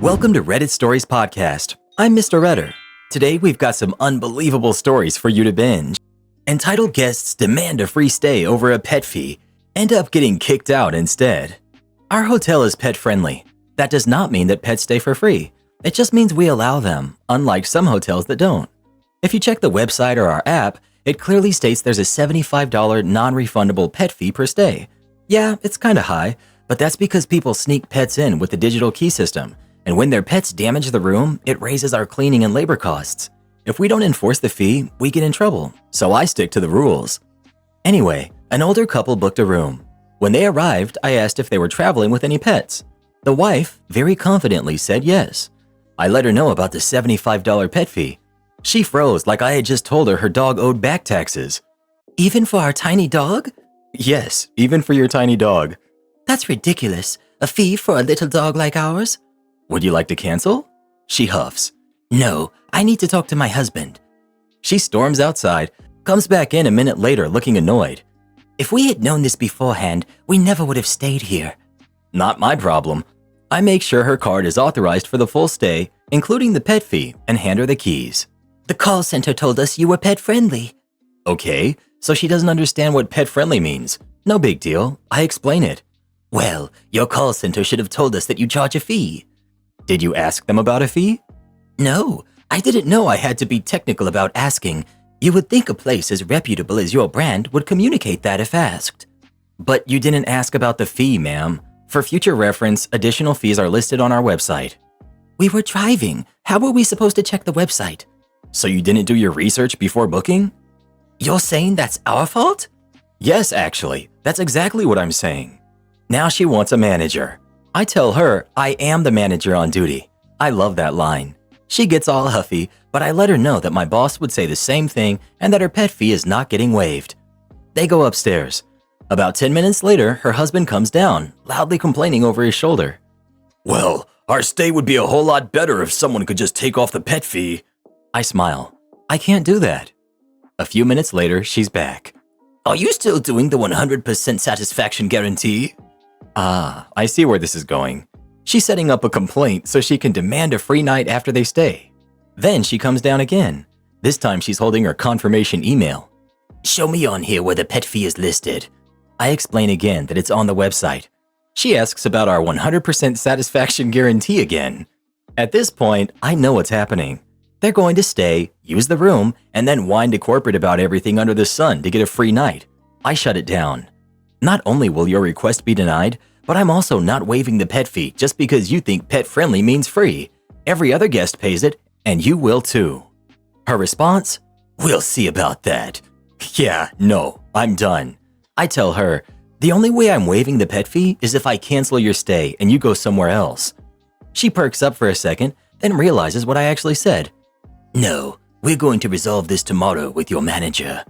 Welcome to Reddit Stories Podcast. I'm Mr. Redder. Today we've got some unbelievable stories for you to binge. Entitled guests demand a free stay over a pet fee, end up getting kicked out instead. Our hotel is pet friendly. That does not mean that pets stay for free. It just means we allow them, unlike some hotels that don't. If you check the website or our app, it clearly states there's a $75 non-refundable pet fee per stay. Yeah, it's kinda high, but that's because people sneak pets in with the digital key system. And when their pets damage the room, it raises our cleaning and labor costs. If we don't enforce the fee, we get in trouble, so I stick to the rules. Anyway, an older couple booked a room. When they arrived, I asked if they were traveling with any pets. The wife very confidently said yes. I let her know about the $75 pet fee. She froze like I had just told her dog owed back taxes. Even for our tiny dog? Yes, even for your tiny dog. That's ridiculous. A fee for a little dog like ours? Would you like to cancel? She huffs. No, I need to talk to my husband. She storms outside, comes back in a minute later looking annoyed. If we had known this beforehand, we never would have stayed here. Not my problem. I make sure her card is authorized for the full stay, including the pet fee, and hand her the keys. The call center told us you were pet friendly. Okay, so she doesn't understand what pet friendly means. No big deal, I explain it. Well, your call center should have told us that you charge a fee. Did you ask them about a fee? No, I didn't know I had to be technical about asking. You would think a place as reputable as your brand would communicate that if asked. But you didn't ask about the fee, ma'am. For future reference, additional fees are listed on our website. We were driving. How were we supposed to check the website? So you didn't do your research before booking? You're saying that's our fault? Yes, actually. That's exactly what I'm saying. Now she wants a manager. I tell her I am the manager on duty. I love that line. She gets all huffy, but I let her know that my boss would say the same thing and that her pet fee is not getting waived. They go upstairs. About 10 minutes later, her husband comes down, loudly complaining over his shoulder. Well, our stay would be a whole lot better if someone could just take off the pet fee. I smile. I can't do that. A few minutes later, she's back. Are you still doing the 100% satisfaction guarantee? Ah, I see where this is going. She's setting up a complaint so she can demand a free night after they stay. Then she comes down again. This time she's holding her confirmation email. Show me on here where the pet fee is listed. I explain again that it's on the website. She asks about our 100% satisfaction guarantee again. At this point, I know what's happening. They're going to stay, use the room, and then whine to corporate about everything under the sun to get a free night. I shut it down. Not only will your request be denied, but I'm also not waiving the pet fee just because you think pet friendly means free. Every other guest pays it, and you will too. Her response? We'll see about that. Yeah, no, I'm done. I tell her, the only way I'm waiving the pet fee is if I cancel your stay and you go somewhere else. She perks up for a second, then realizes what I actually said. No, we're going to resolve this tomorrow with your manager.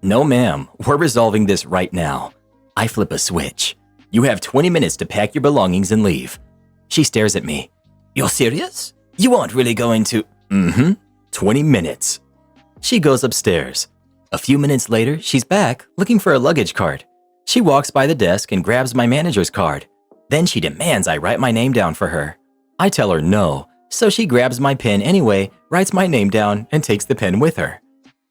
No, ma'am, we're resolving this right now. I flip a switch. You have 20 minutes to pack your belongings and leave. She stares at me. You're serious? You aren't really going to… 20 minutes. She goes upstairs. A few minutes later, she's back, looking for a luggage cart. She walks by the desk and grabs my manager's card. Then she demands I write my name down for her. I tell her no, so she grabs my pen anyway, writes my name down, and takes the pen with her.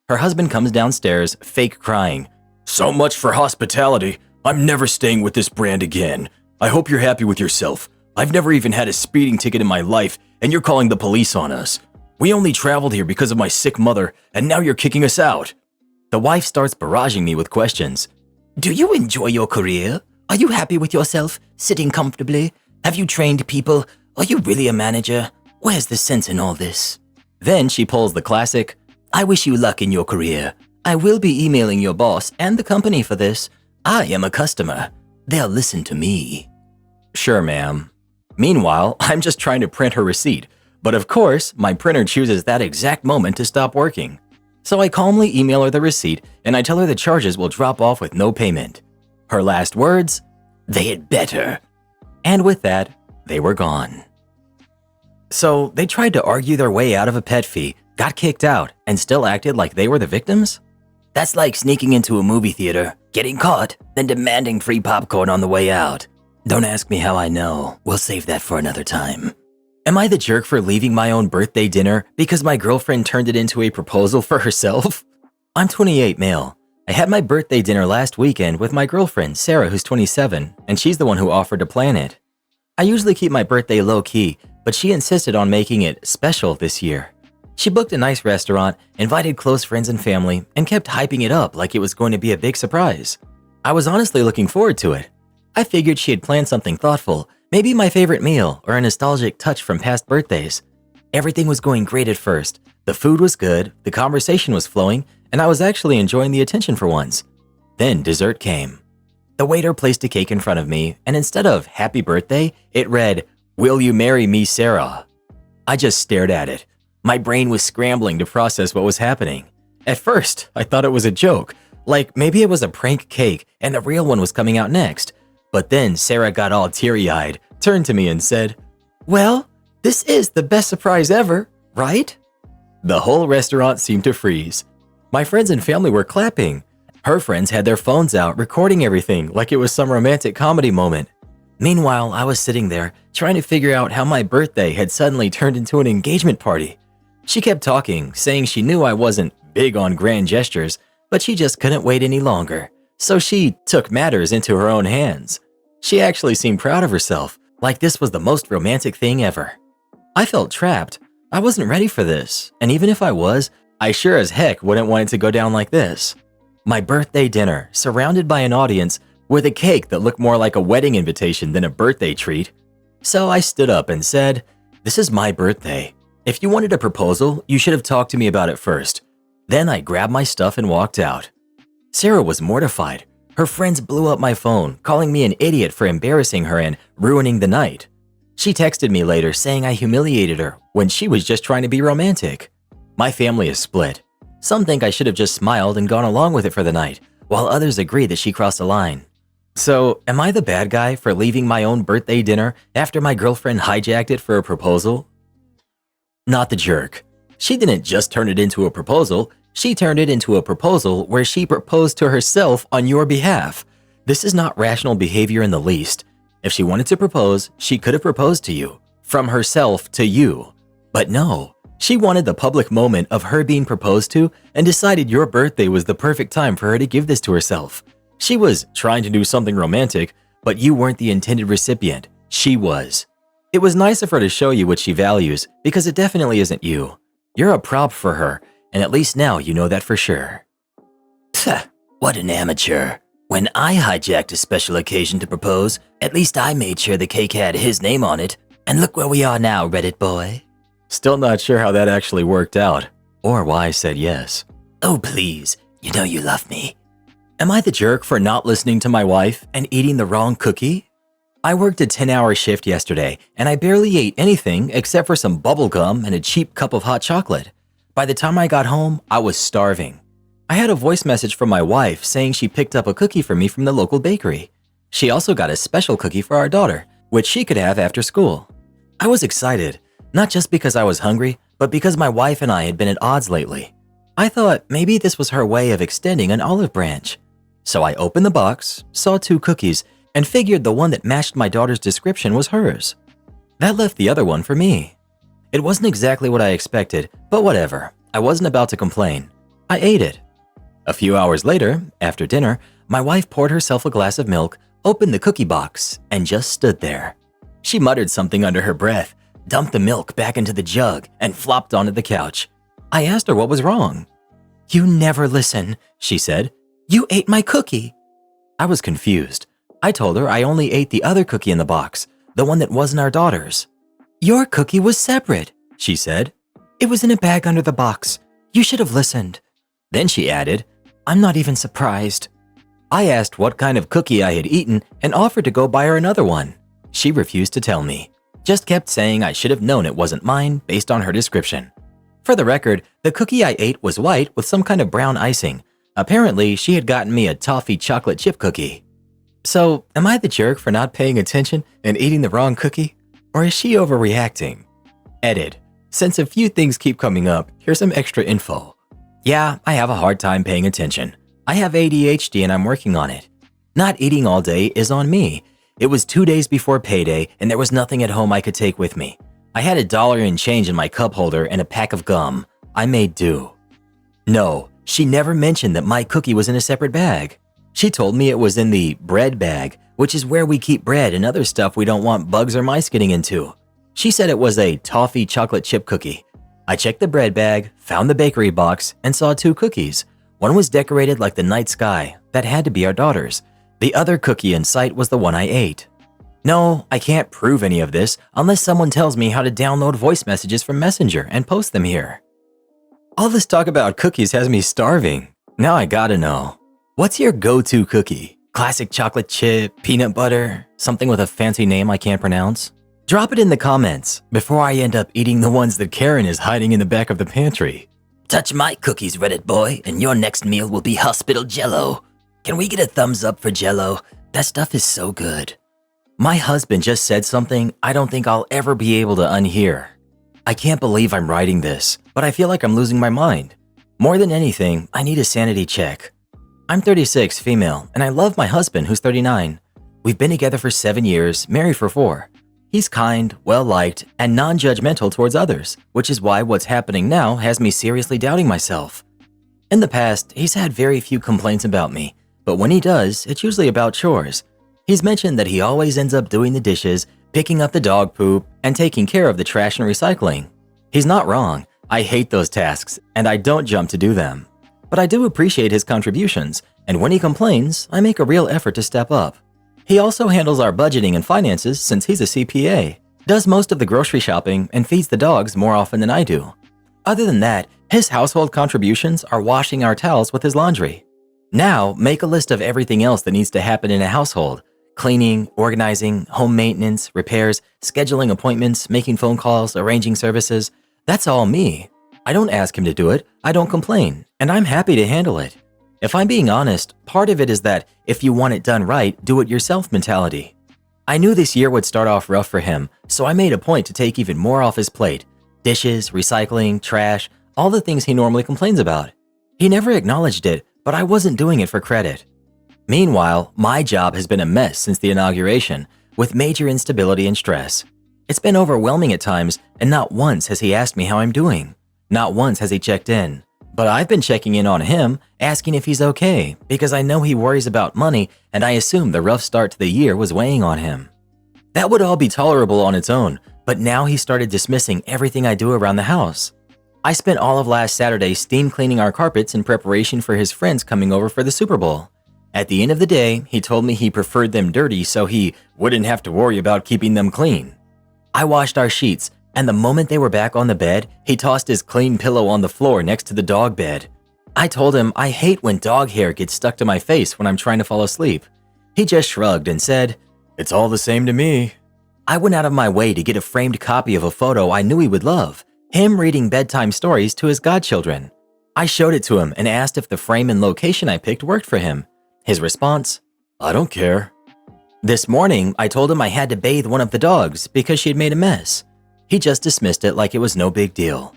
Her husband comes downstairs, fake crying. So much for hospitality. I'm never staying with this brand again. I hope you're happy with yourself. I've never even had a speeding ticket in my life, and you're calling the police on us. We only traveled here because of my sick mother, and now you're kicking us out. The wife starts barraging me with questions. Do you enjoy your career? Are you happy with yourself, sitting comfortably? Have you trained people? Are you really a manager? Where's the sense in all this? Then she pulls the classic, I wish you luck in your career. I will be emailing your boss and the company for this. I am a customer. They'll listen to me. Sure, ma'am. Meanwhile, I'm just trying to print her receipt, but of course, my printer chooses that exact moment to stop working. So I calmly email her the receipt and I tell her the charges will drop off with no payment. Her last words, they had better. And with that, they were gone. So they tried to argue their way out of a pet fee, got kicked out, and still acted like they were the victims? That's like sneaking into a movie theater, getting caught, then demanding free popcorn on the way out. Don't ask me how I know. We'll save that for another time. Am I the jerk for leaving my own birthday dinner because my girlfriend turned it into a proposal for herself? I'm 28 male. I had my birthday dinner last weekend with my girlfriend, Sarah, who's 27, and she's the one who offered to plan it. I usually keep my birthday low-key, but she insisted on making it special this year. She booked a nice restaurant, invited close friends and family, and kept hyping it up like it was going to be a big surprise. I was honestly looking forward to it. I figured she had planned something thoughtful, maybe my favorite meal or a nostalgic touch from past birthdays. Everything was going great at first. The food was good, the conversation was flowing, and I was actually enjoying the attention for once. Then dessert came. The waiter placed a cake in front of me, and instead of happy birthday, it read, "Will you marry me, Sarah?" I just stared at it. My brain was scrambling to process what was happening. At first, I thought it was a joke, like maybe it was a prank cake and the real one was coming out next. But then Sarah got all teary-eyed, turned to me and said, "Well, this is the best surprise ever, right?" The whole restaurant seemed to freeze. My friends and family were clapping. Her friends had their phones out, recording everything like it was some romantic comedy moment. Meanwhile, I was sitting there, trying to figure out how my birthday had suddenly turned into an engagement party. She kept talking, saying she knew I wasn't big on grand gestures, but she just couldn't wait any longer. So she took matters into her own hands. She actually seemed proud of herself, like this was the most romantic thing ever. I felt trapped. I wasn't ready for this, and even if I was, I sure as heck wouldn't want it to go down like this. My birthday dinner, surrounded by an audience, with a cake that looked more like a wedding invitation than a birthday treat. So I stood up and said, "This is my birthday. If you wanted a proposal, you should have talked to me about it first." Then I grabbed my stuff and walked out. Sarah was mortified. Her friends blew up my phone, calling me an idiot for embarrassing her and ruining the night. She texted me later saying I humiliated her when she was just trying to be romantic. My family is split. Some think I should have just smiled and gone along with it for the night, while others agree that she crossed a line. So, am I the bad guy for leaving my own birthday dinner after my girlfriend hijacked it for a proposal? Not the jerk. She didn't just turn it into a proposal, she turned it into a proposal where she proposed to herself on your behalf. This is not rational behavior in the least. If she wanted to propose, she could have proposed to you, from herself to you. But no, she wanted the public moment of her being proposed to and decided your birthday was the perfect time for her to give this to herself. She was trying to do something romantic, but you weren't the intended recipient. She was. It was nice of her to show you what she values, because it definitely isn't you. You're a prop for her, and at least now you know that for sure. What an amateur. When I hijacked a special occasion to propose, at least I made sure the cake had his name on it. And look where we are now, Reddit boy. Still not sure how that actually worked out, or why I said yes. Oh please, you know you love me. Am I the jerk for not listening to my wife and eating the wrong cookie? I worked a 10-hour shift yesterday, and I barely ate anything except for some bubble gum and a cheap cup of hot chocolate. By the time I got home, I was starving. I had a voice message from my wife saying she picked up a cookie for me from the local bakery. She also got a special cookie for our daughter, which she could have after school. I was excited, not just because I was hungry, but because my wife and I had been at odds lately. I thought maybe this was her way of extending an olive branch. So I opened the box, saw 2 cookies, and figured the one that matched my daughter's description was hers. That left the other one for me. It wasn't exactly what I expected, but whatever. I wasn't about to complain. I ate it. A few hours later, after dinner, my wife poured herself a glass of milk, opened the cookie box, and just stood there. She muttered something under her breath, dumped the milk back into the jug, and flopped onto the couch. I asked her what was wrong. "You never listen," she said. "You ate my cookie." I was confused. I told her I only ate the other cookie in the box, the one that wasn't our daughter's. "Your cookie was separate," she said. "It was in a bag under the box. You should have listened." Then she added, "I'm not even surprised." I asked what kind of cookie I had eaten and offered to go buy her another one. She refused to tell me, just kept saying I should have known it wasn't mine based on her description. For the record, the cookie I ate was white with some kind of brown icing. Apparently, she had gotten me a toffee chocolate chip cookie. So, am I the jerk for not paying attention and eating the wrong cookie? Or is she overreacting? Edit. Since a few things keep coming up, here's some extra info. Yeah, I have a hard time paying attention. I have ADHD and I'm working on it. Not eating all day is on me. It was 2 days before payday and there was nothing at home I could take with me. I had $1 in change in my cup holder and a pack of gum. I made do. No, she never mentioned that my cookie was in a separate bag. She told me it was in the bread bag, which is where we keep bread and other stuff we don't want bugs or mice getting into. She said it was a toffee chocolate chip cookie. I checked the bread bag, found the bakery box, and saw 2 cookies. One was decorated like the night sky. That had to be our daughter's. The other cookie in sight was the one I ate. No, I can't prove any of this unless someone tells me how to download voice messages from Messenger and post them here. All this talk about cookies has me starving. Now I gotta know. What's your go-to cookie? Classic chocolate chip, peanut butter, something with a fancy name I can't pronounce? Drop it in the comments before I end up eating the ones that Karen is hiding in the back of the pantry. Touch my cookies, Reddit boy, and your next meal will be hospital Jello. Can we get a thumbs up for Jello? That stuff is so good. My husband just said something I don't think I'll ever be able to unhear. I can't believe I'm writing this, but I feel like I'm losing my mind. More than anything, I need a sanity check. I'm 36, female, and I love my husband who's 39. We've been together for 7 years, married for 4. He's kind, well-liked, and non-judgmental towards others, which is why what's happening now has me seriously doubting myself. In the past, he's had very few complaints about me, but when he does, it's usually about chores. He's mentioned that he always ends up doing the dishes, picking up the dog poop, and taking care of the trash and recycling. He's not wrong. I hate those tasks, and I don't jump to do them. But I do appreciate his contributions, and when he complains, I make a real effort to step up. He also handles our budgeting and finances since he's a CPA, does most of the grocery shopping, and feeds the dogs more often than I do. Other than that, his household contributions are washing our towels with his laundry. Now, make a list of everything else that needs to happen in a household: cleaning, organizing, home maintenance, repairs, scheduling appointments, making phone calls, arranging services. That's all me. I don't ask him to do it, I don't complain, and I'm happy to handle it. If I'm being honest, part of it is that if you want it done right, do it yourself mentality. I knew this year would start off rough for him, so I made a point to take even more off his plate. Dishes, recycling, trash, all the things he normally complains about. He never acknowledged it, but I wasn't doing it for credit. Meanwhile, my job has been a mess since the inauguration, with major instability and stress. It's been overwhelming at times, and not once has he asked me how I'm doing. Not once has he checked in. But I've been checking in on him, asking if he's okay, because I know he worries about money and I assume the rough start to the year was weighing on him. That would all be tolerable on its own, but now he started dismissing everything I do around the house. I spent all of last Saturday steam cleaning our carpets in preparation for his friends coming over for the Super Bowl. At the end of the day, he told me he preferred them dirty so he wouldn't have to worry about keeping them clean. I washed our sheets, and the moment they were back on the bed, he tossed his clean pillow on the floor next to the dog bed. I told him I hate when dog hair gets stuck to my face when I'm trying to fall asleep. He just shrugged and said, "It's all the same to me." I went out of my way to get a framed copy of a photo I knew he would love, him reading bedtime stories to his godchildren. I showed it to him and asked if the frame and location I picked worked for him. His response, "I don't care." This morning, I told him I had to bathe one of the dogs because she had made a mess. He just dismissed it like it was no big deal.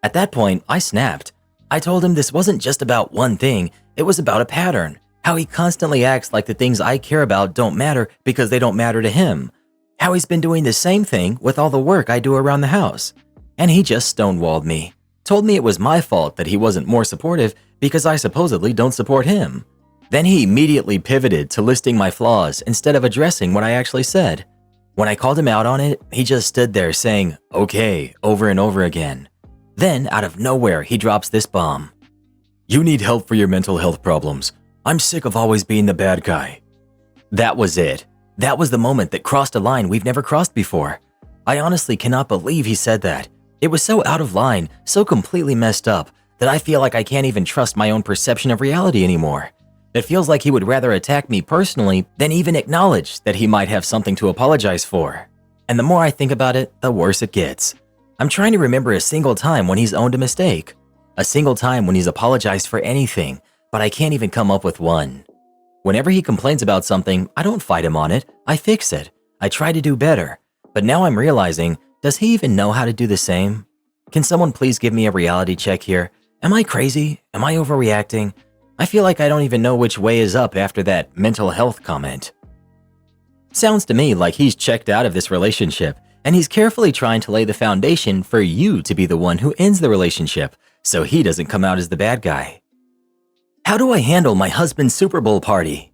At that point, I snapped. I told him this wasn't just about one thing, it was about a pattern. How he constantly acts like the things I care about don't matter because they don't matter to him. How he's been doing the same thing with all the work I do around the house. And he just stonewalled me. Told me it was my fault that he wasn't more supportive because I supposedly don't support him. Then he immediately pivoted to listing my flaws instead of addressing what I actually said. When I called him out on it, he just stood there saying, "Okay," over and over again. Then, out of nowhere, he drops this bomb. "You need help for your mental health problems. I'm sick of always being the bad guy." That was it. That was the moment that crossed a line we've never crossed before. I honestly cannot believe he said that. It was so out of line, so completely messed up, that I feel like I can't even trust my own perception of reality anymore. It feels like he would rather attack me personally than even acknowledge that he might have something to apologize for. And the more I think about it, the worse it gets. I'm trying to remember a single time when he's owned a mistake. A single time when he's apologized for anything, but I can't even come up with one. Whenever he complains about something, I don't fight him on it, I fix it. I try to do better. But now I'm realizing, does he even know how to do the same? Can someone please give me a reality check here? Am I crazy? Am I overreacting? I feel like I don't even know which way is up after that mental health comment. Sounds to me like he's checked out of this relationship, and he's carefully trying to lay the foundation for you to be the one who ends the relationship so he doesn't come out as the bad guy. How do I handle my husband's Super Bowl party?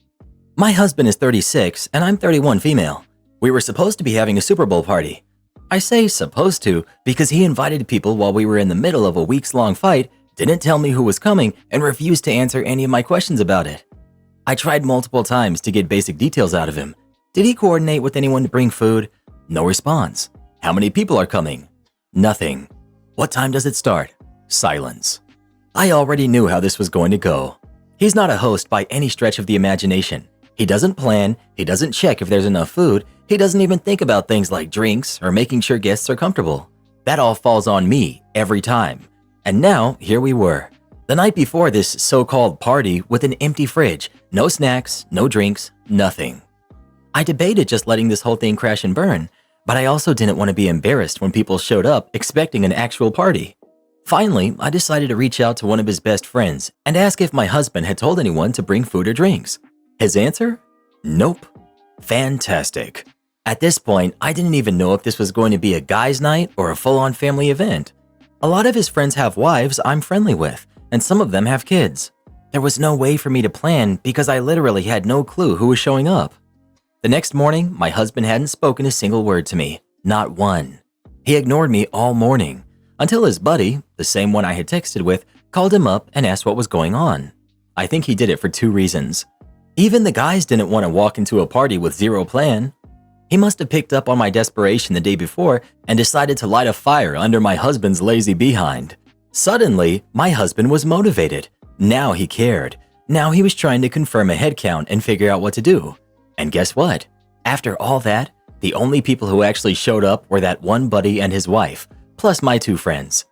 My husband is 36 and I'm 31 female. We were supposed to be having a Super Bowl party. I say supposed to because he invited people while we were in the middle of a weeks-long fight, didn't tell me who was coming, and refused to answer any of my questions about it. I tried multiple times to get basic details out of him. Did he coordinate with anyone to bring food? No response. How many people are coming? Nothing. What time does it start? Silence. I already knew how this was going to go. He's not a host by any stretch of the imagination. He doesn't plan, he doesn't check if there's enough food, he doesn't even think about things like drinks or making sure guests are comfortable. That all falls on me every time. And now, here we were. The night before this so-called party with an empty fridge, no snacks, no drinks, nothing. I debated just letting this whole thing crash and burn, but I also didn't want to be embarrassed when people showed up expecting an actual party. Finally, I decided to reach out to one of his best friends and ask if my husband had told anyone to bring food or drinks. His answer? Nope. Fantastic. At this point, I didn't even know if this was going to be a guy's night or a full-on family event. A lot of his friends have wives I'm friendly with, and some of them have kids. There was no way for me to plan because I literally had no clue who was showing up. The next morning, my husband hadn't spoken a single word to me, not one. He ignored me all morning, until his buddy, the same one I had texted with, called him up and asked what was going on. I think he did it for 2 reasons. Even the guys didn't want to walk into a party with zero plan. He must have picked up on my desperation the day before and decided to light a fire under my husband's lazy behind. Suddenly, my husband was motivated. Now he cared. Now he was trying to confirm a head count and figure out what to do. And guess what? After all that, the only people who actually showed up were that one buddy and his wife, plus my 2 friends.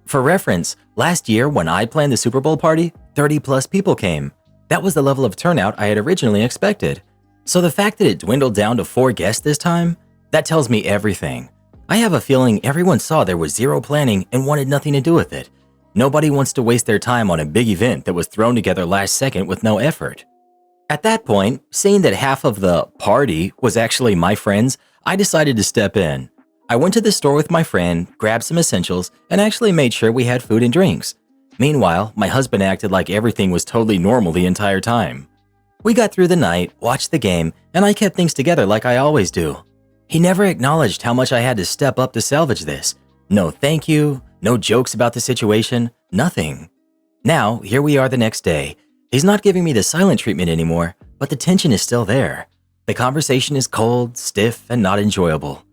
For reference, last year when I planned the Super Bowl party, 30 plus people came. That was the level of turnout I had originally expected. So the fact that it dwindled down to 4 guests this time, that tells me everything. I have a feeling everyone saw there was zero planning and wanted nothing to do with it. Nobody wants to waste their time on a big event that was thrown together last second with no effort. At that point, seeing that half of the party was actually my friends, I decided to step in. I went to the store with my friend, grabbed some essentials, and actually made sure we had food and drinks. Meanwhile, my husband acted like everything was totally normal the entire time. We got through the night, watched the game, and I kept things together like I always do. He never acknowledged how much I had to step up to salvage this. No thank you, no jokes about the situation, nothing. Now, here we are the next day. He's not giving me the silent treatment anymore, but the tension is still there. The conversation is cold, stiff, and not enjoyable.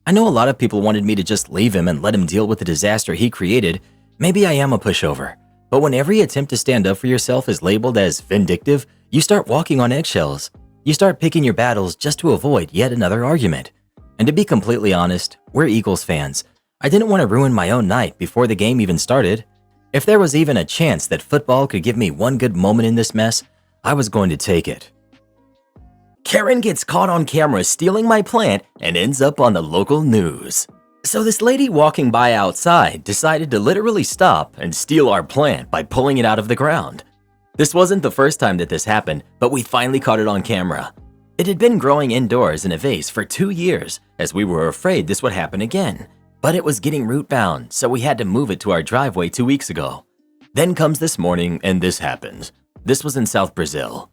I know a lot of people wanted me to just leave him and let him deal with the disaster he created. Maybe I am a pushover, but when every attempt to stand up for yourself is labeled as vindictive, you start walking on eggshells. You start picking your battles just to avoid yet another argument. And to be completely honest, we're Eagles fans. I didn't want to ruin my own night before the game even started. If there was even a chance that football could give me one good moment in this mess, I was going to take it. Karen gets caught on camera stealing my plant and ends up on the local news. So this lady walking by outside decided to literally stop and steal our plant by pulling it out of the ground. This wasn't the first time that this happened, but we finally caught it on camera. It had been growing indoors in a vase for 2 years, as we were afraid this would happen again. But it was getting root bound, so we had to move it to our driveway 2 weeks ago. Then comes this morning and this happens. This was in South Brazil.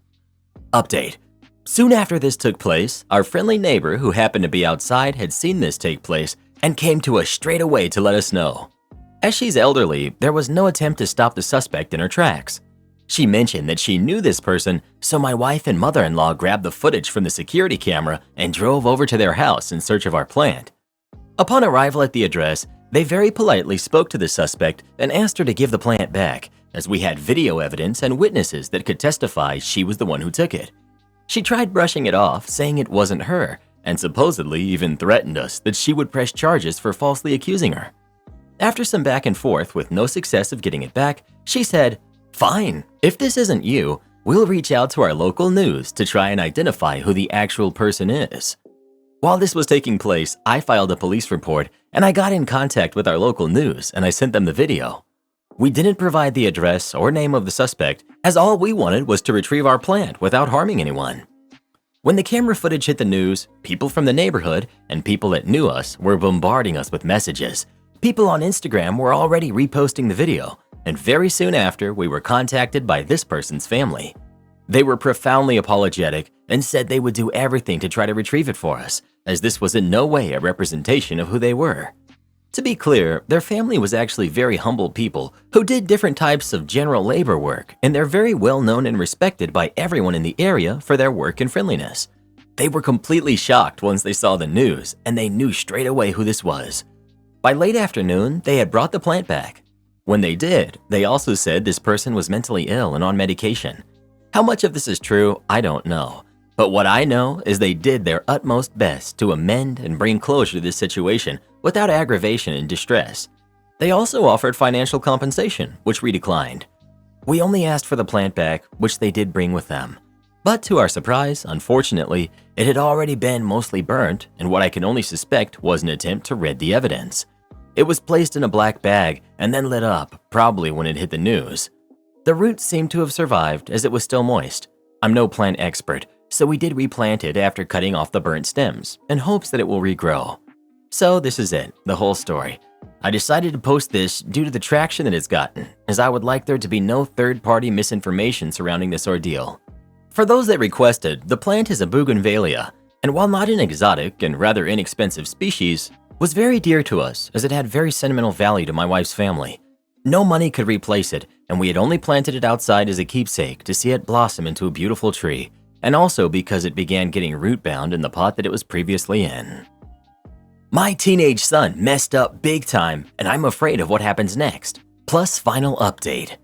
Update. Soon after this took place, our friendly neighbor who happened to be outside had seen this take place and came to us straight away to let us know. As she's elderly, there was no attempt to stop the suspect in her tracks. She mentioned that she knew this person, so my wife and mother-in-law grabbed the footage from the security camera and drove over to their house in search of our plant. Upon arrival at the address, they very politely spoke to the suspect and asked her to give the plant back, as we had video evidence and witnesses that could testify she was the one who took it. She tried brushing it off, saying it wasn't her, and supposedly even threatened us that she would press charges for falsely accusing her. After some back and forth with no success of getting it back, she said, "Fine, if this isn't you, we'll reach out to our local news to try and identify who the actual person is." While this was taking place, I filed a police report and I got in contact with our local news and I sent them the video. We didn't provide the address or name of the suspect, as all we wanted was to retrieve our plant without harming anyone. When the camera footage hit the news, people from the neighborhood and people that knew us were bombarding us with messages. People on Instagram were already reposting the video, and very soon after, we were contacted by this person's family. They were profoundly apologetic and said they would do everything to try to retrieve it for us, as this was in no way a representation of who they were. To be clear, their family was actually very humble people who did different types of general labor work, and they're very well known and respected by everyone in the area for their work and friendliness. They were completely shocked once they saw the news, and they knew straight away who this was. By late afternoon, they had brought the plant back. When they did, they also said this person was mentally ill and on medication. How much of this is true, I don't know. But what I know is they did their utmost best to amend and bring closure to this situation without aggravation and distress. They also offered financial compensation, which we declined. We only asked for the plant back, which they did bring with them. But to our surprise, unfortunately, it had already been mostly burnt, and what I can only suspect was an attempt to rid the evidence. It was placed in a black bag and then lit up, probably when it hit the news. The roots seemed to have survived as it was still moist. I'm no plant expert, so we did replant it after cutting off the burnt stems in hopes that it will regrow. So this is it, the whole story. I decided to post this due to the traction that it's gotten, as I would like there to be no third-party misinformation surrounding this ordeal. For those that requested, the plant is a bougainvillea, and while not an exotic and rather inexpensive species, was very dear to us as it had very sentimental value to my wife's family. No money could replace it, and we had only planted it outside as a keepsake to see it blossom into a beautiful tree, and also because it began getting root-bound in the pot that it was previously in. My teenage son messed up big time, and I'm afraid of what happens next. Plus, final update.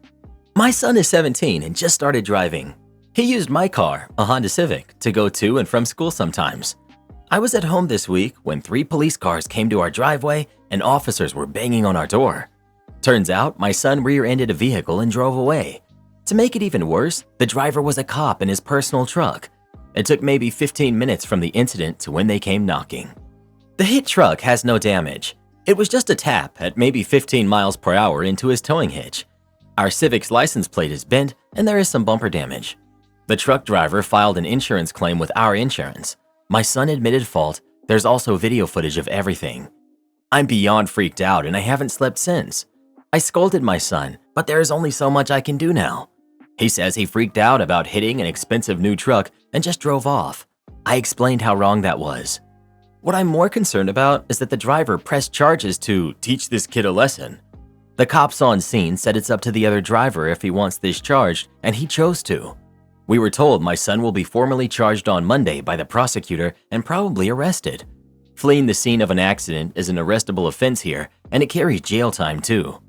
My son is 17 and just started driving. He used my car, a Honda Civic, to go to and from school sometimes. I was at home this week when 3 police cars came to our driveway and officers were banging on our door. Turns out my son rear-ended a vehicle and drove away. To make it even worse, the driver was a cop in his personal truck. It took maybe 15 minutes from the incident to when they came knocking. The hit truck has no damage. It was just a tap at maybe 15 miles per hour into his towing hitch. Our Civic's license plate is bent and there is some bumper damage. The truck driver filed an insurance claim with our insurance. My son admitted fault. There's also video footage of everything. I'm beyond freaked out and I haven't slept since. I scolded my son, but there is only so much I can do now. He says he freaked out about hitting an expensive new truck and just drove off. I explained how wrong that was. What I'm more concerned about is that the driver pressed charges to teach this kid a lesson. The cops on scene said it's up to the other driver if he wants this charged, and he chose to. We were told my son will be formally charged on Monday by the prosecutor and probably arrested. Fleeing the scene of an accident is an arrestable offense here, and it carries jail time too.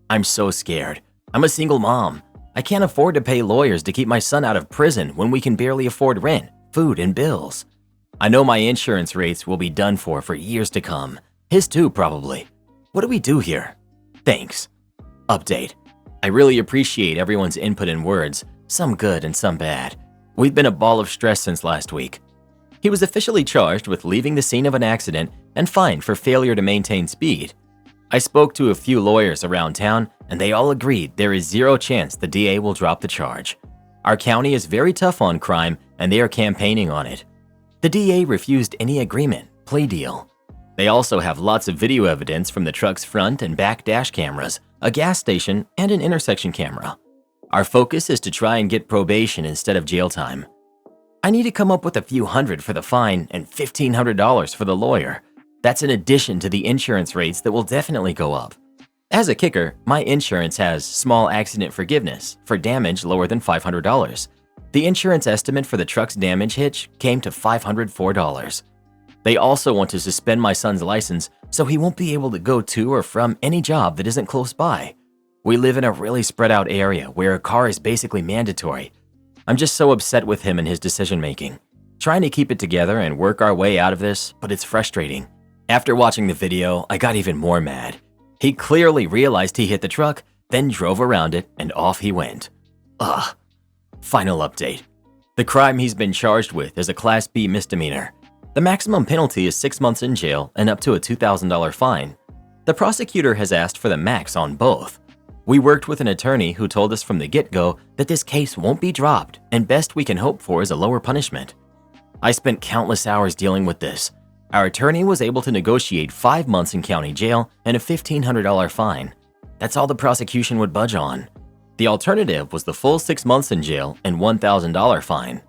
I'm so scared. I'm a single mom. I can't afford to pay lawyers to keep my son out of prison when we can barely afford rent, food, and bills. I know my insurance rates will be done for years to come. His too, probably. What do we do here? Thanks. Update. I really appreciate everyone's input and words, some good and some bad. We've been a ball of stress since last week. He was officially charged with leaving the scene of an accident and fined for failure to maintain speed. I spoke to a few lawyers around town, and they all agreed there is zero chance the DA will drop the charge. Our county is very tough on crime, and they are campaigning on it. The DA refused any agreement, plea deal. They also have lots of video evidence from the truck's front and back dash cameras, a gas station, and an intersection camera. Our focus is to try and get probation instead of jail time. I need to come up with a few hundred for the fine and $1,500 for the lawyer. That's in addition to the insurance rates that will definitely go up. As a kicker, my insurance has small accident forgiveness for damage lower than $500. The insurance estimate for the truck's damage hitch came to $504. They also want to suspend my son's license so he won't be able to go to or from any job that isn't close by. We live in a really spread out area where a car is basically mandatory. I'm just so upset with him and his decision making. Trying to keep it together and work our way out of this, but it's frustrating. After watching the video, I got even more mad. He clearly realized he hit the truck, then drove around it, and off he went. Ugh. Final update. The crime he's been charged with is a Class B misdemeanor. The maximum penalty is 6 months in jail and up to a $2,000 fine. The prosecutor has asked for the max on both. We worked with an attorney who told us from the get-go that this case won't be dropped and best we can hope for is a lower punishment. I spent countless hours dealing with this. Our attorney was able to negotiate 5 months in county jail and a $1,500 fine. That's all the prosecution would budge on. The alternative was the full 6 months in jail and $1,000 fine.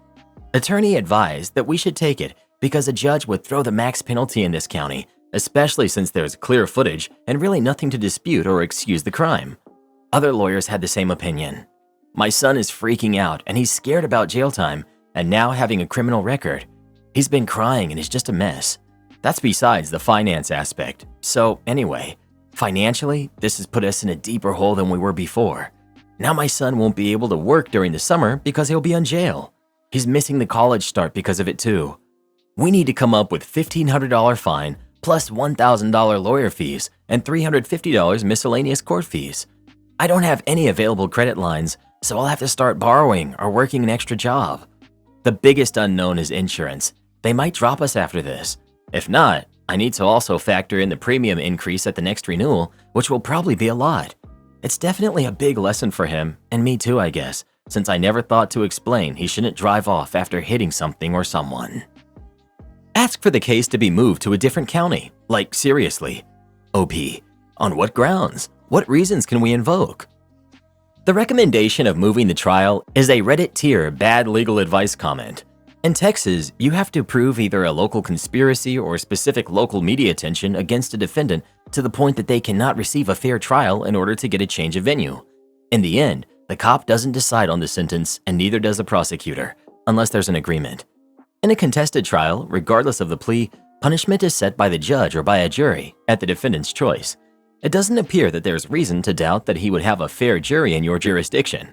Attorney advised that we should take it because a judge would throw the max penalty in this county, especially since there's clear footage and really nothing to dispute or excuse the crime. Other lawyers had the same opinion. My son is freaking out and he's scared about jail time and now having a criminal record. He's been crying and is just a mess. That's besides the finance aspect. So anyway, financially, this has put us in a deeper hole than we were before. Now my son won't be able to work during the summer because he'll be in jail. He's missing the college start because of it too. We need to come up with $1,500 fine plus $1,000 lawyer fees and $350 miscellaneous court fees. I don't have any available credit lines, so I'll have to start borrowing or working an extra job. The biggest unknown is insurance. They might drop us after this. If not, I need to also factor in the premium increase at the next renewal, which will probably be a lot. It's definitely a big lesson for him, and me too, I guess, since I never thought to explain he shouldn't drive off after hitting something or someone. Ask for the case to be moved to a different county. Like, seriously. OP. On what grounds? What reasons can we invoke? The recommendation of moving the trial is a Reddit tier bad legal advice comment. In Texas, you have to prove either a local conspiracy or specific local media attention against a defendant to the point that they cannot receive a fair trial in order to get a change of venue. In the end, the cop doesn't decide on the sentence and neither does the prosecutor, unless there's an agreement. In a contested trial, regardless of the plea, punishment is set by the judge or by a jury at the defendant's choice. It doesn't appear that there's reason to doubt that he would have a fair jury in your jurisdiction.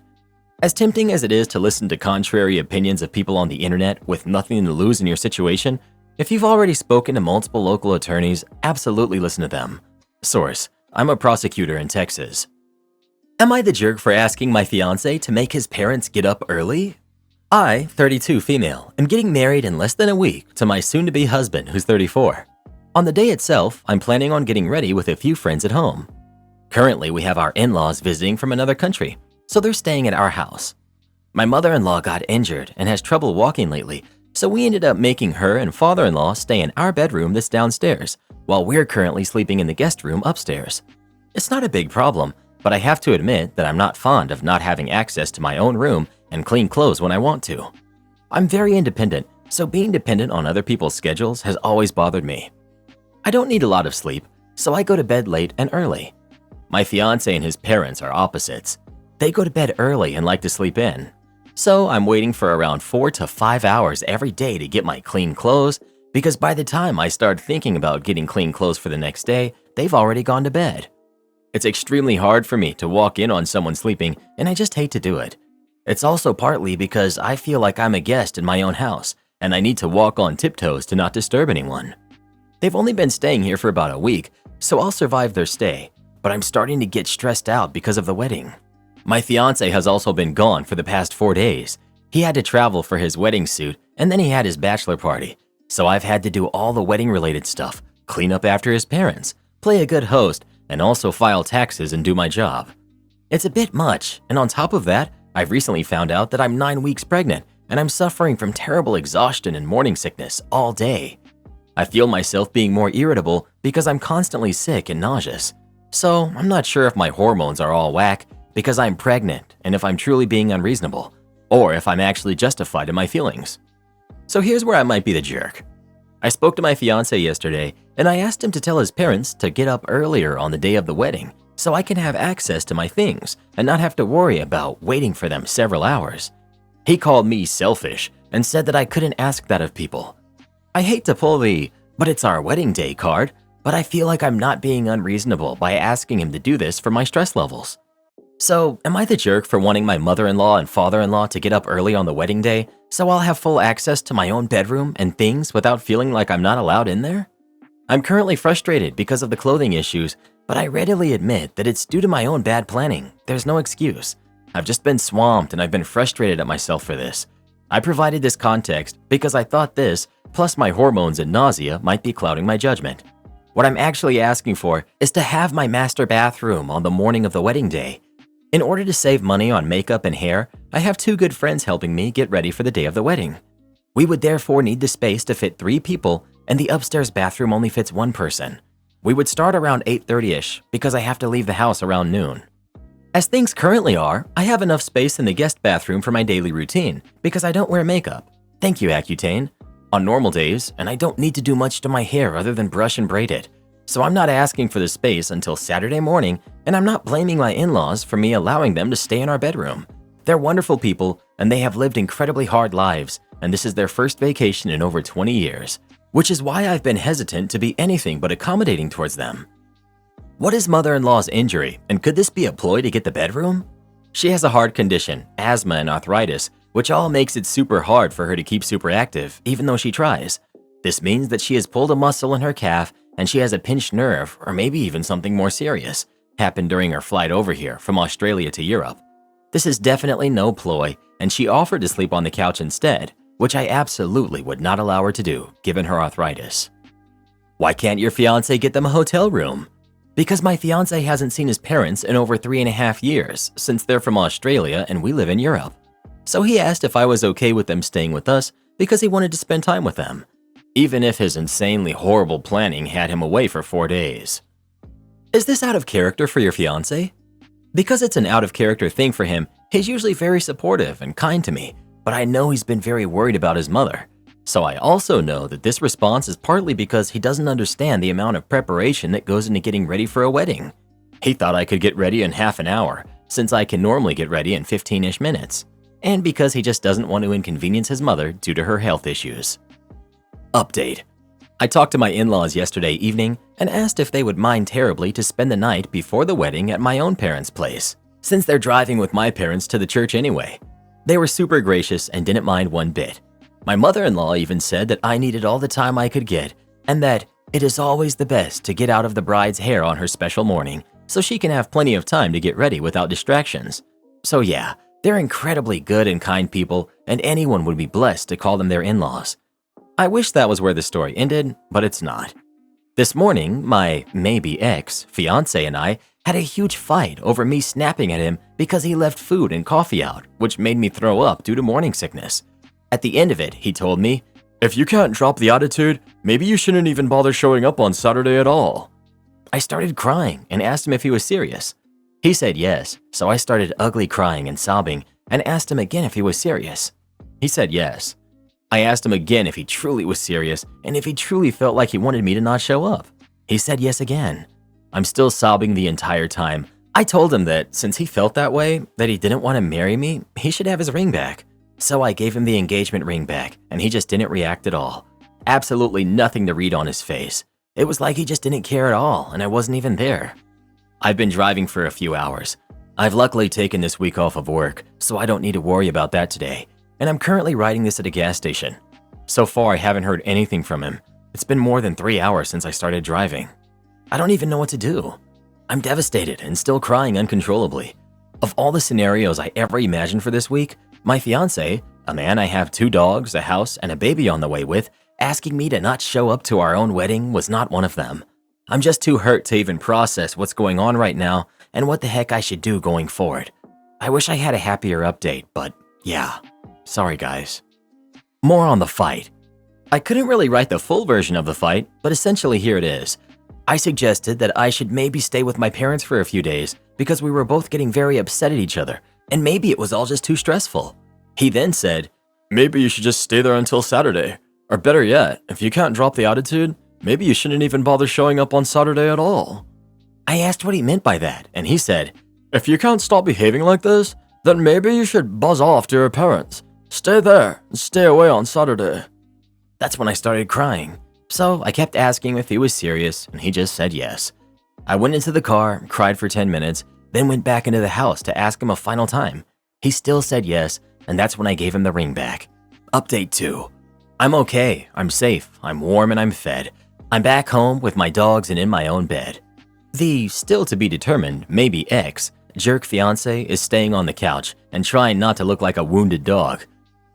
As tempting as it is to listen to contrary opinions of people on the internet with nothing to lose in your situation, if you've already spoken to multiple local attorneys, absolutely listen to them. Source: I'm a prosecutor in Texas. Am I the jerk for asking my fiance to make his parents get up early? I, 32 female, am getting married in less than a week to my soon-to-be husband who's 34. On the day itself, I'm planning on getting ready with a few friends at home. Currently, we have our in-laws visiting from another country, so they're staying at our house. My mother-in-law got injured and has trouble walking lately, so we ended up making her and father-in-law stay in our bedroom that's downstairs, while we're currently sleeping in the guest room upstairs. It's not a big problem, but I have to admit that I'm not fond of not having access to my own room and clean clothes when I want to. I'm very independent, so being dependent on other people's schedules has always bothered me. I don't need a lot of sleep, so I go to bed late and early. My fiance and his parents are opposites. They go to bed early and like to sleep in. So I'm waiting for around 4 to 5 hours every day to get my clean clothes, because by the time I start thinking about getting clean clothes for the next day, they've already gone to bed. It's extremely hard for me to walk in on someone sleeping, and I just hate to do it. It's also partly because I feel like I'm a guest in my own house, and I need to walk on tiptoes to not disturb anyone. They've only been staying here for about a week, so I'll survive their stay, but I'm starting to get stressed out because of the wedding. My fiance has also been gone for the past 4 days. He had to travel for his wedding suit, and then he had his bachelor party, so I've had to do all the wedding-related stuff, clean up after his parents, play a good host, and also file taxes and do my job. It's a bit much, and on top of that, I've recently found out that I'm 9 weeks pregnant, and I'm suffering from terrible exhaustion and morning sickness all day. I feel myself being more irritable because I'm constantly sick and nauseous. So I'm not sure if my hormones are all whack because I'm pregnant and if I'm truly being unreasonable, or if I'm actually justified in my feelings. So here's where I might be the jerk. I spoke to my fiance yesterday and I asked him to tell his parents to get up earlier on the day of the wedding so I can have access to my things and not have to worry about waiting for them several hours. He called me selfish and said that I couldn't ask that of people. I hate to pull the "but it's our wedding day" card, but I feel like I'm not being unreasonable by asking him to do this for my stress levels. So, am I the jerk for wanting my mother-in-law and father-in-law to get up early on the wedding day so I'll have full access to my own bedroom and things without feeling like I'm not allowed in there? I'm currently frustrated because of the clothing issues, but I readily admit that it's due to my own bad planning. There's no excuse. I've just been swamped and I've been frustrated at myself for this. I provided this context because I thought this, plus my hormones and nausea, might be clouding my judgment. What I'm actually asking for is to have my master bathroom on the morning of the wedding day. In order to save money on makeup and hair, I have 2 good friends helping me get ready for the day of the wedding. We would therefore need the space to fit 3 people, and the upstairs bathroom only fits 1 person. We would start around 8:30ish because I have to leave the house around noon. As things currently are, I have enough space in the guest bathroom for my daily routine because I don't wear makeup. Thank you, Accutane. On normal days, and I don't need to do much to my hair other than brush and braid it. So I'm not asking for the space until Saturday morning, and I'm not blaming my in-laws for me allowing them to stay in our bedroom. They're wonderful people, and they have lived incredibly hard lives, and this is their first vacation in over 20 years, which is why I've been hesitant to be anything but accommodating towards them. What is mother-in-law's injury, and could this be a ploy to get the bedroom? She has a heart condition, asthma, and arthritis, which all makes it super hard for her to keep super active, even though she tries. This means that she has pulled a muscle in her calf, and she has a pinched nerve, or maybe even something more serious, happened during her flight over here from Australia to Europe. This is definitely no ploy, and she offered to sleep on the couch instead, which I absolutely would not allow her to do, given her arthritis. Why can't your fiancé get them a hotel room? Because my fiancé hasn't seen his parents in over 3.5 years, since they're from Australia and we live in Europe. So he asked if I was okay with them staying with us because he wanted to spend time with them, even if his insanely horrible planning had him away for 4 days. Is this out of character for your fiancé? Because it's an out of character thing for him, he's usually very supportive and kind to me, but I know he's been very worried about his mother. So I also know that this response is partly because he doesn't understand the amount of preparation that goes into getting ready for a wedding. He thought I could get ready in half an hour, since I can normally get ready in 15-ish minutes, and because he just doesn't want to inconvenience his mother due to her health issues. Update. I talked to my in-laws yesterday evening and asked if they would mind terribly to spend the night before the wedding at my own parents' place, since they're driving with my parents to the church anyway. They were super gracious and didn't mind one bit. My mother-in-law even said that I needed all the time I could get and that it is always the best to get out of the bride's hair on her special morning so she can have plenty of time to get ready without distractions. So yeah, they're incredibly good and kind people, and anyone would be blessed to call them their in-laws. I wish that was where the story ended, but it's not. This morning, my maybe ex-fiancé and I had a huge fight over me snapping at him because he left food and coffee out, which made me throw up due to morning sickness. At the end of it, he told me, "If you can't drop the attitude, maybe you shouldn't even bother showing up on Saturday at all." I started crying and asked him if he was serious. He said yes, so I started ugly crying and sobbing and asked him again if he was serious. He said yes. I asked him again if he truly was serious and if he truly felt like he wanted me to not show up. He said yes again. I'm still sobbing the entire time. I told him that since he felt that way, that he didn't want to marry me, he should have his ring back. So I gave him the engagement ring back, and he just didn't react at all. Absolutely nothing to read on his face. It was like he just didn't care at all, and I wasn't even there. I've been driving for a few hours. I've luckily taken this week off of work, so I don't need to worry about that today, and I'm currently riding this at a gas station. So far, I haven't heard anything from him. It's been more than 3 hours since I started driving. I don't even know what to do. I'm devastated and still crying uncontrollably. Of all the scenarios I ever imagined for this week, my fiancé, a man I have 2 dogs, a house, and a baby on the way with, asking me to not show up to our own wedding was not one of them. I'm just too hurt to even process what's going on right now and what the heck I should do going forward. I wish I had a happier update, but yeah, sorry guys. More on the fight. I couldn't really write the full version of the fight, but essentially here it is. I suggested that I should maybe stay with my parents for a few days because we were both getting very upset at each other, and maybe it was all just too stressful. He then said, "Maybe you should just stay there until Saturday. Or better yet, if you can't drop the attitude, maybe you shouldn't even bother showing up on Saturday at all." I asked what he meant by that, and he said, "If you can't stop behaving like this, then maybe you should buzz off to your parents. Stay there and stay away on Saturday." That's when I started crying. So I kept asking if he was serious, and he just said yes. I went into the car, cried for 10 minutes, then went back into the house to ask him a final time. He still said yes, and that's when I gave him the ring back. Update 2. I'm okay, I'm safe, I'm warm, and I'm fed. I'm back home with my dogs and in my own bed. The still-to-be-determined, maybe ex, jerk fiancé is staying on the couch and trying not to look like a wounded dog.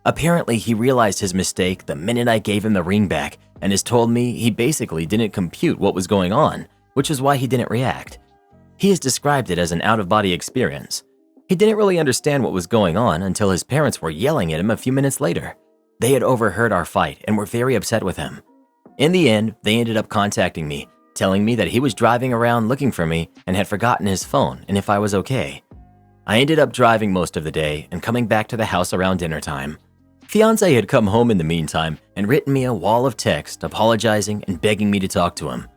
Apparently, he realized his mistake the minute I gave him the ring back and has told me he basically didn't compute what was going on, which is why he didn't react. He has described it as an out-of-body experience. He didn't really understand what was going on until his parents were yelling at him a few minutes later. They had overheard our fight and were very upset with him. In the end, they ended up contacting me, telling me that he was driving around looking for me and had forgotten his phone and if I was okay. I ended up driving most of the day and coming back to the house around dinner time. Fiancé had come home in the meantime and written me a wall of text apologizing and begging me to talk to him.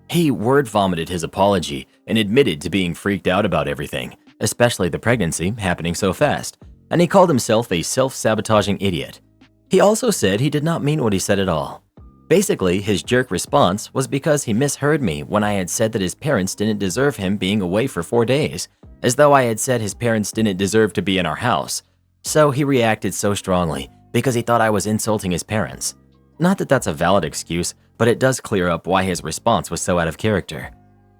He word vomited his apology and admitted to being freaked out about everything, especially the pregnancy happening so fast, and he called himself a self-sabotaging idiot. He also said he did not mean what he said at all. Basically, his jerk response was because he misheard me when I had said that his parents didn't deserve him being away for 4 days, as though I had said his parents didn't deserve to be in our house. So he reacted so strongly because he thought I was insulting his parents. Not that that's a valid excuse, but it does clear up why his response was so out of character.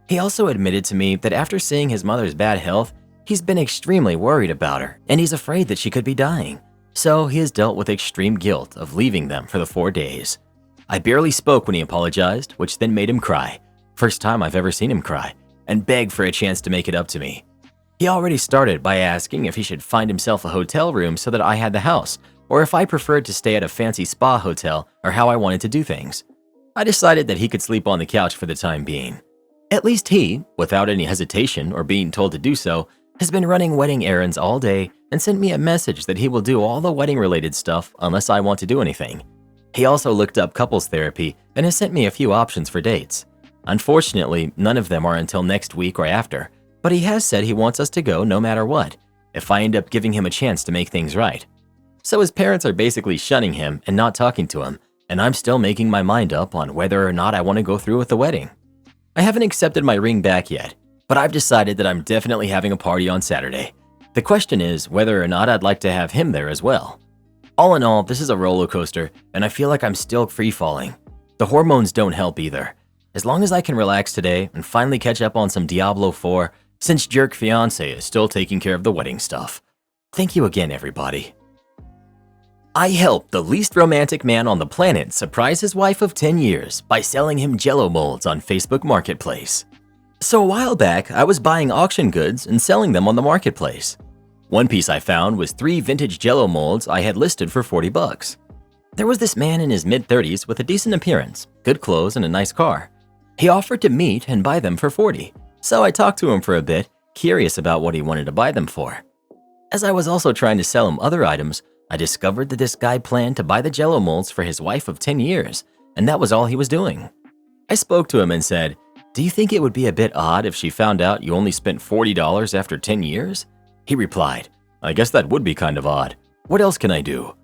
He also admitted to me that after seeing his mother's bad health, he's been extremely worried about her and he's afraid that she could be dying. So he has dealt with extreme guilt of leaving them for the 4 days. I barely spoke when he apologized, which then made him cry. First time I've ever seen him cry, and beg for a chance to make it up to me. He already started by asking if he should find himself a hotel room so that I had the house, or if I preferred to stay at a fancy spa hotel, or how I wanted to do things. I decided that he could sleep on the couch for the time being. At least he, without any hesitation or being told to do so, has been running wedding errands all day and sent me a message that he will do all the wedding-related stuff unless I want to do anything. He also looked up couples therapy and has sent me a few options for dates. Unfortunately, none of them are until next week or after, but he has said he wants us to go no matter what, if I end up giving him a chance to make things right. So his parents are basically shunning him and not talking to him, and I'm still making my mind up on whether or not I want to go through with the wedding. I haven't accepted my ring back yet, but I've decided that I'm definitely having a party on Saturday. The question is whether or not I'd like to have him there as well. All in all, this is a roller coaster, and I feel like I'm still free-falling. The hormones don't help either. As long as I can relax today and finally catch up on some Diablo 4, since jerk fiancé is still taking care of the wedding stuff. Thank you again, everybody. I helped the least romantic man on the planet surprise his wife of 10 years by selling him Jello molds on Facebook Marketplace. So a while back, I was buying auction goods and selling them on the marketplace. One piece I found was 3 vintage Jello molds I had listed for $40. There was this man in his mid-30s with a decent appearance, good clothes, and a nice car. He offered to meet and buy them for $40, so I talked to him for a bit, curious about what he wanted to buy them for. As I was also trying to sell him other items, I discovered that this guy planned to buy the Jello molds for his wife of 10 years, and that was all he was doing. I spoke to him and said, "Do you think it would be a bit odd if she found out you only spent $40 after 10 years? He replied, "I guess that would be kind of odd. What else can I do?"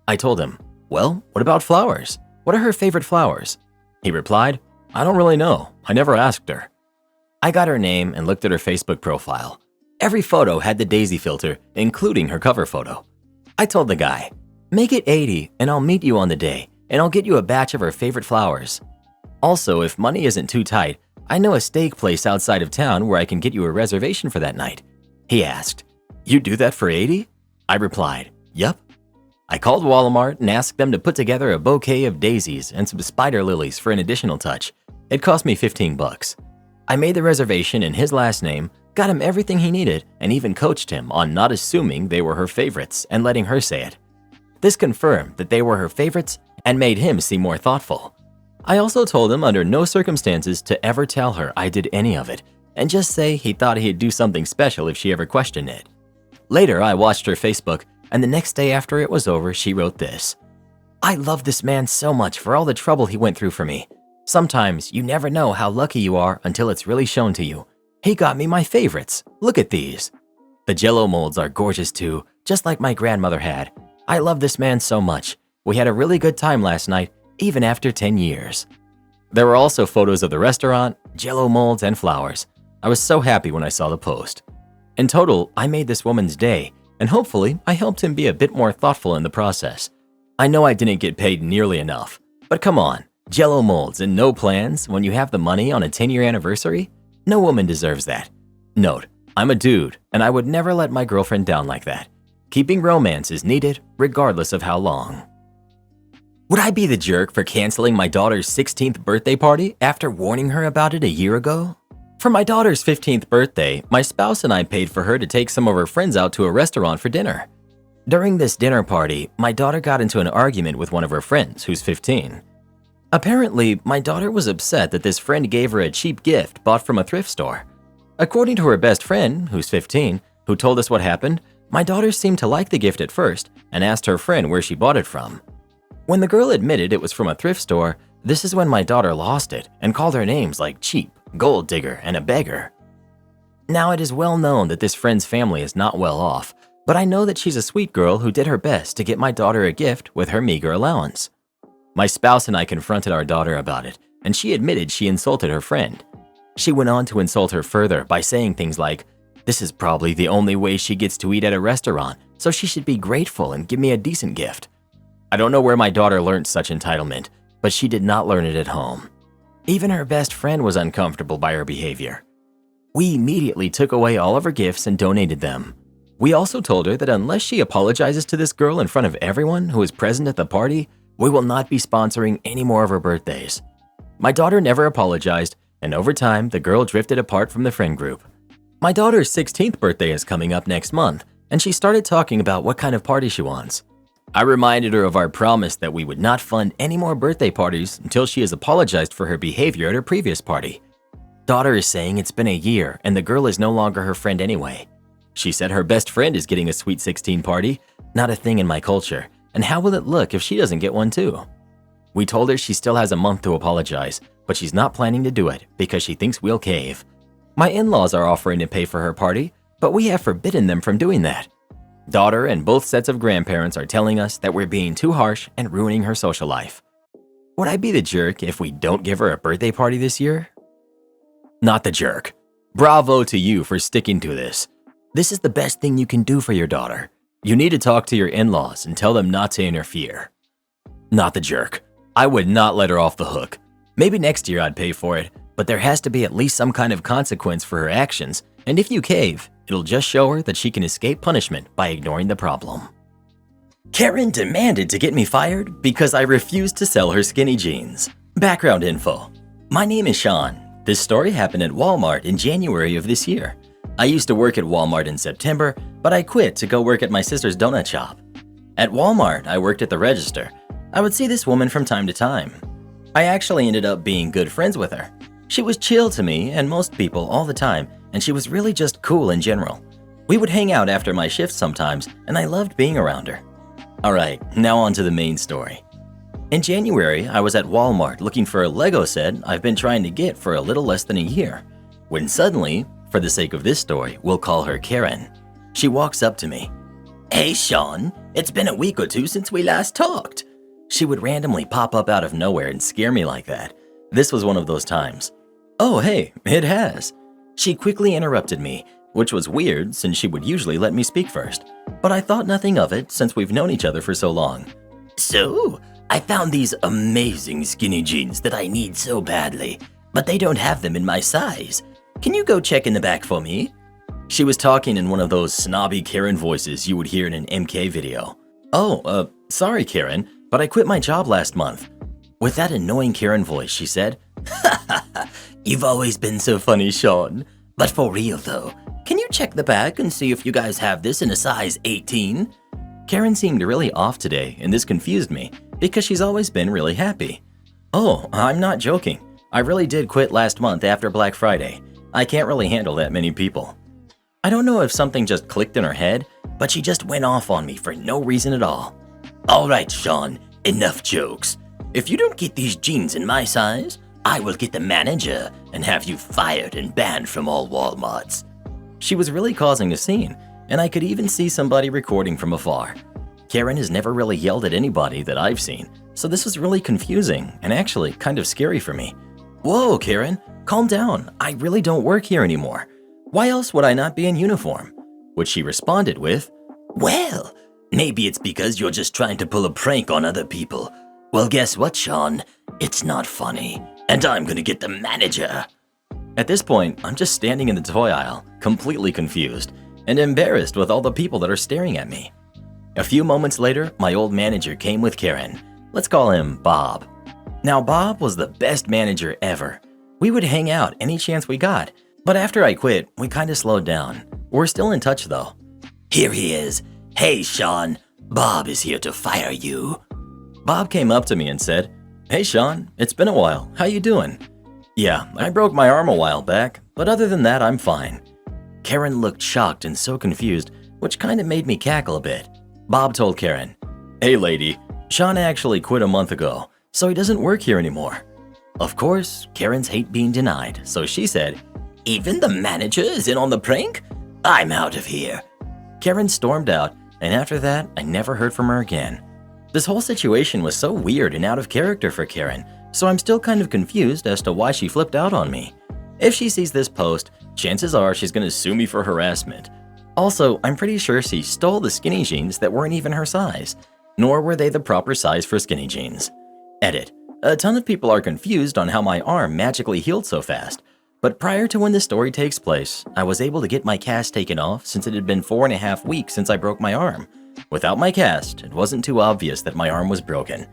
I told him, "Well, what about flowers? What are her favorite flowers?" He replied, "I don't really know. I never asked her." I got her name and looked at her Facebook profile. Every photo had the daisy filter, including her cover photo. I told the guy, "Make it 80 and I'll meet you on the day, and I'll get you a batch of her favorite flowers. Also, if money isn't too tight, I know a steak place outside of town where I can get you a reservation for that night." He asked, "You do that for 80? I replied, "Yup." I called Walmart and asked them to put together a bouquet of daisies and some spider lilies for an additional touch. It cost me $15. I made the reservation in his last name, got him everything he needed, and even coached him on not assuming they were her favorites and letting her say it. This confirmed that they were her favorites and made him seem more thoughtful. I also told him under no circumstances to ever tell her I did any of it, and just say he thought he'd do something special if she ever questioned it. Later, I watched her Facebook, and the next day after it was over, she wrote this: "I love this man so much for all the trouble he went through for me. Sometimes you never know how lucky you are until it's really shown to you. He got me my favorites. Look at these. The Jello molds are gorgeous too, just like my grandmother had. I love this man so much. We had a really good time last night, even after 10 years. There were also photos of the restaurant, Jello molds, and flowers. I was so happy when I saw the post. In total, I made this woman's day, and hopefully I helped him be a bit more thoughtful in the process. I know I didn't get paid nearly enough, but come on, Jello molds and no plans when you have the money on a 10-year anniversary? No woman deserves that. Note, I'm a dude, and I would never let my girlfriend down like that. Keeping romance is needed, regardless of how long." Would I be the jerk for canceling my daughter's 16th birthday party after warning her about it a year ago? For my daughter's 15th birthday, my spouse and I paid for her to take some of her friends out to a restaurant for dinner. During this dinner party, my daughter got into an argument with one of her friends who's 15. Apparently, my daughter was upset that this friend gave her a cheap gift bought from a thrift store. According to her best friend, who's 15, who told us what happened, my daughter seemed to like the gift at first and asked her friend where she bought it from. When the girl admitted it was from a thrift store, this is when my daughter lost it and called her names like cheap, gold digger, and a beggar. Now, it is well known that this friend's family is not well off, but I know that she's a sweet girl who did her best to get my daughter a gift with her meager allowance. My spouse and I confronted our daughter about it, and she admitted she insulted her friend. She went on to insult her further by saying things like, "This is probably the only way she gets to eat at a restaurant, so she should be grateful and give me a decent gift." I don't know where my daughter learned such entitlement, but she did not learn it at home. Even her best friend was uncomfortable by her behavior. We immediately took away all of her gifts and donated them. We also told her that unless she apologizes to this girl in front of everyone who is present at the party, we will not be sponsoring any more of her birthdays. My daughter never apologized, and over time, the girl drifted apart from the friend group. My daughter's 16th birthday is coming up next month, and she started talking about what kind of party she wants. I reminded her of our promise that we would not fund any more birthday parties until she has apologized for her behavior at her previous party. Daughter is saying it's been a year and the girl is no longer her friend anyway. She said her best friend is getting a sweet 16 party, not a thing in my culture, and how will it look if she doesn't get one too? We told her she still has a month to apologize, but she's not planning to do it because she thinks we'll cave. My in-laws are offering to pay for her party, but we have forbidden them from doing that. Daughter and both sets of grandparents are telling us that we're being too harsh and ruining her social life. Would I be the jerk if we don't give her a birthday party this year? Not the jerk. Bravo to you for sticking to this. This is the best thing you can do for your daughter. You need to talk to your in-laws and tell them not to interfere. Not the jerk. I would not let her off the hook. Maybe next year I'd pay for it, but there has to be at least some kind of consequence for her actions, and if you cave, it'll just show her that she can escape punishment by ignoring the problem. Karen demanded to get me fired because I refused to sell her skinny jeans. Background info. My name is Sean. This story happened at Walmart in January of this year. I used to work at Walmart in September, but I quit to go work at my sister's donut shop. At Walmart, I worked at the register. I would see this woman from time to time. I actually ended up being good friends with her. She was chill to me and most people all the time, and she was really just cool in general. We would hang out after my shift sometimes, and I loved being around her. Alright, now on to the main story. In January, I was at Walmart looking for a Lego set I've been trying to get for a little less than a year, when suddenly, for the sake of this story, we'll call her Karen. She walks up to me. "Hey Sean, it's been a week or two since we last talked." She would randomly pop up out of nowhere and scare me like that. This was one of those times. "Oh hey, it has." She quickly interrupted me, which was weird since she would usually let me speak first, but I thought nothing of it since we've known each other for so long. "So, I found these amazing skinny jeans that I need so badly, but they don't have them in my size. Can you go check in the back for me?" She was talking in one of those snobby Karen voices you would hear in an MK video. "Oh, sorry Karen, but I quit my job last month." With that annoying Karen voice, she said, "Ha ha ha, you've always been so funny, Sean. But for real though, can you check the back and see if you guys have this in a size 18? Karen seemed really off today, and this confused me because she's always been really happy. "Oh, I'm not joking. I really did quit last month after Black Friday. I can't really handle that many people." I don't know if something just clicked in her head, but she just went off on me for no reason at all. "Alright, Sean, enough jokes. If you don't get these jeans in my size, I will get the manager and have you fired and banned from all Walmarts." She was really causing a scene, and I could even see somebody recording from afar. Karen has never really yelled at anybody that I've seen, so this was really confusing and actually kind of scary for me. "Whoa, Karen, calm down. I really don't work here anymore. Why else would I not be in uniform?" Which she responded with, "Well, maybe it's because you're just trying to pull a prank on other people. Well, guess what, Sean? It's not funny, and I'm gonna get the manager." At this point, I'm just standing in the toy aisle, completely confused and embarrassed with all the people that are staring at me. A few moments later, my old manager came with Karen. Let's call him Bob. Now, Bob was the best manager ever. We would hang out any chance we got, but after I quit, we kind of slowed down. We're still in touch though. "Here he is. "Hey, Sean, Bob is here to fire you." Bob came up to me and said, "Hey, Sean, it's been a while. How you doing?" "Yeah, I broke my arm a while back, but other than that, I'm fine." Karen looked shocked and so confused, which kind of made me cackle a bit. Bob told Karen, "Hey, lady, Sean actually quit a month ago, so he doesn't work here anymore." Of course, Karen's hate being denied, so she said, "Even the manager is in on the prank? I'm out of here." Karen stormed out, and after that, I never heard from her again. This whole situation was so weird and out of character for Karen, so I'm still kind of confused as to why she flipped out on me. If she sees this post, chances are she's gonna sue me for harassment. Also, I'm pretty sure she stole the skinny jeans that weren't even her size, nor were they the proper size for skinny jeans. Edit. A ton of people are confused on how my arm magically healed so fast, but prior to when this story takes place, I was able to get my cast taken off since it had been 4.5 weeks since I broke my arm. Without my cast, it wasn't too obvious that my arm was broken.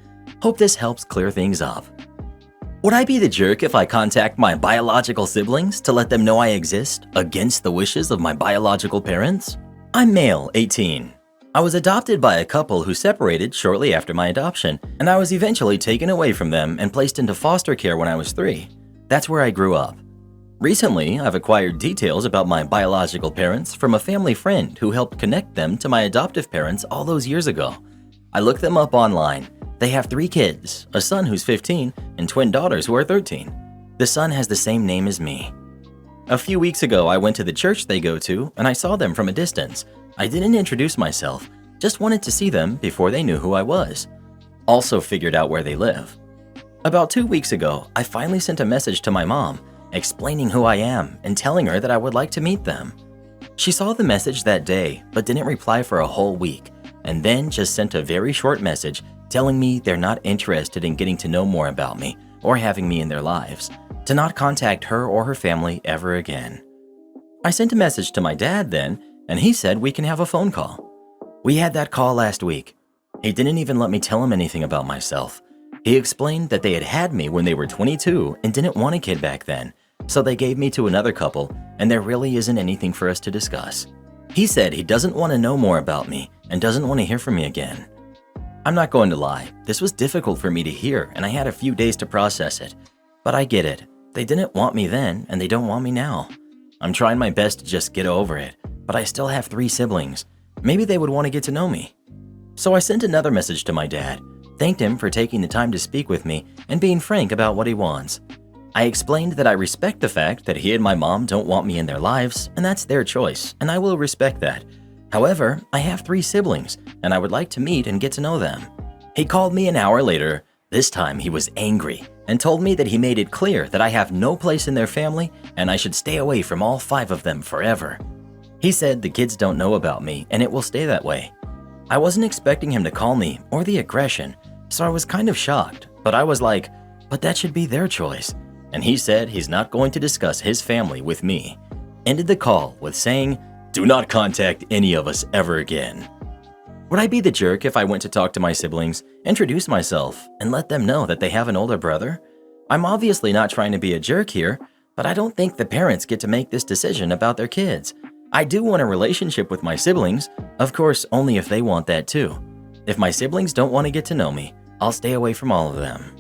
Hope this helps clear things up. Would I be the jerk if I contact my biological siblings to let them know I exist against the wishes of my biological parents? I'm male, 18. I was adopted by a couple who separated shortly after my adoption, and I was eventually taken away from them and placed into foster care when I was 3. That's where I grew up. Recently, I've acquired details about my biological parents from a family friend who helped connect them to my adoptive parents all those years ago. I looked them up online. They have 3 kids, a son who's 15 and twin daughters who are 13. The son has the same name as me. A few weeks ago, I went to the church they go to and I saw them from a distance. I didn't introduce myself, just wanted to see them before they knew who I was. Also figured out where they live. About 2 weeks ago, I finally sent a message to my mom, explaining who I am and telling her that I would like to meet them. She saw the message that day, but didn't reply for a whole week, and then just sent a very short message telling me they're not interested in getting to know more about me or having me in their lives, to not contact her or her family ever again. I sent a message to my dad then, and he said we can have a phone call. We had that call last week. He didn't even let me tell him anything about myself. He explained that they had had me when they were 22 and didn't want a kid back then, so they gave me to another couple, and there really isn't anything for us to discuss. He said he doesn't want to know more about me and doesn't want to hear from me again. I'm not going to lie, this was difficult for me to hear and I had a few days to process it. But I get it. They didn't want me then and they don't want me now. I'm trying my best to just get over it, but I still have 3 siblings. Maybe they would want to get to know me. So I sent another message to my dad, thanked him for taking the time to speak with me and being frank about what he wants. I explained that I respect the fact that he and my mom don't want me in their lives, and that's their choice, and I will respect that. However, I have 3 siblings, and I would like to meet and get to know them. He called me an hour later. This time he was angry and told me that he made it clear that I have no place in their family and I should stay away from all 5 of them forever. He said the kids don't know about me and it will stay that way. I wasn't expecting him to call me or the aggression, so I was kind of shocked, but I was like, but that should be their choice. And he said he's not going to discuss his family with me. Ended the call with saying, "Do not contact any of us ever again." Would I be the jerk if I went to talk to my siblings, introduce myself, and let them know that they have an older brother? I'm obviously not trying to be a jerk here, but I don't think the parents get to make this decision about their kids. I do want a relationship with my siblings, of course only if they want that too. If my siblings don't want to get to know me, I'll stay away from all of them.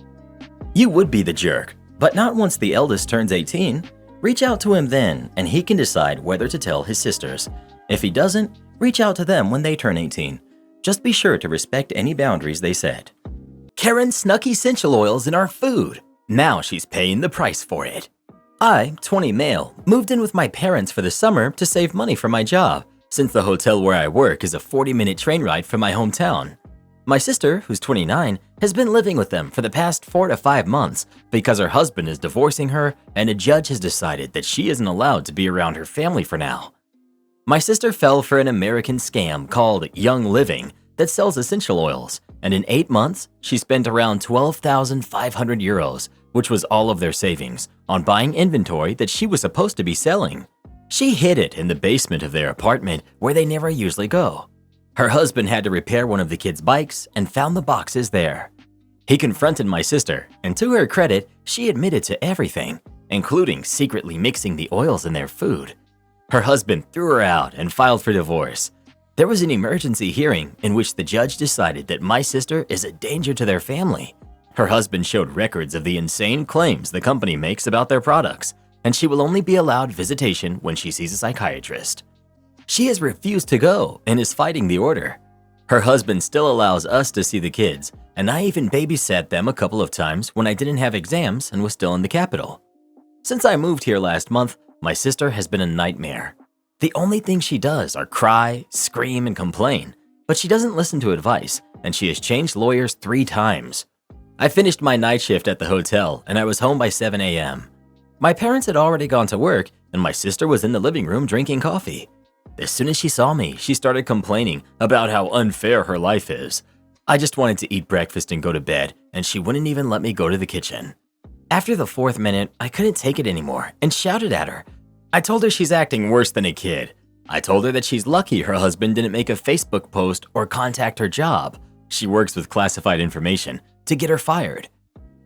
You would be the jerk, but not once the eldest turns 18. Reach out to him then, and he can decide whether to tell his sisters. If he doesn't, reach out to them when they turn 18. Just be sure to respect any boundaries they set. Karen snuck essential oils in our food. Now she's paying the price for it. I, 20 male, moved in with my parents for the summer to save money for my job, since the hotel where I work is a 40-minute train ride from my hometown. My sister, who's 29, has been living with them for the past 4 to 5 months because her husband is divorcing her and a judge has decided that she isn't allowed to be around her family for now. My sister fell for an American scam called Young Living that sells essential oils, and in 8 months, she spent around 12,500 euros, which was all of their savings, on buying inventory that she was supposed to be selling. She hid it in the basement of their apartment where they never usually go. Her husband had to repair one of the kids' bikes and found the boxes there. He confronted my sister, and to her credit, she admitted to everything, including secretly mixing the oils in their food. Her husband threw her out and filed for divorce. There was an emergency hearing in which the judge decided that my sister is a danger to their family. Her husband showed records of the insane claims the company makes about their products, and she will only be allowed visitation when she sees a psychiatrist. She has refused to go and is fighting the order. Her husband still allows us to see the kids, and I even babysat them a couple of times when I didn't have exams and was still in the capital. Since I moved here last month, my sister has been a nightmare. The only thing she does are cry, scream, and complain, but she doesn't listen to advice, and she has changed lawyers 3 times. I finished my night shift at the hotel, and I was home by 7 a.m. My parents had already gone to work, and my sister was in the living room drinking coffee. As soon as she saw me, she started complaining about how unfair her life is. I just wanted to eat breakfast and go to bed, and she wouldn't even let me go to the kitchen. After the 4th minute, I couldn't take it anymore and shouted at her. I told her she's acting worse than a kid. I told her that she's lucky her husband didn't make a Facebook post or contact her job. She works with classified information to get her fired.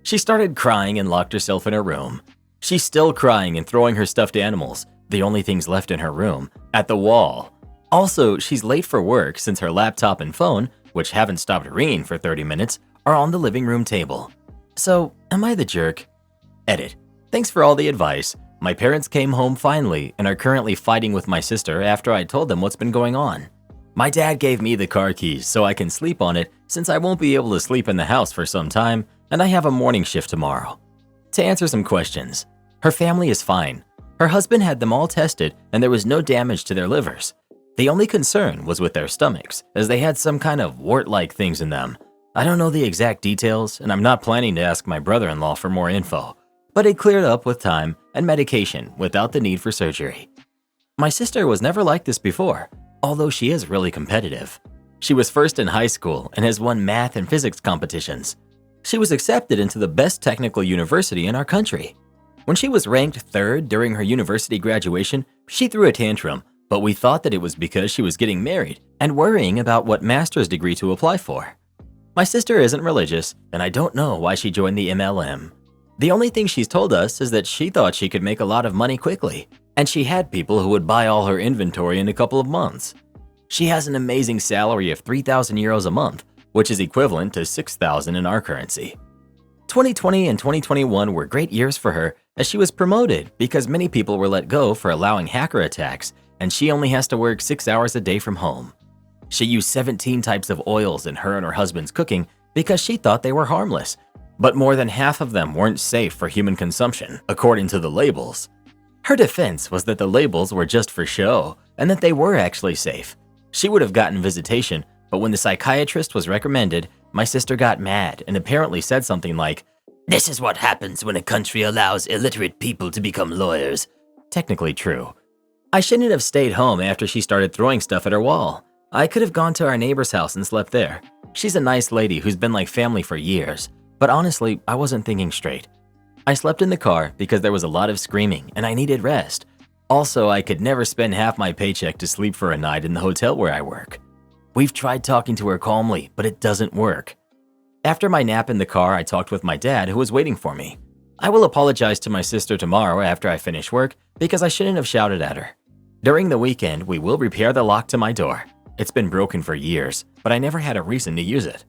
She started crying and locked herself in her room. She's still crying and throwing her stuffed animals, the only things left in her room, at the wall. Also, she's late for work since her laptop and phone, which haven't stopped ringing for 30 minutes, are on the living room table. So, am I the jerk? Edit. Thanks for all the advice. My parents came home finally and are currently fighting with my sister after I told them what's been going on. My dad gave me the car keys so I can sleep on it since I won't be able to sleep in the house for some time and I have a morning shift tomorrow. To answer some questions, her family is fine. Her husband had them all tested and there was no damage to their livers. The only concern was with their stomachs, as they had some kind of wart-like things in them. I don't know the exact details, and I'm not planning to ask my brother-in-law for more info, but it cleared up with time and medication without the need for surgery. My sister was never like this before, although she is really competitive. She was first in high school and has won math and physics competitions. She was accepted into the best technical university in our country. When she was ranked 3rd during her university graduation, she threw a tantrum, but we thought that it was because she was getting married and worrying about what master's degree to apply for. My sister isn't religious, and I don't know why she joined the MLM. The only thing she's told us is that she thought she could make a lot of money quickly, and she had people who would buy all her inventory in a couple of months. She has an amazing salary of 3,000 euros a month, which is equivalent to 6,000 in our currency. 2020 and 2021 were great years for her as she was promoted because many people were let go for allowing hacker attacks, and she only has to work 6 hours a day from home. She used 17 types of oils in her and her husband's cooking because she thought they were harmless, but more than half of them weren't safe for human consumption, according to the labels. Her defense was that the labels were just for show and that they were actually safe. She would have gotten visitation, but when the psychiatrist was recommended, my sister got mad and apparently said something like, "This is what happens when a country allows illiterate people to become lawyers." Technically true. I shouldn't have stayed home after she started throwing stuff at her wall. I could have gone to our neighbor's house and slept there. She's a nice lady who's been like family for years, but honestly, I wasn't thinking straight. I slept in the car because there was a lot of screaming and I needed rest. Also, I could never spend half my paycheck to sleep for a night in the hotel where I work. We've tried talking to her calmly, but it doesn't work. After my nap in the car, I talked with my dad who was waiting for me. I will apologize to my sister tomorrow after I finish work because I shouldn't have shouted at her. During the weekend, we will repair the lock to my door. It's been broken for years, but I never had a reason to use it.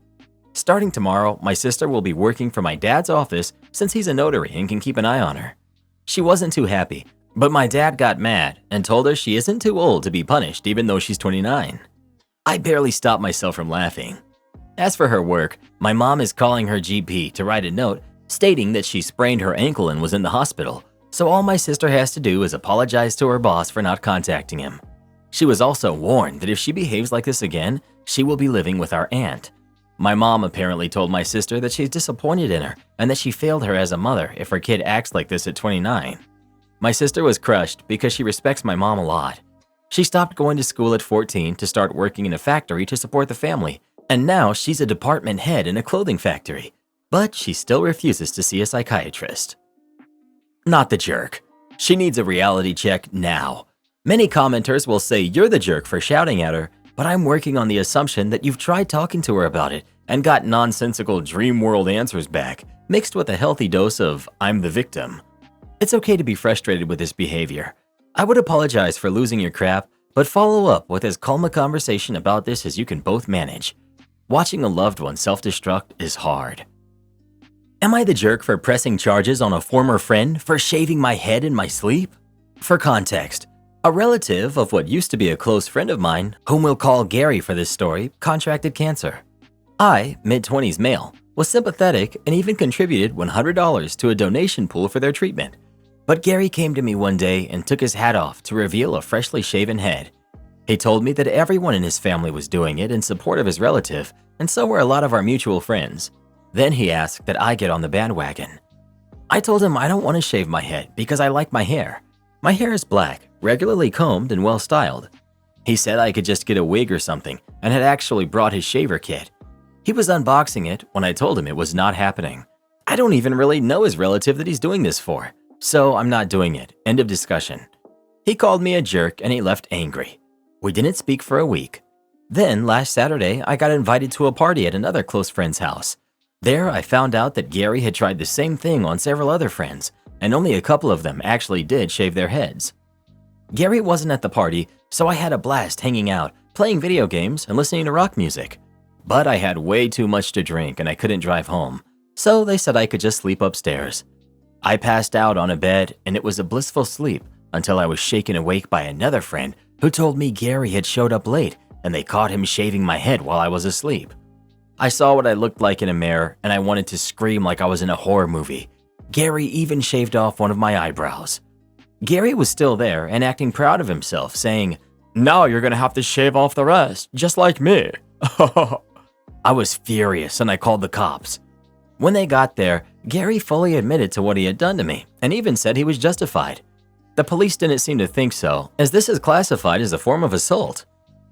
Starting tomorrow, my sister will be working for my dad's office since he's a notary and can keep an eye on her. She wasn't too happy, but my dad got mad and told her she isn't too old to be punished even though she's 29. I barely stopped myself from laughing. As for her work, my mom is calling her GP to write a note stating that she sprained her ankle and was in the hospital, so all my sister has to do is apologize to her boss for not contacting him. She was also warned that if she behaves like this again, she will be living with our aunt. My mom apparently told my sister that she's disappointed in her and that she failed her as a mother if her kid acts like this at 29. My sister was crushed because she respects my mom a lot. She stopped going to school at 14 to start working in a factory to support the family, and now she's a department head in a clothing factory, but she still refuses to see a psychiatrist. Not the jerk. She needs a reality check now. Many commenters will say you're the jerk for shouting at her, but I'm working on the assumption that you've tried talking to her about it and got nonsensical dream world answers back, mixed with a healthy dose of I'm the victim. It's okay to be frustrated with this behavior. I would apologize for losing your crap, but follow up with as calm a conversation about this as you can both manage. Watching a loved one self-destruct is hard. Am I the jerk for pressing charges on a former friend for shaving my head in my sleep? For context, a relative of what used to be a close friend of mine, whom we'll call Gary for this story, contracted cancer. I, mid-20s male, was sympathetic and even contributed $100 to a donation pool for their treatment. But Gary came to me one day and took his hat off to reveal a freshly shaven head. He told me that everyone in his family was doing it in support of his relative, and so were a lot of our mutual friends. Then he asked that I get on the bandwagon. I told him I don't want to shave my head because I like my hair. My hair is black, regularly combed and well styled. He said I could just get a wig or something and had actually brought his shaver kit. He was unboxing it when I told him it was not happening. I don't even really know his relative that he's doing this for, so I'm not doing it. End of discussion. He called me a jerk and he left angry. We didn't speak for a week. Then last Saturday, I got invited to a party at another close friend's house. There, I found out that Gary had tried the same thing on several other friends, and only a couple of them actually did shave their heads. Gary wasn't at the party, so I had a blast hanging out, playing video games, and listening to rock music. But I had way too much to drink and I couldn't drive home, so they said I could just sleep upstairs. I passed out on a bed, and it was a blissful sleep until I was shaken awake by another friend who told me Gary had showed up late and they caught him shaving my head while I was asleep. I saw what I looked like in a mirror and I wanted to scream like I was in a horror movie. Gary even shaved off one of my eyebrows. Gary was still there and acting proud of himself, saying, "Now you're gonna have to shave off the rest, just like me." I was furious and I called the cops. When they got there, Gary fully admitted to what he had done to me and even said he was justified. The police didn't seem to think so, as this is classified as a form of assault.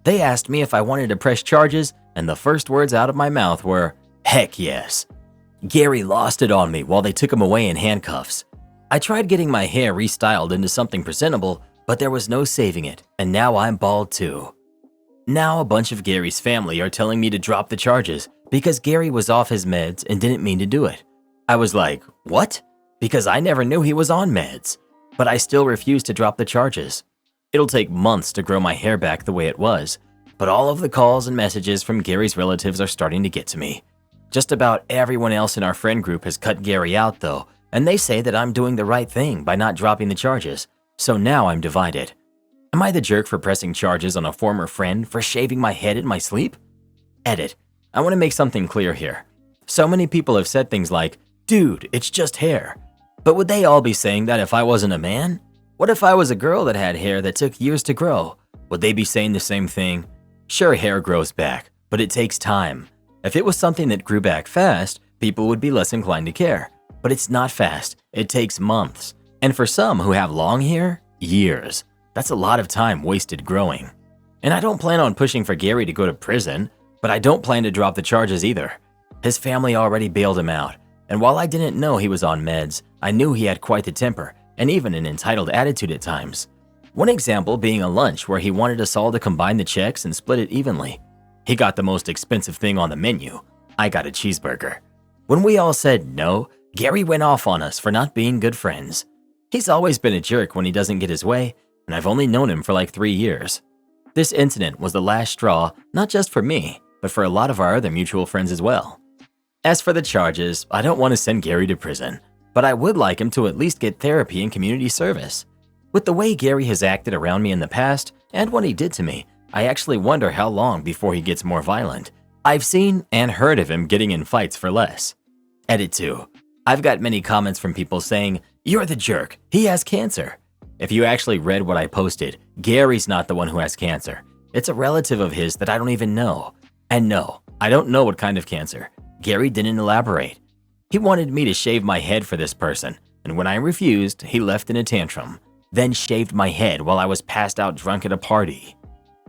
They asked me if I wanted to press charges, and the first words out of my mouth were, "Heck yes." Gary lost it on me while they took him away in handcuffs. I tried getting my hair restyled into something presentable, but there was no saving it, and now I'm bald too. Now a bunch of Gary's family are telling me to drop the charges because Gary was off his meds and didn't mean to do it. I was like, what? Because I never knew he was on meds. But I still refuse to drop the charges. It'll take months to grow my hair back the way it was, but all of the calls and messages from Gary's relatives are starting to get to me. Just about everyone else in our friend group has cut Gary out though, and they say that I'm doing the right thing by not dropping the charges, so now I'm divided. Am I the jerk for pressing charges on a former friend for shaving my head in my sleep? Edit. I want to make something clear here. So many people have said things like, "Dude, it's just hair." But would they all be saying that if I wasn't a man? What if I was a girl that had hair that took years to grow? Would they be saying the same thing? Sure, hair grows back, but it takes time. If it was something that grew back fast, people would be less inclined to care. But it's not fast. It takes months. And for some who have long hair, years. That's a lot of time wasted growing. And I don't plan on pushing for Gary to go to prison, but I don't plan to drop the charges either. His family already bailed him out, and while I didn't know he was on meds, I knew he had quite the temper and even an entitled attitude at times. One example being a lunch where he wanted us all to combine the checks and split it evenly. He got the most expensive thing on the menu. I got a cheeseburger. When we all said no, Gary went off on us for not being good friends. He's always been a jerk when he doesn't get his way, and I've only known him for like 3 years. This incident was the last straw, not just for me, but for a lot of our other mutual friends as well. As for the charges, I don't want to send Gary to prison, but I would like him to at least get therapy and community service. With the way Gary has acted around me in the past and what he did to me, I actually wonder how long before he gets more violent. I've seen and heard of him getting in fights for less. Edit 2. I've got many comments from people saying, "You're the jerk, he has cancer." If you actually read what I posted, Gary's not the one who has cancer. It's a relative of his that I don't even know. And no, I don't know what kind of cancer. Gary didn't elaborate. He wanted me to shave my head for this person, and when I refused, he left in a tantrum, then shaved my head while I was passed out drunk at a party.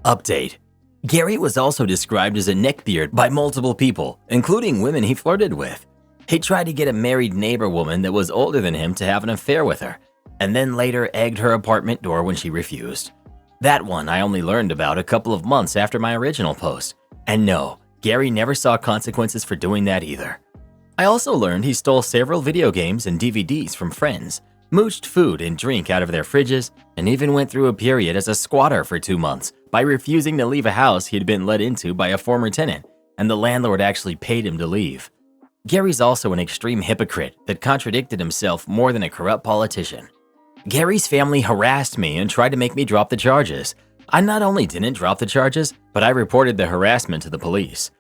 Update. Gary was also described as a neckbeard by multiple people, including women he flirted with. He tried to get a married neighbor woman that was older than him to have an affair with her, and then later egged her apartment door when she refused. That one I only learned about a couple of months after my original post. And no, Gary never saw consequences for doing that either. I also learned he stole several video games and DVDs from friends, mooched food and drink out of their fridges, and even went through a period as a squatter for 2 months by refusing to leave a house he'd been let into by a former tenant, and the landlord actually paid him to leave. Gary's also an extreme hypocrite that contradicted himself more than a corrupt politician. Gary's family harassed me and tried to make me drop the charges. I not only didn't drop the charges, but I reported the harassment to the police.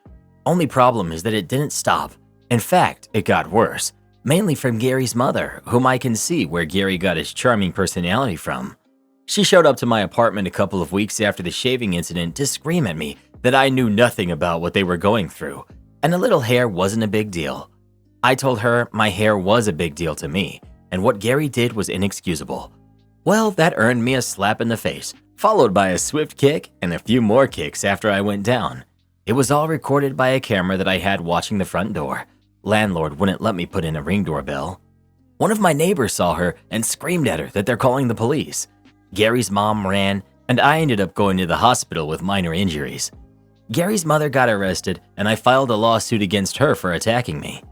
Only problem is that it didn't stop. In fact, it got worse, mainly from Gary's mother, whom I can see where Gary got his charming personality from. She showed up to my apartment a couple of weeks after the shaving incident to scream at me that I knew nothing about what they were going through, and a little hair wasn't a big deal. I told her my hair was a big deal to me, and what Gary did was inexcusable. Well, that earned me a slap in the face, followed by a swift kick and a few more kicks after I went down. It was all recorded by a camera that I had watching the front door. Landlord wouldn't let me put in a Ring doorbell. One of my neighbors saw her and screamed at her that they're calling the police. Gary's mom ran, and I ended up going to the hospital with minor injuries. Gary's mother got arrested, and I filed a lawsuit against her for attacking me.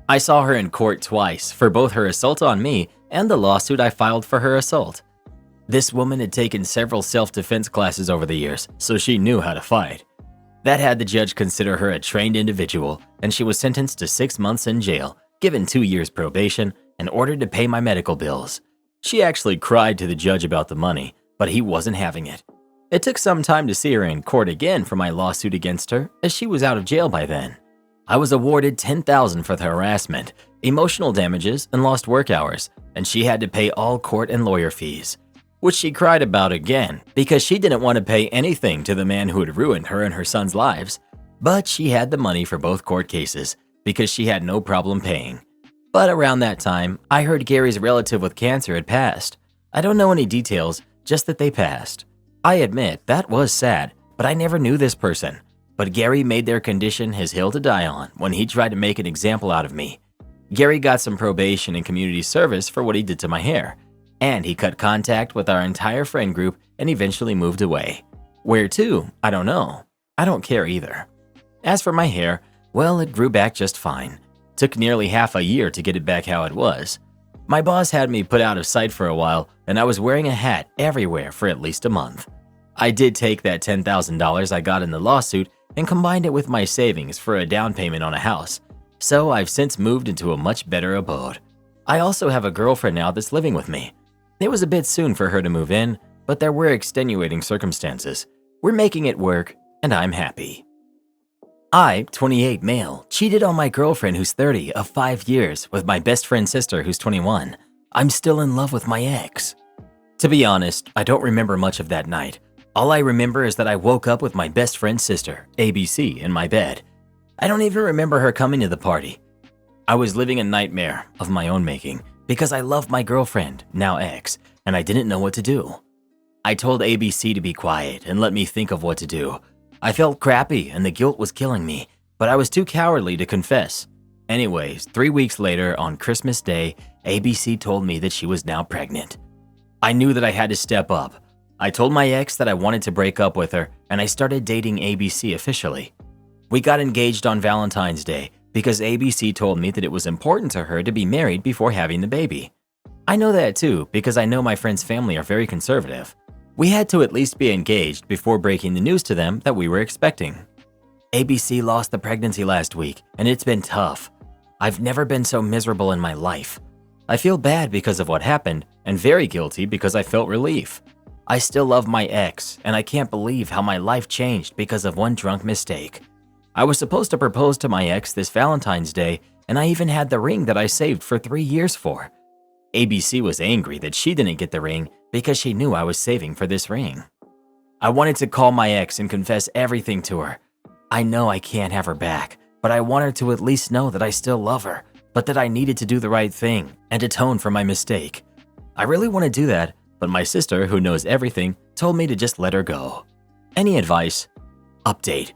I saw her in court twice for both her assault on me and the lawsuit I filed for her assault. This woman had taken several self-defense classes over the years, so she knew how to fight. That had the judge consider her a trained individual, and she was sentenced to 6 months in jail, given 2 years probation, and ordered to pay my medical bills. She actually cried to the judge about the money, but he wasn't having it. It took some time to see her in court again for my lawsuit against her, as she was out of jail by then. I was awarded $10,000 for the harassment, emotional damages, and lost work hours, and she had to pay all court and lawyer fees, which she cried about again because she didn't want to pay anything to the man who had ruined her and her son's lives. But she had the money for both court cases because she had no problem paying. But around that time, I heard Gary's relative with cancer had passed. I don't know any details, just that they passed. I admit that was sad, but I never knew this person. But Gary made their condition his hill to die on when he tried to make an example out of me. Gary got some probation and community service for what he did to my hair, and he cut contact with our entire friend group and eventually moved away. Where to? I don't know. I don't care either. As for my hair, well, it grew back just fine. Took nearly half a year to get it back how it was. My boss had me put out of sight for a while, and I was wearing a hat everywhere for at least a month. I did take that $10,000 I got in the lawsuit and combined it with my savings for a down payment on a house, so I've since moved into a much better abode. I also have a girlfriend now that's living with me. It was a bit soon for her to move in, but there were extenuating circumstances. We're making it work, and I'm happy. I, 28 male, cheated on my girlfriend who's 30 of 5 years with my best friend's sister who's 21. I'm still in love with my ex. To be honest, I don't remember much of that night. All I remember is that I woke up with my best friend's sister, ABC, in my bed. I don't even remember her coming to the party. I was living a nightmare of my own making because I loved my girlfriend, now ex, and I didn't know what to do. I told ABC to be quiet and let me think of what to do. I felt crappy and the guilt was killing me, but I was too cowardly to confess. Anyways, 3 weeks later, on Christmas Day, ABC told me that she was now pregnant. I knew that I had to step up. I told my ex that I wanted to break up with her, and I started dating ABC officially. We got engaged on Valentine's Day because ABC told me that it was important to her to be married before having the baby. I know that too because I know my friend's family are very conservative. We had to at least be engaged before breaking the news to them that we were expecting. ABC lost the pregnancy last week, and it's been tough. I've never been so miserable in my life. I feel bad because of what happened, and very guilty because I felt relief. I still love my ex, and I can't believe how my life changed because of one drunk mistake. I was supposed to propose to my ex this Valentine's Day, and I even had the ring that I saved for 3 years for. ABC was angry that she didn't get the ring because she knew I was saving for this ring. I wanted to call my ex and confess everything to her. I know I can't have her back, but I want her to at least know that I still love her, but that I needed to do the right thing and atone for my mistake. I really want to do that, but my sister, who knows everything, told me to just let her go. Any advice? Update.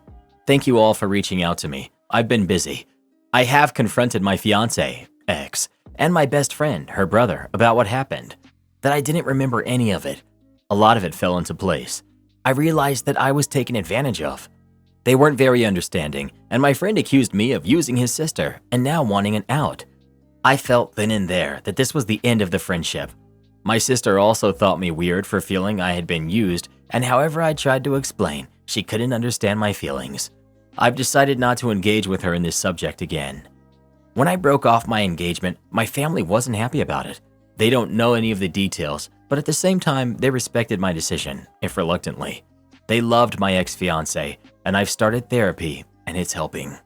Thank you all for reaching out to me. I've been busy. I have confronted my fiancé, ex, and my best friend, her brother, about what happened. That I didn't remember any of it. A lot of it fell into place. I realized that I was taken advantage of. They weren't very understanding, and my friend accused me of using his sister and now wanting an out. I felt then and there that this was the end of the friendship. My sister also thought me weird for feeling I had been used, and however I tried to explain, she couldn't understand my feelings. I've decided not to engage with her in this subject again. When I broke off my engagement, my family wasn't happy about it. They don't know any of the details, but at the same time, they respected my decision, if reluctantly. They loved my ex-fiancé, and I've started therapy, and it's helping.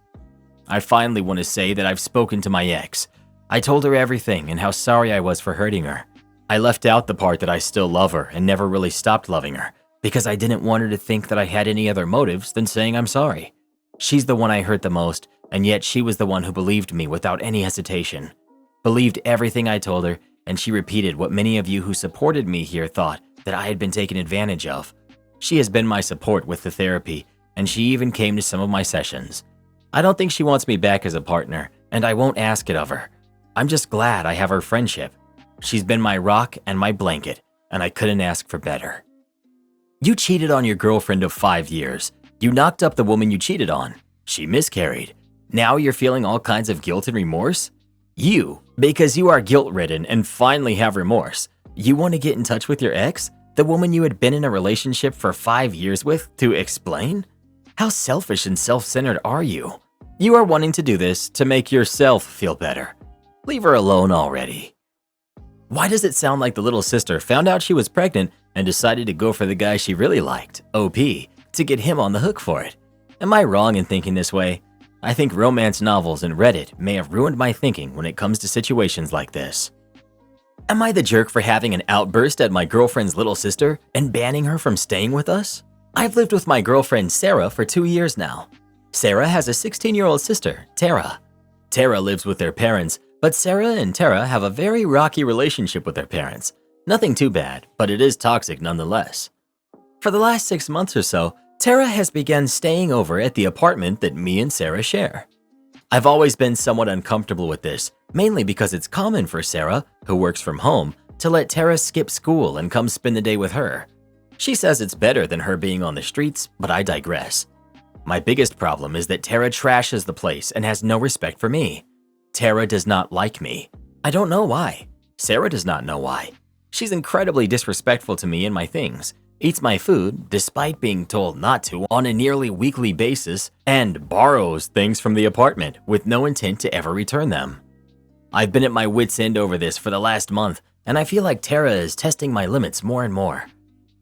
I finally want to say that I've spoken to my ex. I told her everything and how sorry I was for hurting her. I left out the part that I still love her and never really stopped loving her, because I didn't want her to think that I had any other motives than saying I'm sorry. She's the one I hurt the most, and yet she was the one who believed me without any hesitation. Believed everything I told her, and she repeated what many of you who supported me here thought, that I had been taken advantage of. She has been my support with the therapy, and she even came to some of my sessions. I don't think she wants me back as a partner, and I won't ask it of her. I'm just glad I have her friendship. She's been my rock and my blanket, and I couldn't ask for better. You cheated on your girlfriend of 5 years. You knocked up the woman you cheated on. She miscarried. Now you're feeling all kinds of guilt and remorse? Because you are guilt-ridden and finally have remorse. You want to get in touch with your ex, the woman you had been in a relationship for 5 years with, to explain? How selfish and self-centered are you? You are wanting to do this to make yourself feel better. Leave her alone already. Why does it sound like the little sister found out she was pregnant and decided to go for the guy she really liked, OP, to get him on the hook for it? Am I wrong in thinking this way? I think romance novels and Reddit may have ruined my thinking when it comes to situations like this. Am I the jerk for having an outburst at my girlfriend's little sister and banning her from staying with us? I've lived with my girlfriend Sarah for 2 years now. Sarah has a 16-year-old sister, Tara. Tara lives with their parents, but Sarah and Tara have a very rocky relationship with their parents. Nothing too bad, but it is toxic nonetheless. For the last 6 months or so, Tara has begun staying over at the apartment that me and Sarah share. I've always been somewhat uncomfortable with this, mainly because it's common for Sarah, who works from home, to let Tara skip school and come spend the day with her. She says it's better than her being on the streets, but I digress. My biggest problem is that Tara trashes the place and has no respect for me. Tara does not like me. I don't know why. Sarah does not know why. She's incredibly disrespectful to me and my things, eats my food despite being told not to on a nearly weekly basis, and borrows things from the apartment with no intent to ever return them. I've been at my wit's end over this for the last month, and I feel like Tara is testing my limits more and more.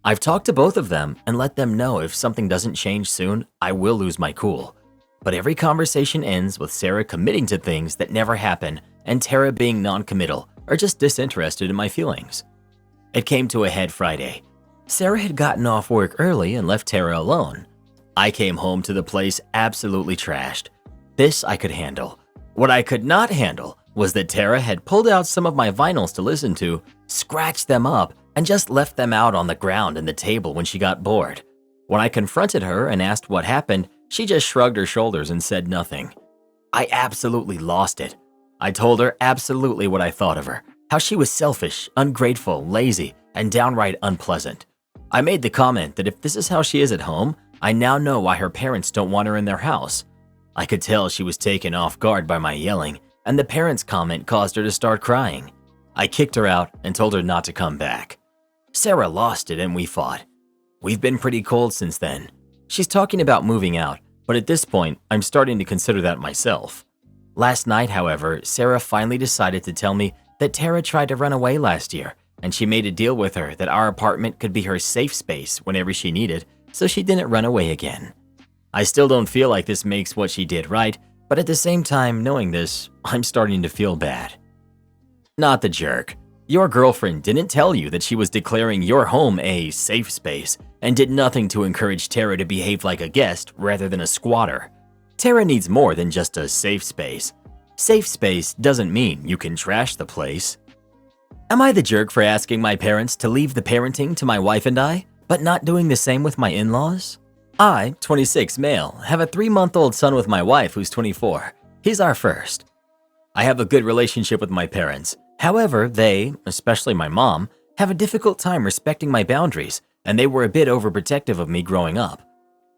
I've talked to both of them and let them know if something doesn't change soon, I will lose my cool. But every conversation ends with Sarah committing to things that never happen and Tara being non-committal or just disinterested in my feelings. It came to a head Friday. Sarah had gotten off work early and left Tara alone. I came home to the place absolutely trashed. This I could handle. What I could not handle was that Tara had pulled out some of my vinyls to listen to, scratched them up, and just left them out on the ground and the table when she got bored. When I confronted her and asked what happened, she just shrugged her shoulders and said nothing. I absolutely lost it. I told her absolutely what I thought of her, how she was selfish, ungrateful, lazy, and downright unpleasant. I made the comment that if this is how she is at home, I now know why her parents don't want her in their house. I could tell she was taken off guard by my yelling, and the parents' comment caused her to start crying. I kicked her out and told her not to come back. Sarah lost it and we fought. We've been pretty cold since then. She's talking about moving out, but at this point, I'm starting to consider that myself. Last night, however, Sarah finally decided to tell me that Tara tried to run away last year, and she made a deal with her that our apartment could be her safe space whenever she needed, so she didn't run away again. I still don't feel like this makes what she did right, but at the same time, knowing this, I'm starting to feel bad. Not the jerk. Your girlfriend didn't tell you that she was declaring your home a safe space and did nothing to encourage Tara to behave like a guest rather than a squatter. Tara needs more than just a safe space. Safe space doesn't mean you can trash the place. Am I the jerk for asking my parents to leave the parenting to my wife and I, but not doing the same with my in-laws? I, 26 male, have a 3-month-old son with my wife who's 24. He's our first. I have a good relationship with my parents. However, they, especially my mom, have a difficult time respecting my boundaries, and they were a bit overprotective of me growing up.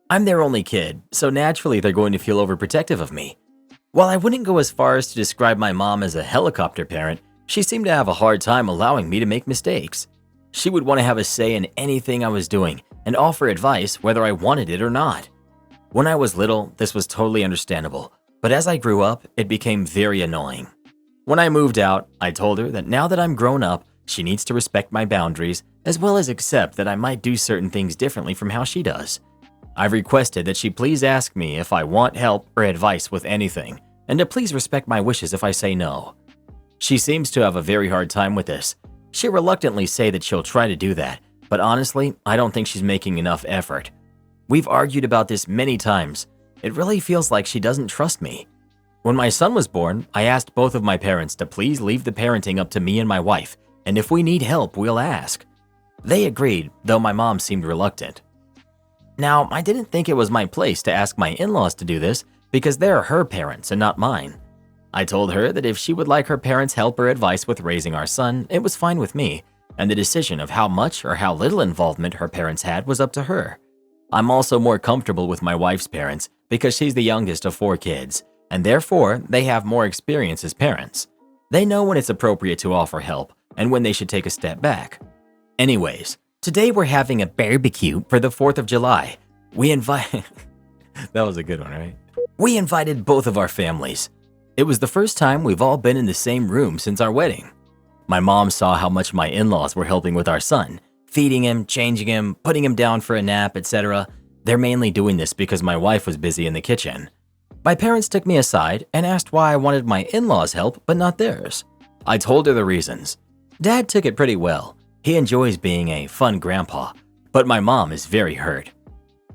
I'm their only kid, so naturally they're going to feel overprotective of me. While I wouldn't go as far as to describe my mom as a helicopter parent, she seemed to have a hard time allowing me to make mistakes. She would want to have a say in anything I was doing and offer advice whether I wanted it or not. When I was little, this was totally understandable, but as I grew up, it became very annoying. When I moved out, I told her that now that I'm grown up, she needs to respect my boundaries as well as accept that I might do certain things differently from how she does. I've requested that she please ask me if I want help or advice with anything, and to please respect my wishes if I say no. She seems to have a very hard time with this. She'll reluctantly say that she'll try to do that, but honestly, I don't think she's making enough effort. We've argued about this many times. It really feels like she doesn't trust me. When my son was born, I asked both of my parents to please leave the parenting up to me and my wife, and if we need help, we'll ask. They agreed, though my mom seemed reluctant. Now, I didn't think it was my place to ask my in-laws to do this because they're her parents and not mine. I told her that if she would like her parents' help or advice with raising our son, it was fine with me, and the decision of how much or how little involvement her parents had was up to her. I'm also more comfortable with my wife's parents because she's the youngest of 4 kids, and therefore they have more experience as parents. They know when it's appropriate to offer help and when they should take a step back. Anyways, today we're having a barbecue for the 4th of July. That was a good one, right? We invited both of our families. It was the first time we've all been in the same room since our wedding. My mom saw how much my in-laws were helping with our son, feeding him, changing him, putting him down for a nap, etc. They're mainly doing this because my wife was busy in the kitchen. My parents took me aside and asked why I wanted my in-laws' help but not theirs. I told her the reasons. Dad took it pretty well. He enjoys being a fun grandpa, but my mom is very hurt.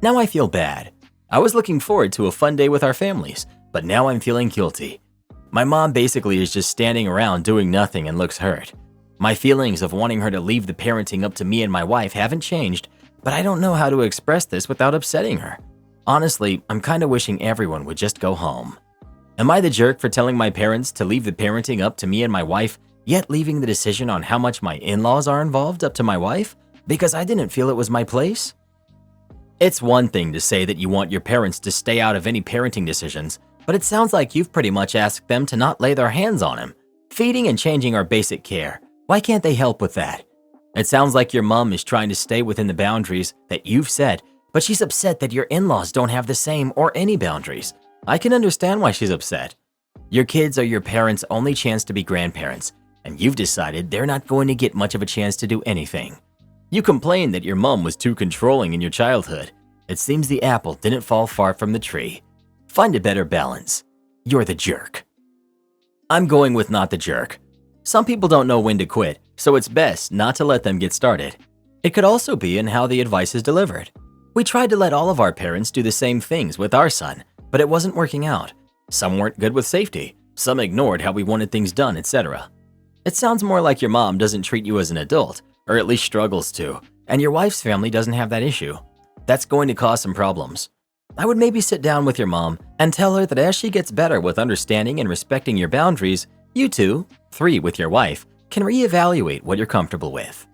Now I feel bad. I was looking forward to a fun day with our families, but now I'm feeling guilty. My mom basically is just standing around doing nothing and looks hurt. My feelings of wanting her to leave the parenting up to me and my wife haven't changed, but I don't know how to express this without upsetting her. Honestly, I'm kinda wishing everyone would just go home. Am I the jerk for telling my parents to leave the parenting up to me and my wife, yet leaving the decision on how much my in-laws are involved up to my wife? Because I didn't feel it was my place? It's one thing to say that you want your parents to stay out of any parenting decisions, but it sounds like you've pretty much asked them to not lay their hands on him. Feeding and changing are basic care. Why can't they help with that? It sounds like your mom is trying to stay within the boundaries that you've set, but she's upset that your in-laws don't have the same or any boundaries. I can understand why she's upset. Your kids are your parents' only chance to be grandparents, and you've decided they're not going to get much of a chance to do anything. You complained that your mom was too controlling in your childhood. It seems the apple didn't fall far from the tree. Find a better balance. You're the jerk. I'm going with not the jerk. Some people don't know when to quit, so it's best not to let them get started. It could also be in how the advice is delivered. We tried to let all of our parents do the same things with our son, but it wasn't working out. Some weren't good with safety, some ignored how we wanted things done, etc. It sounds more like your mom doesn't treat you as an adult, or at least struggles to, and your wife's family doesn't have that issue. That's going to cause some problems. I would maybe sit down with your mom and tell her that as she gets better with understanding and respecting your boundaries, you two, 3 with your wife, can reevaluate what you're comfortable with.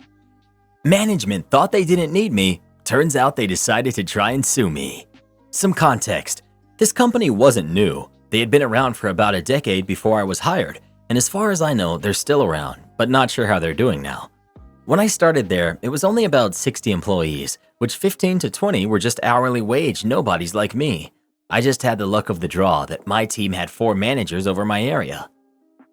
Management thought they didn't need me. Turns out they decided to try and sue me. Some context. This company wasn't new. They had been around for about a decade before I was hired, and as far as I know, they're still around, but not sure how they're doing now. When I started there, it was only about 60 employees, which 15 to 20 were just hourly wage nobodies like me. I just had the luck of the draw that my team had 4 managers over my area.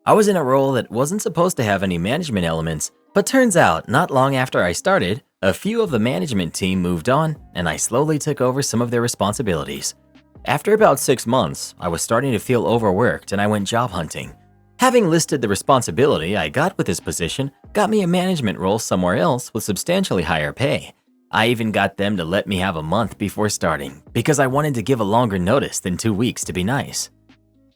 I was in a role that wasn't supposed to have any management elements, but turns out not long after I started, a few of the management team moved on and I slowly took over some of their responsibilities. After about 6 months, I was starting to feel overworked and I went job hunting. Having listed the responsibility I got with this position got me a management role somewhere else with substantially higher pay. I even got them to let me have a month before starting because I wanted to give a longer notice than 2 weeks to be nice.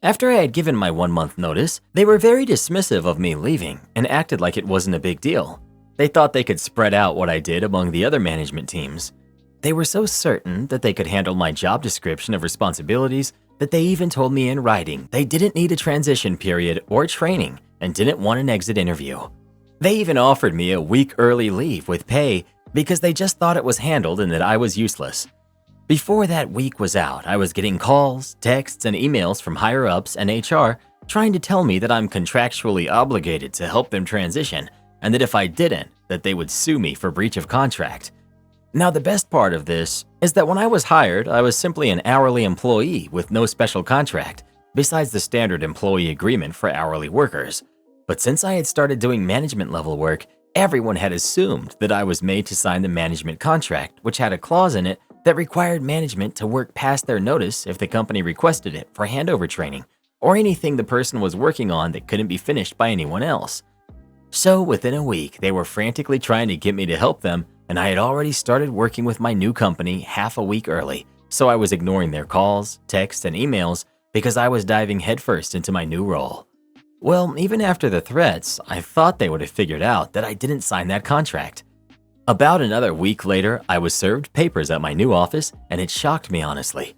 After I had given my 1-month notice, they were very dismissive of me leaving and acted like it wasn't a big deal. They thought they could spread out what I did among the other management teams. They were so certain that they could handle my job description of responsibilities that they even told me in writing they didn't need a transition period or training and didn't want an exit interview. They even offered me a week early leave with pay because they just thought it was handled and that I was useless. Before that week was out, I was getting calls, texts, and emails from higher-ups and HR trying to tell me that I'm contractually obligated to help them transition, and that if I didn't, that they would sue me for breach of contract. Now, the best part of this is that when I was hired, I was simply an hourly employee with no special contract, besides the standard employee agreement for hourly workers. But since I had started doing management-level work, everyone had assumed that I was made to sign the management contract, which had a clause in it that required management to work past their notice if the company requested it for handover training, or anything the person was working on that couldn't be finished by anyone else. So within a week, they were frantically trying to get me to help them, and I had already started working with my new company half a week early, so I was ignoring their calls, texts, and emails because I was diving headfirst into my new role. Well, even after the threats, I thought they would have figured out that I didn't sign that contract. About another week later, I was served papers at my new office, and it shocked me honestly.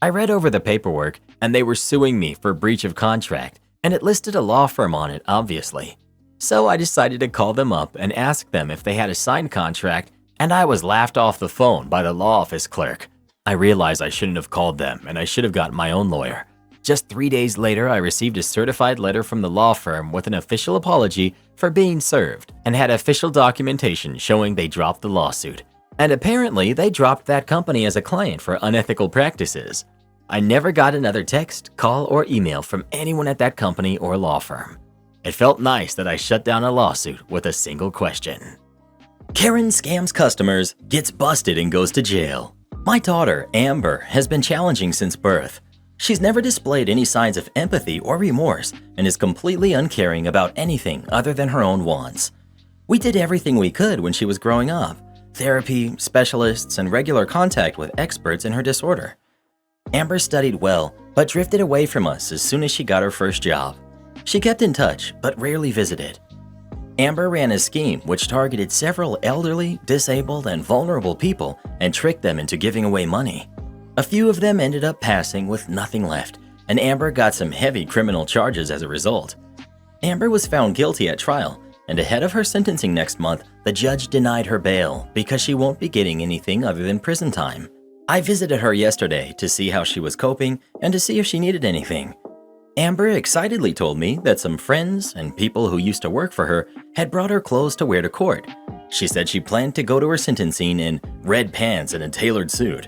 I read over the paperwork, and they were suing me for breach of contract, and it listed a law firm on it, obviously. So I decided to call them up and ask them if they had a signed contract, and I was laughed off the phone by the law office clerk. I realized I shouldn't have called them, and I should have gotten my own lawyer. Just 3 days later, I received a certified letter from the law firm with an official apology for being served and had official documentation showing they dropped the lawsuit. And apparently, they dropped that company as a client for unethical practices. I never got another text, call, or email from anyone at that company or law firm. It felt nice that I shut down a lawsuit with a single question. Karen scams customers, gets busted, and goes to jail. My daughter, Amber, has been challenging since birth. She's never displayed any signs of empathy or remorse and is completely uncaring about anything other than her own wants. We did everything we could when she was growing up: therapy, specialists, and regular contact with experts in her disorder. Amber studied well, but drifted away from us as soon as she got her first job. She kept in touch, but rarely visited. Amber ran a scheme which targeted several elderly, disabled, and vulnerable people and tricked them into giving away money. A few of them ended up passing with nothing left, and Amber got some heavy criminal charges as a result. Amber was found guilty at trial, and ahead of her sentencing next month, the judge denied her bail because she won't be getting anything other than prison time. I visited her yesterday to see how she was coping and to see if she needed anything. Amber excitedly told me that some friends and people who used to work for her had brought her clothes to wear to court. She said she planned to go to her sentencing in red pants and a tailored suit.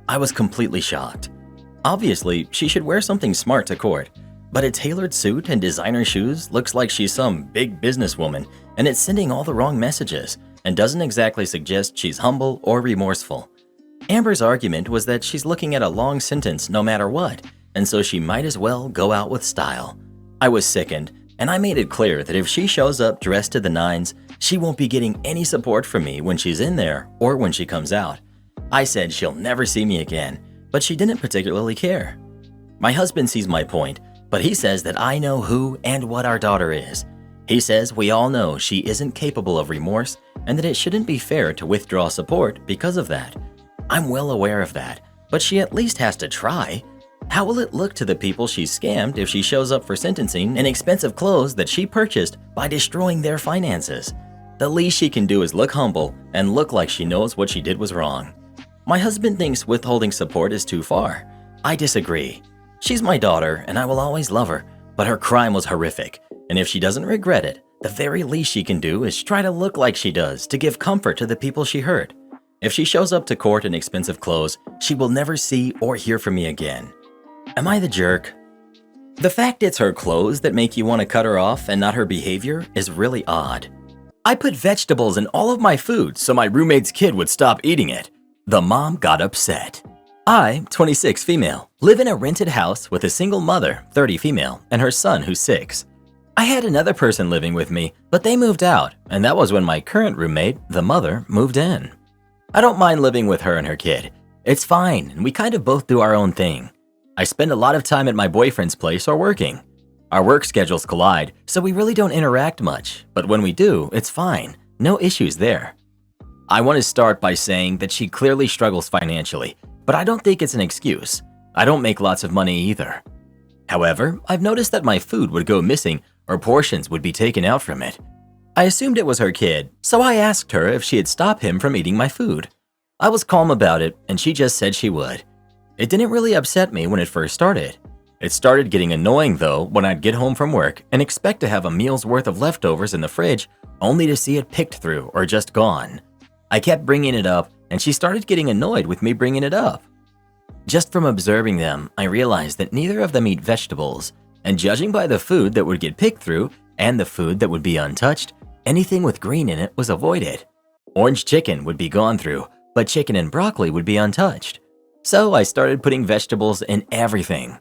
I was completely shocked. Obviously, she should wear something smart to court, but a tailored suit and designer shoes looks like she's some big businesswoman, and it's sending all the wrong messages and doesn't exactly suggest she's humble or remorseful. Amber's argument was that she's looking at a long sentence no matter what, and so she might as well go out with style. I was sickened, and I made it clear that if she shows up dressed to the nines, she won't be getting any support from me when she's in there or when she comes out. I said she'll never see me again, but she didn't particularly care. My husband sees my point, but he says that I know who and what our daughter is. He says we all know she isn't capable of remorse and that it shouldn't be fair to withdraw support because of that. I'm well aware of that, but she at least has to try. How will it look to the people she's scammed if she shows up for sentencing in expensive clothes that she purchased by destroying their finances? The least she can do is look humble and look like she knows what she did was wrong. My husband thinks withholding support is too far. I disagree. She's my daughter and I will always love her, but her crime was horrific, and if she doesn't regret it, the very least she can do is try to look like she does to give comfort to the people she hurt. If she shows up to court in expensive clothes, she will never see or hear from me again. Am I the jerk? The fact it's her clothes that make you want to cut her off and not her behavior is really odd. I put vegetables in all of my food so my roommate's kid would stop eating it. The mom got upset. I, 26 female, live in a rented house with a single mother, 30 female, and her son who's 6. I had another person living with me, but they moved out, and that was when my current roommate, the mother, moved in. I don't mind living with her and her kid. It's fine, and we kind of both do our own thing. I spend a lot of time at my boyfriend's place or working. Our work schedules collide, so we really don't interact much, but when we do, it's fine. No issues there. I want to start by saying that she clearly struggles financially, but I don't think it's an excuse. I don't make lots of money either. However, I've noticed that my food would go missing or portions would be taken out from it. I assumed it was her kid, so I asked her if she'd stop him from eating my food. I was calm about it, and she just said she would. It didn't really upset me when it first started. It started getting annoying though when I'd get home from work and expect to have a meal's worth of leftovers in the fridge only to see it picked through or just gone. I kept bringing it up, and she started getting annoyed with me bringing it up. Just from observing them, I realized that neither of them eat vegetables, and judging by the food that would get picked through and the food that would be untouched, anything with green in it was avoided. Orange chicken would be gone through, but chicken and broccoli would be untouched. So I started putting vegetables in everything.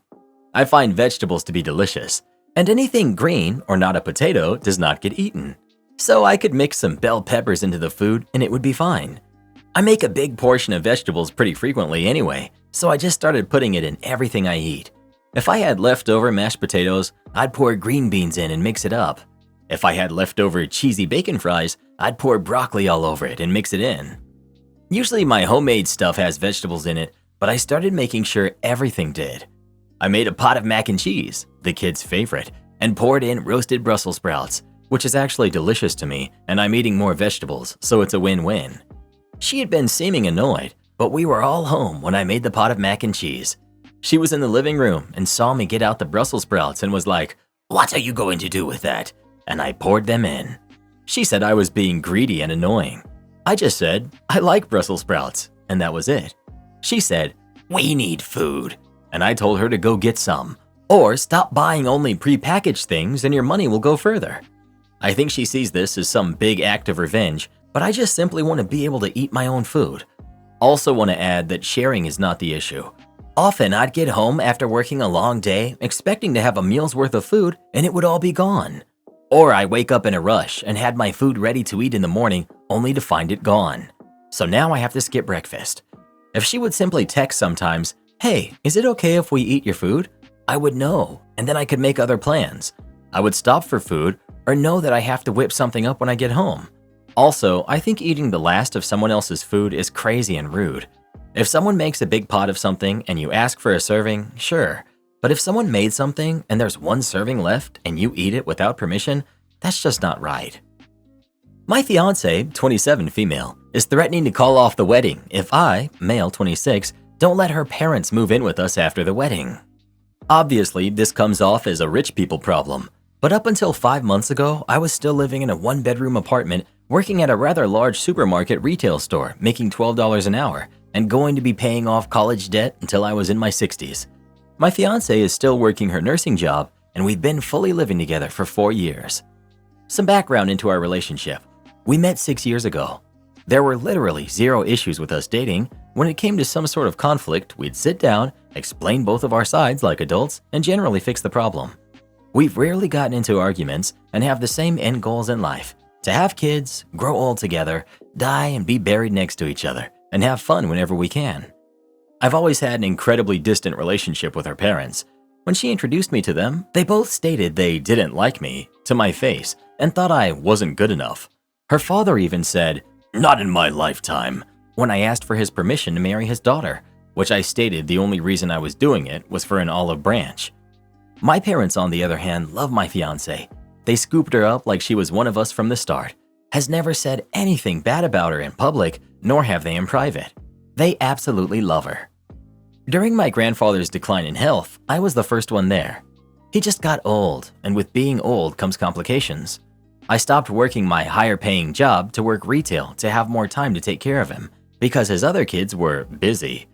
I find vegetables to be delicious, and anything green or not a potato does not get eaten. So I could mix some bell peppers into the food and it would be fine. I make a big portion of vegetables pretty frequently anyway, so I just started putting it in everything I eat. If I had leftover mashed potatoes, I'd pour green beans in and mix it up. If I had leftover cheesy bacon fries, I'd pour broccoli all over it and mix it in. Usually my homemade stuff has vegetables in it, but I started making sure everything did. I made a pot of mac and cheese, the kids' favorite, and poured in roasted Brussels sprouts, which is actually delicious to me, and I'm eating more vegetables, so it's a win-win. She had been seeming annoyed, but we were all home when I made the pot of mac and cheese. She was in the living room and saw me get out the Brussels sprouts and was like, "What are you going to do with that?" And I poured them in. She said I was being greedy and annoying. I just said, "I like Brussels sprouts," and that was it. She said, "We need food," and I told her to go get some, or stop buying only prepackaged things and your money will go further. I think she sees this as some big act of revenge, but I just simply want to be able to eat my own food. Also want to add that sharing is not the issue. Often I'd get home after working a long day expecting to have a meal's worth of food and it would all be gone. Or I wake up in a rush and had my food ready to eat in the morning only to find it gone. So now I have to skip breakfast. If she would simply text sometimes, "Hey, is it okay if we eat your food?" I would know, and then I could make other plans. I would stop for food or know that I have to whip something up when I get home. Also, I think eating the last of someone else's food is crazy and rude. If someone makes a big pot of something and you ask for a serving, sure. But if someone made something and there's one serving left and you eat it without permission, that's just not right. My fiance, 27 female, is threatening to call off the wedding if I, male 26, don't let her parents move in with us after the wedding. Obviously, this comes off as a rich people problem, but up until 5 months ago, I was still living in a one-bedroom apartment working at a rather large supermarket retail store making $12 an hour and going to be paying off college debt until I was in my 60s. My fiance is still working her nursing job and we've been fully living together for 4 years. Some background into our relationship. We met 6 years ago. There were literally zero issues with us dating. When it came to some sort of conflict, we'd sit down, explain both of our sides like adults, and generally fix the problem. We've rarely gotten into arguments and have the same end goals in life: to have kids, grow old together, die and be buried next to each other, and have fun whenever we can. I've always had an incredibly distant relationship with her parents. When she introduced me to them, they both stated they didn't like me to my face and thought I wasn't good enough. Her father even said, "Not in my lifetime," when I asked for his permission to marry his daughter, which I stated the only reason I was doing it was for an olive branch. My parents, on the other hand, love my fiance. They scooped her up like she was one of us from the start. Has never said anything bad about her in public, nor have they in private. They absolutely love her. During my grandfather's decline in health, I was the first one there. He just got old, and with being old comes complications. I stopped working my higher-paying job to work retail to have more time to take care of him, because his other kids were busy.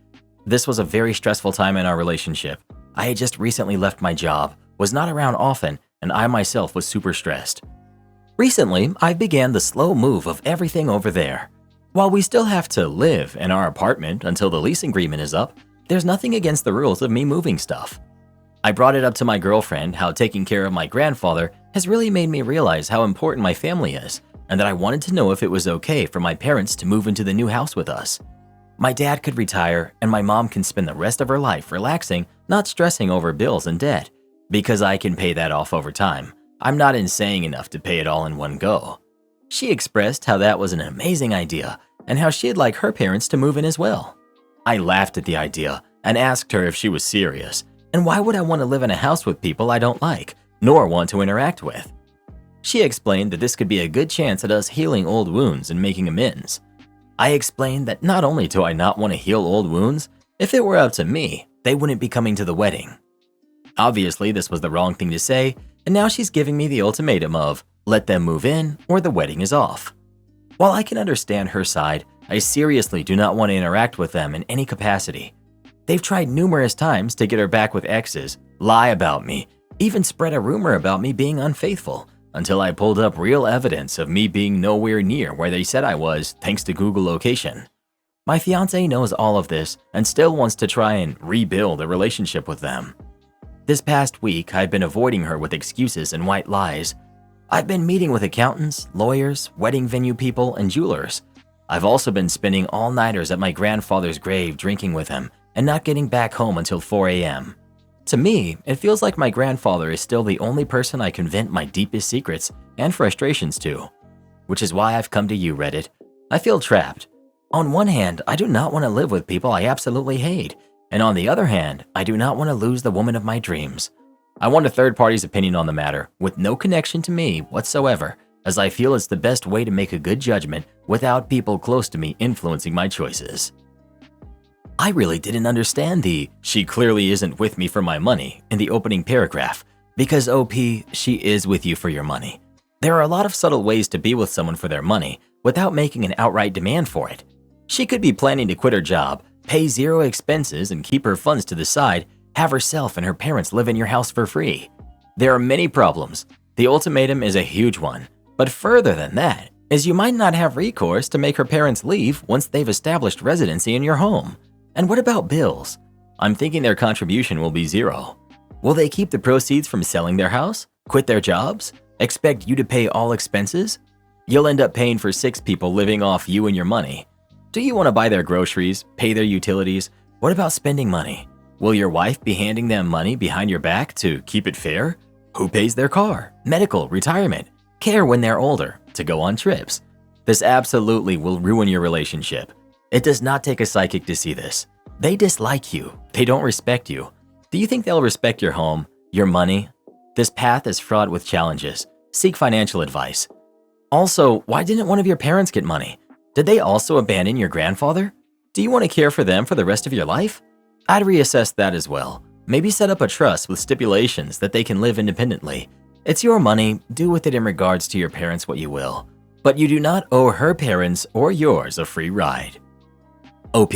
This was a very stressful time in our relationship. I had just recently left my job, was not around often, and I myself was super stressed. Recently, I began the slow move of everything over there. While we still have to live in our apartment until the lease agreement is up, there's nothing against the rules of me moving stuff. I brought it up to my girlfriend how taking care of my grandfather has really made me realize how important my family is, and that I wanted to know if it was okay for my parents to move into the new house with us. My dad could retire, and my mom can spend the rest of her life relaxing, not stressing over bills and debt. Because I can pay that off over time, I'm not insane enough to pay it all in one go. She expressed how that was an amazing idea, and how she'd like her parents to move in as well. I laughed at the idea and asked her if she was serious, and why would I want to live in a house with people I don't like, nor want to interact with. She explained that this could be a good chance at us healing old wounds and making amends. I explained that not only do I not want to heal old wounds, if it were up to me, they wouldn't be coming to the wedding. Obviously, this was the wrong thing to say, and now she's giving me the ultimatum of, let them move in or the wedding is off. While I can understand her side, I seriously do not want to interact with them in any capacity. They've tried numerous times to get her back with exes, lie about me, even spread a rumor about me being unfaithful, until I pulled up real evidence of me being nowhere near where they said I was thanks to Google location. My fiance knows all of this and still wants to try and rebuild a relationship with them. This past week, I've been avoiding her with excuses and white lies. I've been meeting with accountants, lawyers, wedding venue people, and jewelers. I've also been spending all-nighters at my grandfather's grave drinking with him and not getting back home until 4 a.m. To me, it feels like my grandfather is still the only person I can vent my deepest secrets and frustrations to. Which is why I've come to you, Reddit. I feel trapped. On one hand, I do not want to live with people I absolutely hate, and on the other hand, I do not want to lose the woman of my dreams. I want a third party's opinion on the matter, with no connection to me whatsoever, as I feel it's the best way to make a good judgment without people close to me influencing my choices. I really didn't understand the "she clearly isn't with me for my money" in the opening paragraph, because OP, she is with you for your money. There are a lot of subtle ways to be with someone for their money without making an outright demand for it. She could be planning to quit her job, pay zero expenses and keep her funds to the side, have herself and her parents live in your house for free. There are many problems. The ultimatum is a huge one, but further than that is you might not have recourse to make her parents leave once they've established residency in your home. And what about bills? I'm thinking their contribution will be zero. Will they keep the proceeds from selling their house, quit their jobs, expect you to pay all expenses? You'll end up paying for 6 people living off you and your money. Do you want to buy their groceries, pay their utilities? What about spending money? Will your wife be handing them money behind your back to keep it fair? Who pays their car, medical, retirement, care when they're older, to go on trips? This absolutely will ruin your relationship. It does not take a psychic to see this. They dislike you. They don't respect you. Do you think they'll respect your home, your money? This path is fraught with challenges. Seek financial advice. Also, why didn't one of your parents get money? Did they also abandon your grandfather? Do you want to care for them for the rest of your life? I'd reassess that as well. Maybe set up a trust with stipulations that they can live independently. It's your money, do with it in regards to your parents what you will. But you do not owe her parents or yours a free ride. OP.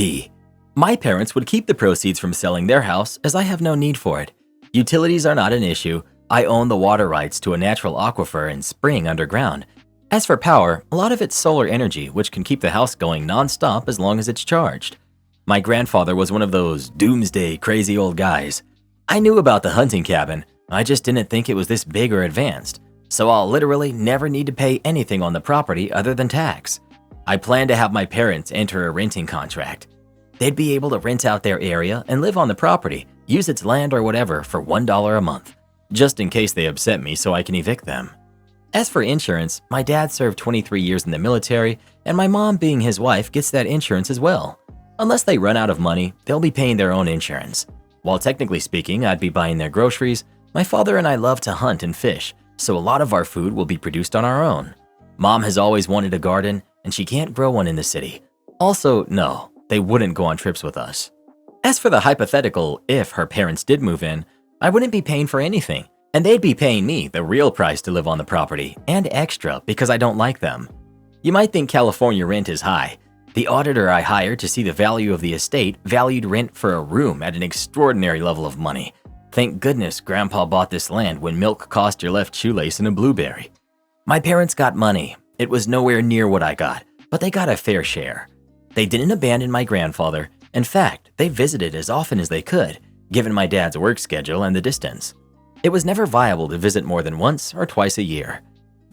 My parents would keep the proceeds from selling their house as I have no need for it. Utilities are not an issue. I own the water rights to a natural aquifer and spring underground. As for power, a lot of it's solar energy, which can keep the house going non-stop as long as it's charged. My grandfather was one of those doomsday crazy old guys. I knew about the hunting cabin, I just didn't think it was this big or advanced, so I'll literally never need to pay anything on the property other than tax. I plan to have my parents enter a renting contract. They'd be able to rent out their area and live on the property, use its land or whatever for $1 a month, just in case they upset me so I can evict them. As for insurance, my dad served 23 years in the military, and my mom, being his wife, gets that insurance as well. Unless they run out of money, they'll be paying their own insurance. While technically speaking, I'd be buying their groceries, my father and I love to hunt and fish, so a lot of our food will be produced on our own. Mom has always wanted a garden, and she can't grow one in the city. Also, no, they wouldn't go on trips with us. As for the hypothetical, if her parents did move in, I wouldn't be paying for anything, and they'd be paying me the real price to live on the property, and extra because I don't like them. You might think California rent is high. The auditor I hired to see the value of the estate valued rent for a room at an extraordinary level of money. Thank goodness Grandpa bought this land when milk cost your left shoelace and a blueberry. My parents got money. It was nowhere near what I got, but they got a fair share. They didn't abandon my grandfather. In fact, they visited as often as they could, given my dad's work schedule and the distance. It was never viable to visit more than once or twice a year.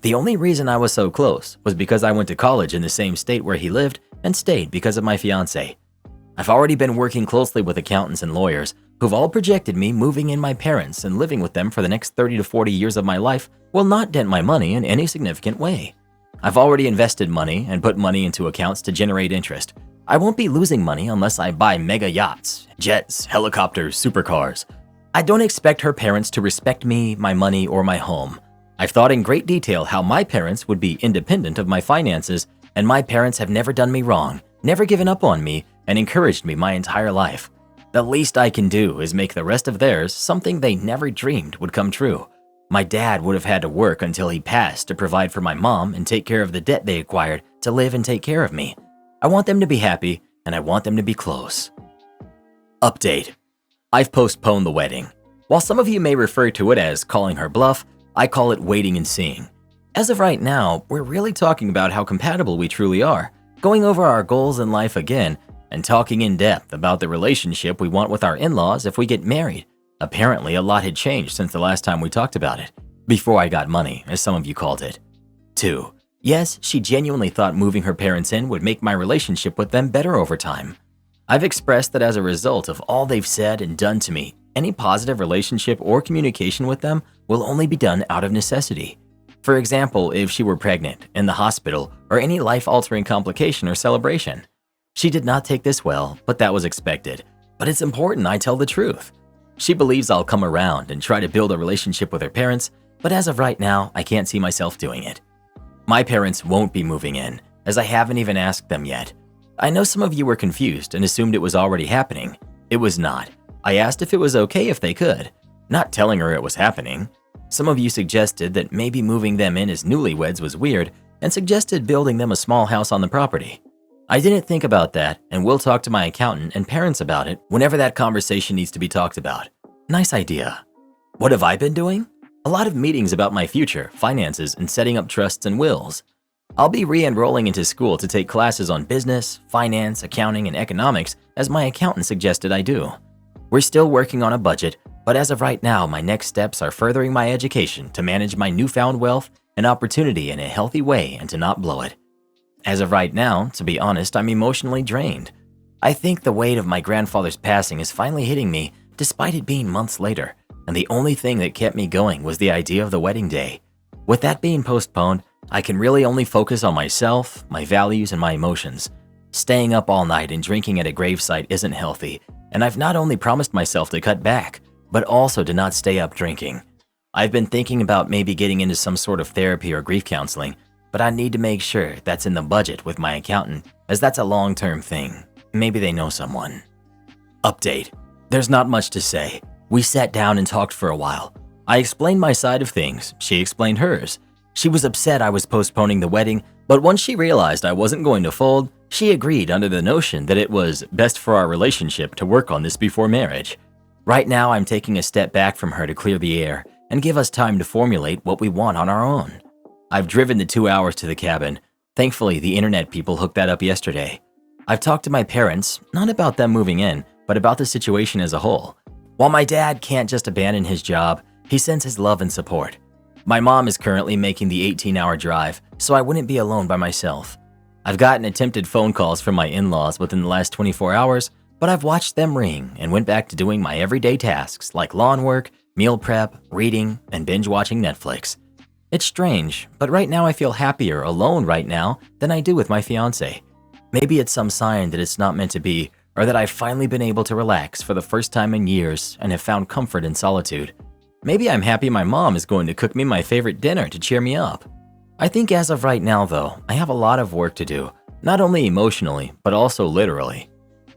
The only reason I was so close was because I went to college in the same state where he lived and stayed because of my fiance. I've already been working closely with accountants and lawyers who've all projected me moving in my parents and living with them for the next 30 to 40 years of my life will not dent my money in any significant way. I've already invested money and put money into accounts to generate interest. I won't be losing money unless I buy mega yachts, jets, helicopters, supercars. I don't expect her parents to respect me, my money, or my home. I've thought in great detail how my parents would be independent of my finances and my parents have never done me wrong, never given up on me, and encouraged me my entire life. The least I can do is make the rest of theirs something they never dreamed would come true. My dad would have had to work until he passed to provide for my mom and take care of the debt they acquired to live and take care of me. I want them to be happy, and I want them to be close. Update. I've postponed the wedding. While some of you may refer to it as calling her bluff, I call it waiting and seeing. As of right now, we're really talking about how compatible we truly are, going over our goals in life again, and talking in depth about the relationship we want with our in-laws if we get married. Apparently, a lot had changed since the last time we talked about it. Before I got money, as some of you called it. 2. Yes, she genuinely thought moving her parents in would make my relationship with them better over time. I've expressed that as a result of all they've said and done to me, any positive relationship or communication with them will only be done out of necessity. For example, if she were pregnant, in the hospital, or any life-altering complication or celebration. She did not take this well, but that was expected. But it's important I tell the truth. She believes I'll come around and try to build a relationship with her parents, but as of right now, I can't see myself doing it. My parents won't be moving in, as I haven't even asked them yet. I know some of you were confused and assumed it was already happening. It was not. I asked if it was okay if they could, not telling her it was happening. Some of you suggested that maybe moving them in as newlyweds was weird and suggested building them a small house on the property. I didn't think about that, and will talk to my accountant and parents about it whenever that conversation needs to be talked about. Nice idea. What have I been doing? A lot of meetings about my future, finances, and setting up trusts and wills. I'll be re-enrolling into school to take classes on business, finance, accounting, and economics as my accountant suggested I do. We're still working on a budget, but as of right now, my next steps are furthering my education to manage my newfound wealth and opportunity in a healthy way and to not blow it. As of right now, to be honest, I'm emotionally drained. I think the weight of my grandfather's passing is finally hitting me despite it being months later, and the only thing that kept me going was the idea of the wedding day. With that being postponed, I can really only focus on myself, my values, and my emotions. Staying up all night and drinking at a gravesite isn't healthy, and I've not only promised myself to cut back, but also to not stay up drinking. I've been thinking about maybe getting into some sort of therapy or grief counseling, but I need to make sure that's in the budget with my accountant, as that's a long-term thing. Maybe they know someone. Update. There's not much to say. We sat down and talked for a while. I explained my side of things, she explained hers. She was upset I was postponing the wedding, but once she realized I wasn't going to fold, she agreed under the notion that it was best for our relationship to work on this before marriage. Right now, I'm taking a step back from her to clear the air and give us time to formulate what we want on our own. I've driven the 2 hours to the cabin. Thankfully, the internet people hooked that up yesterday. I've talked to my parents, not about them moving in, but about the situation as a whole. While my dad can't just abandon his job, he sends his love and support. My mom is currently making the 18-hour drive, so I wouldn't be alone by myself. I've gotten attempted phone calls from my in-laws within the last 24 hours, but I've watched them ring and went back to doing my everyday tasks like lawn work, meal prep, reading, and binge watching Netflix. It's strange, but right now I feel happier alone right now than I do with my fiance. Maybe it's some sign that it's not meant to be, or that I've finally been able to relax for the first time in years and have found comfort in solitude. Maybe I'm happy my mom is going to cook me my favorite dinner to cheer me up. I think as of right now though, I have a lot of work to do, not only emotionally, but also literally.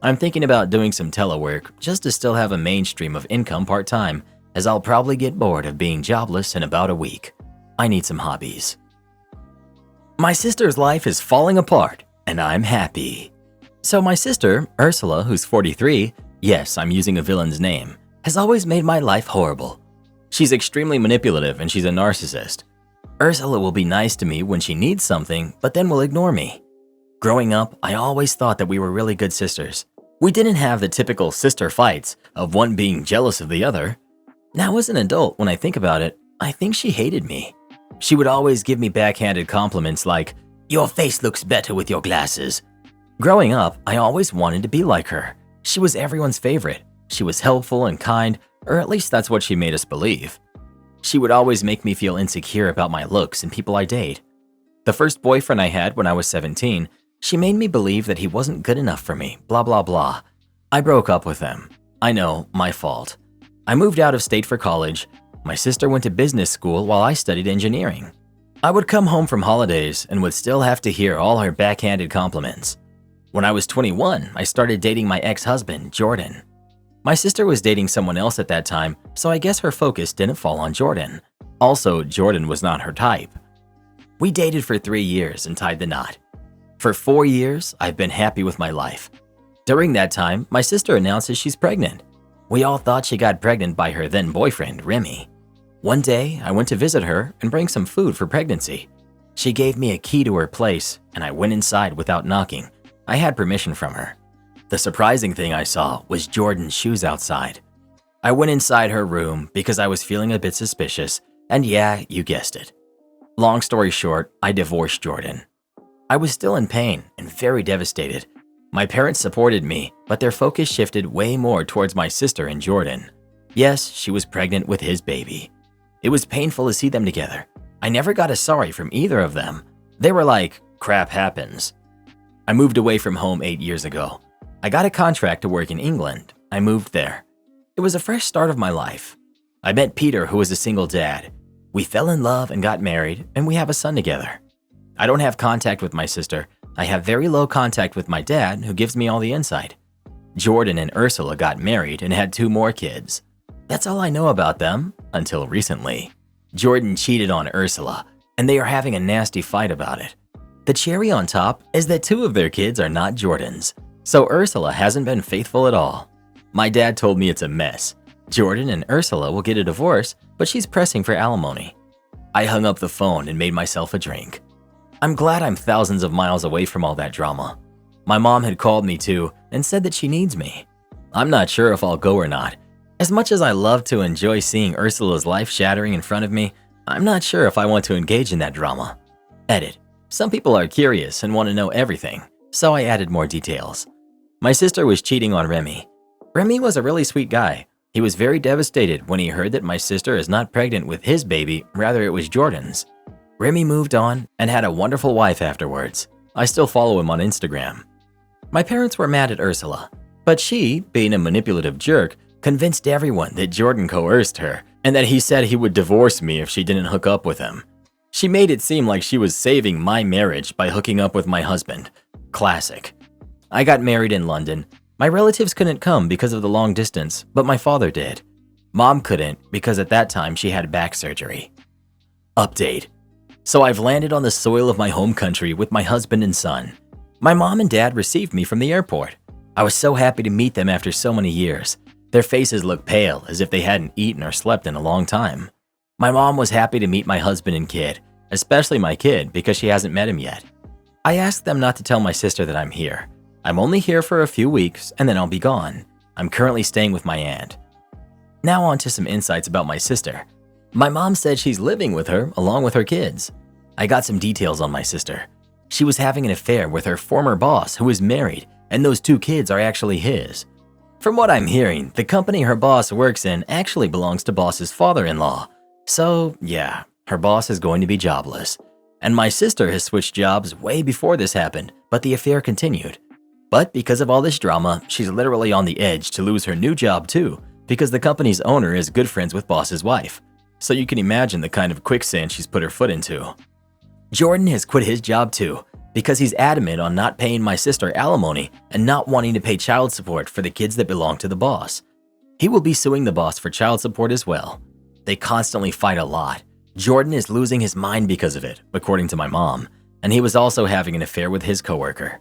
I'm thinking about doing some telework just to still have a mainstream of income part-time, as I'll probably get bored of being jobless in about a week. I need some hobbies. My sister's life is falling apart, and I'm happy. So my sister, Ursula, who's 43, yes, I'm using a villain's name, has always made my life horrible. She's extremely manipulative and she's a narcissist. Ursula will be nice to me when she needs something, but then will ignore me. Growing up, I always thought that we were really good sisters. We didn't have the typical sister fights of one being jealous of the other. Now as an adult, when I think about it, I think she hated me. She would always give me backhanded compliments like, "Your face looks better with your glasses." Growing up, I always wanted to be like her. She was everyone's favorite. She was helpful and kind, or at least that's what she made us believe. She would always make me feel insecure about my looks and people I date. The first boyfriend I had when I was 17, she made me believe that he wasn't good enough for me, blah blah blah. I broke up with him. I know, my fault. I moved out of state for college. My sister went to business school while I studied engineering. I would come home from holidays and would still have to hear all her backhanded compliments. When I was 21, I started dating my ex-husband, Jordan. My sister was dating someone else at that time, so I guess her focus didn't fall on Jordan. Also, Jordan was not her type. We dated for 3 years and tied the knot. For 4 years, I've been happy with my life. During that time, my sister announces she's pregnant. We all thought she got pregnant by her then boyfriend, Remy. One day, I went to visit her and bring some food for pregnancy. She gave me a key to her place, and I went inside without knocking. I had permission from her. The surprising thing I saw was Jordan's shoes outside. I went inside her room because I was feeling a bit suspicious, and yeah, you guessed it. Long story short, I divorced Jordan. I was still in pain and very devastated. My parents supported me, but their focus shifted way more towards my sister and Jordan. Yes, she was pregnant with his baby. It was painful to see them together. I never got a sorry from either of them. They were like, crap happens. I moved away from home 8 years ago. I got a contract to work in England. I moved there. It was a fresh start of my life. I met Peter, who was a single dad. We fell in love and got married, and we have a son together. I don't have contact with my sister. I have very low contact with my dad, who gives me all the insight. Jordan and Ursula got married and had 2 more kids. That's all I know about them, until recently. Jordan cheated on Ursula, and they are having a nasty fight about it. The cherry on top is that 2 of their kids are not Jordan's, so Ursula hasn't been faithful at all. My dad told me it's a mess. Jordan and Ursula will get a divorce, but she's pressing for alimony. I hung up the phone and made myself a drink. I'm glad I'm thousands of miles away from all that drama. My mom had called me too and said that she needs me. I'm not sure if I'll go or not. As much as I love to enjoy seeing Ursula's life shattering in front of me, I'm not sure if I want to engage in that drama. Edit. Some people are curious and want to know everything, so I added more details. My sister was cheating on Remy. Remy was a really sweet guy. He was very devastated when he heard that my sister is not pregnant with his baby, rather it was Jordan's. Remy moved on and had a wonderful wife afterwards. I still follow him on Instagram. My parents were mad at Ursula, but she, being a manipulative jerk, convinced everyone that Jordan coerced her and that he said he would divorce me if she didn't hook up with him. She made it seem like she was saving my marriage by hooking up with my husband. Classic. I got married in London. My relatives couldn't come because of the long distance, but my father did. Mom couldn't because at that time she had back surgery. Update. So I've landed on the soil of my home country with my husband and son. My mom and dad received me from the airport. I was so happy to meet them after so many years. Their faces looked pale as if they hadn't eaten or slept in a long time. My mom was happy to meet my husband and kid, especially my kid because she hasn't met him yet. I asked them not to tell my sister that I'm here. I'm only here for a few weeks and then I'll be gone. I'm currently staying with my aunt. Now on to some insights about my sister. My mom said she's living with her along with her kids. I got some details on my sister. She was having an affair with her former boss who is married, and those 2 kids are actually his. From what I'm hearing, the company her boss works in actually belongs to boss's father-in-law. So yeah, her boss is going to be jobless. And my sister has switched jobs way before this happened, but the affair continued. But because of all this drama, she's literally on the edge to lose her new job too, because the company's owner is good friends with boss's wife. So you can imagine the kind of quicksand she's put her foot into. Jordan has quit his job too, because he's adamant on not paying my sister alimony and not wanting to pay child support for the kids that belong to the boss. He will be suing the boss for child support as well. They constantly fight a lot. Jordan is losing his mind because of it, according to my mom, and he was also having an affair with his coworker.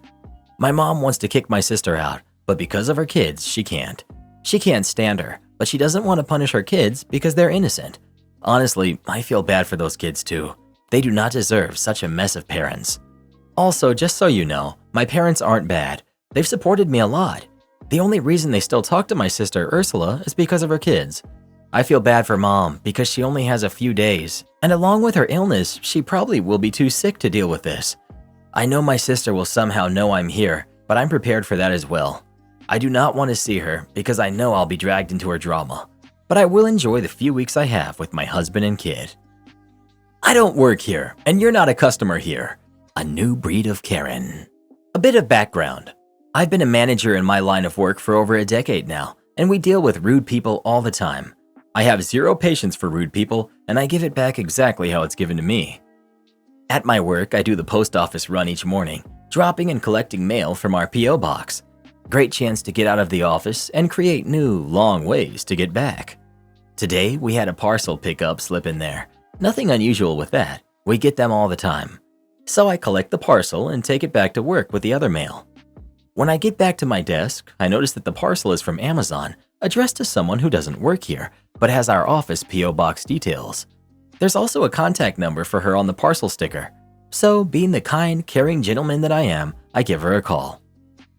My mom wants to kick my sister out, but because of her kids, she can't. She can't stand her, but she doesn't want to punish her kids because they're innocent. Honestly, I feel bad for those kids too. They do not deserve such a mess of parents. Also, just so you know, my parents aren't bad. They've supported me a lot. The only reason they still talk to my sister Ursula is because of her kids. I feel bad for mom because she only has a few days, and along with her illness, she probably will be too sick to deal with this. I know my sister will somehow know I'm here, but I'm prepared for that as well. I do not want to see her because I know I'll be dragged into her drama, but I will enjoy the few weeks I have with my husband and kid. I don't work here, and you're not a customer here. A new breed of Karen. A bit of background. I've been a manager in my line of work for over a decade now, and we deal with rude people all the time. I have zero patience for rude people, and I give it back exactly how it's given to me. At my work, I do the post office run each morning, dropping and collecting mail from our P.O. box. Great chance to get out of the office and create new, long ways to get back. Today, we had a parcel pickup slip in there. Nothing unusual with that. We get them all the time. So I collect the parcel and take it back to work with the other mail. When I get back to my desk, I notice that the parcel is from Amazon, addressed to someone who doesn't work here, but has our office P.O. box details. There's also a contact number for her on the parcel sticker. So, being the kind, caring gentleman that I am, I give her a call.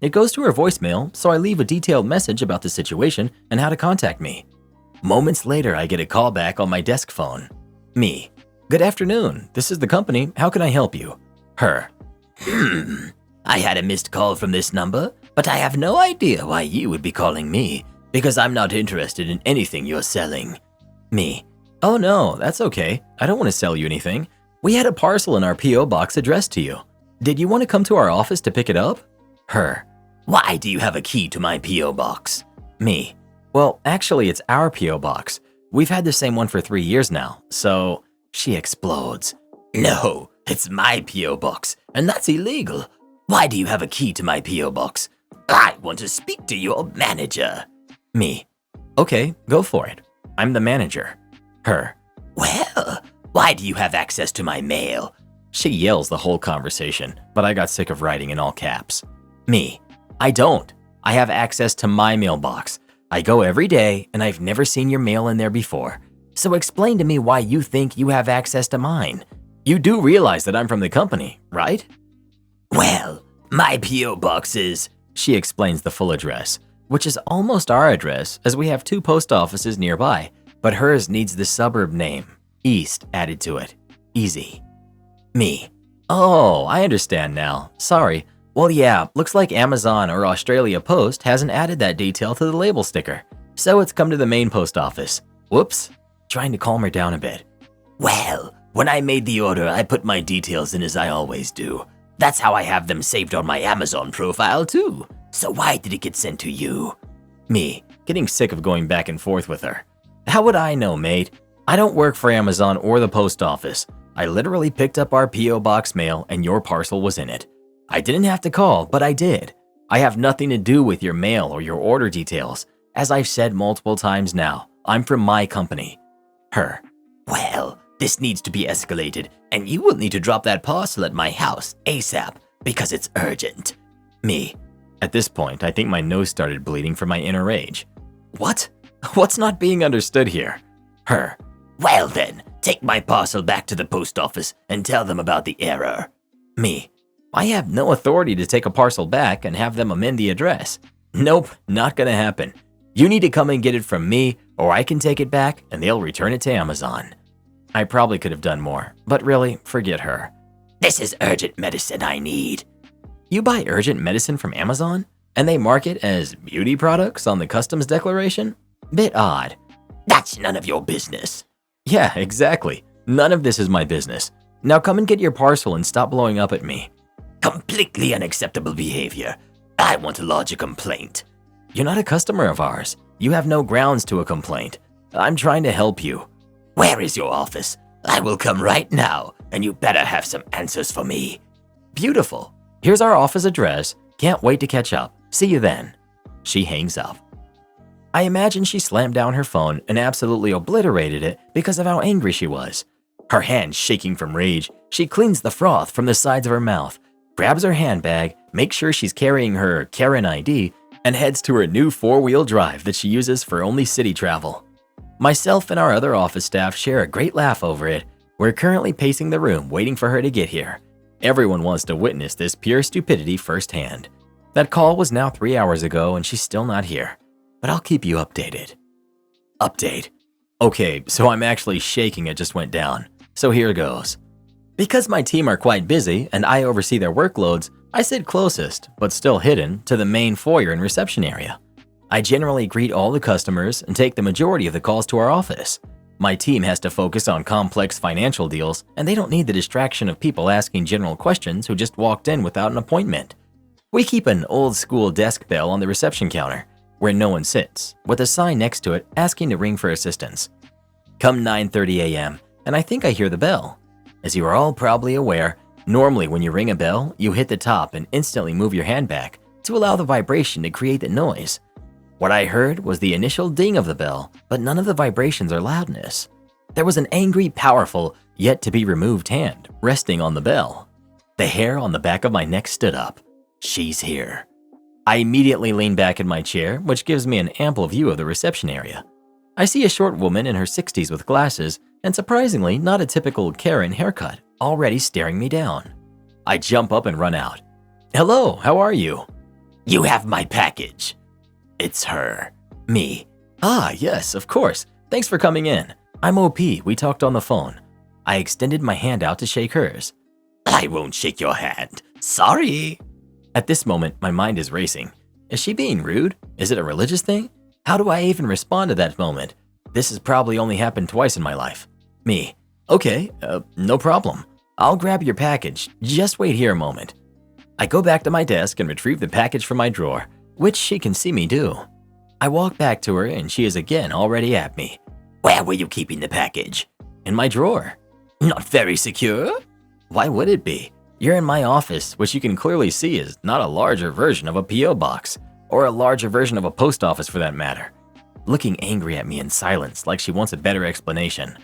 It goes to her voicemail, so I leave a detailed message about the situation and how to contact me. Moments later, I get a call back on my desk phone. Me. Good afternoon. This is the company. How can I help you? Her. I had a missed call from this number, but I have no idea why you would be calling me, because I'm not interested in anything you're selling. Me. Oh no, that's okay. I don't want to sell you anything. We had a parcel in our P.O. box addressed to you. Did you want to come to our office to pick it up? Her. Why do you have a key to my P.O. box? Me. Well, actually, it's our P.O. box. We've had the same one for 3 years now, so… She explodes. No, it's my P.O. box, and that's illegal. Why do you have a key to my P.O. box? I want to speak to your manager. Me. Okay, go for it. I'm the manager. Her. Well, why do you have access to my mail? She yells the whole conversation, but I got sick of writing in all caps. Me. I don't. I have access to my mailbox. I go every day, and I've never seen your mail in there before. So explain to me why you think you have access to mine. You do realize that I'm from the company, right? Well, my P.O. box is… She explains the full address, which is almost our address as we have 2 post offices nearby, but hers needs the suburb name, East, added to it. Easy. Me. Oh, I understand now. Sorry. Well, yeah, looks like Amazon or Australia Post hasn't added that detail to the label sticker, so it's come to the main post office. Whoops. Trying to calm her down a bit. Well, when I made the order, I put my details in as I always do. That's how I have them saved on my Amazon profile too. So why did it get sent to you? Me, getting sick of going back and forth with her. How would I know, mate? I don't work for Amazon or the post office. I literally picked up our P.O. box mail and your parcel was in it. I didn't have to call, but I did. I have nothing to do with your mail or your order details. As I've said multiple times now, I'm from my company. Her. Well, this needs to be escalated, and you will need to drop that parcel at my house ASAP, because it's urgent. Me. At this point, I think my nose started bleeding from my inner rage. What? What's not being understood here? Her. Well then, take my parcel back to the post office and tell them about the error. Me. I have no authority to take a parcel back and have them amend the address. Nope, not gonna happen. You need to come and get it from me, or I can take it back and they'll return it to Amazon. I probably could have done more, but really, forget her. This is urgent medicine I need. You buy urgent medicine from Amazon, and they mark it as beauty products on the customs declaration? Bit odd. That's none of your business. Yeah, exactly. None of this is my business. Now come and get your parcel and stop blowing up at me. Completely unacceptable behavior. I want to lodge a complaint. You're not a customer of ours. You have no grounds to a complaint. I'm trying to help you. Where is your office? I will come right now, and you better have some answers for me. Beautiful. Here's our office address. Can't wait to catch up. See you then. She hangs up. I imagine she slammed down her phone and absolutely obliterated it because of how angry she was. Her hands shaking from rage, she cleans the froth from the sides of her mouth, grabs her handbag, makes sure she's carrying her Karen ID, and heads to her new 4-wheel drive that she uses for only city travel. Myself and our other office staff share a great laugh over it. We're currently pacing the room waiting for her to get here. Everyone wants to witness this pure stupidity firsthand. That call was now 3 hours ago and she's still not here. But I'll keep you updated. Update. Okay, so I'm actually shaking it just went down. So here goes. Because my team are quite busy and I oversee their workloads, I sit closest, but still hidden, to the main foyer and reception area. I generally greet all the customers and take the majority of the calls to our office. My team has to focus on complex financial deals, and they don't need the distraction of people asking general questions who just walked in without an appointment. We keep an old-school desk bell on the reception counter, where no one sits, with a sign next to it asking to ring for assistance. Come 9:30 a.m., and I think I hear the bell. As you are all probably aware, normally when you ring a bell, you hit the top and instantly move your hand back to allow the vibration to create the noise. What I heard was the initial ding of the bell, but none of the vibrations or loudness. There was an angry, powerful, yet to be removed hand resting on the bell. The hair on the back of my neck stood up. She's here. I immediately lean back in my chair, which gives me an ample view of the reception area. I see a short woman in her 60s with glasses and surprisingly not a typical Karen haircut, already staring me down. I jump up and run out. Hello, how are you? You have my package. It's her. Me. Ah, yes, of course. Thanks for coming in. I'm OP, we talked on the phone. I extended my hand out to shake hers. I won't shake your hand. Sorry. At this moment, my mind is racing. Is she being rude? Is it a religious thing? How do I even respond to that moment? This has probably only happened twice in my life. Me. Okay, no problem. I'll grab your package. Just wait here a moment. I go back to my desk and retrieve the package from my drawer, which she can see me do. I walk back to her and she is again already at me. Where were you keeping the package? In my drawer. Not very secure? Why would it be? You're in my office, which you can clearly see is not a larger version of a P.O. box, or a larger version of a post office for that matter. Looking angry at me in silence like she wants a better explanation.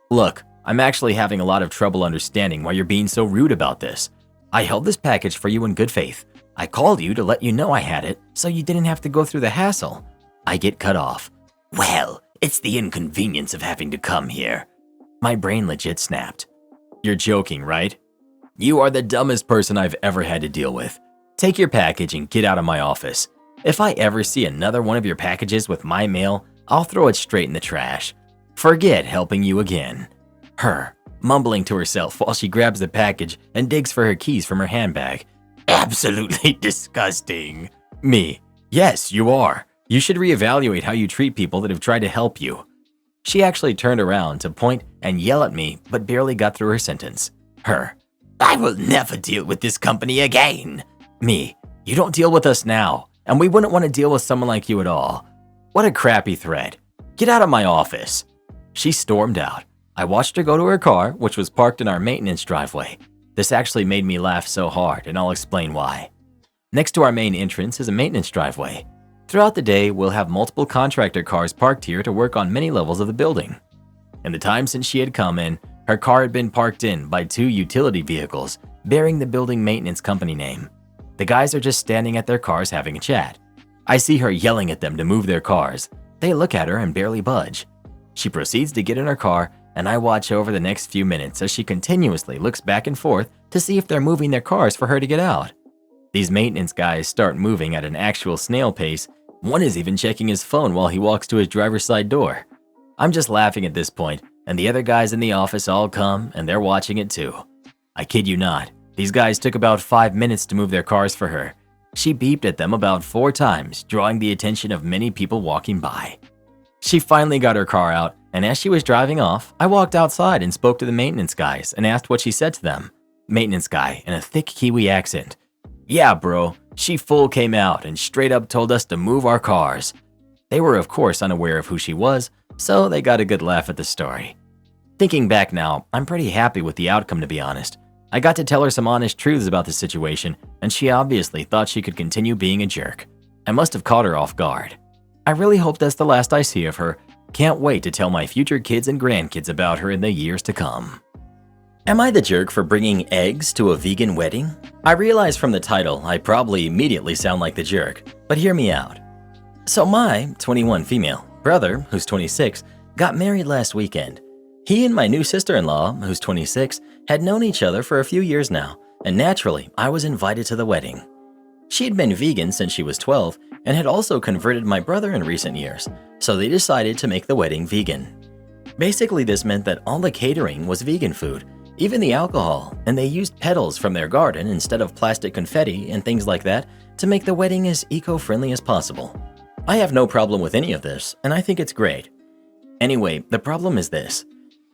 Look, I'm actually having a lot of trouble understanding why you're being so rude about this. I held this package for you in good faith. I called you to let you know I had it, so you didn't have to go through the hassle. I get cut off. Well, it's the inconvenience of having to come here. My brain legit snapped. You're joking, right? You are the dumbest person I've ever had to deal with. Take your package and get out of my office. If I ever see another one of your packages with my mail, I'll throw it straight in the trash. Forget helping you again. Her, mumbling to herself while she grabs the package and digs for her keys from her handbag. Absolutely disgusting. Me. Yes, you are. You should reevaluate how you treat people that have tried to help you. She actually turned around to point and yell at me, but barely got through her sentence. Her. I will never deal with this company again. Me. You don't deal with us now, and we wouldn't want to deal with someone like you at all. What a crappy threat. Get out of my office. She stormed out. I watched her go to her car, which was parked in our maintenance driveway. This actually made me laugh so hard, and I'll explain why. Next to our main entrance is a maintenance driveway. Throughout the day, we'll have multiple contractor cars parked here to work on many levels of the building. In the time since she had come in, her car had been parked in by 2 utility vehicles bearing the building maintenance company name. The guys are just standing at their cars having a chat. I see her yelling at them to move their cars. They look at her and barely budge. She proceeds to get in her car, and I watch over the next few minutes as she continuously looks back and forth to see if they're moving their cars for her to get out. These maintenance guys start moving at an actual snail pace. One is even checking his phone while he walks to his driver's side door. I'm just laughing at this point, and the other guys in the office all come and they're watching it too. I kid you not, these guys took about 5 minutes to move their cars for her. She beeped at them about 4 times, drawing the attention of many people walking by. She finally got her car out, and as she was driving off, I walked outside and spoke to the maintenance guys and asked what she said to them. Maintenance guy in a thick Kiwi accent. Yeah, bro, she full came out and straight up told us to move our cars. They were of course unaware of who she was, so they got a good laugh at the story. Thinking back now, I'm pretty happy with the outcome to be honest. I got to tell her some honest truths about the situation, and she obviously thought she could continue being a jerk. I must have caught her off guard. I really hope that's the last I see of her. Can't wait to tell my future kids and grandkids about her in the years to come. Am I the jerk for bringing eggs to a vegan wedding? I realize from the title I probably immediately sound like the jerk, but hear me out. So my 21 female brother, who's 26, got married last weekend. He and my new sister-in-law, who's 26, had known each other for a few years now, and naturally, I was invited to the wedding. She had been vegan since she was 12 and had also converted my brother in recent years, so they decided to make the wedding vegan. Basically, this meant that all the catering was vegan food, even the alcohol, and they used petals from their garden instead of plastic confetti and things like that to make the wedding as eco-friendly as possible. I have no problem with any of this, and I think it's great. Anyway, the problem is this.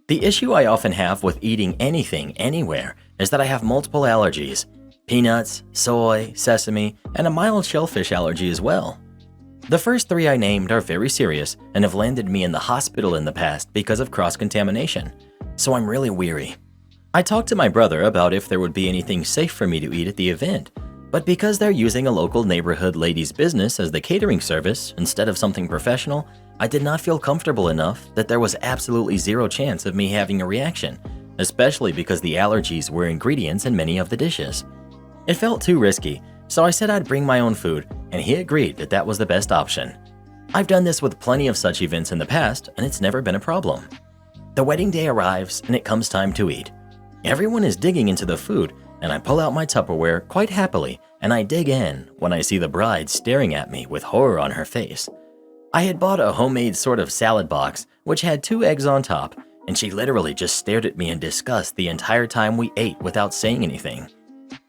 The issue I often have with eating anything anywhere is that I have multiple allergies. Peanuts, soy, sesame, and a mild shellfish allergy as well. The first 3 I named are very serious and have landed me in the hospital in the past because of cross-contamination, so I'm really weary. I talked to my brother about if there would be anything safe for me to eat at the event, but because they're using a local neighborhood ladies' business as the catering service instead of something professional, I did not feel comfortable enough that there was absolutely zero chance of me having a reaction, especially because the allergies were ingredients in many of the dishes. It felt too risky, so I said I'd bring my own food, and he agreed that that was the best option. I've done this with plenty of such events in the past, and it's never been a problem. The wedding day arrives, and it comes time to eat. Everyone is digging into the food, and I pull out my Tupperware quite happily, and I dig in when I see the bride staring at me with horror on her face. I had bought a homemade sort of salad box, which had 2 eggs on top, and she literally just stared at me in disgust the entire time we ate without saying anything.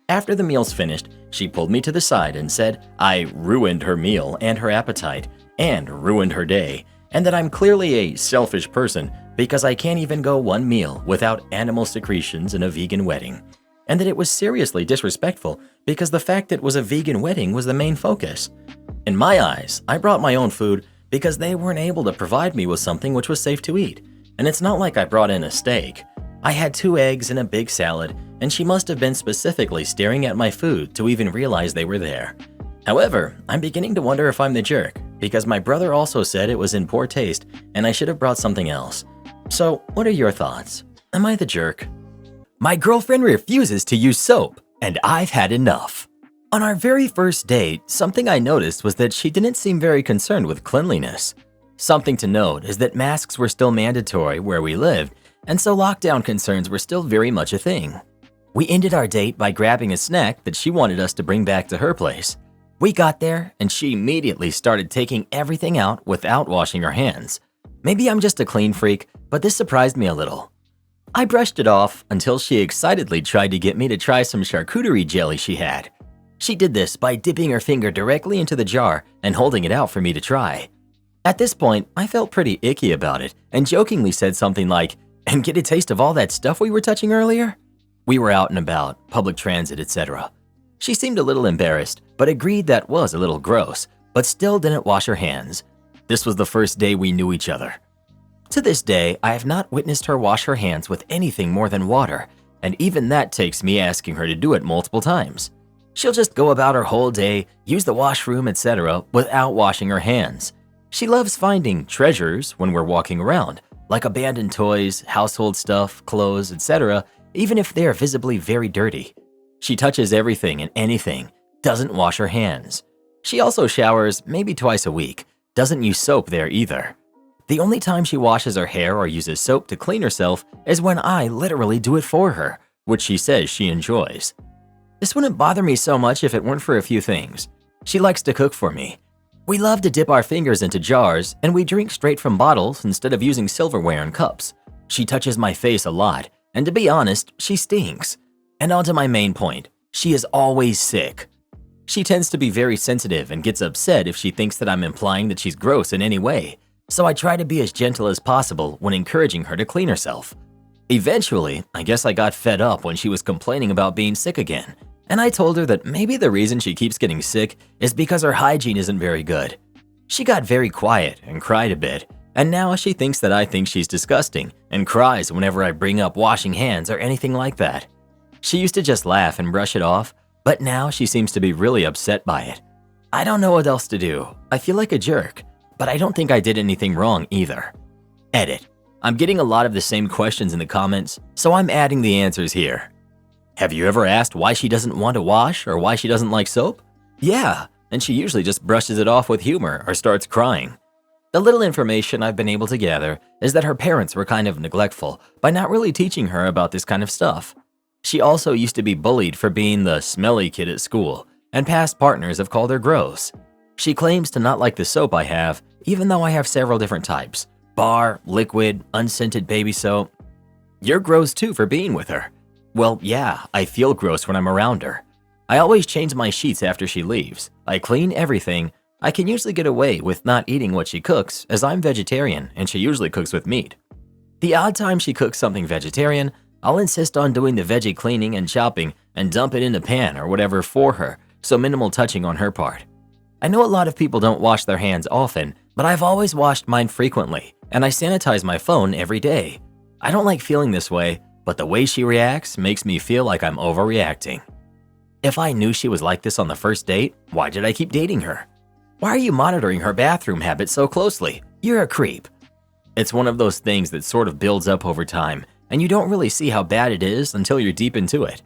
After the meal's finished, she pulled me to the side and said I ruined her meal and her appetite, and ruined her day, and that I'm clearly a selfish person because I can't even go one meal without animal secretions in a vegan wedding, and that it was seriously disrespectful because the fact that it was a vegan wedding was the main focus. In my eyes, I brought my own food because they weren't able to provide me with something which was safe to eat, and it's not like I brought in a steak. I had 2 eggs and a big salad, and she must have been specifically staring at my food to even realize they were there. However, I'm beginning to wonder if I'm the jerk, because my brother also said it was in poor taste and I should have brought something else. So, what are your thoughts? Am I the jerk? My girlfriend refuses to use soap, and I've had enough. On our very first date, something I noticed was that she didn't seem very concerned with cleanliness. Something to note is that masks were still mandatory where we lived, and so lockdown concerns were still very much a thing. We ended our date by grabbing a snack that she wanted us to bring back to her place. We got there, and she immediately started taking everything out without washing her hands. Maybe I'm just a clean freak, but this surprised me a little. I brushed it off until she excitedly tried to get me to try some charcuterie jelly she had. She did this by dipping her finger directly into the jar and holding it out for me to try. At this point, I felt pretty icky about it and jokingly said something like, "And get a taste of all that stuff we were touching earlier?" We were out and about, public transit, etc. She seemed a little embarrassed, but agreed that was a little gross, but still didn't wash her hands. This was the first day we knew each other. To this day, I have not witnessed her wash her hands with anything more than water, and even that takes me asking her to do it multiple times. She'll just go about her whole day, use the washroom, etc. without washing her hands. She loves finding treasures when we're walking around, like abandoned toys, household stuff, clothes, etc., even if they are visibly very dirty. She touches everything and anything, doesn't wash her hands. She also showers maybe twice a week, doesn't use soap there either. The only time she washes her hair or uses soap to clean herself is when I literally do it for her, which she says she enjoys. This wouldn't bother me so much if it weren't for a few things. She likes to cook for me. We love to dip our fingers into jars, and we drink straight from bottles instead of using silverware and cups. She touches my face a lot, and to be honest, she stinks. And on to my main point, she is always sick. She tends to be very sensitive and gets upset if she thinks that I'm implying that she's gross in any way, so I try to be as gentle as possible when encouraging her to clean herself. Eventually, I guess I got fed up when she was complaining about being sick again, and I told her that maybe the reason she keeps getting sick is because her hygiene isn't very good. She got very quiet and cried a bit, and now she thinks that I think she's disgusting and cries whenever I bring up washing hands or anything like that. She used to just laugh and brush it off, but now she seems to be really upset by it. I don't know what else to do. I feel like a jerk, but I don't think I did anything wrong either. Edit. I'm getting a lot of the same questions in the comments, so I'm adding the answers here. Have you ever asked why she doesn't want to wash or why she doesn't like soap? Yeah, and she usually just brushes it off with humor or starts crying. The little information I've been able to gather is that her parents were kind of neglectful by not really teaching her about this kind of stuff. She also used to be bullied for being the smelly kid at school, and past partners have called her gross. She claims to not like the soap I have, even though I have several different types: bar, liquid, unscented baby soap. You're gross too for being with her. Well, yeah, I feel gross when I'm around her. I always change my sheets after she leaves. I clean everything. I can usually get away with not eating what she cooks, as I'm vegetarian and she usually cooks with meat. The odd time she cooks something vegetarian, I'll insist on doing the veggie cleaning and chopping and dump it in the pan or whatever for her, so minimal touching on her part. I know a lot of people don't wash their hands often, but I've always washed mine frequently, and I sanitize my phone every day. I don't like feeling this way, but the way she reacts makes me feel like I'm overreacting. If I knew she was like this on the first date, why did I keep dating her? Why are you monitoring her bathroom habits so closely? You're a creep. It's one of those things that sort of builds up over time, and you don't really see how bad it is until you're deep into it.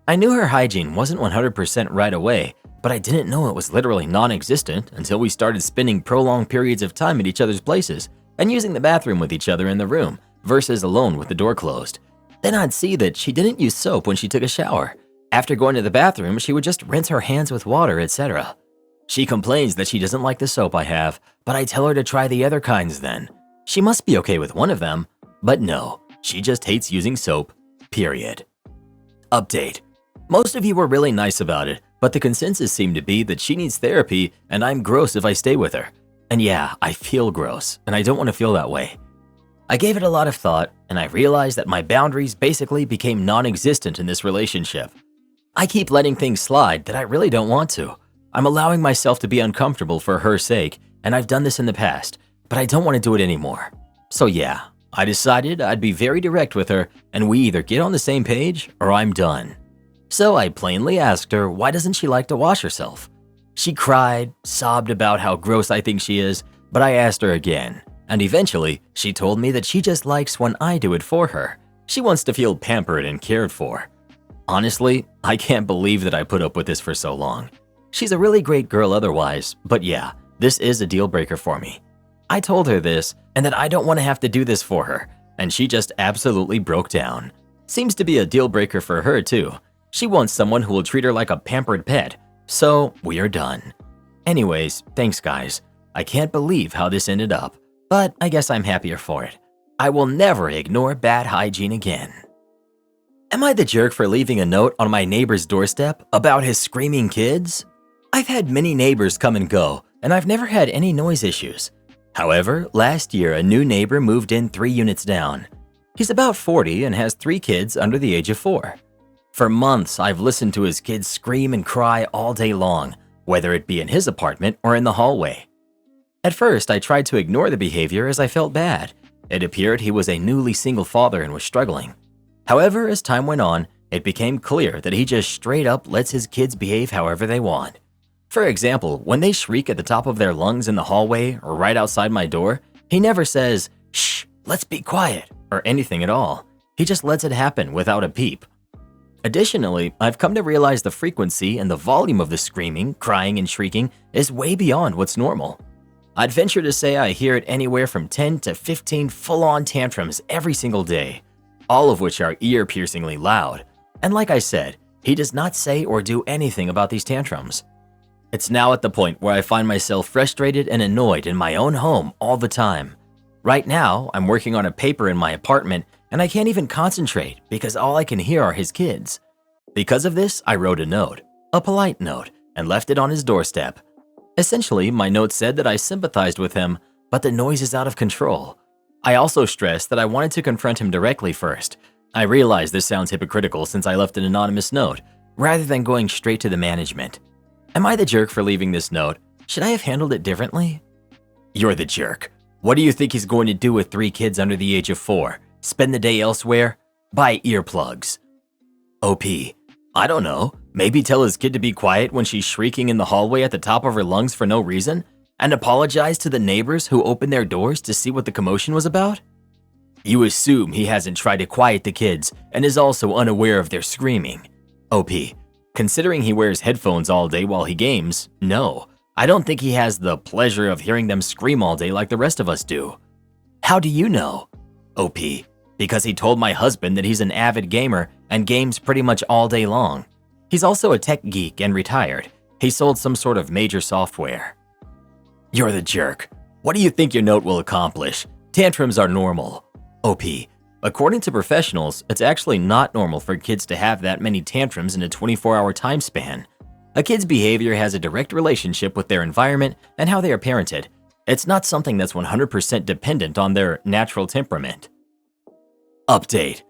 I knew her hygiene wasn't 100% right away, but I didn't know it was literally non-existent until we started spending prolonged periods of time at each other's places and using the bathroom with each other in the room versus alone with the door closed. Then I'd see that she didn't use soap when she took a shower. After going to the bathroom, she would just rinse her hands with water, etc. She complains that she doesn't like the soap I have, but I tell her to try the other kinds then. She must be okay with one of them, but no, she just hates using soap, period. Update. Most of you were really nice about it, but the consensus seemed to be that she needs therapy and I'm gross if I stay with her. And yeah, I feel gross, and I don't want to feel that way. I gave it a lot of thought, and I realized that my boundaries basically became non-existent in this relationship. I keep letting things slide that I really don't want to. I'm allowing myself to be uncomfortable for her sake, and I've done this in the past, but I don't want to do it anymore. So yeah, I decided I'd be very direct with her, and we either get on the same page or I'm done. So I plainly asked her why doesn't she like to wash herself. She cried, sobbed about how gross I think she is, but I asked her again, and eventually she told me that she just likes when I do it for her. She wants to feel pampered and cared for. Honestly, I can't believe that I put up with this for so long. She's a really great girl otherwise, but yeah, this is a deal breaker for me. I told her this and that I don't want to have to do this for her, and she just absolutely broke down. Seems to be a deal breaker for her too. She wants someone who will treat her like a pampered pet, so we are done. Anyways, thanks guys. I can't believe how this ended up, but I guess I'm happier for it. I will never ignore bad hygiene again. Am I the jerk for leaving a note on my neighbor's doorstep about his screaming kids? I've had many neighbors come and go, and I've never had any noise issues. However, last year a new neighbor moved in 3 units down. He's about 40 and has 3 kids under the age of 4. For months, I've listened to his kids scream and cry all day long, whether it be in his apartment or in the hallway. At first, I tried to ignore the behavior as I felt bad. It appeared he was a newly single father and was struggling. However, as time went on, it became clear that he just straight up lets his kids behave however they want. For example, when they shriek at the top of their lungs in the hallway or right outside my door, he never says, "Shh, let's be quiet," or anything at all. He just lets it happen without a peep. Additionally, I've come to realize the frequency and the volume of the screaming, crying, and shrieking is way beyond what's normal. I'd venture to say I hear it anywhere from 10 to 15 full-on tantrums every single day, all of which are ear-piercingly loud. And like I said, he does not say or do anything about these tantrums. It's now at the point where I find myself frustrated and annoyed in my own home all the time. Right now, I'm working on a paper in my apartment and I can't even concentrate because all I can hear are his kids. Because of this, I wrote a note, a polite note, and left it on his doorstep. Essentially, my note said that I sympathized with him, but the noise is out of control. I also stressed that I wanted to confront him directly first. I realize this sounds hypocritical since I left an anonymous note, rather than going straight to the management. Am I the jerk for leaving this note? Should I have handled it differently? You're the jerk. What do you think he's going to do with 3 kids under the age of 4? Spend the day elsewhere? Buy earplugs. OP. I don't know. Maybe tell his kid to be quiet when she's shrieking in the hallway at the top of her lungs for no reason? And apologize to the neighbors who opened their doors to see what the commotion was about? You assume he hasn't tried to quiet the kids and is also unaware of their screaming. OP. Considering he wears headphones all day while he games, no. I don't think he has the pleasure of hearing them scream all day like the rest of us do. How do you know? OP. Because he told my husband that he's an avid gamer and games pretty much all day long. He's also a tech geek and retired. He sold some sort of major software. You're the jerk. What do you think your note will accomplish? Tantrums are normal. OP. According to professionals, it's actually not normal for kids to have that many tantrums in a 24-hour time span. A kid's behavior has a direct relationship with their environment and how they are parented. It's not something that's 100% dependent on their natural temperament. Update.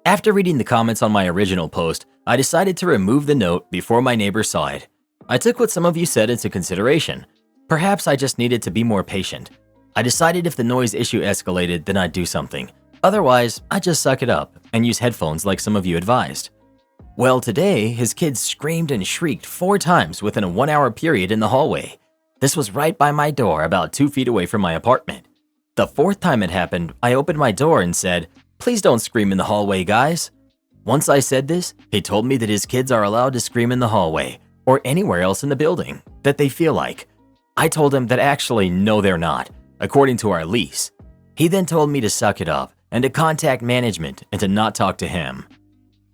After reading the comments on my original post, I decided to remove the note before my neighbor saw it. I took what some of you said into consideration. Perhaps I just needed to be more patient. I decided if the noise issue escalated, then I'd do something. Otherwise, I'd just suck it up and use headphones like some of you advised. Well, today, his kids screamed and shrieked 4 times within a 1-hour period in the hallway. This was right by my door, about 2 feet away from my apartment. The 4th time it happened, I opened my door and said, "Please don't scream in the hallway, guys." Once I said this, he told me that his kids are allowed to scream in the hallway or anywhere else in the building that they feel like. I told him that actually, no, they're not, according to our lease. He then told me to suck it up and to contact management and to not talk to him.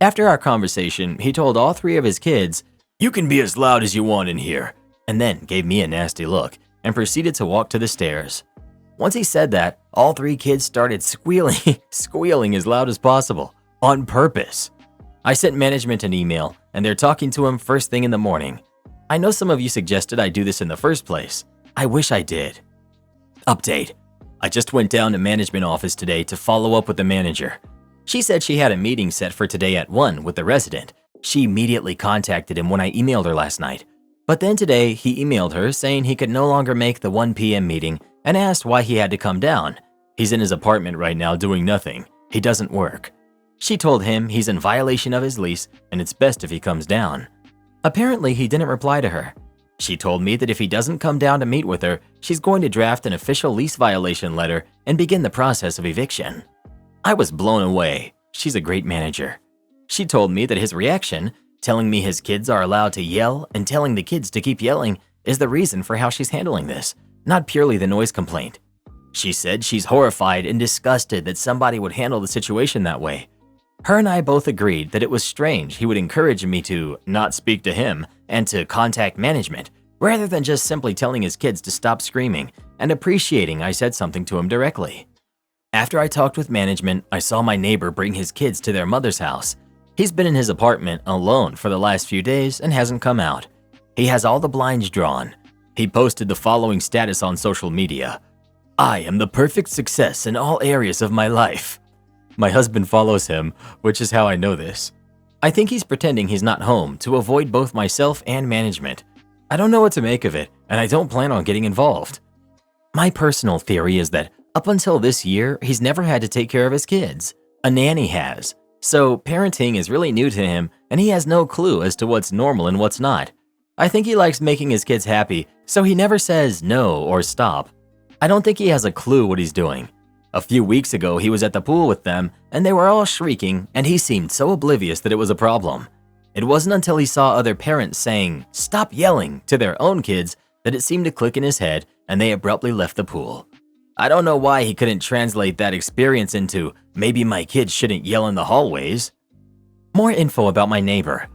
After our conversation, he told all 3 of his kids, "You can be as loud as you want in here," and then gave me a nasty look and proceeded to walk to the stairs. Once he said that, all 3 kids started squealing as loud as possible, on purpose. I sent management an email, and they're talking to him first thing in the morning. I know some of you suggested I do this in the first place. I wish I did. Update. I just went down to management office today to follow up with the manager. She said she had a meeting set for today at 1 with the resident. She immediately contacted him when I emailed her last night. But then today, he emailed her saying he could no longer make the 1 p.m. meeting and asked why he had to come down. He's in his apartment right now doing nothing. He doesn't work. She told him he's in violation of his lease and it's best if he comes down. Apparently, he didn't reply to her. She told me that if he doesn't come down to meet with her, she's going to draft an official lease violation letter and begin the process of eviction. I was blown away. She's a great manager. She told me that his reaction, telling me his kids are allowed to yell and telling the kids to keep yelling, is the reason for how she's handling this, not purely the noise complaint. She said she's horrified and disgusted that somebody would handle the situation that way. Her and I both agreed that it was strange he would encourage me to not speak to him and to contact management, rather than just simply telling his kids to stop screaming and appreciating I said something to him directly. After I talked with management, I saw my neighbor bring his kids to their mother's house. He's been in his apartment alone for the last few days and hasn't come out. He has all the blinds drawn. He posted the following status on social media: "I am the perfect success in all areas of my life." My husband follows him, which is how I know this. I think he's pretending he's not home to avoid both myself and management. I don't know what to make of it, and I don't plan on getting involved. My personal theory is that up until this year, he's never had to take care of his kids. A nanny has. So parenting is really new to him, and he has no clue as to what's normal and what's not. I think he likes making his kids happy, so he never says no or stop. I don't think he has a clue what he's doing. A few weeks ago, he was at the pool with them, and they were all shrieking, and he seemed so oblivious that it was a problem. It wasn't until he saw other parents saying, "Stop yelling," to their own kids that it seemed to click in his head, and they abruptly left the pool. I don't know why he couldn't translate that experience into, "Maybe my kids shouldn't yell in the hallways." More info about my neighbor.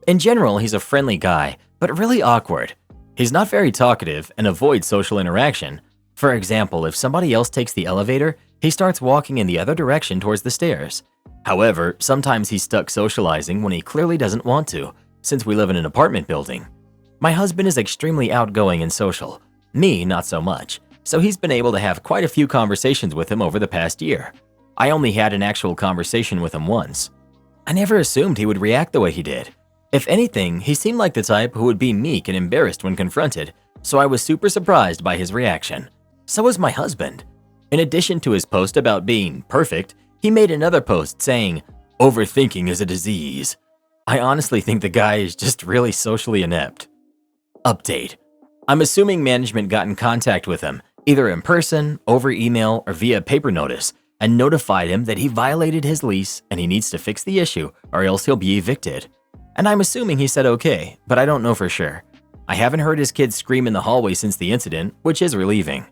In general, he's a friendly guy, but really awkward. He's not very talkative and avoids social interaction. For example, if somebody else takes the elevator, he starts walking in the other direction towards the stairs. However, sometimes he's stuck socializing when he clearly doesn't want to, since we live in an apartment building. My husband is extremely outgoing and social. Me, not so much. So he's been able to have quite a few conversations with him over the past year. I only had an actual conversation with him once. I never assumed he would react the way he did. If anything, he seemed like the type who would be meek and embarrassed when confronted, so I was super surprised by his reaction. So was my husband. In addition to his post about being perfect, he made another post saying, "Overthinking is a disease." I honestly think the guy is just really socially inept. Update. I'm assuming management got in contact with him, either in person, over email, or via paper notice, and notified him that he violated his lease and he needs to fix the issue or else he'll be evicted. And I'm assuming he said okay, but I don't know for sure. I haven't heard his kids scream in the hallway since the incident, which is relieving.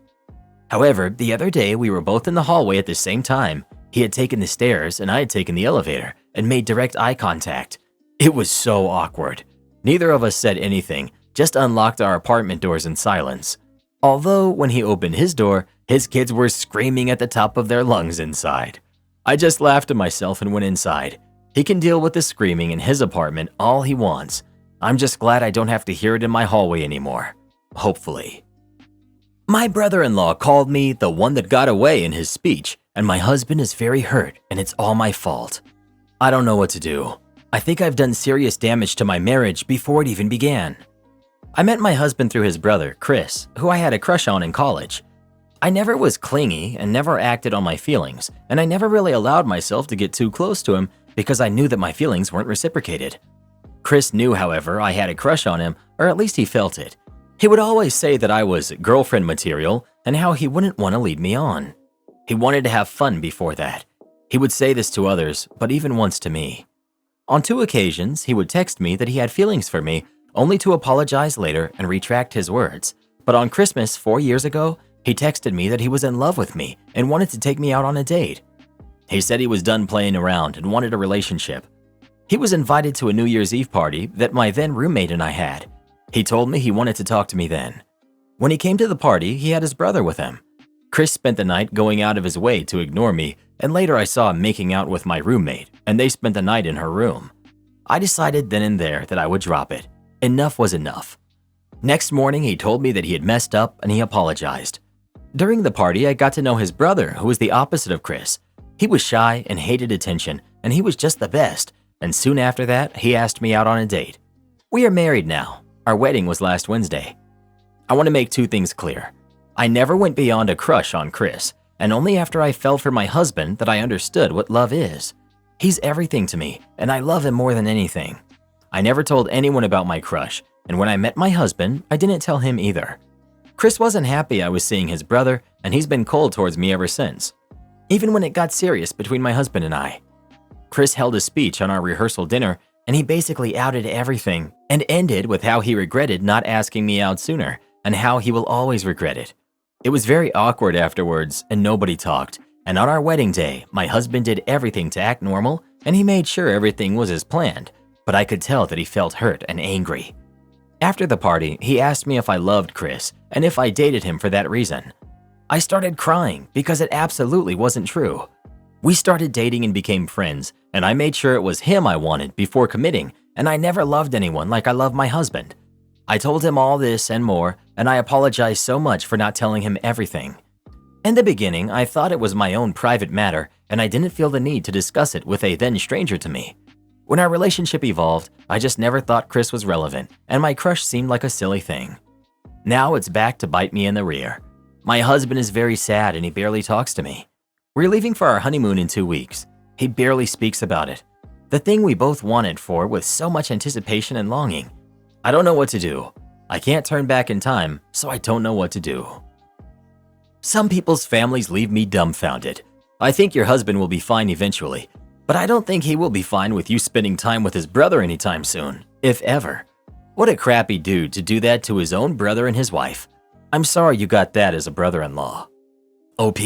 However, the other day we were both in the hallway at the same time. He had taken the stairs and I had taken the elevator and made direct eye contact. It was so awkward. Neither of us said anything, just unlocked our apartment doors in silence. Although, when he opened his door, his kids were screaming at the top of their lungs inside. I just laughed to myself and went inside. He can deal with the screaming in his apartment all he wants. I'm just glad I don't have to hear it in my hallway anymore. Hopefully. My brother-in-law called me the one that got away in his speech, and my husband is very hurt and it's all my fault. I don't know what to do. I think I've done serious damage to my marriage before it even began. I met my husband through his brother, Chris, who I had a crush on in college. I never was clingy and never acted on my feelings, and I never really allowed myself to get too close to him because I knew that my feelings weren't reciprocated. Chris knew, however, I had a crush on him, or at least he felt it. He would always say that I was girlfriend material and how he wouldn't want to lead me on. He wanted to have fun before that. He would say this to others, but even once to me. On 2 occasions, he would text me that he had feelings for me, only to apologize later and retract his words. But on Christmas 4 years ago, he texted me that he was in love with me and wanted to take me out on a date. He said he was done playing around and wanted a relationship. He was invited to a New Year's Eve party that my then roommate and I had. He told me he wanted to talk to me then. When he came to the party, he had his brother with him. Chris spent the night going out of his way to ignore me, and later I saw him making out with my roommate, and they spent the night in her room. I decided then and there that I would drop it. Enough was enough. Next morning, he told me that he had messed up and he apologized. During the party, I got to know his brother, who was the opposite of Chris. He was shy and hated attention, and he was just the best, and soon after that, he asked me out on a date. We are married now. Our wedding was last Wednesday. I want to make 2 things clear. I never went beyond a crush on Chris, and only after I fell for my husband that I understood what love is. He's everything to me, and I love him more than anything. I never told anyone about my crush, and when I met my husband, I didn't tell him either. Chris wasn't happy I was seeing his brother, and he's been cold towards me ever since. Even when it got serious between my husband and I. Chris held a speech on our rehearsal dinner, and he basically outed everything and ended with how he regretted not asking me out sooner and how he will always regret it. It was very awkward afterwards, and nobody talked, and on our wedding day, my husband did everything to act normal, and he made sure everything was as planned, but I could tell that he felt hurt and angry. After the party, he asked me if I loved Chris and if I dated him for that reason. I started crying because it absolutely wasn't true. We started dating and became friends, and I made sure it was him I wanted before committing, and I never loved anyone like I love my husband. I told him all this and more, and I apologized so much for not telling him everything. In the beginning, I thought it was my own private matter, and I didn't feel the need to discuss it with a then stranger to me. When our relationship evolved, I just never thought Chris was relevant, and my crush seemed like a silly thing. Now it's back to bite me in the rear. My husband is very sad and he barely talks to me. We're leaving for our honeymoon in 2 weeks. He barely speaks about it. The thing we both wanted for with so much anticipation and longing. I don't know what to do. I can't turn back in time, so I don't know what to do. Some people's families leave me dumbfounded. I think your husband will be fine eventually, but I don't think he will be fine with you spending time with his brother anytime soon, if ever. What a crappy dude to do that to his own brother and his wife. I'm sorry you got that as a brother-in-law. OP.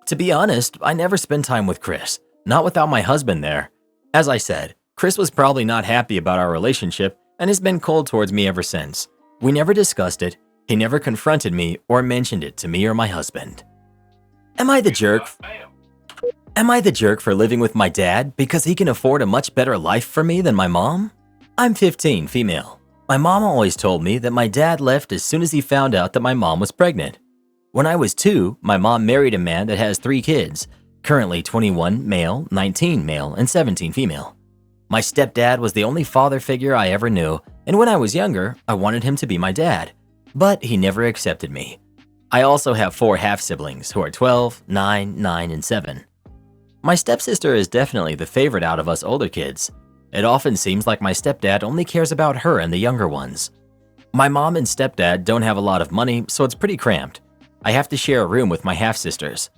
To be honest, I never spend time with Chris, not without my husband there. As I said, Chris was probably not happy about our relationship and has been cold towards me ever since. We never discussed it, he never confronted me or mentioned it to me or my husband. Am I the jerk for living with my dad because he can afford a much better life for me than my mom? I'm 15, female. My mom always told me that my dad left as soon as he found out that my mom was pregnant. When I was 2, my mom married a man that has 3 kids, currently 21 male, 19 male, and 17 female. My stepdad was the only father figure I ever knew, and when I was younger, I wanted him to be my dad, but he never accepted me. I also have 4 half-siblings who are 12, 9, 9, and 7. My stepsister is definitely the favorite out of us older kids. It often seems like my stepdad only cares about her and the younger ones. My mom and stepdad don't have a lot of money, so it's pretty cramped. I have to share a room with my half-sisters.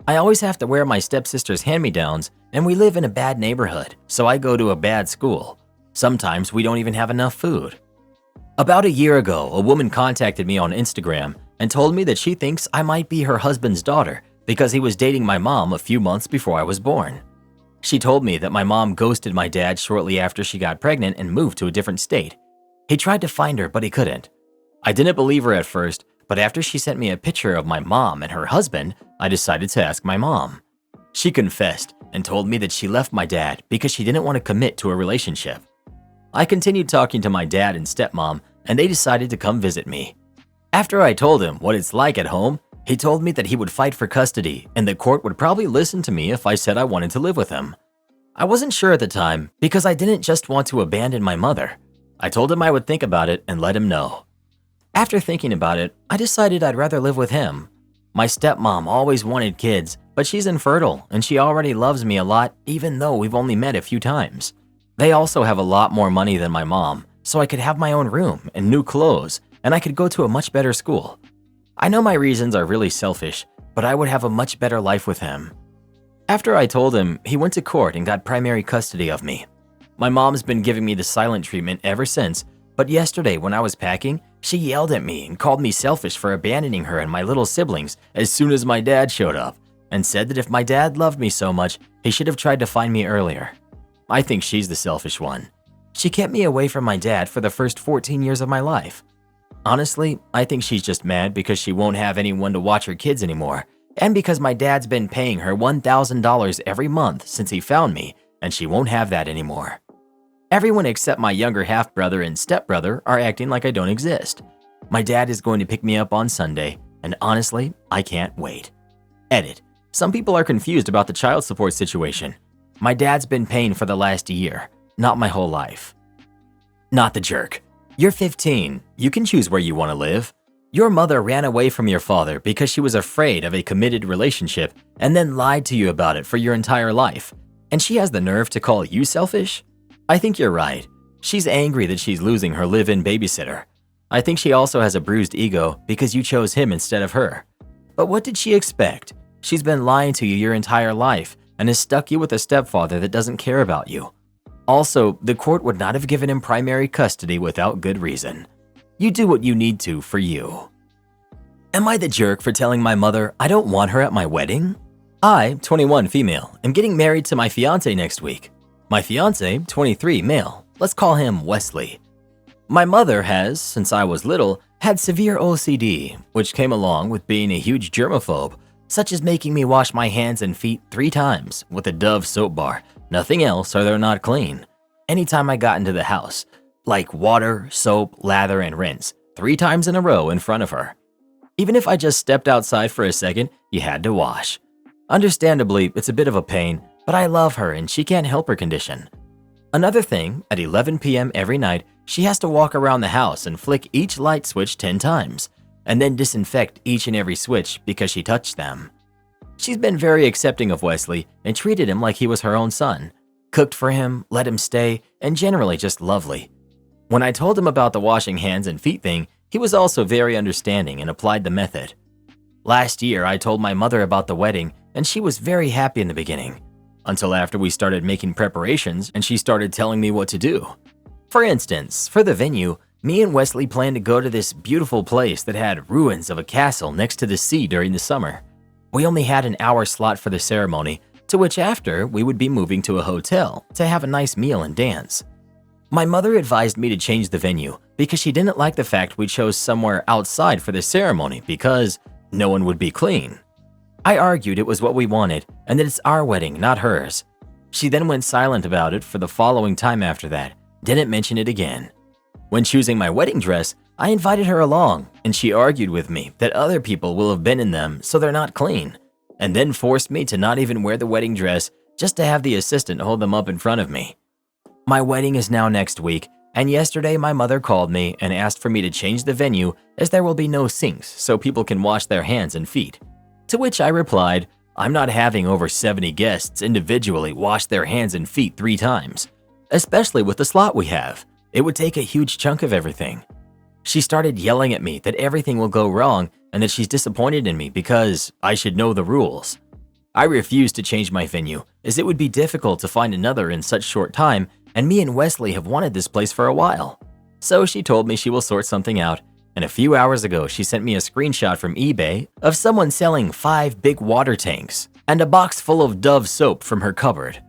I always have to wear my stepsister's hand-me-downs, and we live in a bad neighborhood, so I go to a bad school. Sometimes we don't even have enough food. About a year ago, a woman contacted me on Instagram and told me that she thinks I might be her husband's daughter because he was dating my mom a few months before I was born. She told me that my mom ghosted my dad shortly after she got pregnant and moved to a different state. He tried to find her, but he couldn't. I didn't believe her at first, but after she sent me a picture of my mom and her husband, I decided to ask my mom. She confessed and told me that she left my dad because she didn't want to commit to a relationship. I continued talking to my dad and stepmom, and they decided to come visit me. After I told him what it's like at home, he told me that he would fight for custody and the court would probably listen to me if I said I wanted to live with him. I wasn't sure at the time because I didn't just want to abandon my mother. I told him I would think about it and let him know. After thinking about it, I decided I'd rather live with him. My stepmom always wanted kids, but she's infertile and she already loves me a lot even though we've only met a few times. They also have a lot more money than my mom, so I could have my own room and new clothes, and I could go to a much better school. I know my reasons are really selfish, but I would have a much better life with him. After I told him, he went to court and got primary custody of me. My mom's been giving me the silent treatment ever since, but yesterday when I was packing, she yelled at me and called me selfish for abandoning her and my little siblings as soon as my dad showed up, and said that if my dad loved me so much, he should have tried to find me earlier. I think she's the selfish one. She kept me away from my dad for the first 14 years of my life. Honestly, I think she's just mad because she won't have anyone to watch her kids anymore, and because my dad's been paying her $1,000 every month since he found me, and she won't have that anymore. Everyone except my younger half-brother and stepbrother are acting like I don't exist. My dad is going to pick me up on Sunday, and honestly, I can't wait. Edit. Some people are confused about the child support situation. My dad's been paying for the last year, not my whole life. Not the jerk. You're 15. You can choose where you want to live. Your mother ran away from your father because she was afraid of a committed relationship and then lied to you about it for your entire life. And she has the nerve to call you selfish? I think you're right. She's angry that she's losing her live-in babysitter. I think she also has a bruised ego because you chose him instead of her. But what did she expect? She's been lying to you your entire life and has stuck you with a stepfather that doesn't care about you. Also, the court would not have given him primary custody without good reason. You do what you need to for you. Am I the jerk for telling my mother I don't want her at my wedding? I, 21 female, am getting married to my fiance next week. My fiance, 23 male, let's call him Wesley. My mother has, since I was little, had severe OCD, which came along with being a huge germaphobe, such as making me wash my hands and feet 3 times with a Dove soap bar, nothing else or they're not clean. Anytime I got into the house, like water, soap, lather, and rinse, 3 times in a row in front of her. Even if I just stepped outside for a second, you had to wash. Understandably, it's a bit of a pain, but I love her and she can't help her condition. Another thing, at 11 p.m. every night, she has to walk around the house and flick each light switch 10 times, and then disinfect each and every switch because she touched them. She's been very accepting of Wesley and treated him like he was her own son, cooked for him, let him stay, and generally just lovely. When I told him about the washing hands and feet thing, he was also very understanding and applied the method. Last year, I told my mother about the wedding and she was very happy in the beginning, until after we started making preparations and she started telling me what to do. For instance, for the venue, me and Wesley planned to go to this beautiful place that had ruins of a castle next to the sea during the summer. We only had an hour slot for the ceremony, to which after we would be moving to a hotel to have a nice meal and dance. My mother advised me to change the venue because she didn't like the fact we chose somewhere outside for the ceremony because no one would be clean. I argued it was what we wanted and that it's our wedding, not hers. She then went silent about it for the following time after that, didn't mention it again. When choosing my wedding dress, I invited her along and she argued with me that other people will have been in them so they're not clean, and then forced me to not even wear the wedding dress just to have the assistant hold them up in front of me. My wedding is now next week, and yesterday my mother called me and asked for me to change the venue as there will be no sinks so people can wash their hands and feet. To which I replied, I'm not having over 70 guests individually wash their hands and feet 3 times, especially with the slot we have. It would take a huge chunk of everything. She started yelling at me that everything will go wrong and that she's disappointed in me because I should know the rules. I refused to change my venue as it would be difficult to find another in such short time, and me and Wesley have wanted this place for a while. So she told me she will sort something out, and a few hours ago she sent me a screenshot from eBay of someone selling 5 big water tanks and a box full of Dove soap from her cupboard.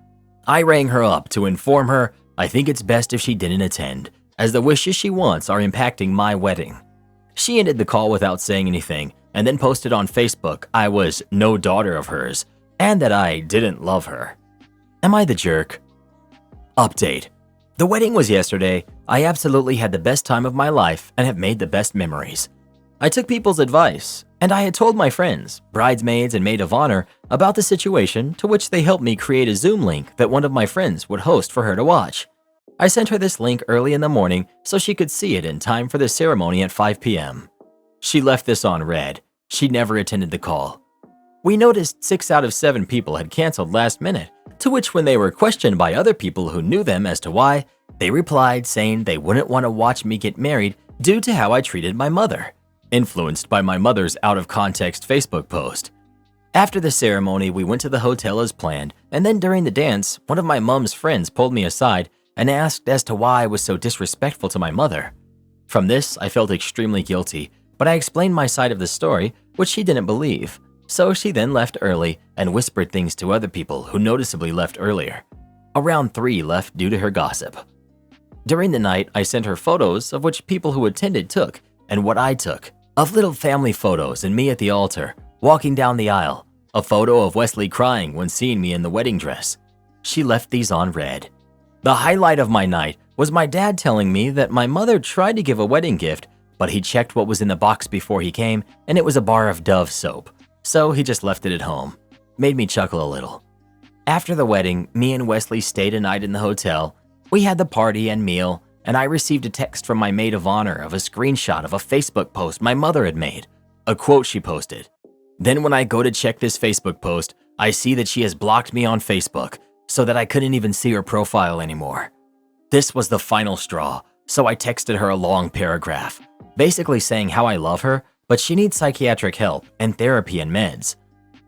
I rang her up to inform her I think it's best if she didn't attend, as the wishes she wants are impacting my wedding. She ended the call without saying anything and then posted on Facebook I was no daughter of hers and that I didn't love her. Am I the jerk? Update. The wedding was yesterday. I absolutely had the best time of my life and have made the best memories. I took people's advice, and I had told my friends, bridesmaids and maid of honor about the situation, to which they helped me create a Zoom link that one of my friends would host for her to watch. I sent her this link early in the morning so she could see it in time for the ceremony at 5 p.m. She left this on read. She never attended the call. We noticed 6 out of 7 people had canceled last minute, to which when they were questioned by other people who knew them as to why, they replied saying they wouldn't want to watch me get married due to how I treated my mother, influenced by my mother's out-of-context Facebook post. After the ceremony, we went to the hotel as planned, and then during the dance, one of my mom's friends pulled me aside and asked as to why I was so disrespectful to my mother. From this, I felt extremely guilty, but I explained my side of the story, which she didn't believe. So she then left early and whispered things to other people who noticeably left earlier. Around 3 left due to her gossip. During the night, I sent her photos of which people who attended took and what I took, of little family photos and me at the altar, walking down the aisle, a photo of Wesley crying when seeing me in the wedding dress. She left these on read. The highlight of my night was my dad telling me that my mother tried to give a wedding gift, but he checked what was in the box before he came and it was a bar of Dove soap. So he just left it at home. Made me chuckle a little. After the wedding, me and Wesley stayed a night in the hotel. We had the party and meal, and I received a text from my maid of honor of a screenshot of a Facebook post my mother had made, a quote she posted. Then when I go to check this Facebook post, I see that she has blocked me on Facebook so that I couldn't even see her profile anymore. This was the final straw, so I texted her a long paragraph, basically saying how I love her, but she needs psychiatric help and therapy and meds.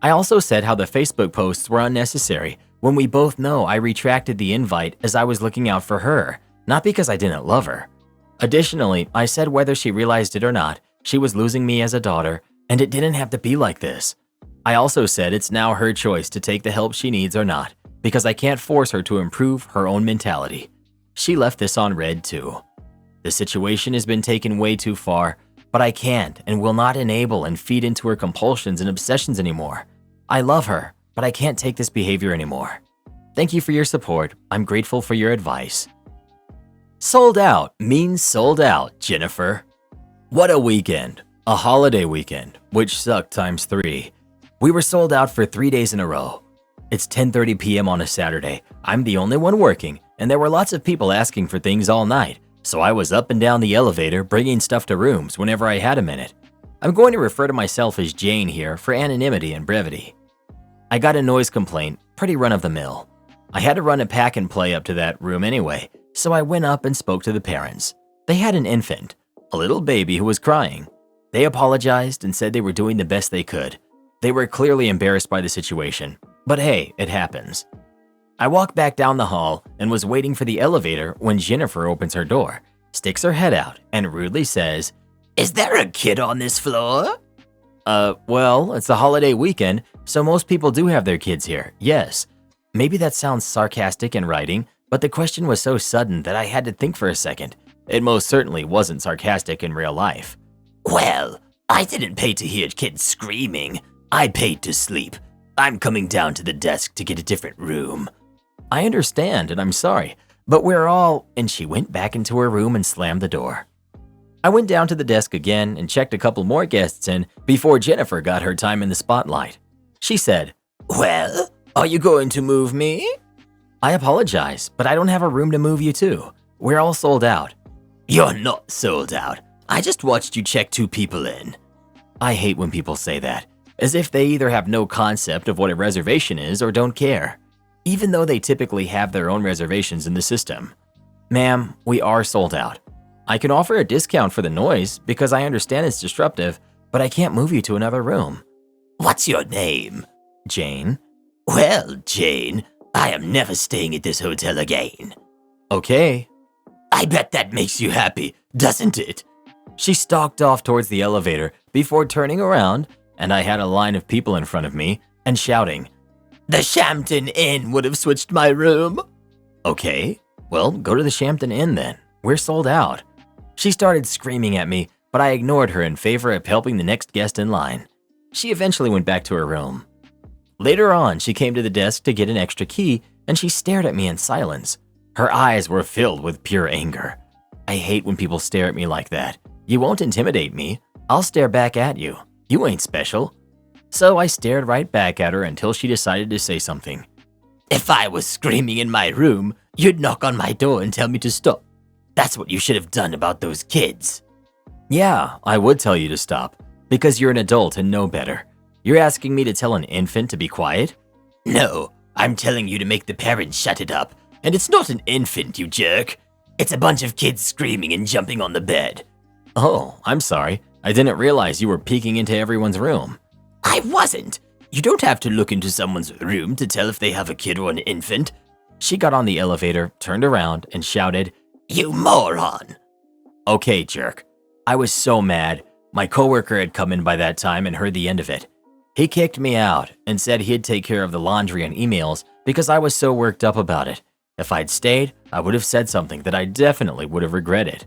I also said how the Facebook posts were unnecessary when we both know I retracted the invite as I was looking out for her, not because I didn't love her. Additionally, I said whether she realized it or not, she was losing me as a daughter, and it didn't have to be like this. I also said it's now her choice to take the help she needs or not, because I can't force her to improve her own mentality. She left this on read too. The situation has been taken way too far, but I can't and will not enable and feed into her compulsions and obsessions anymore. I love her, but I can't take this behavior anymore. Thank you for your support. I'm grateful for your advice. Sold out means sold out, Jennifer. What a weekend. A holiday weekend, which sucked times 3. We were sold out for 3 days in a row. It's 10:30 p.m. on a Saturday. I'm the only one working, and there were lots of people asking for things all night. So I was up and down the elevator bringing stuff to rooms whenever I had a minute. I'm going to refer to myself as Jane here for anonymity and brevity. I got a noise complaint, pretty run-of-the-mill. I had to run a pack and play up to that room anyway, so I went up and spoke to the parents. They had an infant, a little baby who was crying. They apologized and said they were doing the best they could. They were clearly embarrassed by the situation, but hey, it happens. I walked back down the hall and was waiting for the elevator when Jennifer opens her door, sticks her head out, and rudely says, "Is there a kid on this floor?" Well, it's a holiday weekend, so most people do have their kids here, yes. Maybe that sounds sarcastic in writing, but the question was so sudden that I had to think for a second. It most certainly wasn't sarcastic in real life. "Well, I didn't pay to hear kids screaming. I paid to sleep. I'm coming down to the desk to get a different room." I understand, and I'm sorry, but we're all… And she went back into her room and slammed the door. I went down to the desk again and checked a couple more guests in before Jennifer got her time in the spotlight. She said, "Well, are you going to move me?" I apologize, but I don't have a room to move you to. We're all sold out. "You're not sold out. I just watched you check 2 people in." I hate when people say that, as if they either have no concept of what a reservation is or don't care, even though they typically have their own reservations in the system. Ma'am, we are sold out. I can offer a discount for the noise because I understand it's disruptive, but I can't move you to another room. "What's your name?" "Jane." "Well, Jane, I am never staying at this hotel again." "Okay." "I bet that makes you happy, doesn't it?" She stalked off towards the elevator before turning around, and I had a line of people in front of me and shouting, "The Shampton Inn would have switched my room." "Okay, well, go to the Shampton Inn then. We're sold out." She started screaming at me, but I ignored her in favor of helping the next guest in line. She eventually went back to her room. Later on, she came to the desk to get an extra key, and she stared at me in silence. Her eyes were filled with pure anger. I hate when people stare at me like that. You won't intimidate me. I'll stare back at you. You ain't special. So I stared right back at her until she decided to say something. "If I was screaming in my room, you'd knock on my door and tell me to stop. That's what you should have done about those kids." "Yeah, I would tell you to stop, Because you're an adult and know better. You're asking me to tell an infant to be quiet? No, I'm telling you to make the parents shut it up. And it's not an infant, you jerk. It's a bunch of kids screaming and jumping on the bed. Oh, I'm sorry. I didn't realize you were peeking into everyone's room. I wasn't. You don't have to look into someone's room to tell if they have a kid or an infant. She got on the elevator, turned around, and shouted, You moron! Okay, jerk. I was so mad. My coworker had come in by that time and heard the end of it. He kicked me out and said he'd take care of the laundry and emails because I was so worked up about it. If I'd stayed, I would have said something that I definitely would have regretted.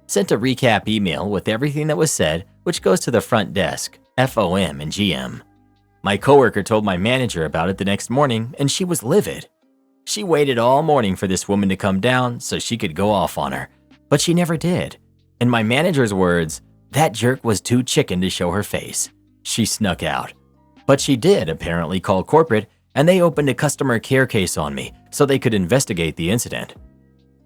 Sent a recap email with everything that was said, which goes to the front desk, FOM and GM. My coworker told my manager about it the next morning and she was livid. She waited all morning for this woman to come down so she could go off on her, but she never did. In my manager's words, that jerk was too chicken to show her face. She snuck out. But she did apparently call corporate and they opened a customer care case on me so they could investigate the incident.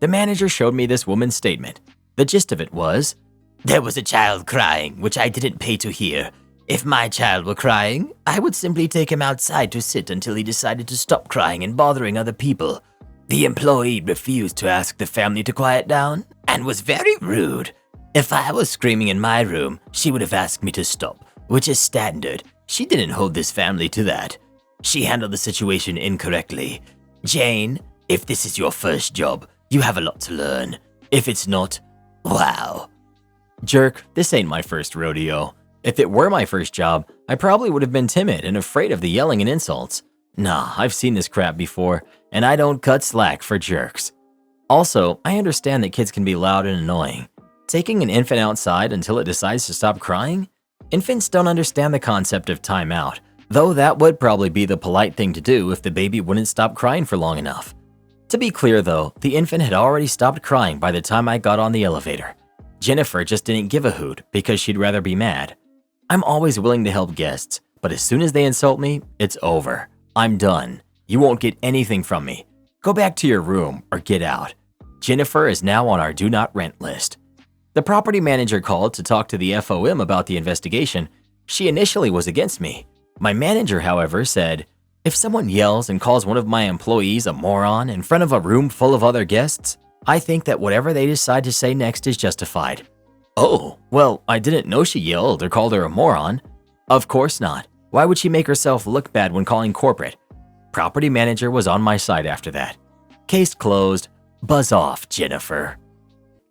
The manager showed me this woman's statement. The gist of it was, There was a child crying, which I didn't pay to hear. If my child were crying, I would simply take him outside to sit until he decided to stop crying and bothering other people. The employee refused to ask the family to quiet down and was very rude. If I was screaming in my room, she would have asked me to stop, which is standard. She didn't hold this family to that. She handled the situation incorrectly. Jane, if this is your first job, you have a lot to learn. If it's not, wow. Jerk, this ain't my first rodeo. If it were my first job, I probably would have been timid and afraid of the yelling and insults. Nah, I've seen this crap before, and I don't cut slack for jerks. Also, I understand that kids can be loud and annoying. Taking an infant outside until it decides to stop crying? Infants don't understand the concept of timeout, though that would probably be the polite thing to do if the baby wouldn't stop crying for long enough. To be clear though, the infant had already stopped crying by the time I got on the elevator. Jennifer just didn't give a hoot because she'd rather be mad. I'm always willing to help guests, but as soon as they insult me, it's over. I'm done. You won't get anything from me. Go back to your room or get out. Jennifer is now on our do not rent list. The property manager called to talk to the FOM about the investigation. She initially was against me. My manager, however, said, if someone yells and calls one of my employees a moron in front of a room full of other guests, I think that whatever they decide to say next is justified. Oh, well, I didn't know she yelled or called her a moron. Of course not. Why would she make herself look bad when calling corporate? Property manager was on my side after that. Case closed. Buzz off, Jennifer.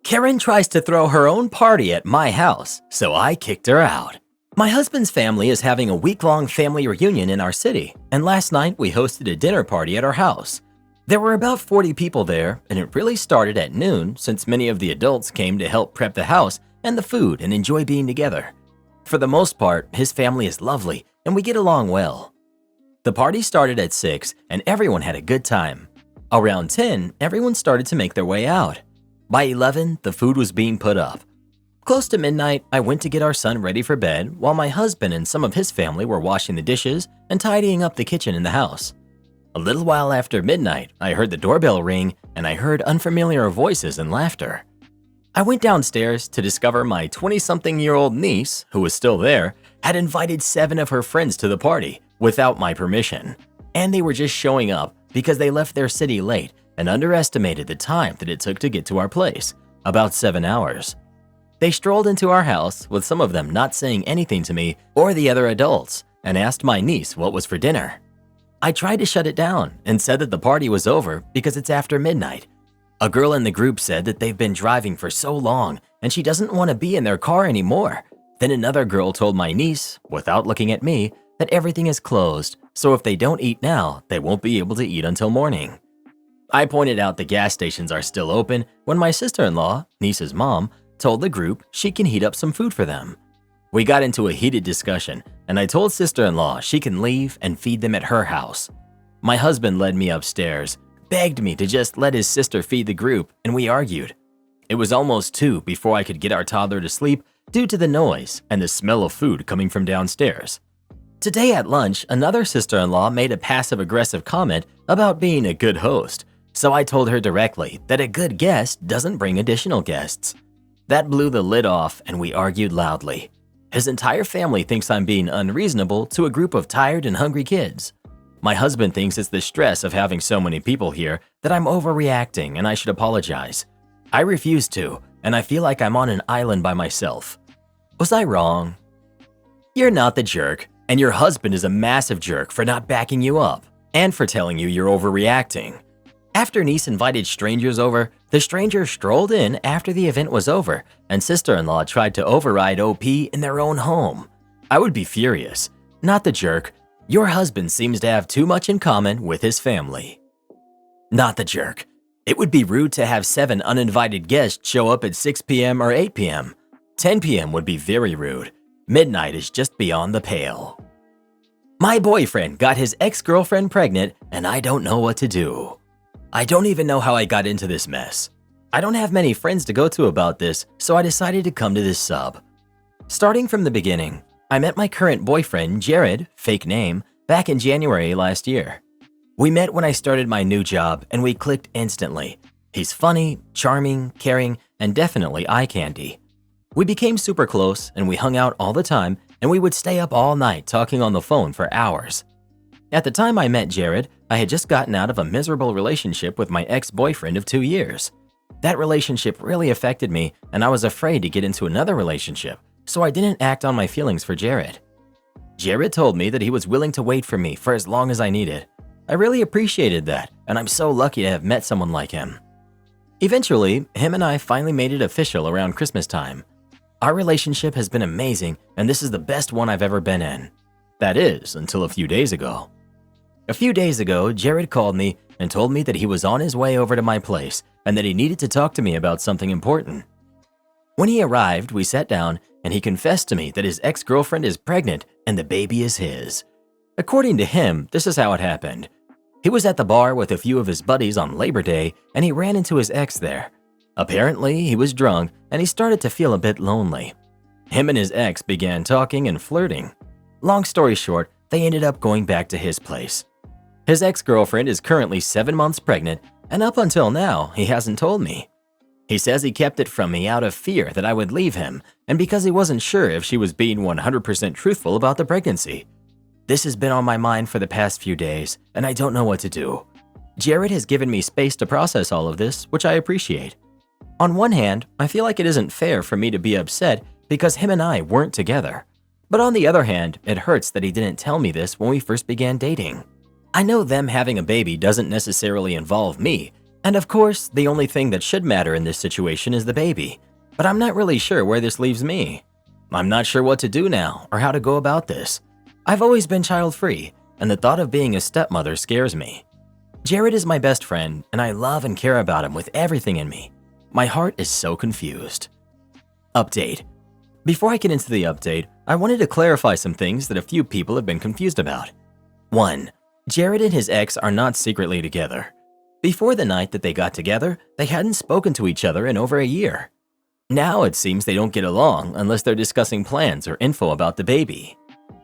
Karen tries to throw her own party at my house, so I kicked her out. My husband's family is having a week-long family reunion in our city, and last night we hosted a dinner party at our house. There were about 40 people there, and it really started at noon since many of the adults came to help prep the house and the food and enjoy being together. For the most part, his family is lovely, and we get along well. The party started at 6, and everyone had a good time. Around 10, everyone started to make their way out. By 11, the food was being put up. Close to midnight, I went to get our son ready for bed while my husband and some of his family were washing the dishes and tidying up the kitchen in the house. A little while after midnight, I heard the doorbell ring and I heard unfamiliar voices and laughter. I went downstairs to discover my 20-something-year-old niece, who was still there, had invited 7 of her friends to the party without my permission. And they were just showing up because they left their city late and underestimated the time that it took to get to our place, about 7 hours. They strolled into our house with some of them not saying anything to me or the other adults and asked my niece what was for dinner. I tried to shut it down and said that the party was over because it's after midnight. A girl in the group said that they've been driving for so long and she doesn't want to be in their car anymore. Then another girl told my niece, without looking at me, that everything is closed, so if they don't eat now, they won't be able to eat until morning. I pointed out the gas stations are still open when my sister-in-law, niece's mom, told the group she can heat up some food for them. We got into a heated discussion, and I told sister-in-law she can leave and feed them at her house. My husband led me upstairs, begged me to just let his sister feed the group, and we argued. It was almost 2 before I could get our toddler to sleep due to the noise and the smell of food coming from downstairs. Today at lunch, another sister-in-law made a passive-aggressive comment about being a good host, so I told her directly that a good guest doesn't bring additional guests. That blew the lid off and we argued loudly. His entire family thinks I'm being unreasonable to a group of tired and hungry kids. My husband thinks it's the stress of having so many people here that I'm overreacting and I should apologize. I refuse to, and I feel like I'm on an island by myself. Was I wrong? You're not the jerk, and your husband is a massive jerk for not backing you up and for telling you you're overreacting. After niece invited strangers over, the stranger strolled in after the event was over, and sister-in-law tried to override OP in their own home. I would be furious. Not the jerk. Your husband seems to have too much in common with his family. Not the jerk. It would be rude to have 7 uninvited guests show up at 6 p.m. or 8 p.m. 10 p.m. would be very rude. Midnight is just beyond the pale. My boyfriend got his ex-girlfriend pregnant, and I don't know what to do. I don't even know how I got into this mess. I don't have many friends to go to about this, so I decided to come to this sub. Starting from the beginning, I met my current boyfriend, Jared, fake name, back in January last year. We met when I started my new job, and we clicked instantly. He's funny, charming, caring, and definitely eye candy. We became super close, and we hung out all the time, and we would stay up all night talking on the phone for hours. At the time I met Jared, I had just gotten out of a miserable relationship with my ex-boyfriend of 2 years. That relationship really affected me, and I was afraid to get into another relationship, so I didn't act on my feelings for Jared. Jared told me that he was willing to wait for me for as long as I needed. I really appreciated that, and I'm so lucky to have met someone like him. Eventually, him and I finally made it official around Christmas time. Our relationship has been amazing, and this is the best one I've ever been in. That is, until a few days ago. A few days ago, Jared called me and told me that he was on his way over to my place and that he needed to talk to me about something important. When he arrived, we sat down and he confessed to me that his ex-girlfriend is pregnant and the baby is his. According to him, this is how it happened. He was at the bar with a few of his buddies on Labor Day and he ran into his ex there. Apparently, he was drunk and he started to feel a bit lonely. Him and his ex began talking and flirting. Long story short, they ended up going back to his place. His ex-girlfriend is currently 7 months pregnant, and up until now, he hasn't told me. He says he kept it from me out of fear that I would leave him, and because he wasn't sure if she was being 100% truthful about the pregnancy. This has been on my mind for the past few days, and I don't know what to do. Jared has given me space to process all of this, which I appreciate. On one hand, I feel like it isn't fair for me to be upset because him and I weren't together. But on the other hand, it hurts that he didn't tell me this when we first began dating. I know them having a baby doesn't necessarily involve me, and of course, the only thing that should matter in this situation is the baby, but I'm not really sure where this leaves me. I'm not sure what to do now or how to go about this. I've always been child-free, and the thought of being a stepmother scares me. Jared is my best friend, and I love and care about him with everything in me. My heart is so confused. Update. Before I get into the update, I wanted to clarify some things that a few people have been confused about. 1. Jared and his ex are not secretly together. Before the night that they got together, they hadn't spoken to each other in over a year. Now it seems they don't get along unless they're discussing plans or info about the baby.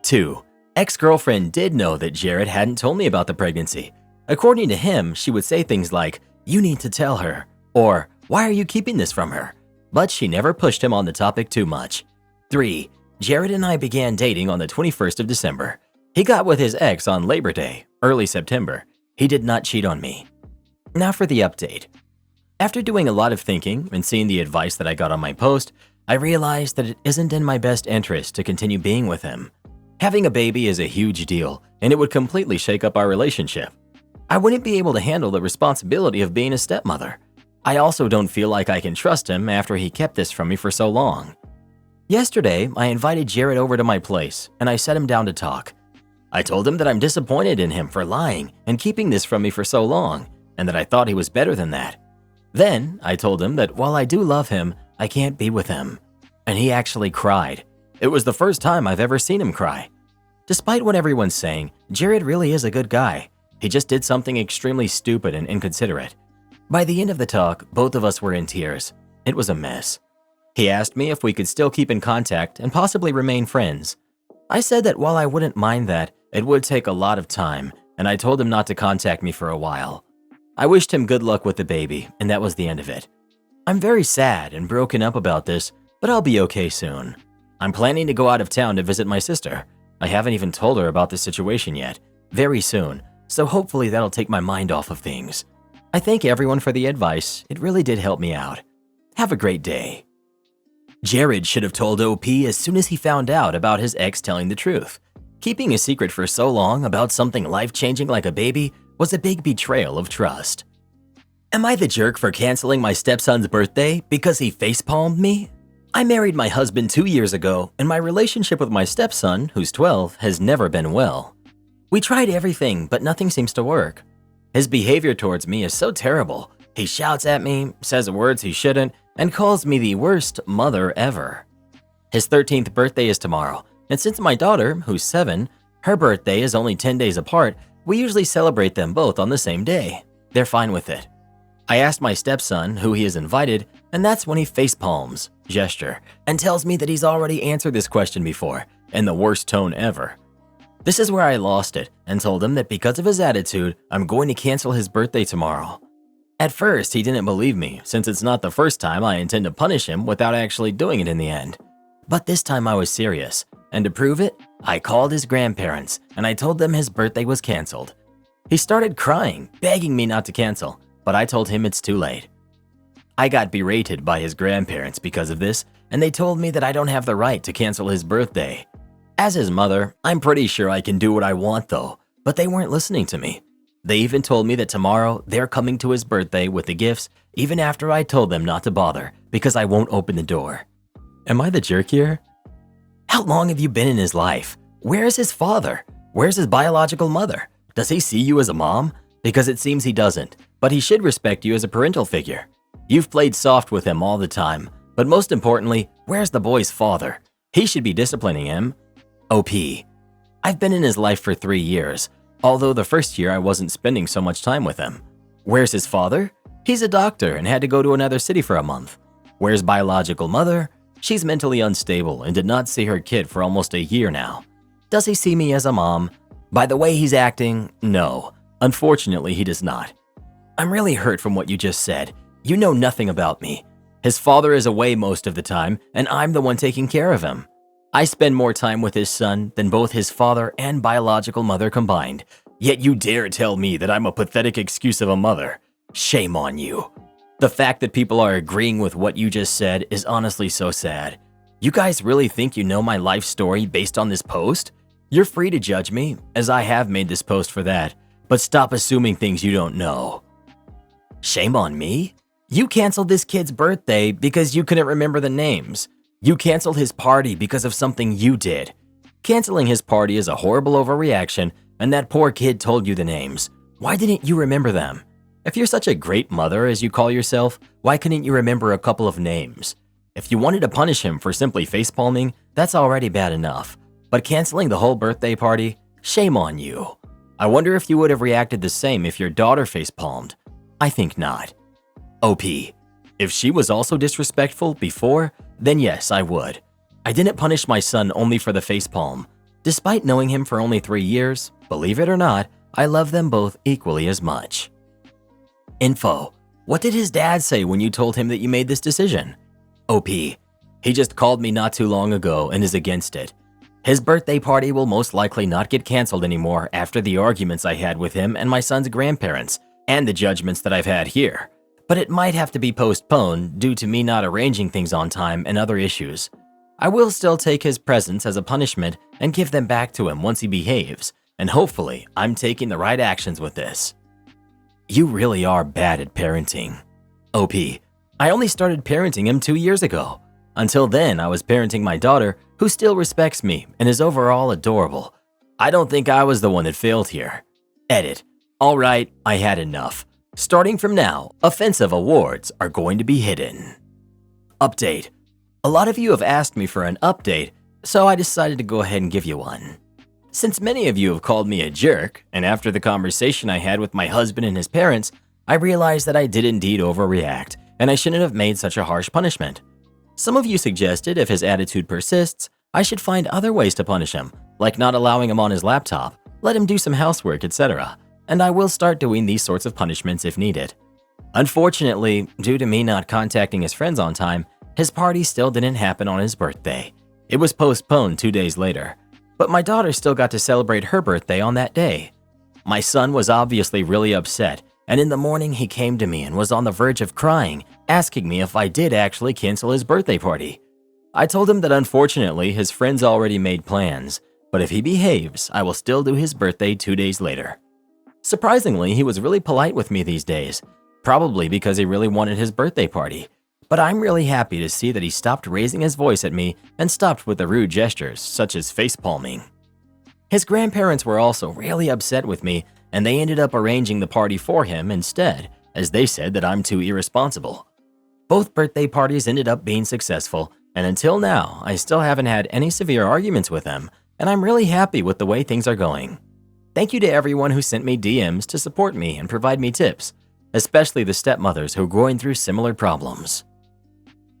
2. Ex-girlfriend did know that Jared hadn't told me about the pregnancy. According to him, she would say things like, "You need to tell her," or "Why are you keeping this from her?" But she never pushed him on the topic too much. 3. Jared and I began dating on the 21st of December. He got with his ex on Labor Day, early September. He did not cheat on me. Now for the update. After doing a lot of thinking and seeing the advice that I got on my post, I realized that it isn't in my best interest to continue being with him. Having a baby is a huge deal, and it would completely shake up our relationship. I wouldn't be able to handle the responsibility of being a stepmother. I also don't feel like I can trust him after he kept this from me for so long. Yesterday, I invited Jared over to my place, and I sat him down to talk. I told him that I'm disappointed in him for lying and keeping this from me for so long, and that I thought he was better than that. Then, I told him that while I do love him, I can't be with him. And he actually cried. It was the first time I've ever seen him cry. Despite what everyone's saying, Jared really is a good guy. He just did something extremely stupid and inconsiderate. By the end of the talk, both of us were in tears. It was a mess. He asked me if we could still keep in contact and possibly remain friends. I said that while I wouldn't mind that, it would take a lot of time, and I told him not to contact me for a while. I wished him good luck with the baby, and that was the end of it. I'm very sad and broken up about this, but I'll be okay soon. I'm planning to go out of town to visit my sister. I haven't even told her about this situation yet. Very soon, so hopefully that'll take my mind off of things. I thank everyone for the advice. It really did help me out. Have a great day." Jared should have told OP as soon as he found out about his ex telling the truth. Keeping a secret for so long about something life-changing like a baby was a big betrayal of trust. Am I the jerk for canceling my stepson's birthday because he facepalmed me? I married my husband 2 years ago, and my relationship with my stepson, who's 12, has never been well. We tried everything, but nothing seems to work. His behavior towards me is so terrible. He shouts at me, says words he shouldn't, and calls me the worst mother ever. His 13th birthday is tomorrow, and since my daughter, who's 7, her birthday is only 10 days apart, we usually celebrate them both on the same day. They're fine with it. I asked my stepson who he has invited, and that's when he facepalms, gesture, and tells me that he's already answered this question before, in the worst tone ever. This is where I lost it and told him that because of his attitude, I'm going to cancel his birthday tomorrow. At first, he didn't believe me since it's not the first time I intend to punish him without actually doing it in the end. But this time I was serious, and to prove it, I called his grandparents and I told them his birthday was canceled. He started crying, begging me not to cancel, but I told him it's too late. I got berated by his grandparents because of this, and they told me that I don't have the right to cancel his birthday. As his mother, I'm pretty sure I can do what I want though, but they weren't listening to me. They even told me that tomorrow they're coming to his birthday with the gifts even after I told them not to bother because I won't open the door. Am I the jerk here? How long have you been in his life? Where is his father? Where's his biological mother? Does he see you as a mom? Because it seems he doesn't, but he should respect you as a parental figure. You've played soft with him all the time, but most importantly, where's the boy's father? He should be disciplining him. OP. I've been in his life for 3 years, although the first year I wasn't spending so much time with him. Where's his father? He's a doctor and had to go to another city for a month. Where's biological mother? She's mentally unstable and did not see her kid for almost a year now. Does he see me as a mom? By the way he's acting, no. Unfortunately, he does not. I'm really hurt from what you just said. You know nothing about me. His father is away most of the time, and I'm the one taking care of him. I spend more time with his son than both his father and biological mother combined, yet you dare tell me that I'm a pathetic excuse of a mother. Shame on you. The fact that people are agreeing with what you just said is honestly so sad. You guys really think you know my life story based on this post? You're free to judge me, as I have made this post for that, but stop assuming things you don't know. Shame on me? You canceled this kid's birthday because you couldn't remember the names. You canceled his party because of something you did. Canceling his party is a horrible overreaction, and that poor kid told you the names. Why didn't you remember them? If you're such a great mother as you call yourself, why couldn't you remember a couple of names? If you wanted to punish him for simply facepalming, that's already bad enough. But canceling the whole birthday party? Shame on you. I wonder if you would have reacted the same if your daughter facepalmed. I think not. OP. If she was also disrespectful before, then yes, I would. I didn't punish my son only for the facepalm. Despite knowing him for only 3 years, believe it or not, I love them both equally as much. Info. What did his dad say when you told him that you made this decision? OP. He just called me not too long ago and is against it. His birthday party will most likely not get canceled anymore after the arguments I had with him and my son's grandparents, and the judgments that I've had here. But it might have to be postponed due to me not arranging things on time and other issues. I will still take his presents as a punishment and give them back to him once he behaves, and hopefully I'm taking the right actions with this. You really are bad at parenting. OP. I only started parenting him 2 years ago. Until then, I was parenting my daughter, who still respects me and is overall adorable. I don't think I was the one that failed here. Edit. All right, I had enough. Starting from now, offensive awards are going to be hidden. Update. A lot of you have asked me for an update, so I decided to go ahead and give you one. Since many of you have called me a jerk, and after the conversation I had with my husband and his parents, I realized that I did indeed overreact, and I shouldn't have made such a harsh punishment. Some of you suggested if his attitude persists, I should find other ways to punish him, like not allowing him on his laptop, let him do some housework, etc., and I will start doing these sorts of punishments if needed. Unfortunately, due to me not contacting his friends on time, his party still didn't happen on his birthday. It was postponed 2 days later, but my daughter still got to celebrate her birthday on that day. My son was obviously really upset, and in the morning he came to me and was on the verge of crying, asking me if I did actually cancel his birthday party. I told him that unfortunately his friends already made plans, but if he behaves, I will still do his birthday 2 days later. Surprisingly, he was really polite with me these days, probably because he really wanted his birthday party. But I'm really happy to see that he stopped raising his voice at me and stopped with the rude gestures, such as face-palming. His grandparents were also really upset with me, and they ended up arranging the party for him instead, as they said that I'm too irresponsible. Both birthday parties ended up being successful, and until now, I still haven't had any severe arguments with them, and I'm really happy with the way things are going. Thank you to everyone who sent me DMs to support me and provide me tips, especially the stepmothers who are going through similar problems.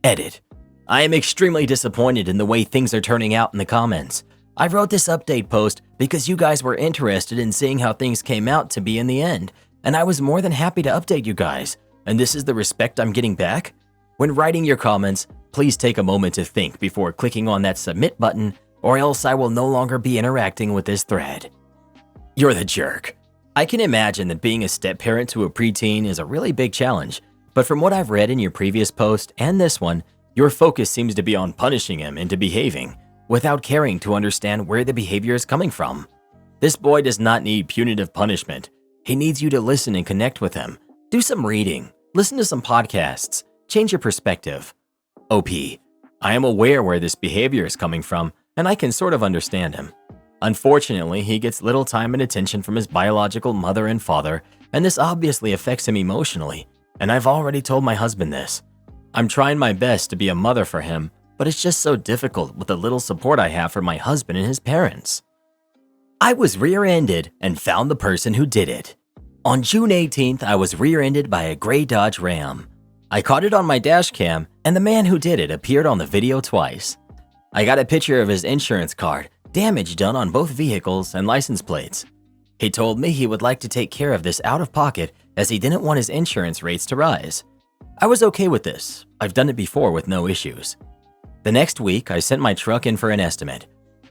Edit. I am extremely disappointed in the way things are turning out in the comments. I wrote this update post because you guys were interested in seeing how things came out to be in the end, and I was more than happy to update you guys, and this is the respect I'm getting back? When writing your comments, please take a moment to think before clicking on that submit button, or else I will no longer be interacting with this thread. You're the jerk. I can imagine that being a step-parent to a preteen is a really big challenge, but from what I've read in your previous post and this one, your focus seems to be on punishing him into behaving, without caring to understand where the behavior is coming from. This boy does not need punitive punishment. He needs you to listen and connect with him. Do some reading, listen to some podcasts, change your perspective. OP, I am aware where this behavior is coming from, and I can sort of understand him. Unfortunately, he gets little time and attention from his biological mother and father, and this obviously affects him emotionally, and I've already told my husband this. I'm trying my best to be a mother for him, but it's just so difficult with the little support I have from my husband and his parents. I was rear-ended and found the person who did it. On June 18th, I was rear-ended by a gray Dodge Ram. I caught it on my dash cam, and the man who did it appeared on the video twice. I got a picture of his insurance card, damage done on both vehicles and license plates. He told me he would like to take care of this out of pocket as he didn't want his insurance rates to rise. I was okay with this. I've done it before with no issues. The next week, I sent my truck in for an estimate.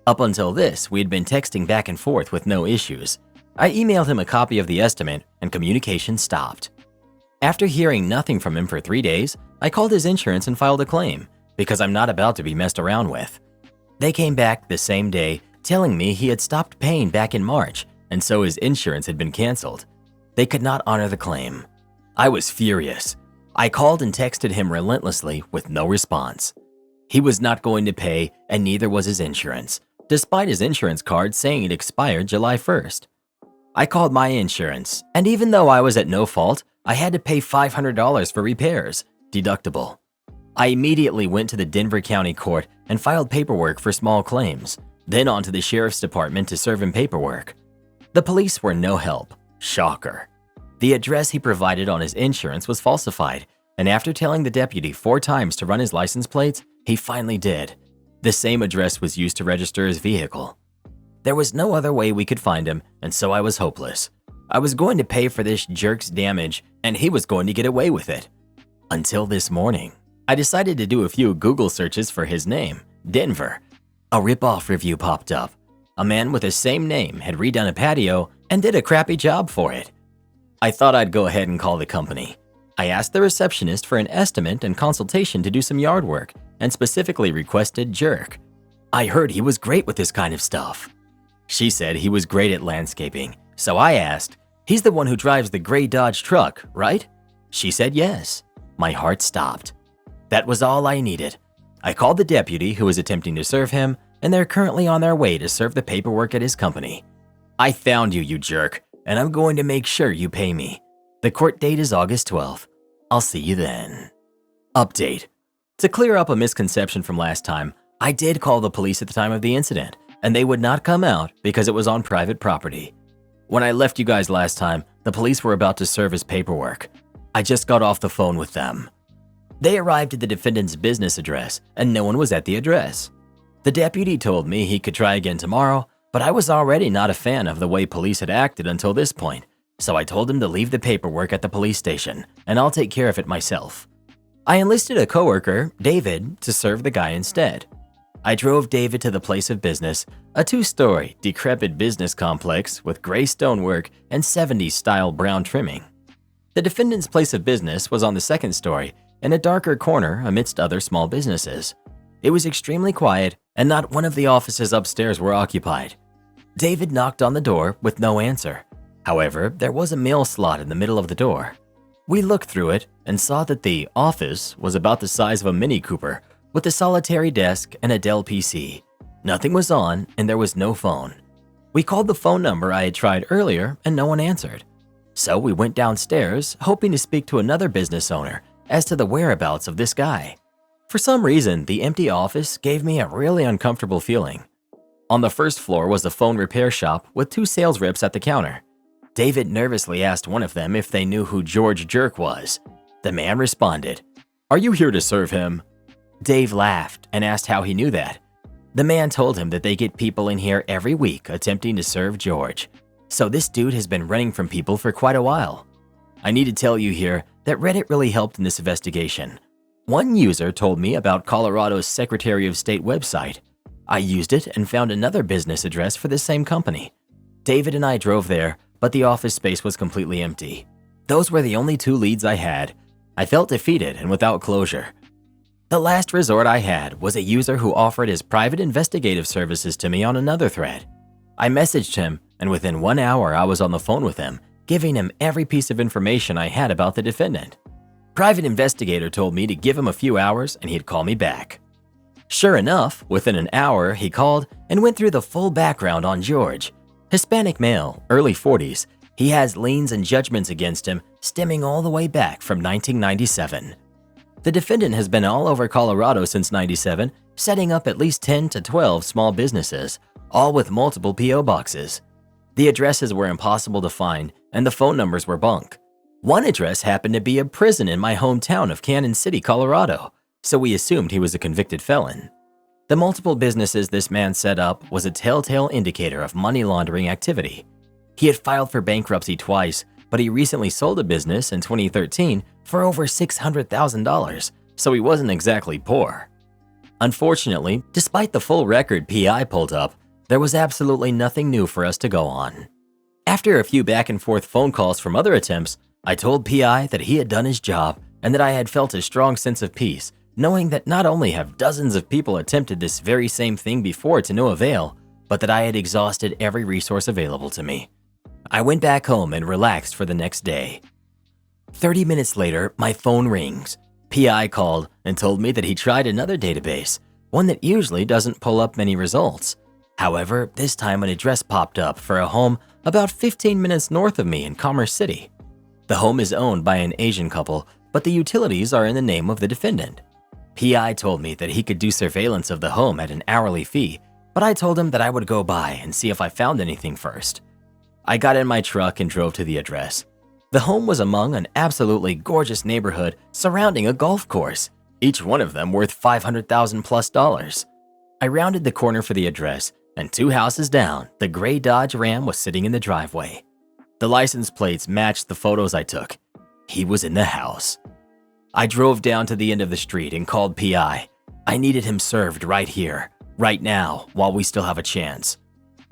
Up until this, we had been texting back and forth with no issues. I emailed him a copy of the estimate and communication stopped. After hearing nothing from him for 3 days, I called his insurance and filed a claim because I'm not about to be messed around with. They came back the same day telling me he had stopped paying back in March and so his insurance had been canceled. They could not honor the claim. I was furious. I called and texted him relentlessly with no response. He was not going to pay and neither was his insurance, despite his insurance card saying it expired July 1st. I called my insurance, and even though I was at no fault, I had to pay $500 for repairs, deductible. I immediately went to the Denver County Court and filed paperwork for small claims, then on to the Sheriff's Department to serve him paperwork. The police were no help. Shocker. The address he provided on his insurance was falsified, and after telling the deputy 4 times to run his license plates, he finally did. The same address was used to register his vehicle. There was no other way we could find him, and so I was hopeless. I was going to pay for this jerk's damage, and he was going to get away with it. Until this morning, I decided to do a few Google searches for his name, Denver. A rip-off review popped up. A man with the same name had redone a patio and did a crappy job for it. I thought I'd go ahead and call the company. I asked the receptionist for an estimate and consultation to do some yard work, and specifically requested jerk. I heard he was great with this kind of stuff. She said he was great at landscaping, so I asked, he's the one who drives the gray Dodge truck, right? She said yes. My heart stopped. That was all I needed. I called the deputy who was attempting to serve him, and they're currently on their way to serve the paperwork at his company. I found you, you jerk, and I'm going to make sure you pay me. The court date is August 12th. I'll see you then. Update. To clear up a misconception from last time, I did call the police at the time of the incident, and they would not come out because it was on private property. When I left you guys last time, the police were about to serve his paperwork. I just got off the phone with them. They arrived at the defendant's business address, and no one was at the address. The deputy told me he could try again tomorrow, but I was already not a fan of the way police had acted until this point, so I told him to leave the paperwork at the police station, and I'll take care of it myself. I enlisted a coworker, David, to serve the guy instead. I drove David to the place of business, a 2-story, decrepit business complex with gray stonework and 70s-style brown trimming. The defendant's place of business was on the 2nd story, in a darker corner amidst other small businesses. It was extremely quiet, and not one of the offices upstairs were occupied. David knocked on the door with no answer. However, there was a mail slot in the middle of the door. We looked through it and saw that the office was about the size of a Mini Cooper, with a solitary desk and a Dell PC. Nothing was on, and there was no phone. We called the phone number I had tried earlier, and no one answered. So we went downstairs, hoping to speak to another business owner as to the whereabouts of this guy. For some reason, the empty office gave me a really uncomfortable feeling. On the 1st floor was a phone repair shop with 2 sales reps at the counter. David nervously asked one of them if they knew who George Jerk was. The man responded, "Are you here to serve him?" Dave laughed and asked how he knew that. The man told him that they get people in here every week attempting to serve George. So this dude has been running from people for quite a while. I need to tell you here that Reddit really helped in this investigation. One user told me about Colorado's Secretary of State website. I used it and found another business address for the same company. David and I drove there, but the office space was completely empty. Those were the only 2 leads I had. I felt defeated and without closure. The last resort I had was a user who offered his private investigative services to me on another thread. I messaged him, and within 1 hour I was on the phone with him, giving him every piece of information I had about the defendant. Private investigator told me to give him a few hours and he'd call me back. Sure enough, within an hour he called and went through the full background on George. Hispanic male, early 40s, he has liens and judgments against him stemming all the way back from 1997. The defendant has been all over Colorado since 97, setting up at least 10 to 12 small businesses, all with multiple P.O. boxes. The addresses were impossible to find and the phone numbers were bunk. One address happened to be a prison in my hometown of Cannon City, Colorado, so we assumed he was a convicted felon. The multiple businesses this man set up was a telltale indicator of money laundering activity. He had filed for bankruptcy twice, but he recently sold a business in 2013 for over $600,000, so he wasn't exactly poor. Unfortunately, despite the full record PI pulled up, there was absolutely nothing new for us to go on. After a few back and forth phone calls from other attempts, I told PI that he had done his job and that I had felt a strong sense of peace, knowing that not only have dozens of people attempted this very same thing before to no avail, but that I had exhausted every resource available to me. I went back home and relaxed for the next day. 30 minutes later, my phone rings. PI called and told me that he tried another database, one that usually doesn't pull up many results. However, this time an address popped up for a home about 15 minutes north of me in Commerce City. The home is owned by an Asian couple, but the utilities are in the name of the defendant. PI told me that he could do surveillance of the home at an hourly fee, but I told him that I would go by and see if I found anything first. I got in my truck and drove to the address. The home was among an absolutely gorgeous neighborhood surrounding a golf course, each one of them worth $500,000+. I rounded the corner for the address, and 2 houses down, the gray Dodge Ram was sitting in the driveway. The license plates matched the photos I took. He was in the house. I drove down to the end of the street and called PI. I needed him served right here, right now, while we still have a chance.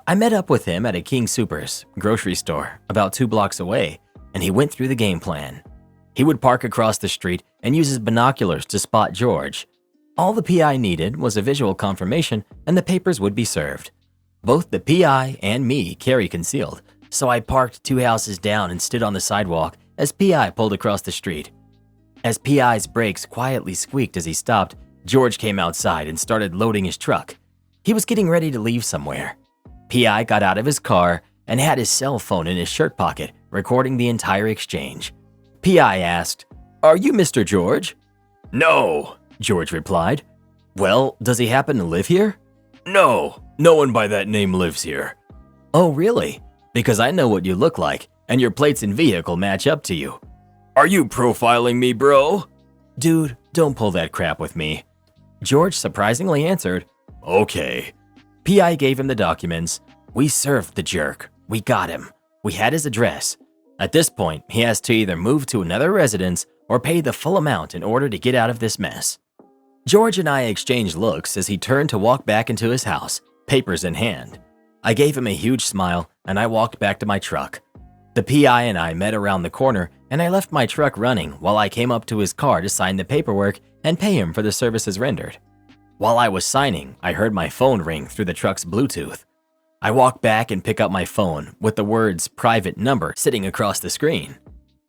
I met up with him at a King Soopers grocery store about 2 blocks away, and he went through the game plan. He would park across the street and use his binoculars to spot George. All the PI needed was a visual confirmation and the papers would be served. Both the PI and me carry concealed, so I parked 2 houses down and stood on the sidewalk as PI pulled across the street. As PI's brakes quietly squeaked as he stopped, George came outside and started loading his truck. He was getting ready to leave somewhere. PI got out of his car and had his cell phone in his shirt pocket, recording the entire exchange. PI asked, "Are you Mr. George?" "No," George replied. "Well, does he happen to live here?" "No, no one by that name lives here." "Oh, really? Because I know what you look like, and your plates and vehicle match up to you." "Are you profiling me, bro?" "Dude, don't pull that crap with me." George surprisingly answered, "Okay." PI gave him the documents. We served the jerk. We got him. We had his address. At this point, he has to either move to another residence or pay the full amount in order to get out of this mess. George and I exchanged looks as he turned to walk back into his house, papers in hand. I gave him a huge smile and I walked back to my truck. The PI and I met around the corner and I left my truck running while I came up to his car to sign the paperwork and pay him for the services rendered. While I was signing, I heard my phone ring through the truck's Bluetooth. I walked back and pick up my phone with the words "private number" sitting across the screen.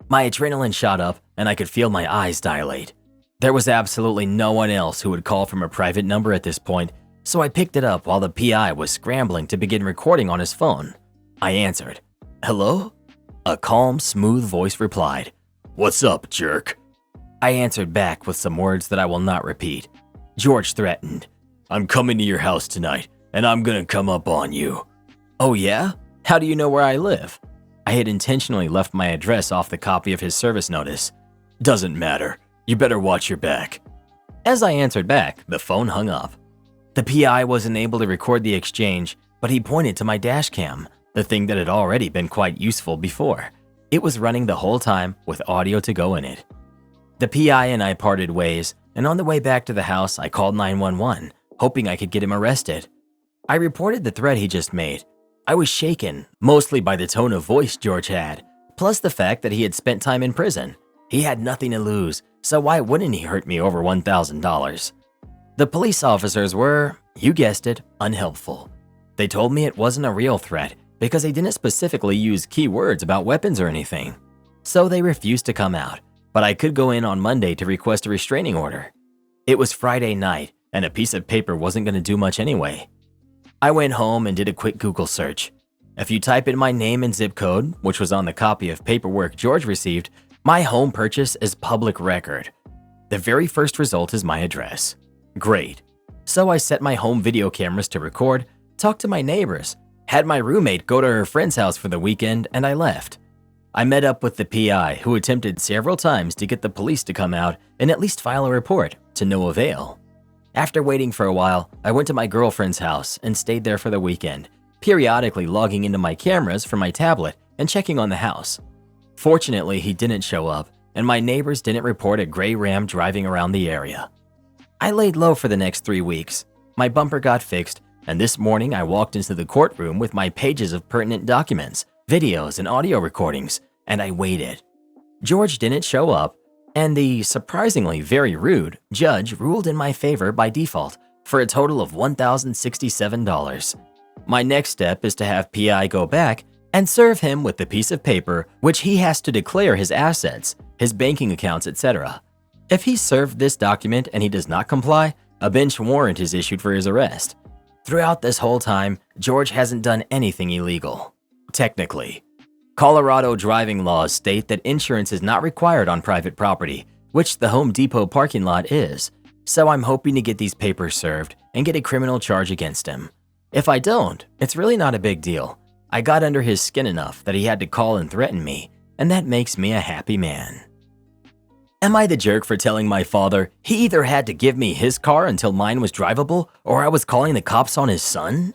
My adrenaline shot up and I could feel my eyes dilate. There was absolutely no one else who would call from a private number at this point, so I picked it up while the PI was scrambling to begin recording on his phone. I answered. "Hello?" A calm, smooth voice replied. "What's up, jerk?" I answered back with some words that I will not repeat. George threatened. "I'm coming to your house tonight, and I'm gonna come up on you." "Oh yeah? How do you know where I live?" I had intentionally left my address off the copy of his service notice. "Doesn't matter. You better watch your back." As I answered back, the phone hung up. The PI wasn't able to record the exchange, but he pointed to my dash cam, the thing that had already been quite useful before. It was running the whole time with audio to go in it. The PI and I parted ways, and on the way back to the house, I called 911, hoping I could get him arrested. I reported the threat he just made. I was shaken, mostly by the tone of voice George had, plus the fact that he had spent time in prison. He had nothing to lose, so why wouldn't he hurt me over $1,000? The police officers were, you guessed it, unhelpful. They told me it wasn't a real threat because they didn't specifically use key words about weapons or anything. So they refused to come out, but I could go in on Monday to request a restraining order. It was Friday night, and a piece of paper wasn't going to do much anyway. I went home and did a quick Google search. If you type in my name and zip code, which was on the copy of paperwork George received, my home purchase is public record. The very first result is my address. Great. So I set my home video cameras to record, talked to my neighbors, had my roommate go to her friend's house for the weekend, and I left. I met up with the PI, who attempted several times to get the police to come out and at least file a report, to no avail. After waiting for a while, I went to my girlfriend's house and stayed there for the weekend, periodically logging into my cameras from my tablet and checking on the house. Fortunately, he didn't show up, and my neighbors didn't report a gray Ram driving around the area. I laid low for the next 3 weeks. My bumper got fixed, and this morning I walked into the courtroom with my pages of pertinent documents, videos, and audio recordings, and I waited. George didn't show up, and the surprisingly very rude judge ruled in my favor by default for a total of $1,067. My next step is to have PI go back and serve him with the piece of paper which he has to declare his assets, his banking accounts, etc. If he's served this document and he does not comply, a bench warrant is issued for his arrest. Throughout this whole time, George hasn't done anything illegal. Technically. Colorado driving laws state that insurance is not required on private property, which the Home Depot parking lot is, so I'm hoping to get these papers served and get a criminal charge against him. If I don't, it's really not a big deal. I got under his skin enough that he had to call and threaten me, and that makes me a happy man. Am I the jerk for telling my father he either had to give me his car until mine was drivable or I was calling the cops on his son?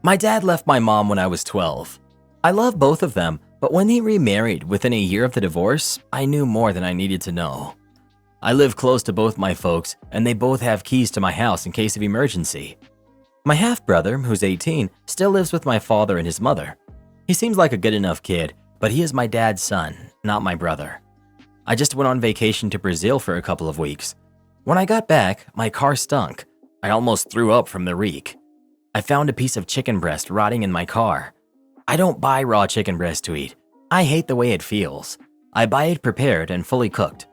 My dad left my mom when I was 12. I love both of them, but when he remarried within a year of the divorce, I knew more than I needed to know. I live close to both my folks, and they both have keys to my house in case of emergency. My half-brother, who's 18, still lives with my father and his mother. He seems like a good enough kid, but he is my dad's son, not my brother. I just went on vacation to Brazil for a couple of weeks. When I got back, my car stunk. I almost threw up from the reek. I found a piece of chicken breast rotting in my car. I don't buy raw chicken breast to eat. I hate the way it feels. I buy it prepared and fully cooked.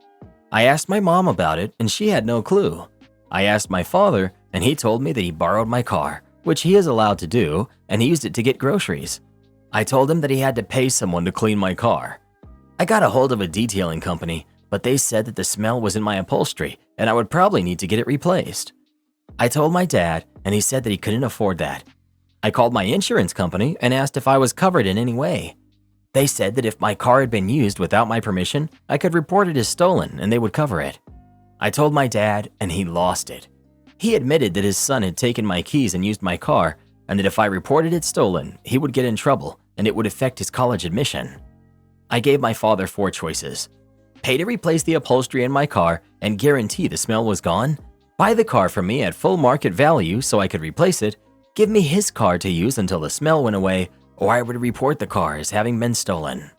I asked my mom about it and she had no clue. I asked my father and he told me that he borrowed my car, which he is allowed to do, and he used it to get groceries. I told him that he had to pay someone to clean my car. I got a hold of a detailing company, but they said that the smell was in my upholstery and I would probably need to get it replaced. I told my dad and he said that he couldn't afford that. I called my insurance company and asked if I was covered in any way. They said that if my car had been used without my permission, I could report it as stolen and they would cover it. I told my dad and he lost it. He admitted that his son had taken my keys and used my car, and that if I reported it stolen, he would get in trouble and it would affect his college admission. I gave my father 4 choices: pay to replace the upholstery in my car and guarantee the smell was gone, buy the car from me at full market value so I could replace it, give me his car to use until the smell went away, or I would report the car as having been stolen.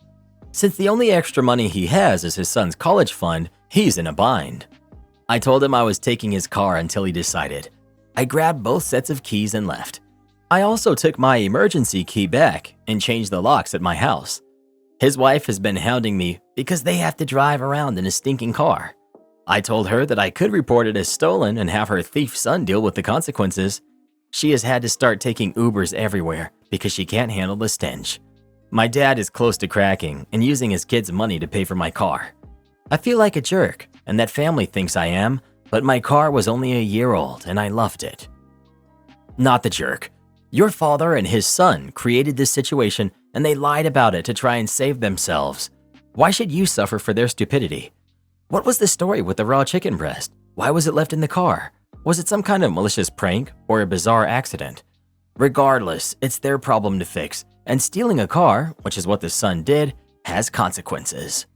Since the only extra money he has is his son's college fund, he's in a bind. I told him I was taking his car until he decided. I grabbed both sets of keys and left. I also took my emergency key back and changed the locks at my house. His wife has been hounding me because they have to drive around in a stinking car. I told her that I could report it as stolen and have her thief son deal with the consequences. She has had to start taking Ubers everywhere because she can't handle the stench. My dad is close to cracking and using his kids' money to pay for my car. I feel like a jerk, and that family thinks I am, but my car was only a year old and I loved it. Not the jerk. Your father and his son created this situation and they lied about it to try and save themselves. Why should you suffer for their stupidity? What was the story with the raw chicken breast? Why was it left in the car? Was it some kind of malicious prank or a bizarre accident? Regardless, it's their problem to fix, and stealing a car, which is what the son did, has consequences.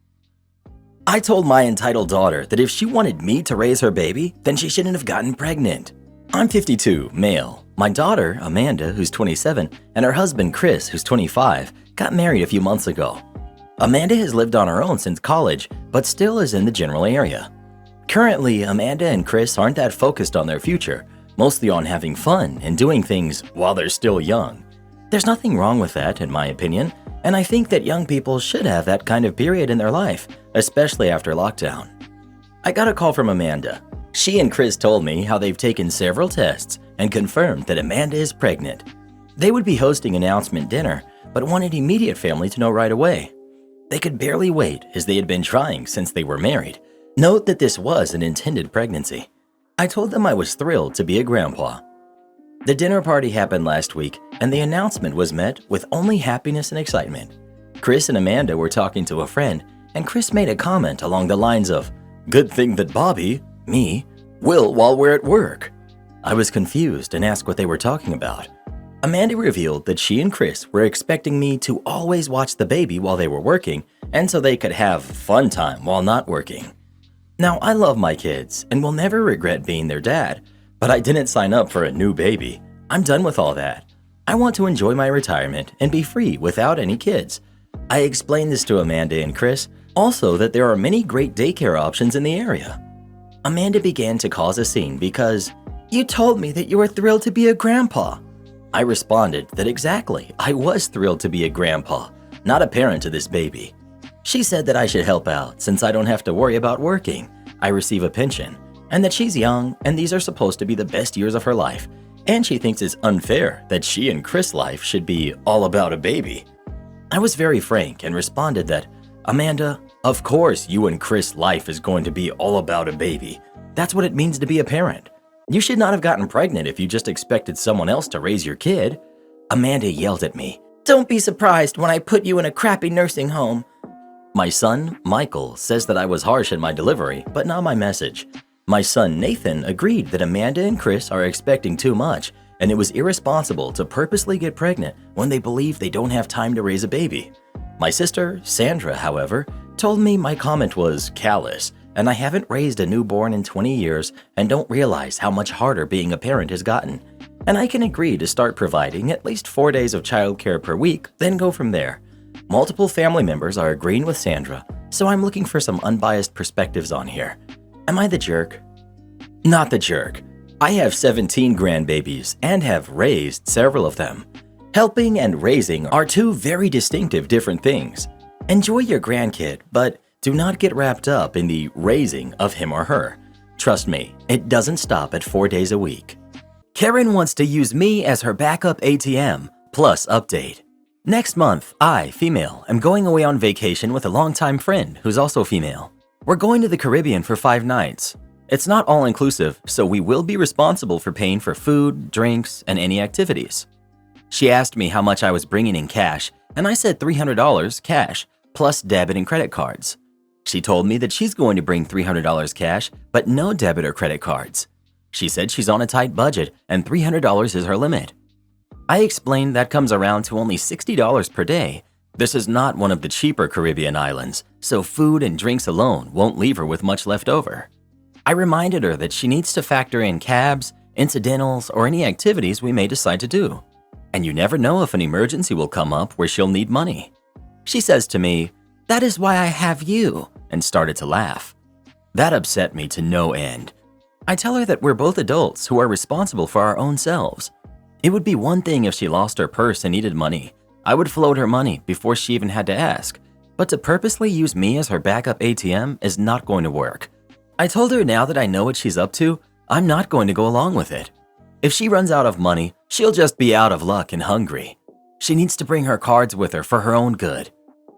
I told my entitled daughter that if she wanted me to raise her baby, then she shouldn't have gotten pregnant. I'm 52, male. My daughter, Amanda, who's 27, and her husband, Chris, who's 25, got married a few months ago. Amanda has lived on her own since college, but still is in the general area. Currently, Amanda and Chris aren't that focused on their future, mostly on having fun and doing things while they're still young. There's nothing wrong with that, in my opinion, and I think that young people should have that kind of period in their life, especially after lockdown. I got a call from Amanda. She and Chris told me how they've taken several tests and confirmed that Amanda is pregnant. They would be hosting an announcement dinner, but wanted immediate family to know right away. They could barely wait as they had been trying since they were married. Note that this was an intended pregnancy. I told them I was thrilled to be a grandpa. The dinner party happened last week, and the announcement was met with only happiness and excitement. Chris and Amanda were talking to a friend, and Chris made a comment along the lines of, "Good thing that Bobby, me, will while we're at work." I was confused and asked what they were talking about. Amanda revealed that she and Chris were expecting me to always watch the baby while they were working, and so they could have fun time while not working. Now, I love my kids and will never regret being their dad, but I didn't sign up for a new baby. I'm done with all that. I want to enjoy my retirement and be free without any kids. I explained this to Amanda and Chris, also that there are many great daycare options in the area. Amanda began to cause a scene because, "You told me that you were thrilled to be a grandpa." I responded that exactly, I was thrilled to be a grandpa, not a parent to this baby. She said that I should help out since I don't have to worry about working. I receive a pension, and that she's young and these are supposed to be the best years of her life, and she thinks it's unfair that she and Chris' life should be all about a baby. I was very frank and responded that, "Amanda, of course you and Chris' life is going to be all about a baby. That's what it means to be a parent. You should not have gotten pregnant if you just expected someone else to raise your kid." Amanda yelled at me, "Don't be surprised when I put you in a crappy nursing home." My son, Michael, says that I was harsh in my delivery, but not my message. My son, Nathan, agreed that Amanda and Chris are expecting too much, and it was irresponsible to purposely get pregnant when they believe they don't have time to raise a baby. My sister, Sandra, however, told me my comment was callous, and I haven't raised a newborn in 20 years and don't realize how much harder being a parent has gotten. And I can agree to start providing at least 4 days of childcare per week, then go from there. Multiple family members are agreeing with Sandra, so I'm looking for some unbiased perspectives on here. Am I the jerk? Not the jerk. I have 17 grandbabies and have raised several of them. Helping and raising are two very distinctive different things. Enjoy your grandkid, but do not get wrapped up in the raising of him or her. Trust me, it doesn't stop at 4 days a week. Karen wants to use me as her backup ATM, plus update. Next month, I, female, am going away on vacation with a longtime friend who's also female. We're going to the Caribbean for 5 nights. It's not all-inclusive, so we will be responsible for paying for food, drinks, and any activities. She asked me how much I was bringing in cash, and I said $300 cash, plus debit and credit cards. She told me that she's going to bring $300 cash, but no debit or credit cards. She said she's on a tight budget and $300 is her limit. I explained that comes around to only $60 per day. This is not one of the cheaper Caribbean islands, so food and drinks alone won't leave her with much left over. I reminded her that she needs to factor in cabs, incidentals, or any activities we may decide to do. And you never know if an emergency will come up where she'll need money. She says to me, "That is why I have you," and started to laugh. That upset me to no end. I tell her that we're both adults who are responsible for our own selves. It would be one thing if she lost her purse and needed money. I would float her money before she even had to ask. But to purposely use me as her backup ATM is not going to work. I told her now that I know what she's up to, I'm not going to go along with it. If she runs out of money, she'll just be out of luck and hungry. She needs to bring her cards with her for her own good.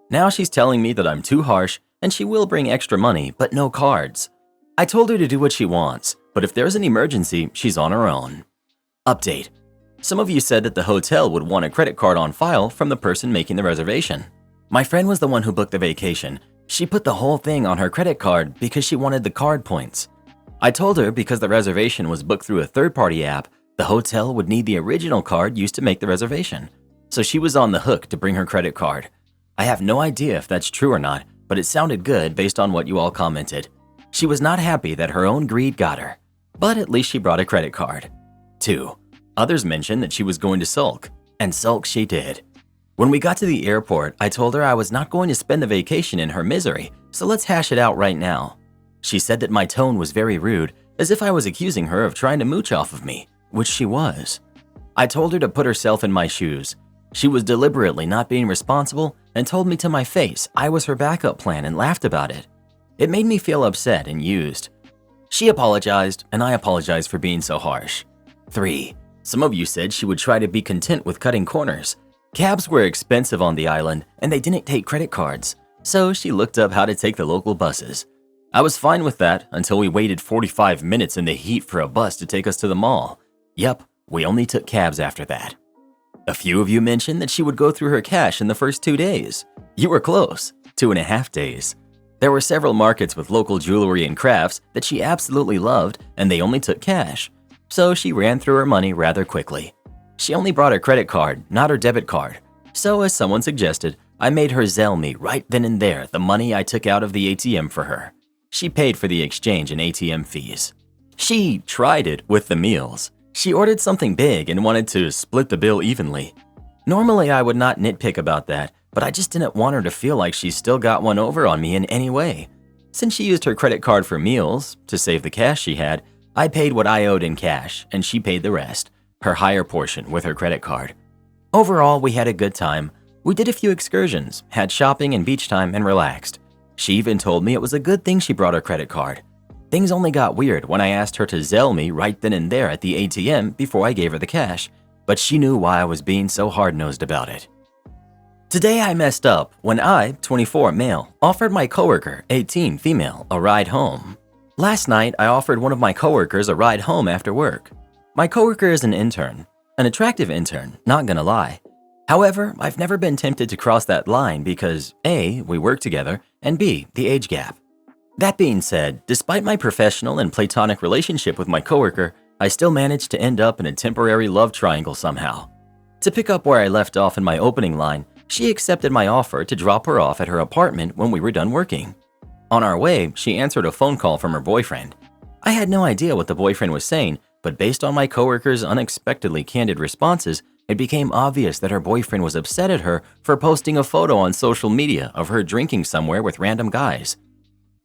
Now she's telling me that I'm too harsh and she will bring extra money but no cards. I told her to do what she wants, but if there's an emergency, she's on her own. Update. Some of you said that the hotel would want a credit card on file from the person making the reservation. My friend was the one who booked the vacation. She put the whole thing on her credit card because she wanted the card points. I told her because the reservation was booked through a third-party app, the hotel would need the original card used to make the reservation. So she was on the hook to bring her credit card. I have no idea if that's true or not, but it sounded good based on what you all commented. She was not happy that her own greed got her, but at least she brought a credit card. 2. Others mentioned that she was going to sulk, and sulk she did. When we got to the airport, I told her I was not going to spend the vacation in her misery, so let's hash it out right now. She said that my tone was very rude, as if I was accusing her of trying to mooch off of me, which she was. I told her to put herself in my shoes. She was deliberately not being responsible and told me to my face I was her backup plan and laughed about it. It made me feel upset and used. She apologized, and I apologized for being so harsh. 3. Some of you said she would try to be content with cutting corners. Cabs were expensive on the island, and they didn't take credit cards, so she looked up how to take the local buses. I was fine with that until we waited 45 minutes in the heat for a bus to take us to the mall. Yep, we only took cabs after that. A few of you mentioned that she would go through her cash in the first 2 days. You were close, 2.5 days. There were several markets with local jewelry and crafts that she absolutely loved, and they only took cash. So she ran through her money rather quickly. She only brought her credit card, not her debit card. So as someone suggested, I made her Zelle me right then and there the money I took out of the ATM for her. She paid for the exchange and ATM fees. She tried it with the meals. She ordered something big and wanted to split the bill evenly. Normally I would not nitpick about that, but I just didn't want her to feel like she still got one over on me in any way. Since she used her credit card for meals, to save the cash she had, I paid what I owed in cash and she paid the rest, her higher portion with her credit card. Overall, we had a good time. We did a few excursions, had shopping and beach time, and relaxed. She even told me it was a good thing she brought her credit card. Things only got weird when I asked her to Zelle me right then and there at the ATM before I gave her the cash, but she knew why I was being so hard-nosed about it. Today I messed up when I, 24 male, offered my coworker, 18 female, a ride home. Last night I offered one of my coworkers a ride home after work. My coworker is an intern, an attractive intern, not gonna lie. However, I've never been tempted to cross that line because A, we work together, and B, the age gap. That being said, despite my professional and platonic relationship with my coworker, I still managed to end up in a temporary love triangle somehow. To pick up where I left off in my opening line, she accepted my offer to drop her off at her apartment when we were done working. On our way, she answered a phone call from her boyfriend. I had no idea what the boyfriend was saying, but based on my coworker's unexpectedly candid responses, it became obvious that her boyfriend was upset at her for posting a photo on social media of her drinking somewhere with random guys.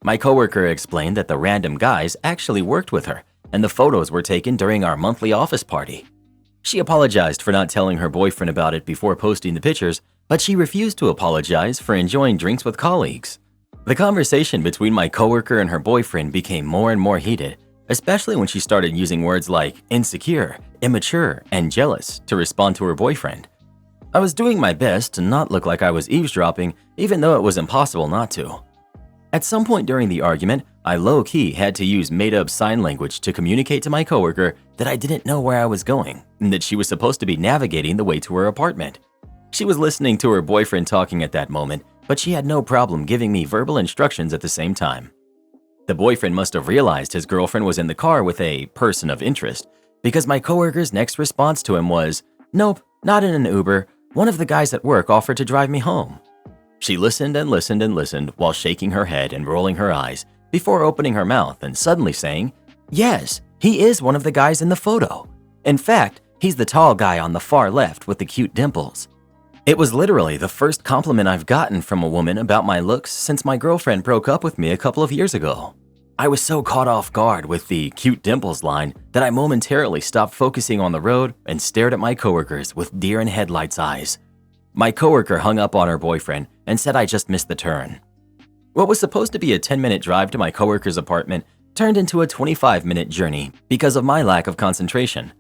My coworker explained that the random guys actually worked with her, and the photos were taken during our monthly office party. She apologized for not telling her boyfriend about it before posting the pictures, but she refused to apologize for enjoying drinks with colleagues. The conversation between my coworker and her boyfriend became more and more heated, especially when she started using words like insecure, immature, and jealous to respond to her boyfriend. I was doing my best to not look like I was eavesdropping, even though it was impossible not to. At some point during the argument, I low-key had to use made-up sign language to communicate to my coworker that I didn't know where I was going and that she was supposed to be navigating the way to her apartment. She was listening to her boyfriend talking at that moment, but she had no problem giving me verbal instructions at the same time. The boyfriend must have realized his girlfriend was in the car with a person of interest, because my coworker's next response to him was, "Nope, not in an Uber. One of the guys at work offered to drive me home." She listened and listened and listened while shaking her head and rolling her eyes, before opening her mouth and suddenly saying, "Yes, he is one of the guys in the photo. In fact, he's the tall guy on the far left with the cute dimples." It was literally the first compliment I've gotten from a woman about my looks since my girlfriend broke up with me a couple of years ago. I was so caught off guard with the cute dimples line that I momentarily stopped focusing on the road and stared at my coworkers with deer in headlights eyes. My coworker hung up on her boyfriend and said I just missed the turn. What was supposed to be a 10-minute drive to my coworker's apartment turned into a 25-minute journey because of my lack of concentration.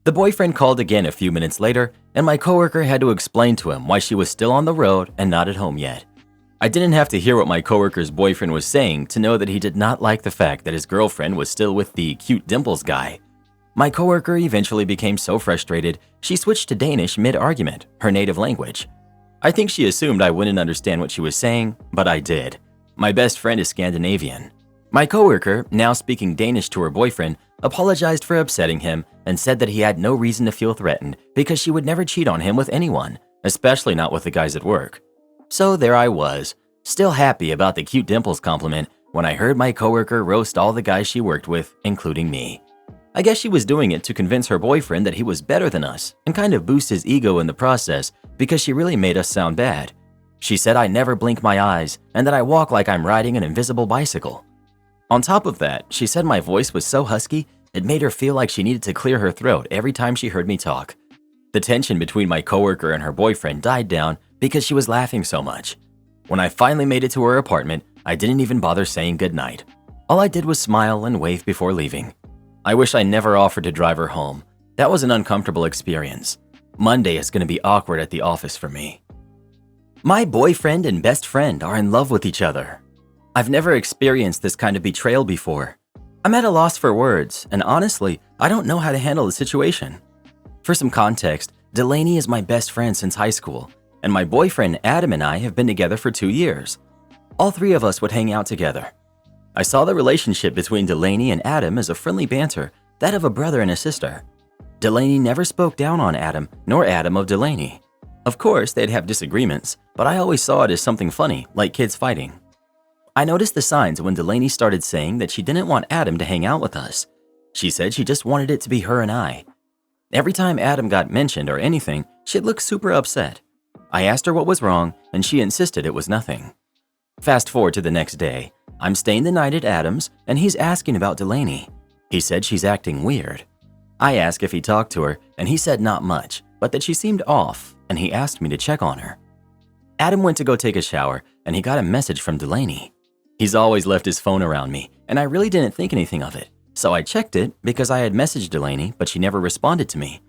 The boyfriend called again a few minutes later, and my coworker had to explain to him why she was still on the road and not at home yet. I didn't have to hear what my coworker's boyfriend was saying to know that he did not like the fact that his girlfriend was still with the cute dimples guy. My coworker eventually became so frustrated, she switched to Danish mid-argument, her native language. I think she assumed I wouldn't understand what she was saying, but I did. My best friend is Scandinavian. My coworker, now speaking Danish to her boyfriend, apologized for upsetting him and said that he had no reason to feel threatened because she would never cheat on him with anyone, especially not with the guys at work. So there I was, still happy about the cute dimples compliment when I heard my coworker roast all the guys she worked with, including me. I guess she was doing it to convince her boyfriend that he was better than us and kind of boost his ego in the process because she really made us sound bad. She said I never blink my eyes and that I walk like I'm riding an invisible bicycle. On top of that, she said my voice was so husky it made her feel like she needed to clear her throat every time she heard me talk. The tension between my coworker and her boyfriend died down because she was laughing so much. When I finally made it to her apartment, I didn't even bother saying goodnight. All I did was smile and wave before leaving. I wish I never offered to drive her home. That was an uncomfortable experience. Monday is going to be awkward at the office for me. My boyfriend and best friend are in love with each other. I've never experienced this kind of betrayal before. I'm at a loss for words, and honestly, I don't know how to handle the situation. For some context, Delaney is my best friend since high school, and my boyfriend Adam and I have been together for 2 years. All three of us would hang out together. I saw the relationship between Delaney and Adam as a friendly banter, that of a brother and a sister. Delaney never spoke down on Adam, nor Adam of Delaney. Of course, they'd have disagreements, but I always saw it as something funny, like kids fighting. I noticed the signs when Delaney started saying that she didn't want Adam to hang out with us. She said she just wanted it to be her and I. Every time Adam got mentioned or anything, she'd look super upset. I asked her what was wrong, and she insisted it was nothing. Fast forward to the next day. I'm staying the night at Adam's, and he's asking about Delaney. He said she's acting weird. I asked if he talked to her, and he said not much, but that she seemed off, and he asked me to check on her. Adam went to go take a shower, and he got a message from Delaney. He's always left his phone around me, and I really didn't think anything of it, so I checked it because I had messaged Delaney, but she never responded to me.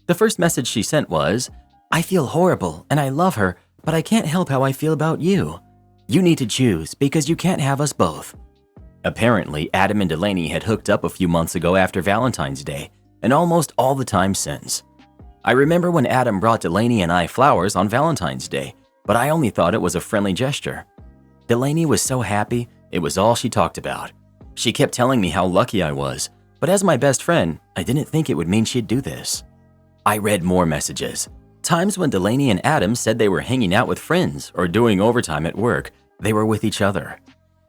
The first message she sent was, "I feel horrible, and I love her, but I can't help how I feel about you. You need to choose because you can't have us both." Apparently, Adam and Delaney had hooked up a few months ago after Valentine's Day, and almost all the time since. I remember when Adam brought Delaney and I flowers on Valentine's Day, but I only thought it was a friendly gesture. Delaney was so happy, it was all she talked about. She kept telling me how lucky I was, but as my best friend, I didn't think it would mean she'd do this. I read more messages. Times when Delaney and Adam said they were hanging out with friends or doing overtime at work, they were with each other.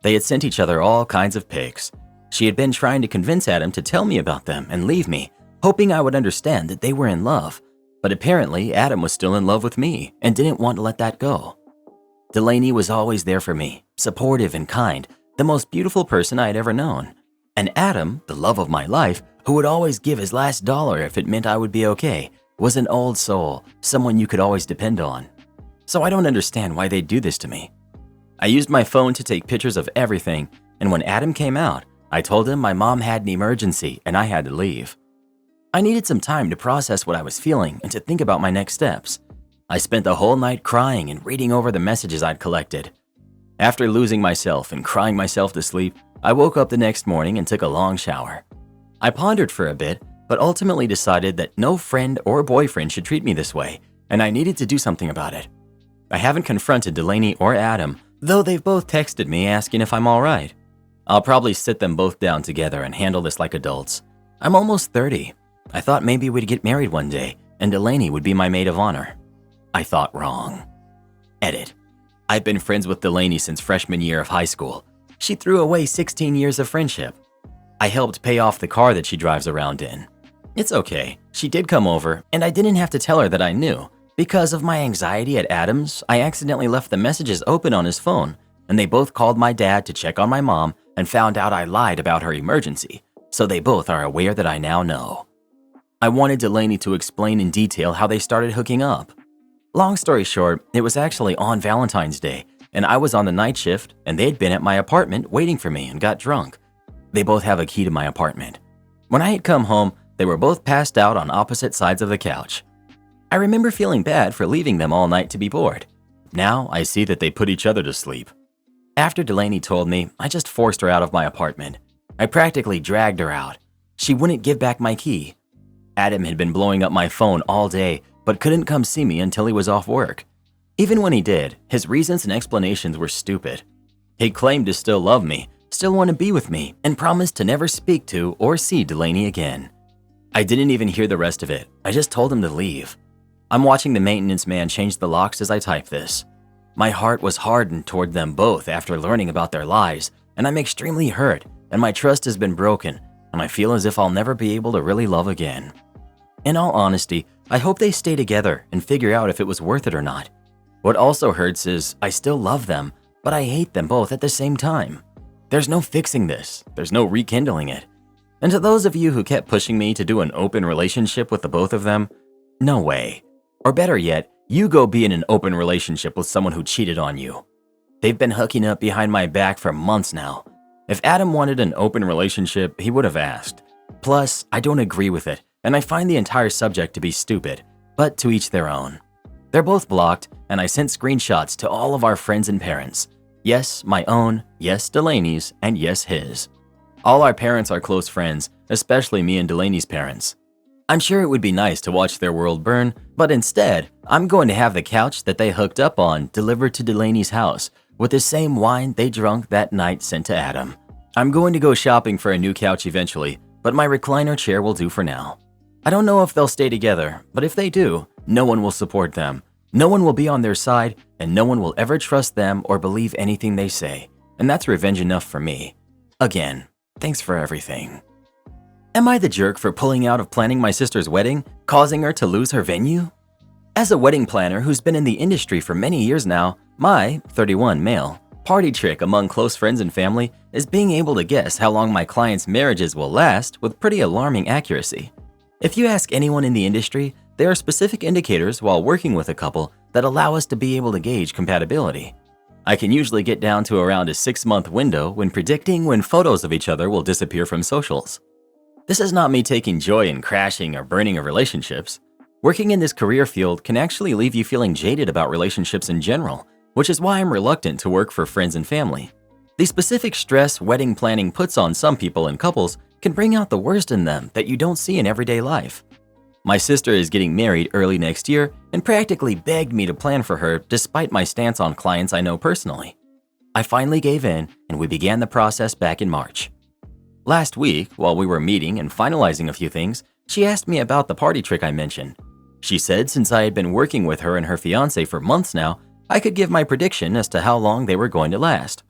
They had sent each other all kinds of pics. She had been trying to convince Adam to tell me about them and leave me, hoping I would understand that they were in love. But apparently, Adam was still in love with me and didn't want to let that go. Delaney was always there for me, supportive and kind, the most beautiful person I had ever known. And Adam, the love of my life, who would always give his last dollar if it meant I would be okay, was an old soul, someone you could always depend on. So I don't understand why they'd do this to me. I used my phone to take pictures of everything, and when Adam came out, I told him my mom had an emergency and I had to leave. I needed some time to process what I was feeling and to think about my next steps. I spent the whole night crying and reading over the messages I'd collected. After losing myself and crying myself to sleep, I woke up the next morning and took a long shower. I pondered for a bit, but ultimately decided that no friend or boyfriend should treat me this way, and I needed to do something about it. I haven't confronted Delaney or Adam, though they've both texted me asking if I'm all right. I'll probably sit them both down together and handle this like adults. I'm almost 30. I thought maybe we'd get married one day, and Delaney would be my maid of honor. I thought wrong. Edit. I've been friends with Delaney since freshman year of high school. She threw away 16 years of friendship. I helped pay off the car that she drives around in. It's okay, she did come over, and I didn't have to tell her that I knew. Because of my anxiety at Adam's, I accidentally left the messages open on his phone, and they both called my dad to check on my mom and found out I lied about her emergency, so they both are aware that I now know. I wanted Delaney to explain in detail how they started hooking up. Long story short, it was actually on Valentine's Day, and I was on the night shift, and they'd been at my apartment waiting for me and got drunk. They both have a key to my apartment. When I had come home, they were both passed out on opposite sides of the couch. I remember feeling bad for leaving them all night to be bored. Now I see that they put each other to sleep. After Delaney told me, I just forced her out of my apartment. I practically dragged her out. She wouldn't give back my key. Adam had been blowing up my phone all day, but couldn't come see me until he was off work. Even when he did, his reasons and explanations were stupid. He claimed to still love me, still want to be with me, and promised to never speak to or see Delaney again. I didn't even hear the rest of it. I just told him to leave. I'm watching the maintenance man change the locks as I type this. My heart was hardened toward them both after learning about their lies, and I'm extremely hurt, and my trust has been broken, and I feel as if I'll never be able to really love again. In all honesty, I hope they stay together and figure out if it was worth it or not. What also hurts is I still love them, but I hate them both at the same time. There's no fixing this. There's no rekindling it. And to those of you who kept pushing me to do an open relationship with the both of them, no way. Or better yet, you go be in an open relationship with someone who cheated on you. They've been hooking up behind my back for months now. If Adam wanted an open relationship, he would have asked. Plus, I don't agree with it, and I find the entire subject to be stupid, but to each their own. They're both blocked, and I sent screenshots to all of our friends and parents. Yes, my own, yes, Delaney's, and yes, his. All our parents are close friends, especially me and Delaney's parents. I'm sure it would be nice to watch their world burn, but instead, I'm going to have the couch that they hooked up on delivered to Delaney's house with the same wine they drank that night sent to Adam. I'm going to go shopping for a new couch eventually, but my recliner chair will do for now. I don't know if they'll stay together, but if they do, no one will support them. No one will be on their side, and no one will ever trust them or believe anything they say, and that's revenge enough for me. Again, thanks for everything. Am I the jerk for pulling out of planning my sister's wedding, causing her to lose her venue? As a wedding planner who's been in the industry for many years now, my 31 male party trick among close friends and family is being able to guess how long my clients' marriages will last with pretty alarming accuracy. If you ask anyone in the industry, there are specific indicators while working with a couple that allow us to be able to gauge compatibility. I can usually get down to around a 6-month window when predicting when photos of each other will disappear from socials. This is not me taking joy in crashing or burning of relationships. Working in this career field can actually leave you feeling jaded about relationships in general, which is why I'm reluctant to work for friends and family. The specific stress wedding planning puts on some people and couples can bring out the worst in them that you don't see in everyday life. My sister is getting married early next year and practically begged me to plan for her despite my stance on clients I know personally. I finally gave in and we began the process back in March. Last week, while we were meeting and finalizing a few things, she asked me about the party trick I mentioned. She said since I had been working with her and her fiancé for months now, I could give my prediction as to how long they were going to last.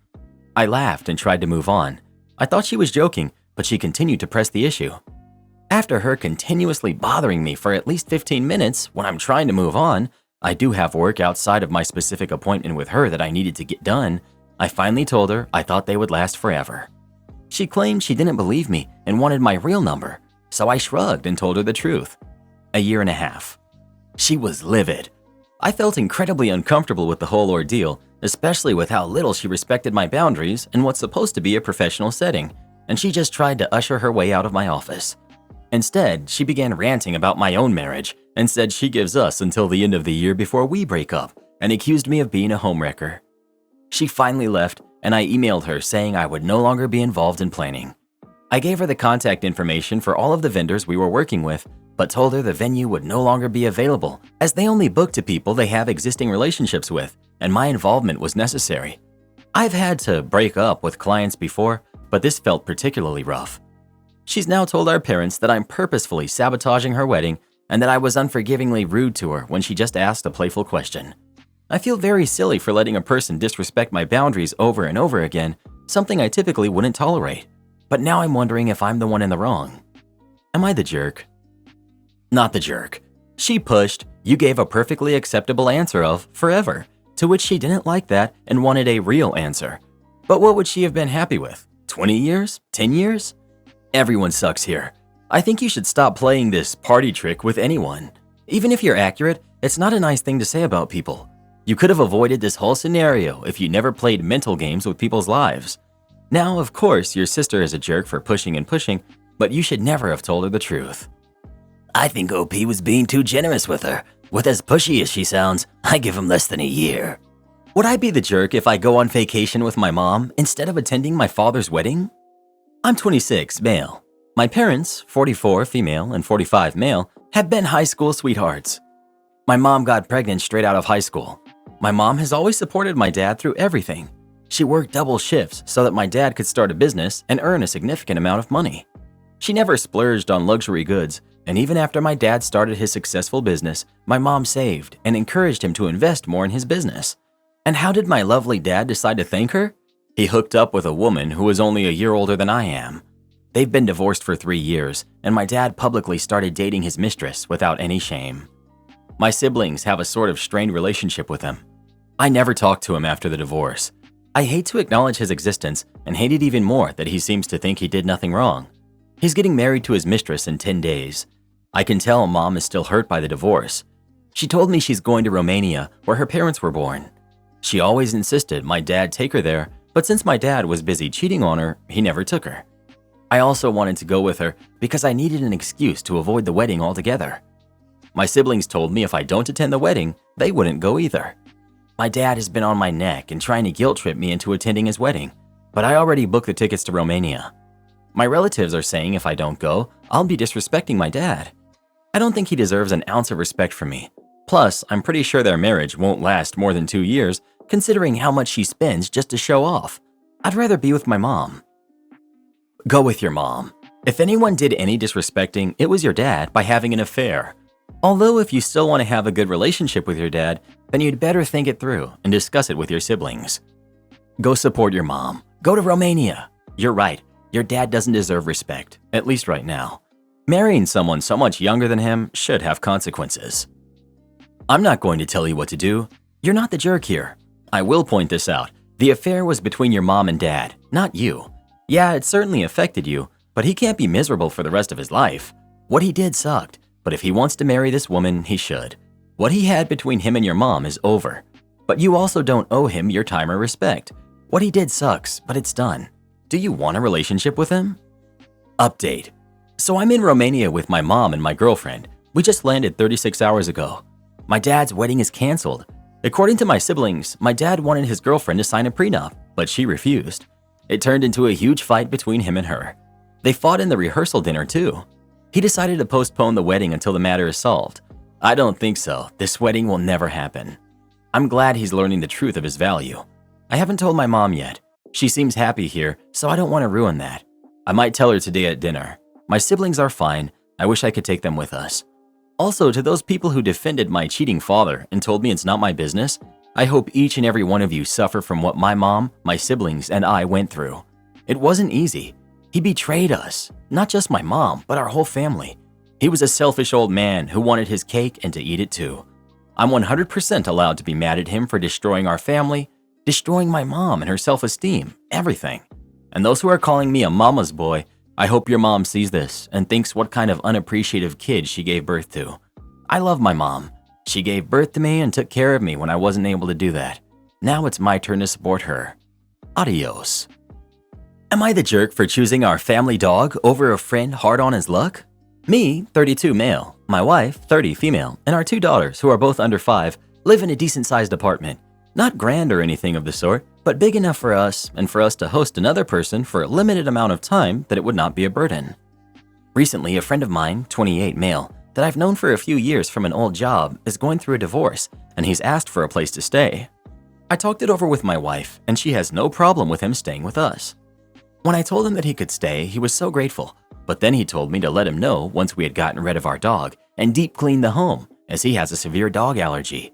I laughed and tried to move on. I thought she was joking, but she continued to press the issue. After her continuously bothering me for at least 15 minutes when I'm trying to move on, I do have work outside of my specific appointment with her that I needed to get done, I finally told her I thought they would last forever. She claimed she didn't believe me and wanted my real number, so I shrugged and told her the truth. 1.5 years. She was livid. I felt incredibly uncomfortable with the whole ordeal, especially with how little she respected my boundaries in what's supposed to be a professional setting, and she just tried to usher her way out of my office. Instead, she began ranting about my own marriage and said she gives us until the end of the year before we break up and accused me of being a homewrecker. She finally left and I emailed her saying I would no longer be involved in planning. I gave her the contact information for all of the vendors we were working with, but told her the venue would no longer be available as they only book to people they have existing relationships with and my involvement was necessary. I've had to break up with clients before, but this felt particularly rough. She's now told our parents that I'm purposefully sabotaging her wedding and that I was unforgivingly rude to her when she just asked a playful question. I feel very silly for letting a person disrespect my boundaries over and over again, something I typically wouldn't tolerate. But now I'm wondering if I'm the one in the wrong. Am I the jerk? Not the jerk. She pushed, you gave a perfectly acceptable answer of forever, to which she didn't like that and wanted a real answer. But what would she have been happy with? 20 years? 10 years? Everyone sucks here. I think you should stop playing this party trick with anyone. Even if you're accurate, it's not a nice thing to say about people. You could have avoided this whole scenario if you never played mental games with people's lives. Now, of course, your sister is a jerk for pushing and pushing, but you should never have told her the truth. I think OP was being too generous with her. With as pushy as she sounds, I give him less than a year. Would I be the jerk if I go on vacation with my mom instead of attending my father's wedding? I'm 26, male. My parents, 44 female and 45 male, have been high school sweethearts. My mom got pregnant straight out of high school. My mom has always supported my dad through everything. She worked double shifts so that my dad could start a business and earn a significant amount of money. She never splurged on luxury goods, and even after my dad started his successful business, my mom saved and encouraged him to invest more in his business. And how did my lovely dad decide to thank her? He hooked up with a woman who was only a year older than I am. They've been divorced for 3 years, and my dad publicly started dating his mistress without any shame. My siblings have a sort of strained relationship with him. I never talked to him after the divorce. I hate to acknowledge his existence and hate it even more that he seems to think he did nothing wrong. He's getting married to his mistress in 10 days. I can tell mom is still hurt by the divorce. She told me she's going to Romania, where her parents were born. She always insisted my dad take her there, but since my dad was busy cheating on her, he never took her. I also wanted to go with her because I needed an excuse to avoid the wedding altogether. My siblings told me if I don't attend the wedding, they wouldn't go either. My dad has been on my neck and trying to guilt trip me into attending his wedding, but I already booked the tickets to Romania. My relatives are saying if I don't go, I'll be disrespecting my dad. I don't think he deserves an ounce of respect from me. Plus, I'm pretty sure their marriage won't last more than 2 years, considering how much she spends just to show off. I'd rather be with my mom. Go with your mom. If anyone did any disrespecting, it was your dad by having an affair. Although if you still want to have a good relationship with your dad, then you'd better think it through and discuss it with your siblings. Go support your mom. Go to Romania. You're right, your dad doesn't deserve respect, at least right now. Marrying someone so much younger than him should have consequences. I'm not going to tell you what to do. You're not the jerk here. I will point this out. The affair was between your mom and dad, not you. Yeah, it certainly affected you, but he can't be miserable for the rest of his life. What he did sucked, but if he wants to marry this woman, he should. What he had between him and your mom is over. But you also don't owe him your time or respect. What he did sucks, but it's done. Do you want a relationship with him? Update. So I'm in Romania with my mom and my girlfriend. We just landed 36 hours ago. My dad's wedding is canceled. According to my siblings, my dad wanted his girlfriend to sign a prenup, but she refused. It turned into a huge fight between him and her. They fought in the rehearsal dinner too. He decided to postpone the wedding until the matter is solved. I don't think so. This wedding will never happen. I'm glad he's learning the truth of his value. I haven't told my mom yet. She seems happy here, so I don't want to ruin that. I might tell her today at dinner. My siblings are fine. I wish I could take them with us. Also, to those people who defended my cheating father and told me it's not my business, I hope each and every one of you suffer from what my mom, my siblings, and I went through. It wasn't easy. He betrayed us. Not just my mom, but our whole family. He was a selfish old man who wanted his cake and to eat it too. I'm 100% allowed to be mad at him for destroying our family, destroying my mom and her self-esteem, everything. And those who are calling me a mama's boy, I hope your mom sees this and thinks what kind of unappreciative kid she gave birth to. I love my mom. She gave birth to me and took care of me when I wasn't able to do that. Now it's my turn to support her. Adios. Am I the jerk for choosing our family dog over a friend hard on his luck? Me, 32 male, my wife, 30 female, and our 2 daughters, who are both under 5, live in a decent-sized apartment. Not grand or anything of the sort, but big enough for us and for us to host another person for a limited amount of time that it would not be a burden. Recently, a friend of mine, 28 male, that I've known for a few years from an old job is going through a divorce, and he's asked for a place to stay. I talked it over with my wife, and she has no problem with him staying with us. When I told him that he could stay, he was so grateful, but then he told me to let him know once we had gotten rid of our dog and deep cleaned the home, as he has a severe dog allergy.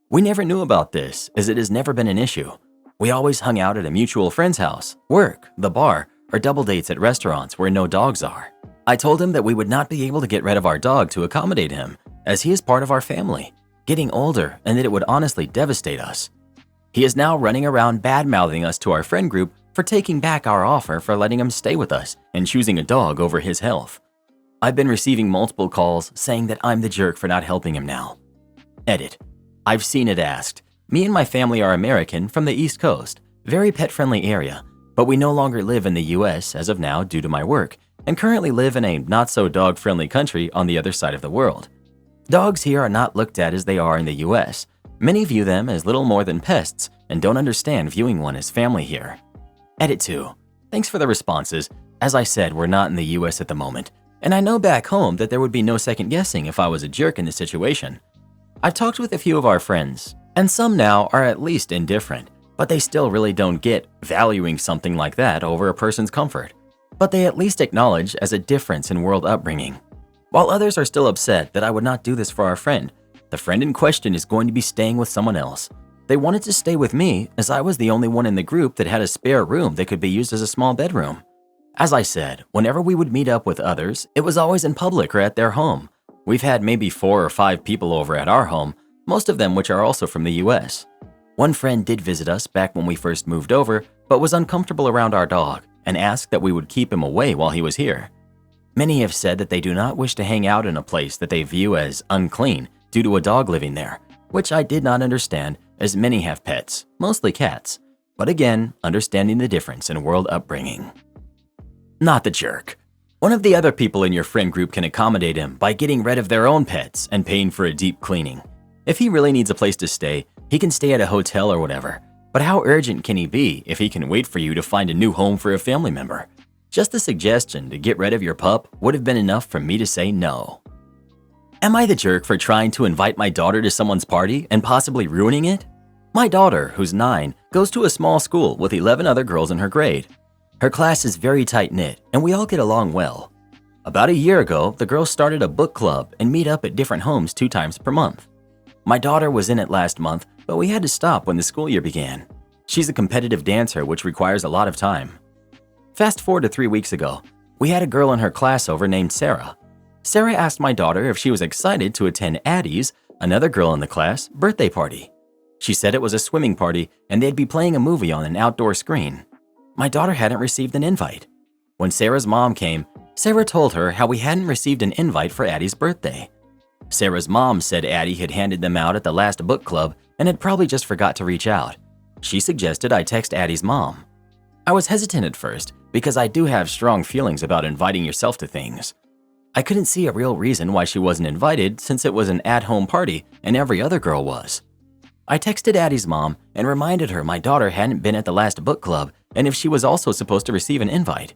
We never knew about this, as it has never been an issue. We always hung out at a mutual friend's house, work, the bar, or double dates at restaurants where no dogs are. I told him that we would not be able to get rid of our dog to accommodate him, as he is part of our family, getting older, and that it would honestly devastate us. He is now running around bad-mouthing us to our friend group for taking back our offer for letting him stay with us and choosing a dog over his health. I've been receiving multiple calls saying that I'm the jerk for not helping him now. Edit. I've seen it asked. Me and my family are American from the East Coast, very pet-friendly area, but we no longer live in the US as of now due to my work, and currently live in a not-so-dog-friendly country on the other side of the world. Dogs here are not looked at as they are in the US. Many view them as little more than pests and don't understand viewing one as family here. Edit 2. Thanks for the responses. As I said, we're not in the US at the moment, and I know back home that there would be no second guessing if I was a jerk in this situation. I've talked with a few of our friends, and some now are at least indifferent, but they still really don't get valuing something like that over a person's comfort. But they at least acknowledge as a difference in world upbringing. While others are still upset that I would not do this for our friend, the friend in question is going to be staying with someone else. They wanted to stay with me as I was the only one in the group that had a spare room that could be used as a small bedroom. As I said, whenever we would meet up with others, it was always in public or at their home. We've had maybe 4 or 5 people over at our home, most of them which are also from the US. One friend did visit us back when we first moved over, but was uncomfortable around our dog and asked that we would keep him away while he was here. Many have said that they do not wish to hang out in a place that they view as unclean due to a dog living there, which I did not understand as many have pets, mostly cats, but again, understanding the difference in world upbringing. Not the jerk. One of the other people in your friend group can accommodate him by getting rid of their own pets and paying for a deep cleaning. If he really needs a place to stay, he can stay at a hotel or whatever, but how urgent can he be if he can wait for you to find a new home for a family member? Just the suggestion to get rid of your pup would have been enough for me to say no. Am I the jerk for trying to invite my daughter to someone's party and possibly ruining it? My daughter, who's 9, goes to a small school with 11 other girls in her grade. Her class is very tight-knit and we all get along well. About a year ago, the girls started a book club and meet up at different homes 2 times per month. My daughter was in it last month, but we had to stop when the school year began. She's a competitive dancer, which requires a lot of time. Fast forward to 3 weeks ago, we had a girl in her class over named Sarah. Sarah asked my daughter if she was excited to attend Addie's, another girl in the class, birthday party. She said it was a swimming party and they'd be playing a movie on an outdoor screen. My daughter hadn't received an invite. When Sarah's mom came, Sarah told her how we hadn't received an invite for Addie's birthday. Sarah's mom said Addie had handed them out at the last book club and had probably just forgot to reach out. She suggested I text Addie's mom. I was hesitant at first because I do have strong feelings about inviting yourself to things. I couldn't see a real reason why she wasn't invited since it was an at-home party and every other girl was. I texted Addie's mom and reminded her my daughter hadn't been at the last book club and if she was also supposed to receive an invite.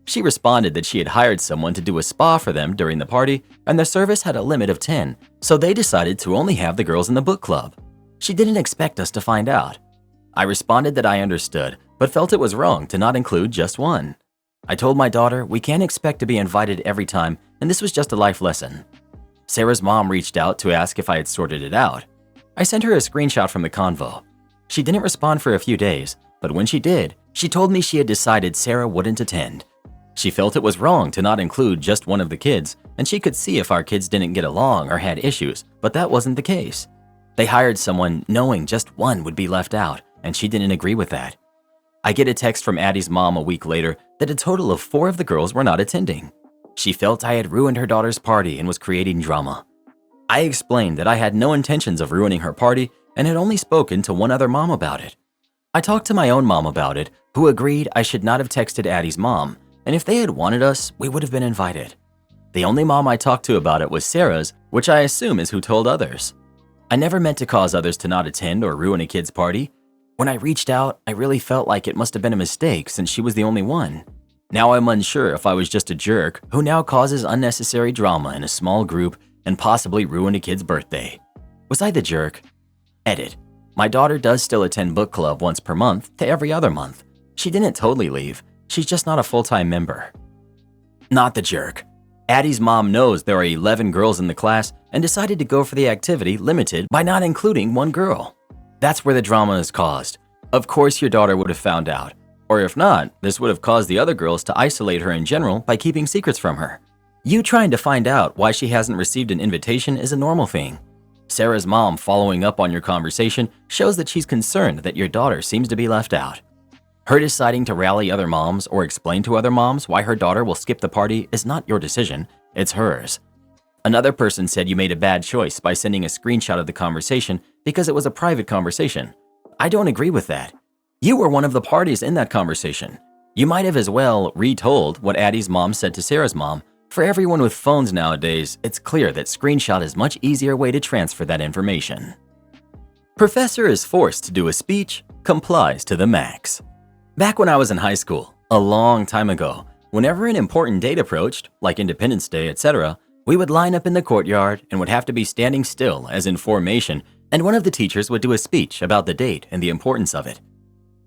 She responded that she had hired someone to do a spa for them during the party and the service had a limit of 10, so they decided to only have the girls in the book club. She didn't expect us to find out. I responded that I understood, but felt it was wrong to not include just one. I told my daughter we can't expect to be invited every time and this was just a life lesson. Sarah's mom reached out to ask if I had sorted it out. I sent her a screenshot from the convo. She didn't respond for a few days, but when she did, she told me she had decided Sarah wouldn't attend. She felt it was wrong to not include just one of the kids, and she could see if our kids didn't get along or had issues, but that wasn't the case. They hired someone knowing just one would be left out, and she didn't agree with that. I get a text from Addie's mom a week later that a total of 4 of the girls were not attending. She felt I had ruined her daughter's party and was creating drama. I explained that I had no intentions of ruining her party and had only spoken to one other mom about it. I talked to my own mom about it, who agreed I should not have texted Addie's mom, and if they had wanted us, we would have been invited. The only mom I talked to about it was Sarah's, which I assume is who told others. I never meant to cause others to not attend or ruin a kid's party. When I reached out, I really felt like it must have been a mistake since she was the only one. Now I'm unsure if I was just a jerk who now causes unnecessary drama in a small group and possibly ruin a kid's birthday. Was I the jerk? Edit. My daughter does still attend book club once per month to every other month. She didn't totally leave. She's just not a full-time member. Not the jerk. Addie's mom knows there are 11 girls in the class and decided to go for the activity limited by not including one girl. That's where the drama is caused. Of course your daughter would have found out. Or if not, this would have caused the other girls to isolate her in general by keeping secrets from her. You trying to find out why she hasn't received an invitation is a normal thing. Sarah's mom following up on your conversation shows that she's concerned that your daughter seems to be left out. Her deciding to rally other moms or explain to other moms why her daughter will skip the party is not your decision, it's hers. Another person said you made a bad choice by sending a screenshot of the conversation because it was a private conversation. I don't agree with that. You were one of the parties in that conversation. You might have as well retold what Addie's mom said to Sarah's mom. For everyone with phones nowadays, it's clear that screenshot is a much easier way to transfer that information. Professor is forced to do a speech, complies to the max. Back when I was in high school, a long time ago, whenever an important date approached, like Independence Day, etc., we would line up in the courtyard and would have to be standing still as in formation, and one of the teachers would do a speech about the date and the importance of it.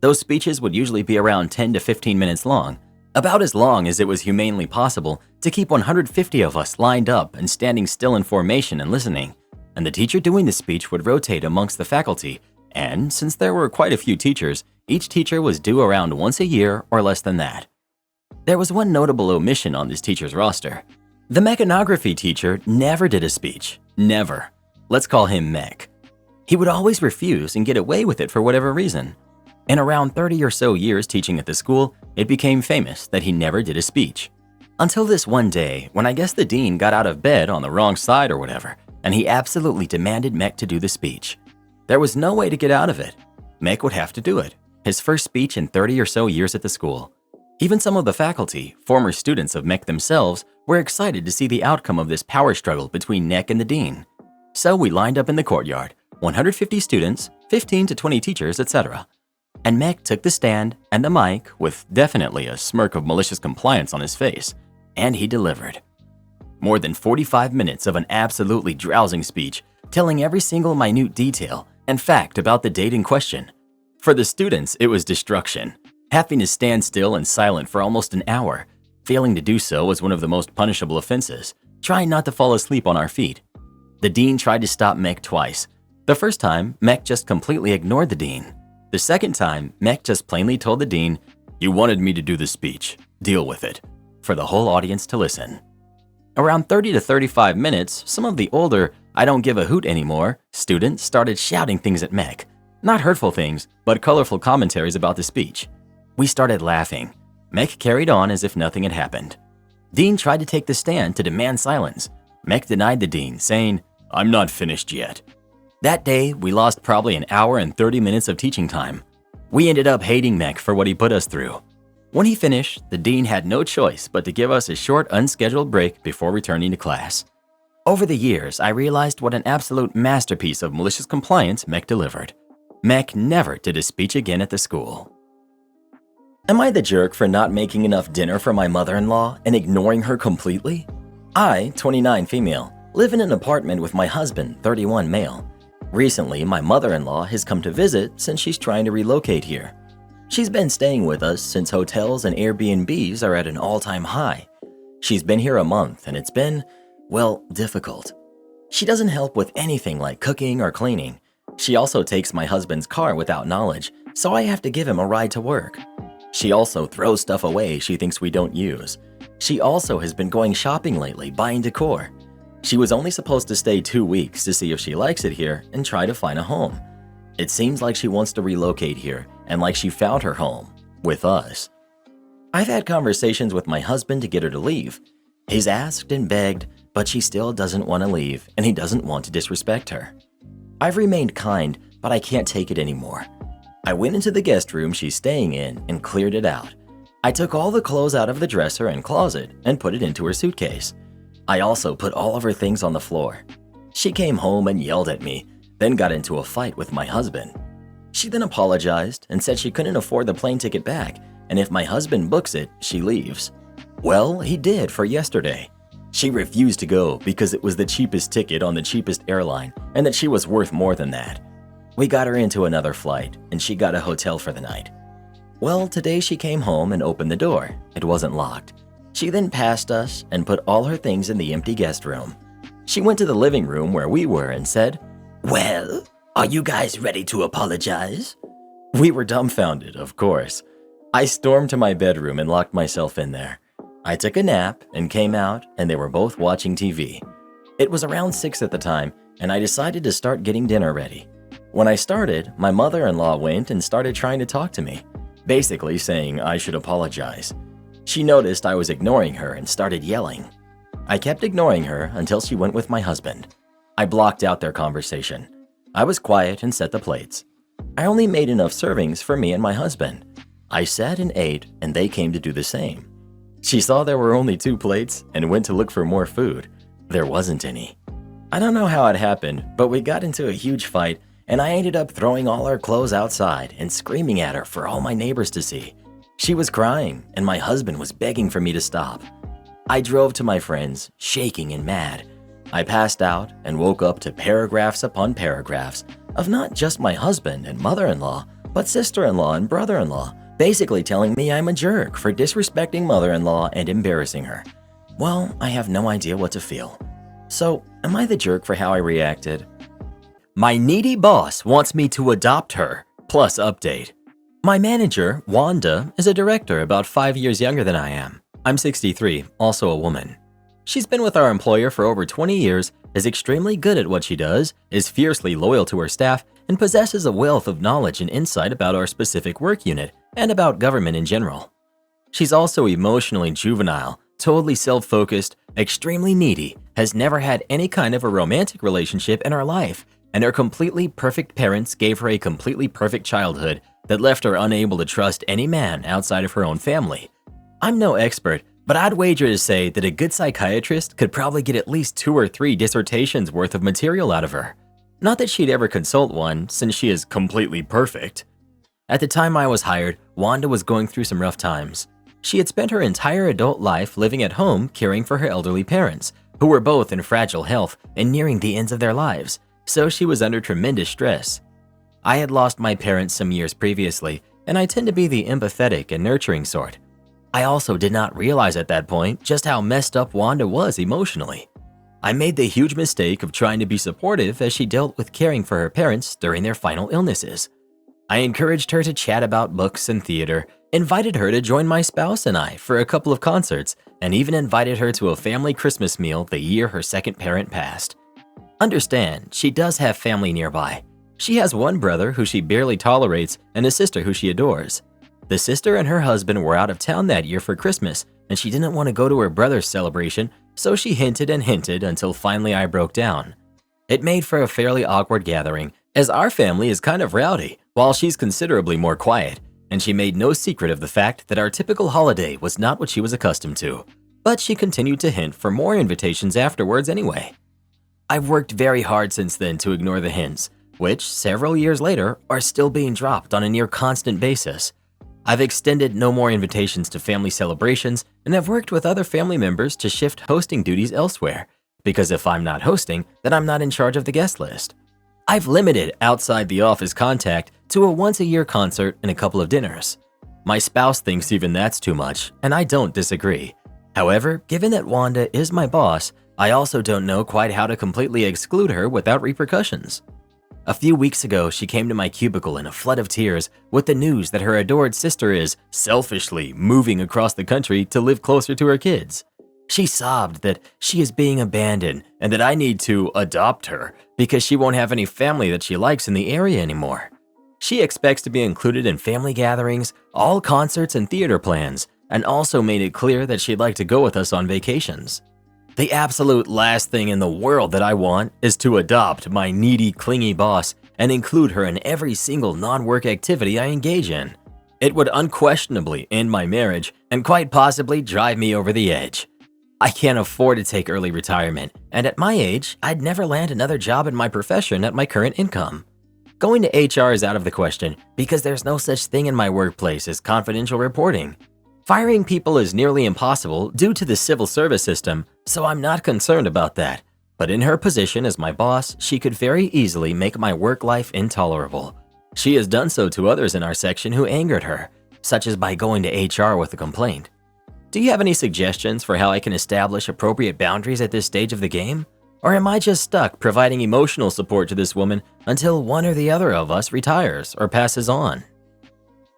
Those speeches would usually be around 10 to 15 minutes long, about as long as it was humanely possible to keep 150 of us lined up and standing still in formation and listening, and the teacher doing the speech would rotate amongst the faculty, and since there were quite a few teachers, each teacher was due around once a year or less than that. There was one notable omission on this teacher's roster. The mechanography teacher never did a speech, never. Let's call him Mech. He would always refuse and get away with it for whatever reason. In around 30 or so years teaching at the school, it became famous that he never did a speech. Until this one day when I guess the dean got out of bed on the wrong side or whatever, and he absolutely demanded Mech to do the speech. There was no way to get out of it. Mech would have to do it. His first speech in 30 or so years at the school. Even some of the faculty, former students of Mech themselves, were excited to see the outcome of this power struggle between Mech and the dean. So we lined up in the courtyard, 150 students, 15 to 20 teachers, etc. And Mech took the stand and the mic with definitely a smirk of malicious compliance on his face, and he delivered. More than 45 minutes of an absolutely drowsing speech, telling every single minute detail and fact about the date in question. For the students, it was destruction, having to stand still and silent for almost an hour. Failing to do so was one of the most punishable offenses, trying not to fall asleep on our feet. The dean tried to stop Mech twice. The first time, Mech just completely ignored the dean. The second time, Mech just plainly told the dean, "You wanted me to do the speech. Deal with it," for the whole audience to listen. Around 30 to 35 minutes, some of the older, I don't give a hoot anymore, students started shouting things at Mech. Not hurtful things, but colorful commentaries about the speech. We started laughing. Mech carried on as if nothing had happened. Dean tried to take the stand to demand silence. Mech denied the dean, saying, "I'm not finished yet." That day, we lost probably an hour and 30 minutes of teaching time. We ended up hating Mech for what he put us through. When he finished, the dean had no choice but to give us a short, unscheduled break before returning to class. Over the years, I realized what an absolute masterpiece of malicious compliance Mech delivered. Mech never did a speech again at the school. Am I the jerk for not making enough dinner for my mother-in-law and ignoring her completely? I, 29 female, live in an apartment with my husband, 31 male. Recently, my mother-in-law has come to visit since she's trying to relocate here. She's been staying with us since hotels and Airbnbs are at an all-time high. She's been here a month and it's been, well, difficult. She doesn't help with anything like cooking or cleaning. She also takes my husband's car without knowledge, so I have to give him a ride to work. She also throws stuff away she thinks we don't use. She also has been going shopping lately, buying decor. She was only supposed to stay 2 weeks to see if she likes it here and try to find a home. It seems like she wants to relocate here and like she found her home, with us. I've had conversations with my husband to get her to leave. He's asked and begged, but she still doesn't want to leave and he doesn't want to disrespect her. I've remained kind, but I can't take it anymore. I went into the guest room she's staying in and cleared it out. I took all the clothes out of the dresser and closet and put it into her suitcase. I also put all of her things on the floor. She came home and yelled at me, then got into a fight with my husband. She then apologized and said she couldn't afford the plane ticket back, and if my husband books it, she leaves. Well, he did for yesterday. She refused to go because it was the cheapest ticket on the cheapest airline and that she was worth more than that. We got her into another flight and she got a hotel for the night. Well, today she came home and opened the door. It wasn't locked. She then passed us and put all her things in the empty guest room. She went to the living room where we were and said, "Well, are you guys ready to apologize?" We were dumbfounded, of course. I stormed to my bedroom and locked myself in there. I took a nap and came out, and they were both watching TV. It was around 6 at the time, and I decided to start getting dinner ready. When I started, my mother-in-law went and started trying to talk to me, basically saying I should apologize. She noticed I was ignoring her and started yelling. I kept ignoring her until she went with my husband. I blocked out their conversation. I was quiet and set the plates. I only made enough servings for me and my husband. I sat and ate, and they came to do the same. She saw there were only 2 plates and went to look for more food. There wasn't any. I don't know how it happened, but we got into a huge fight, and I ended up throwing all our clothes outside and screaming at her for all my neighbors to see. She was crying, and my husband was begging for me to stop. I drove to my friends, shaking and mad. I passed out and woke up to paragraphs upon paragraphs of not just my husband and mother-in-law, but sister-in-law and brother-in-law, basically telling me I'm a jerk for disrespecting mother-in-law and embarrassing her. Well, I have no idea what to feel. So, am I the jerk for how I reacted? My needy boss wants me to adopt her. Plus update. My manager, Wanda, is a director about 5 years younger than I am. I'm 63, also a woman. She's been with our employer for over 20 years, is extremely good at what she does, is fiercely loyal to her staff, and possesses a wealth of knowledge and insight about our specific work unit and about government in general. She's also emotionally juvenile, totally self-focused, extremely needy, has never had any kind of a romantic relationship in her life, and her completely perfect parents gave her a completely perfect childhood that left her unable to trust any man outside of her own family. I'm no expert, but I'd wager to say that a good psychiatrist could probably get at least 2 or 3 dissertations worth of material out of her. Not that she'd ever consult one, since she is completely perfect. At the time I was hired, Wanda was going through some rough times. She had spent her entire adult life living at home caring for her elderly parents, who were both in fragile health and nearing the ends of their lives, so she was under tremendous stress. I had lost my parents some years previously, and I tend to be the empathetic and nurturing sort. I also did not realize at that point just how messed up Wanda was emotionally. I made the huge mistake of trying to be supportive as she dealt with caring for her parents during their final illnesses. I encouraged her to chat about books and theater, invited her to join my spouse and I for a couple of concerts, and even invited her to a family Christmas meal the year her second parent passed. Understand, she does have family nearby. She has one brother who she barely tolerates and a sister who she adores. The sister and her husband were out of town that year for Christmas, and she didn't want to go to her brother's celebration, so she hinted and hinted until finally I broke down. It made for a fairly awkward gathering, as our family is kind of rowdy, while she's considerably more quiet, and she made no secret of the fact that our typical holiday was not what she was accustomed to. But she continued to hint for more invitations afterwards anyway. I've worked very hard since then to ignore the hints, which, several years later, are still being dropped on a near constant basis. I've extended no more invitations to family celebrations and have worked with other family members to shift hosting duties elsewhere, because if I'm not hosting, then I'm not in charge of the guest list. I've limited outside the office contact to a once-a-year concert and a couple of dinners. My spouse thinks even that's too much, and I don't disagree. However, given that Wanda is my boss, I also don't know quite how to completely exclude her without repercussions. A few weeks ago, she came to my cubicle in a flood of tears with the news that her adored sister is, selfishly, moving across the country to live closer to her kids. She sobbed that she is being abandoned and that I need to adopt her because she won't have any family that she likes in the area anymore. She expects to be included in family gatherings, all concerts and theater plans, and also made it clear that she'd like to go with us on vacations. The absolute last thing in the world that I want is to adopt my needy, clingy boss and include her in every single non-work activity I engage in. It would unquestionably end my marriage and quite possibly drive me over the edge. I can't afford to take early retirement, and at my age, I'd never land another job in my profession at my current income. Going to HR is out of the question because there's no such thing in my workplace as confidential reporting. Firing people is nearly impossible due to the civil service system, so I'm not concerned about that. But in her position as my boss, she could very easily make my work life intolerable. She has done so to others in our section who angered her, such as by going to HR with a complaint. Do you have any suggestions for how I can establish appropriate boundaries at this stage of the game? Or am I just stuck providing emotional support to this woman until one or the other of us retires or passes on?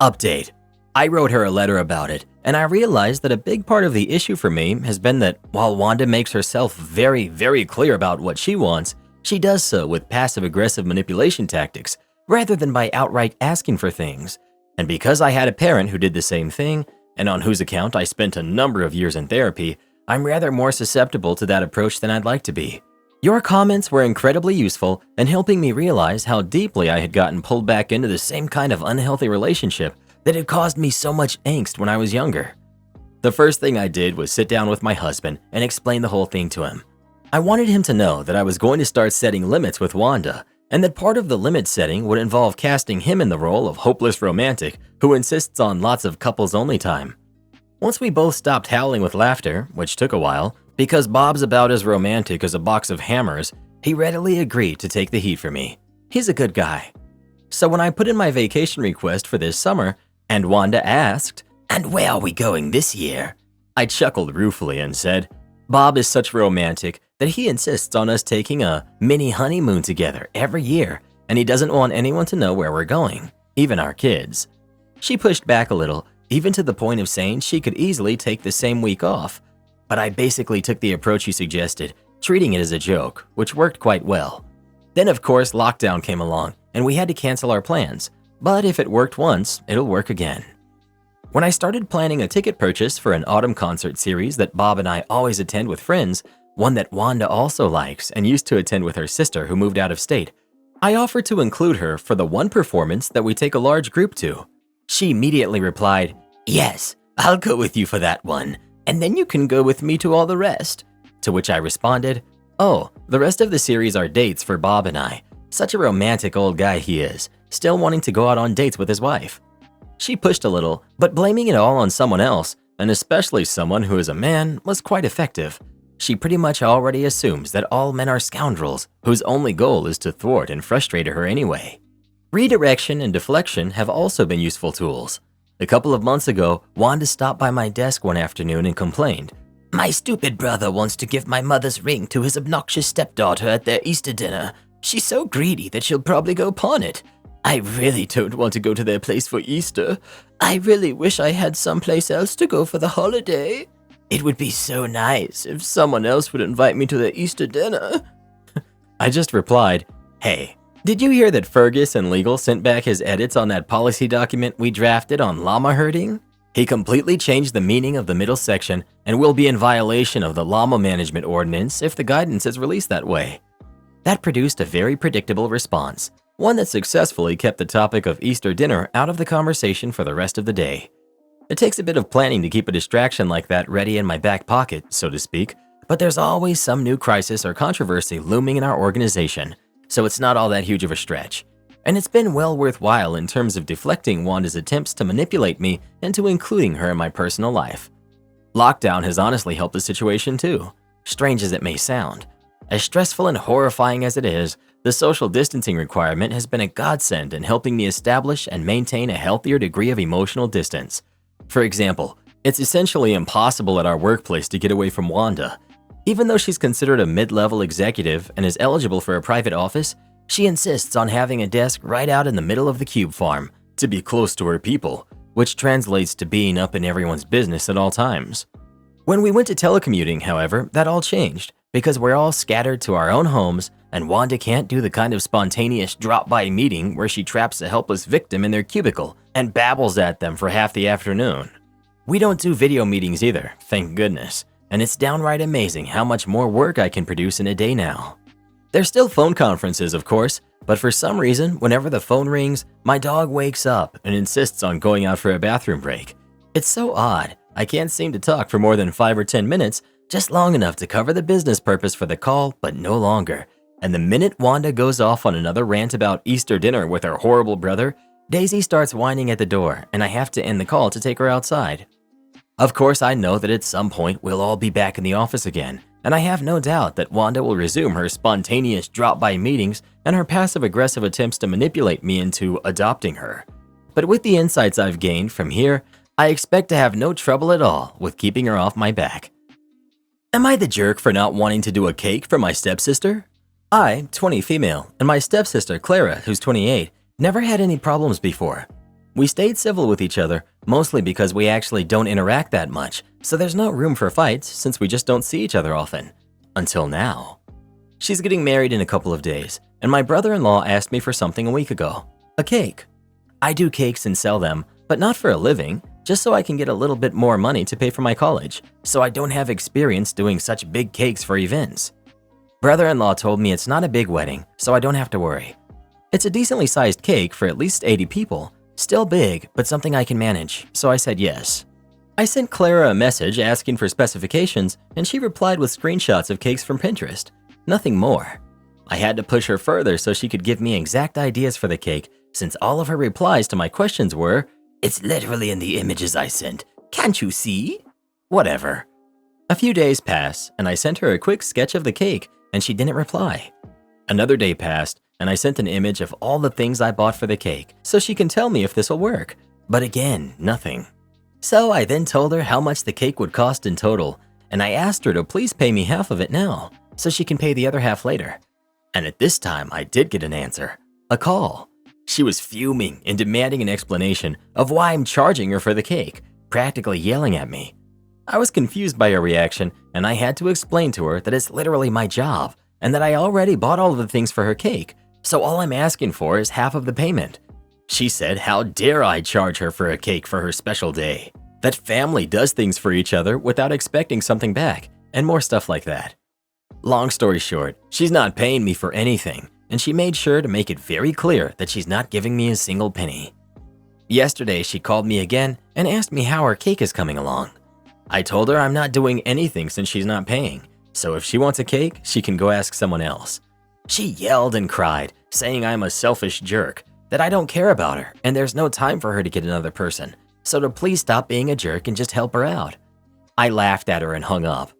Update. I wrote her a letter about it, and I realized that a big part of the issue for me has been that while Wanda makes herself very, very clear about what she wants, she does so with passive-aggressive manipulation tactics, rather than by outright asking for things. And because I had a parent who did the same thing, and on whose account I spent a number of years in therapy, I'm rather more susceptible to that approach than I'd like to be. Your comments were incredibly useful in helping me realize how deeply I had gotten pulled back into the same kind of unhealthy relationship that had caused me so much angst when I was younger. The first thing I did was sit down with my husband and explain the whole thing to him. I wanted him to know that I was going to start setting limits with Wanda, and that part of the limit setting would involve casting him in the role of hopeless romantic who insists on lots of couples-only time. Once we both stopped howling with laughter, which took a while, because Bob's about as romantic as a box of hammers, he readily agreed to take the heat for me. He's a good guy. So when I put in my vacation request for this summer, and Wanda asked, "And where are we going this year?" I chuckled ruefully and said, "Bob is such romantic that he insists on us taking a mini honeymoon together every year, and he doesn't want anyone to know where we're going, even our kids." She pushed back a little, even to the point of saying she could easily take the same week off, but I basically took the approach he suggested, treating it as a joke, which worked quite well. Then of course lockdown came along, and we had to cancel our plans, but if it worked once, it'll work again. When I started planning a ticket purchase for an autumn concert series that Bob and I always attend with friends, one that Wanda also likes and used to attend with her sister who moved out of state, I offered to include her for the one performance that we take a large group to. She immediately replied, "Yes, I'll go with you for that one, and then you can go with me to all the rest." To which I responded, "Oh, the rest of the series are dates for Bob and I. Such a romantic old guy he is, still wanting to go out on dates with his wife." She pushed a little, but blaming it all on someone else, and especially someone who is a man, was quite effective. She pretty much already assumes that all men are scoundrels, whose only goal is to thwart and frustrate her anyway. Redirection and deflection have also been useful tools. A couple of months ago, Wanda stopped by my desk one afternoon and complained, "My stupid brother wants to give my mother's ring to his obnoxious stepdaughter at their Easter dinner. She's so greedy that she'll probably go pawn it. I really don't want to go to their place for Easter. I really wish I had someplace else to go for the holiday. It would be so nice if someone else would invite me to their Easter dinner." I just replied, "Hey, did you hear that Fergus and Legal sent back his edits on that policy document we drafted on llama herding? He completely changed the meaning of the middle section and will be in violation of the llama management ordinance if the guidance is released that way." That produced a very predictable response, one that successfully kept the topic of Easter dinner out of the conversation for the rest of the day. It takes a bit of planning to keep a distraction like that ready in my back pocket, so to speak, but there's always some new crisis or controversy looming in our organization, so it's not all that huge of a stretch. And it's been well worthwhile in terms of deflecting Wanda's attempts to manipulate me into including her in my personal life. Lockdown has honestly helped the situation too, strange as it may sound. As stressful and horrifying as it is, the social distancing requirement has been a godsend in helping me establish and maintain a healthier degree of emotional distance. For example, it's essentially impossible at our workplace to get away from Wanda. Even though she's considered a mid-level executive and is eligible for a private office, she insists on having a desk right out in the middle of the cube farm to be close to her people, which translates to being up in everyone's business at all times. When we went to telecommuting, however, that all changed because we're all scattered to our own homes and Wanda can't do the kind of spontaneous drop-by meeting where she traps a helpless victim in their cubicle and babbles at them for half the afternoon. We don't do video meetings either, thank goodness, and it's downright amazing how much more work I can produce in a day now. There's still phone conferences, of course, but for some reason, whenever the phone rings, my dog wakes up and insists on going out for a bathroom break. It's so odd, I can't seem to talk for more than 5 or 10 minutes, just long enough to cover the business purpose for the call, but no longer. And the minute Wanda goes off on another rant about Easter dinner with her horrible brother, Daisy starts whining at the door and I have to end the call to take her outside. Of course, I know that at some point we'll all be back in the office again, and I have no doubt that Wanda will resume her spontaneous drop-by meetings and her passive-aggressive attempts to manipulate me into adopting her. But with the insights I've gained from here, I expect to have no trouble at all with keeping her off my back. Am I the jerk for not wanting to do a cake for my stepsister? I, 20 female, and my stepsister Clara, who's 28, never had any problems before. We stayed civil with each other, mostly because we actually don't interact that much, so there's no room for fights since we just don't see each other often. Until now. She's getting married in a couple of days, and my brother-in-law asked me for something a week ago. A cake. I do cakes and sell them, but not for a living, just so I can get a little bit more money to pay for my college, so I don't have experience doing such big cakes for events. Brother-in-law told me it's not a big wedding, so I don't have to worry. It's a decently sized cake for at least 80 people, still big, but something I can manage, so I said yes. I sent Clara a message asking for specifications, and she replied with screenshots of cakes from Pinterest. Nothing more. I had to push her further so she could give me exact ideas for the cake, since all of her replies to my questions were, "It's literally in the images I sent. Can't you see?" Whatever. A few days pass, and I sent her a quick sketch of the cake, and she didn't reply. Another day passed, and I sent an image of all the things I bought for the cake, so she can tell me if this'll work. But again, nothing. So I then told her how much the cake would cost in total, and I asked her to please pay me half of it now, so she can pay the other half later. And at this time, I did get an answer. A call. She was fuming and demanding an explanation of why I'm charging her for the cake, practically yelling at me. I was confused by her reaction, and I had to explain to her that it's literally my job, and that I already bought all of the things for her cake, so all I'm asking for is half of the payment. She said how dare I charge her for a cake for her special day, that family does things for each other without expecting something back, and more stuff like that. Long story short, she's not paying me for anything, and she made sure to make it very clear that she's not giving me a single penny. Yesterday, she called me again and asked me how her cake is coming along. I told her I'm not doing anything since she's not paying, so if she wants a cake, she can go ask someone else. She yelled and cried, saying I'm a selfish jerk, that I don't care about her and there's no time for her to get another person, so to please stop being a jerk and just help her out. I laughed at her and hung up.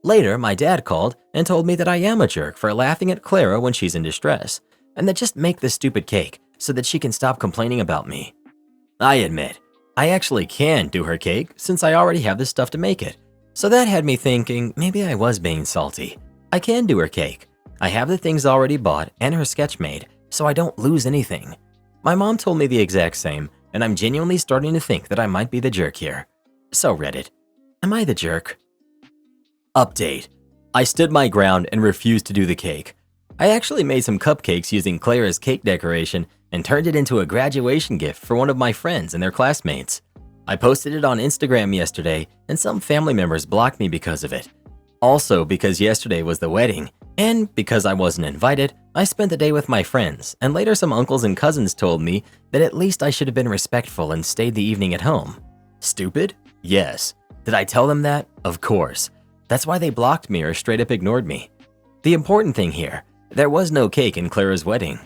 Later, my dad called and told me that I am a jerk for laughing at Clara when she's in distress, and that just make this stupid cake so that she can stop complaining about me. I admit, I actually can do her cake since I already have the stuff to make it, so that had me thinking maybe I was being salty. I can do her cake. I have the things already bought and her sketch made, so I don't lose anything. My mom told me the exact same, and I'm genuinely starting to think that I might be the jerk here. So Reddit, am I the jerk? Update. I stood my ground and refused to do the cake. I actually made some cupcakes using Clara's cake decoration and turned it into a graduation gift for one of my friends and their classmates. I posted it on Instagram yesterday, and some family members blocked me because of it. Also, because yesterday was the wedding, and because I wasn't invited, I spent the day with my friends, and later some uncles and cousins told me that at least I should have been respectful and stayed the evening at home. Stupid? Yes. Did I tell them that? Of course. That's why they blocked me or straight up ignored me. The important thing here, there was no cake in Clara's wedding.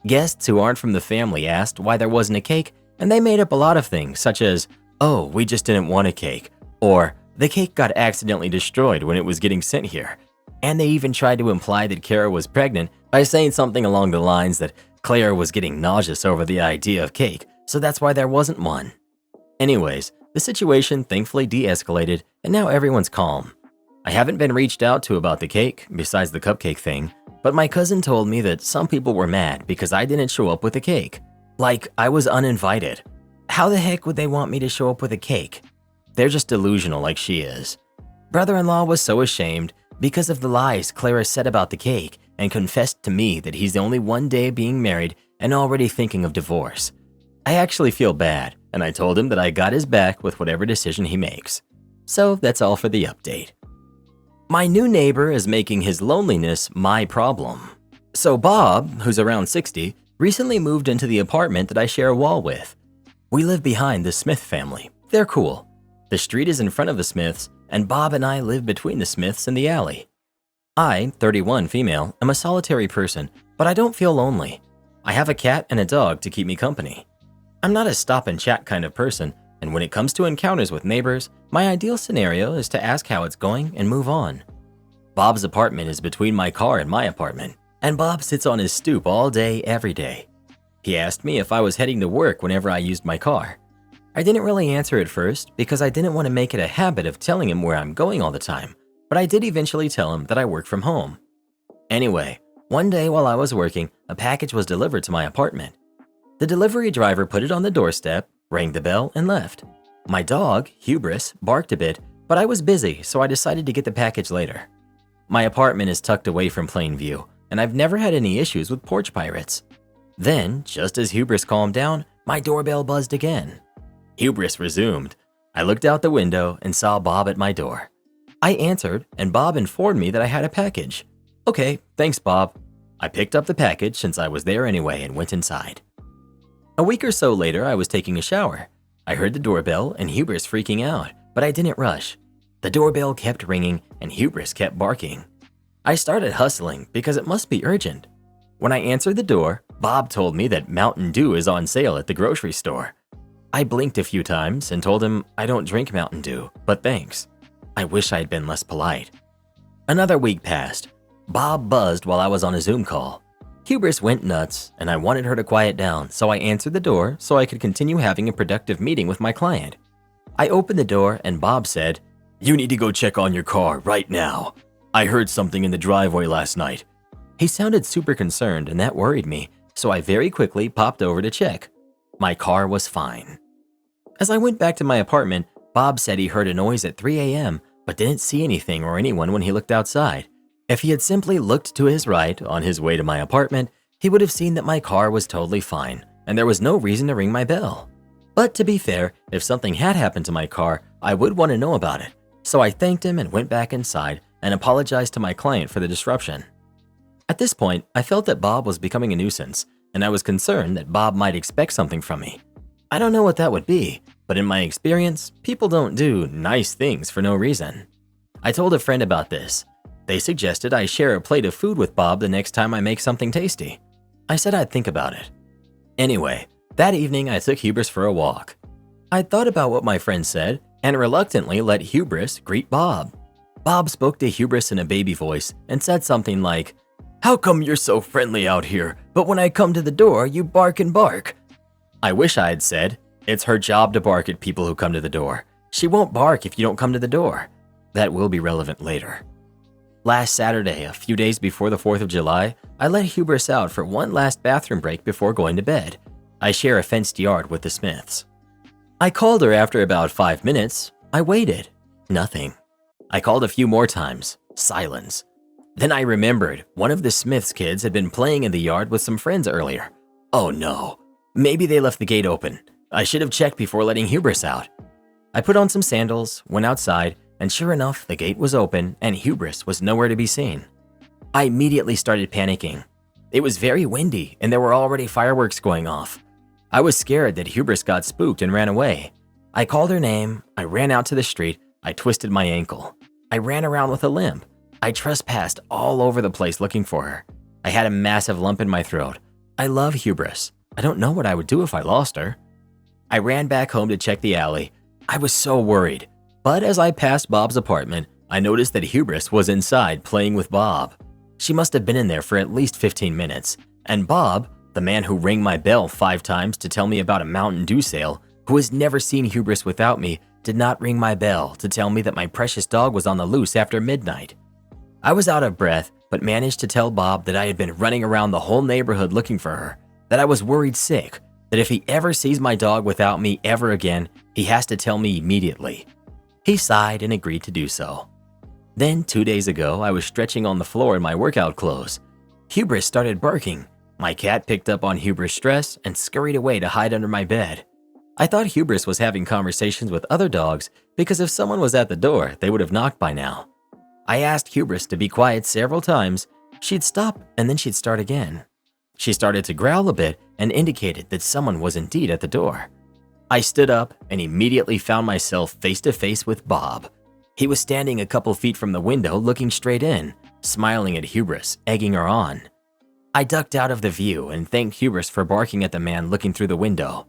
Guests who aren't from the family asked why there wasn't a cake, and they made up a lot of things such as, "Oh, we just didn't want a cake," or "The cake got accidentally destroyed when it was getting sent here." And they even tried to imply that Clara was pregnant by saying something along the lines that Clara was getting nauseous over the idea of cake, so that's why there wasn't one. Anyways, the situation thankfully de-escalated, and now everyone's calm. I haven't been reached out to about the cake, besides the cupcake thing, but my cousin told me that some people were mad because I didn't show up with a cake. Like, I was uninvited. How the heck would they want me to show up with a cake? They're just delusional like she is. Brother-in-law was so ashamed because of the lies Clara said about the cake and confessed to me that he's only one day being married and already thinking of divorce. I actually feel bad, and I told him that I got his back with whatever decision he makes. So that's all for the update. My new neighbor is making his loneliness my problem. So Bob, who's around 60, recently moved into the apartment that I share a wall with. We live behind the Smith family. They're cool. The street is in front of the Smiths, and Bob and I live between the Smiths and the alley. I, 31 female, am a solitary person, but I don't feel lonely. I have a cat and a dog to keep me company. I'm not a stop and chat kind of person, and when it comes to encounters with neighbors, my ideal scenario is to ask how it's going and move on. Bob's apartment is between my car and my apartment, and Bob sits on his stoop all day, every day. He asked me if I was heading to work whenever I used my car. I didn't really answer at first because I didn't want to make it a habit of telling him where I'm going all the time, but I did eventually tell him that I work from home. Anyway, one day while I was working, a package was delivered to my apartment. The delivery driver put it on the doorstep, rang the bell, and left. My dog, Hubris, barked a bit, but I was busy, so I decided to get the package later. My apartment is tucked away from plain view, and I've never had any issues with porch pirates. Then, just as Hubris calmed down, my doorbell buzzed again. Hubris resumed. I looked out the window and saw Bob at my door. I answered, and Bob informed me that I had a package. Okay, thanks, Bob. I picked up the package since I was there anyway and went inside. A week or so later, I was taking a shower. I heard the doorbell and Hubris freaking out, but I didn't rush. The doorbell kept ringing and Hubris kept barking. I started hustling because it must be urgent. When I answered the door, Bob told me that Mountain Dew is on sale at the grocery store. I blinked a few times and told him I don't drink Mountain Dew, but thanks. I wish I had been less polite. Another week passed. Bob buzzed while I was on a Zoom call. Hubris went nuts, and I wanted her to quiet down, so I answered the door so I could continue having a productive meeting with my client. I opened the door, and Bob said, "You need to go check on your car right now. I heard something in the driveway last night." He sounded super concerned, and that worried me, so I very quickly popped over to check. My car was fine. As I went back to my apartment, Bob said he heard a noise at 3 a.m., but didn't see anything or anyone when he looked outside. If he had simply looked to his right on his way to my apartment, he would have seen that my car was totally fine, and there was no reason to ring my bell. But to be fair, if something had happened to my car, I would want to know about it. So I thanked him and went back inside and apologized to my client for the disruption. At this point, I felt that Bob was becoming a nuisance, and I was concerned that Bob might expect something from me. I don't know what that would be, but in my experience, people don't do nice things for no reason. I told a friend about this. They suggested I share a plate of food with Bob the next time I make something tasty. I said I'd think about it. Anyway, that evening I took Hubris for a walk. I thought about what my friend said and reluctantly let Hubris greet Bob. Bob spoke to Hubris in a baby voice and said something like, "How come you're so friendly out here, but when I come to the door, you bark and bark?" I wish I had said, "It's her job to bark at people who come to the door. She won't bark if you don't come to the door." That will be relevant later. Last Saturday, a few days before the 4th of July, I let Hubris out for one last bathroom break before going to bed. I share a fenced yard with the Smiths. I called her after about 5 minutes. I waited. Nothing. I called a few more times. Silence. Then I remembered one of the Smiths kids had been playing in the yard with some friends earlier. Oh no. Maybe they left the gate open. I should have checked before letting Hubris out. I put on some sandals, went outside, and sure enough, the gate was open and Hubris was nowhere to be seen. I immediately started panicking. It was very windy and there were already fireworks going off. I was scared that Hubris got spooked and ran away. I called her name, I ran out to the street, I twisted my ankle. I ran around with a limp. I trespassed all over the place looking for her. I had a massive lump in my throat. I love Hubris. I don't know what I would do if I lost her. I ran back home to check the alley. I was so worried. But as I passed Bob's apartment, I noticed that Hubris was inside playing with Bob. She must have been in there for at least 15 minutes. And Bob, the man who rang my bell 5 times to tell me about a Mountain Dew sale, who has never seen Hubris without me, did not ring my bell to tell me that my precious dog was on the loose after midnight. I was out of breath, but managed to tell Bob that I had been running around the whole neighborhood looking for her, that I was worried sick, that if he ever sees my dog without me ever again, he has to tell me immediately. He sighed and agreed to do so. Then 2 days ago, I was stretching on the floor in my workout clothes. Hubris started barking. My cat picked up on Hubris' stress and scurried away to hide under my bed. I thought Hubris was having conversations with other dogs because if someone was at the door, they would have knocked by now. I asked Hubris to be quiet several times. She'd stop and then she'd start again. She started to growl a bit and indicated that someone was indeed at the door. I stood up and immediately found myself face to face with Bob. He was standing a couple feet from the window looking straight in, smiling at Hubris, egging her on. I ducked out of the view and thanked Hubris for barking at the man looking through the window.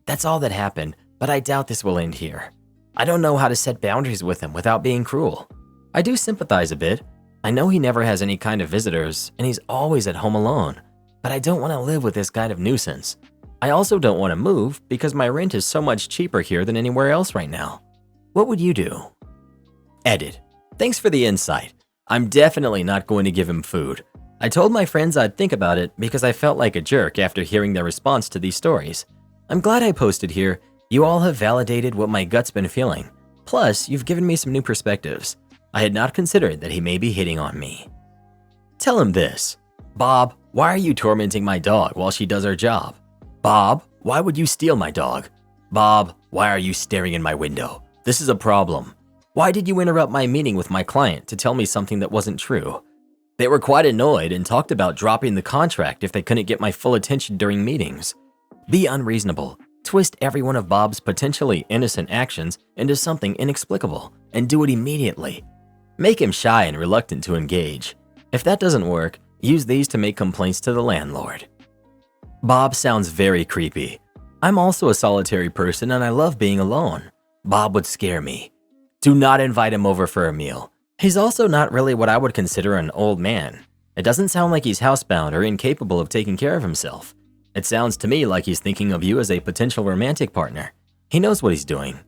That's all that happened, but I doubt this will end here. I don't know how to set boundaries with him without being cruel. I do sympathize a bit. I know he never has any kind of visitors and he's always at home alone, but I don't want to live with this kind of nuisance. I also don't want to move because my rent is so much cheaper here than anywhere else right now. What would you do? Edit. Thanks for the insight. I'm definitely not going to give him food. I told my friends I'd think about it because I felt like a jerk after hearing their response to these stories. I'm glad I posted here You all have validated what my gut's been feeling. Plus, you've given me some new perspectives. I had not considered that he may be hitting on me. Tell him this. Bob, why are you tormenting my dog while she does her job? Bob, why would you steal my dog? Bob, why are you staring in my window? This is a problem. Why did you interrupt my meeting with my client to tell me something that wasn't true? They were quite annoyed and talked about dropping the contract if they couldn't get my full attention during meetings. Be unreasonable. Twist every one of Bob's potentially innocent actions into something inexplicable and do it immediately. Make him shy and reluctant to engage. If that doesn't work, use these to make complaints to the landlord. Bob sounds very creepy. I'm also a solitary person and I love being alone. Bob would scare me. Do not invite him over for a meal. He's also not really what I would consider an old man. It doesn't sound like he's housebound or incapable of taking care of himself. It sounds to me like he's thinking of you as a potential romantic partner. He knows what he's doing.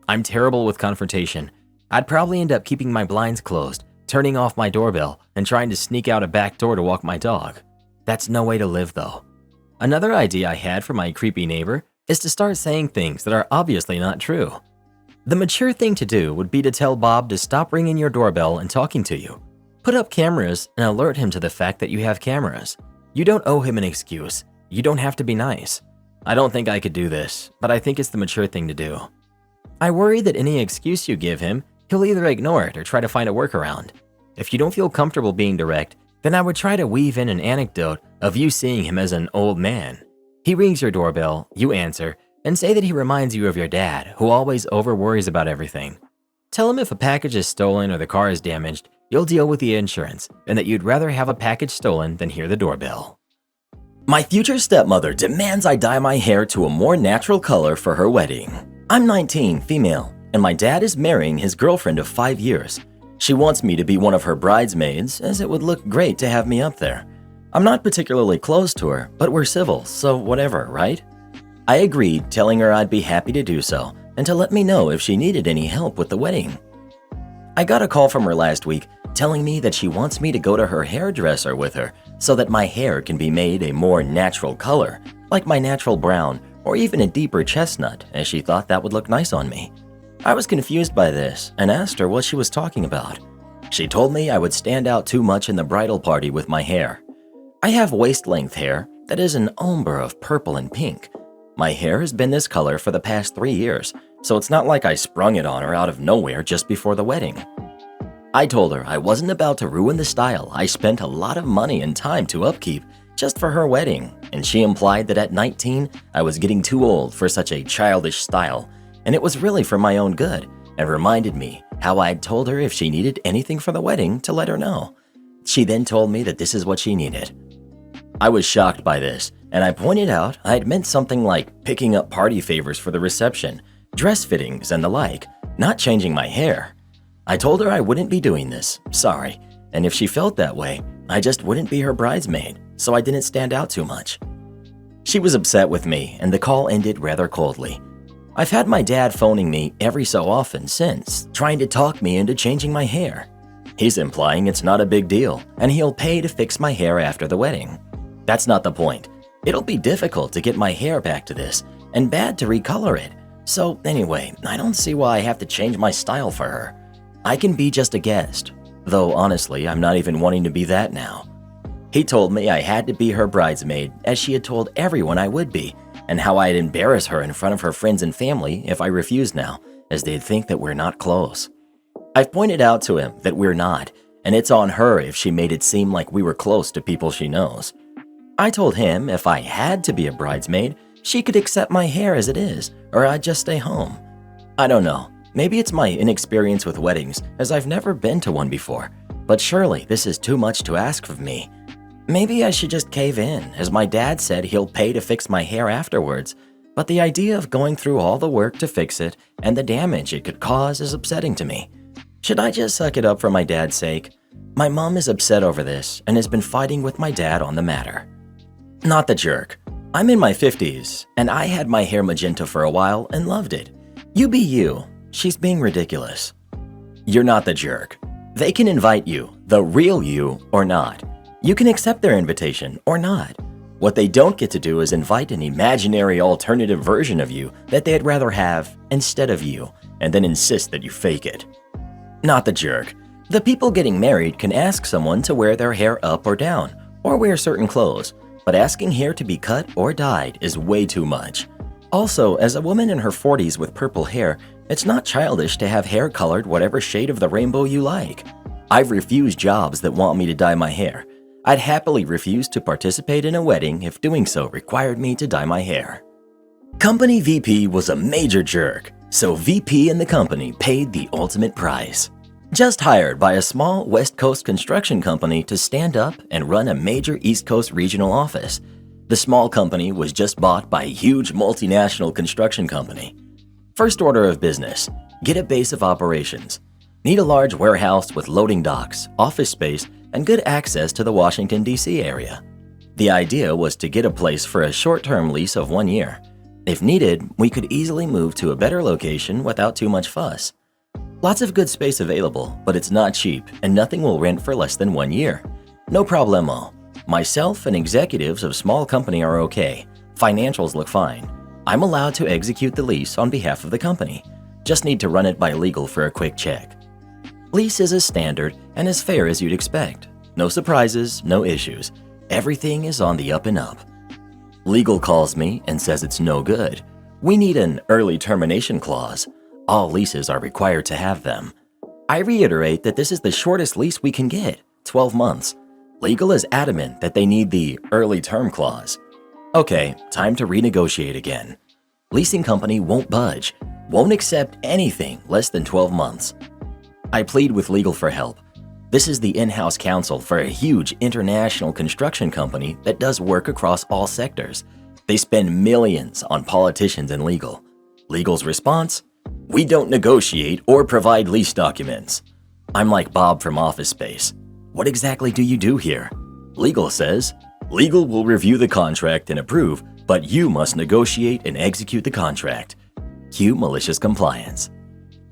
I'm terrible with confrontation. I'd probably end up keeping my blinds closed, turning off my doorbell, and trying to sneak out a back door to walk my dog. That's no way to live though. Another idea I had for my creepy neighbor is to start saying things that are obviously not true. The mature thing to do would be to tell Bob to stop ringing your doorbell and talking to you. Put up cameras and alert him to the fact that you have cameras. You don't owe him an excuse. You don't have to be nice. I don't think I could do this, but I think it's the mature thing to do. I worry that any excuse you give him, he'll either ignore it or try to find a workaround. If you don't feel comfortable being direct, then I would try to weave in an anecdote of you seeing him as an old man. He rings your doorbell, you answer, and say that he reminds you of your dad, who always over-worries about everything. Tell him if a package is stolen or the car is damaged, you'll deal with the insurance, and that you'd rather have a package stolen than hear the doorbell. My future stepmother demands I dye my hair to a more natural color for her wedding. I'm 19, female, and my dad is marrying his girlfriend of 5 years. She wants me to be one of her bridesmaids, as it would look great to have me up there. I'm not particularly close to her, but we're civil, so whatever, right? I agreed, telling her I'd be happy to do so, and to let me know if she needed any help with the wedding. I got a call from her last week, telling me that she wants me to go to her hairdresser with her so that my hair can be made a more natural color, like my natural brown or even a deeper chestnut, as she thought that would look nice on me. I was confused by this and asked her what she was talking about. She told me I would stand out too much in the bridal party with my hair. I have waist-length hair that is an ombre of purple and pink. My hair has been this color for the past 3 years, so it's not like I sprung it on her out of nowhere just before the wedding. I told her I wasn't about to ruin the style I spent a lot of money and time to upkeep just for her wedding, and she implied that at 19, I was getting too old for such a childish style, and it was really for my own good, and reminded me how I'd told her if she needed anything for the wedding to let her know. She then told me that this is what she needed. I was shocked by this, and I pointed out I'd meant something like picking up party favors for the reception, dress fittings, and the like, not changing my hair. I told her I wouldn't be doing this, sorry, and if she felt that way, I just wouldn't be her bridesmaid, so I didn't stand out too much. She was upset with me, and the call ended rather coldly. I've had my dad phoning me every so often since, trying to talk me into changing my hair. He's implying it's not a big deal, and he'll pay to fix my hair after the wedding. That's not the point. It'll be difficult to get my hair back to this, and bad to recolor it. So anyway, I don't see why I have to change my style for her. I can be just a guest, though honestly, I'm not even wanting to be that now. He told me I had to be her bridesmaid, as she had told everyone I would be, and how I'd embarrass her in front of her friends and family if I refused now, as they'd think that we're not close. I've pointed out to him that we're not, and it's on her if she made it seem like we were close to people she knows. I told him if I had to be a bridesmaid, she could accept my hair as it is, or I'd just stay home. I don't know, maybe it's my inexperience with weddings, as I've never been to one before, but surely this is too much to ask of me. Maybe I should just cave in, as my dad said he'll pay to fix my hair afterwards, but the idea of going through all the work to fix it and the damage it could cause is upsetting to me. Should I just suck it up for my dad's sake? My mom is upset over this and has been fighting with my dad on the matter. Not the jerk. I'm in my 50s, and I had my hair magenta for a while and loved it. You be you. She's being ridiculous. You're not the jerk. They can invite you, the real you, or not. You can accept their invitation or not. What they don't get to do is invite an imaginary alternative version of you that they'd rather have instead of you, and then insist that you fake it. Not the jerk. The people getting married can ask someone to wear their hair up or down, or wear certain clothes, but asking hair to be cut or dyed is way too much. Also, as a woman in her 40s with purple hair, it's not childish to have hair colored whatever shade of the rainbow you like. I've refused jobs that want me to dye my hair. I'd happily refuse to participate in a wedding if doing so required me to dye my hair. Company VP was a major jerk, so VP and the company paid the ultimate price. Just hired by a small West Coast construction company to stand up and run a major East Coast regional office. The small company was just bought by a huge multinational construction company. First order of business, get a base of operations. Need a large warehouse with loading docks, office space, and good access to the Washington, D.C. area. The idea was to get a place for a short-term lease of 1 year. If needed, we could easily move to a better location without too much fuss. Lots of good space available, but it's not cheap and nothing will rent for less than 1 year. No problemo. Myself and executives of small company are okay. Financials look fine. I'm allowed to execute the lease on behalf of the company. Just need to run it by legal for a quick check. Lease is as standard and as fair as you'd expect. No surprises, no issues. Everything is on the up and up. Legal calls me and says it's no good. We need an early termination clause. All leases are required to have them. I reiterate that this is the shortest lease we can get, 12 months. Legal is adamant that they need the early term clause. Okay, time to renegotiate again. Leasing company won't budge, won't accept anything less than 12 months. I plead with legal for help. This is the in-house counsel for a huge international construction company that does work across all sectors. They spend millions on politicians and legal. Legal's response? We don't negotiate or provide lease documents. I'm like Bob from Office Space. What exactly do you do here? Legal says, legal will review the contract and approve, but you must negotiate and execute the contract. Cue malicious compliance.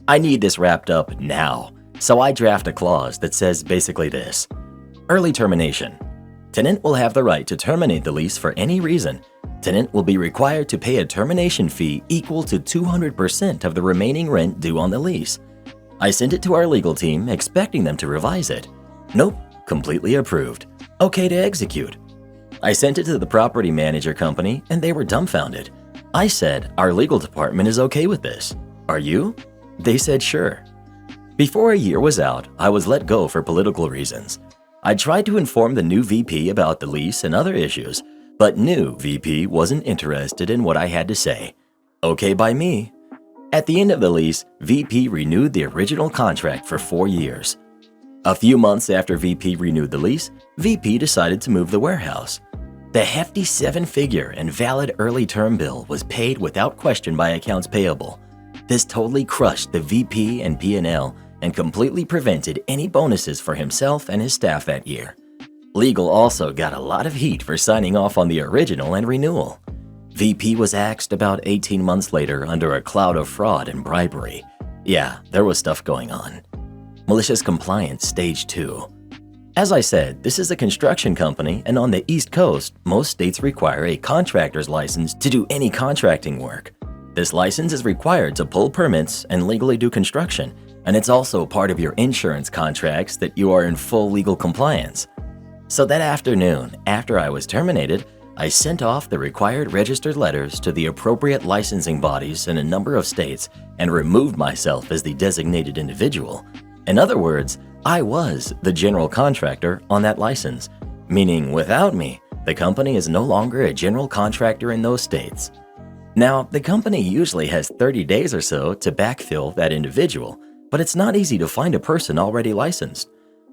I need this wrapped up now, so I draft a clause that says basically this. Early termination. Tenant will have the right to terminate the lease for any reason. Tenant will be required to pay a termination fee equal to 200% of the remaining rent due on the lease. I sent it to our legal team, expecting them to revise it. Nope, completely approved. Okay to execute. I sent it to the property manager company and they were dumbfounded. I said, our legal department is okay with this. Are you? They said sure. Before a year was out, I was let go for political reasons. I tried to inform the new VP about the lease and other issues, but new VP wasn't interested in what I had to say. Okay by me. At the end of the lease, VP renewed the original contract for 4 years. A few months after VP renewed the lease, VP decided to move the warehouse. The hefty 7-figure and valid early term bill was paid without question by accounts payable. This totally crushed the VP and P&L and completely prevented any bonuses for himself and his staff that year. Legal also got a lot of heat for signing off on the original and renewal. VP was axed about 18 months later under a cloud of fraud and bribery. Yeah, there was stuff going on. Malicious compliance stage 2. As I said, this is a construction company, and on the East Coast, most states require a contractor's license to do any contracting work. This license is required to pull permits and legally do construction, and it's also part of your insurance contracts that you are in full legal compliance. So that afternoon, after I was terminated, I sent off the required registered letters to the appropriate licensing bodies in a number of states and removed myself as the designated individual. In other words, I was the general contractor on that license, meaning without me, the company is no longer a general contractor in those states. Now, the company usually has 30 days or so to backfill that individual, but it's not easy to find a person already licensed.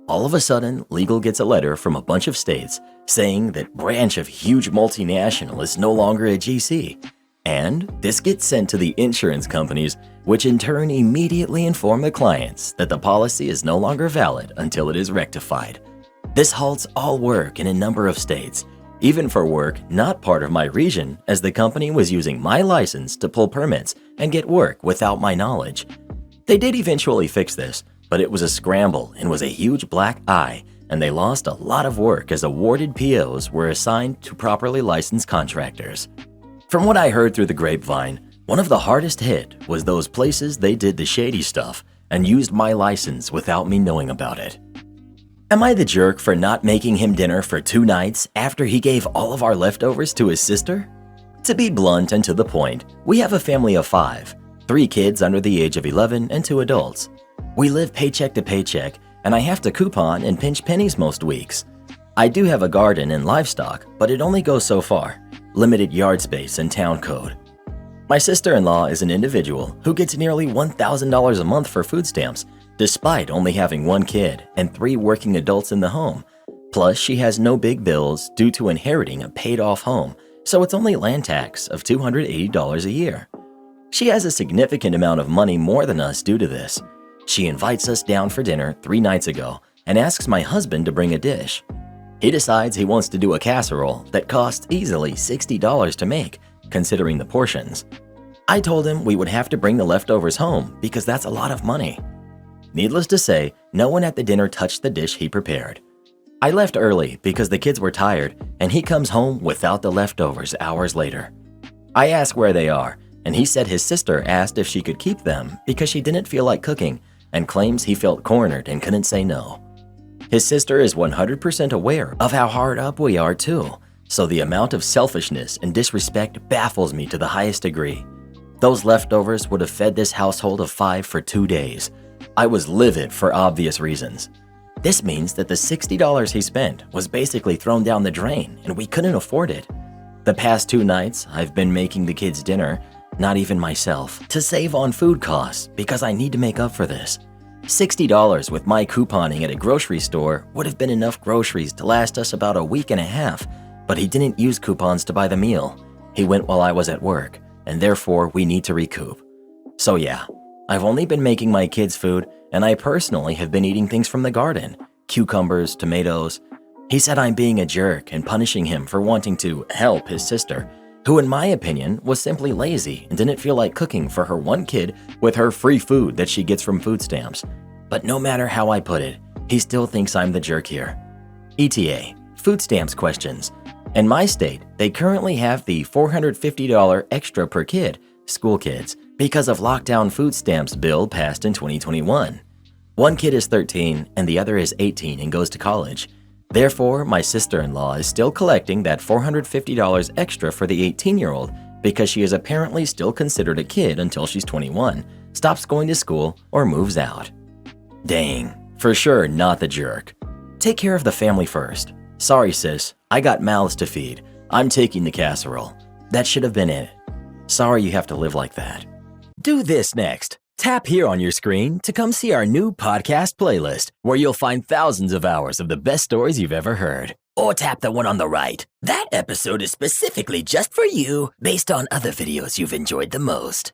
All of a sudden, legal gets a letter from a bunch of states saying that branch of huge multinational is no longer a GC. And this gets sent to the insurance companies, which in turn immediately inform the clients that the policy is no longer valid until it is rectified. This halts all work in a number of states, even for work not part of my region, as the company was using my license to pull permits and get work without my knowledge. They did eventually fix this, but it was a scramble and was a huge black eye and they lost a lot of work as awarded POs were assigned to properly licensed contractors. From what I heard through the grapevine, one of the hardest hit was those places they did the shady stuff and used my license without me knowing about it. Am I the jerk for not making him dinner for 2 nights after he gave all of our leftovers to his sister? To be blunt and to the point, we have a family of 5, 3 kids under the age of 11 and 2 adults. We live paycheck to paycheck, and I have to coupon and pinch pennies most weeks. I do have a garden and livestock, but it only goes so far, limited yard space and town code. My sister-in-law is an individual who gets nearly $1,000 a month for food stamps, despite only having 1 kid and 3 working adults in the home. Plus, she has no big bills due to inheriting a paid-off home, so it's only land tax of $280 a year. She has a significant amount of money more than us due to this. She invites us down for dinner 3 nights ago and asks my husband to bring a dish. He decides he wants to do a casserole that costs easily $60 to make, considering the portions. I told him we would have to bring the leftovers home because that's a lot of money. Needless to say, no one at the dinner touched the dish he prepared. I left early because the kids were tired, and he comes home without the leftovers hours later. I asked where they are, and he said his sister asked if she could keep them because she didn't feel like cooking and claims he felt cornered and couldn't say no. His sister is 100% aware of how hard up we are too, so the amount of selfishness and disrespect baffles me to the highest degree. Those leftovers would have fed this household of 5 for 2 days. I was livid for obvious reasons. This means that the $60 he spent was basically thrown down the drain and we couldn't afford it. The past 2 nights, I've been making the kids dinner, not even myself, to save on food costs because I need to make up for this. $60 with my couponing at a grocery store would have been enough groceries to last us about a week and a half, but he didn't use coupons to buy the meal. He went while I was at work, and therefore we need to recoup. So yeah, I've only been making my kids food, and I personally have been eating things from the garden, cucumbers, tomatoes. He said I'm being a jerk and punishing him for wanting to help his sister, who in my opinion was simply lazy and didn't feel like cooking for her 1 kid with her free food that she gets from food stamps. But no matter how I put it, he still thinks I'm the jerk here. ETA, food stamps questions. In my state, they currently have the $450 extra per kid, school kids, because of lockdown food stamps bill passed in 2021. 1 kid is 13 and the other is 18 and goes to college. Therefore, my sister-in-law is still collecting that $450 extra for the 18-year-old because she is apparently still considered a kid until she's 21, stops going to school, or moves out. Dang, for sure not the jerk. Take care of the family first. Sorry sis, I got mouths to feed. I'm taking the casserole. That should have been it. Sorry you have to live like that. Do this next. Tap here on your screen to come see our new podcast playlist, where you'll find thousands of hours of the best stories you've ever heard. Or tap the one on the right. That episode is specifically just for you, based on other videos you've enjoyed the most.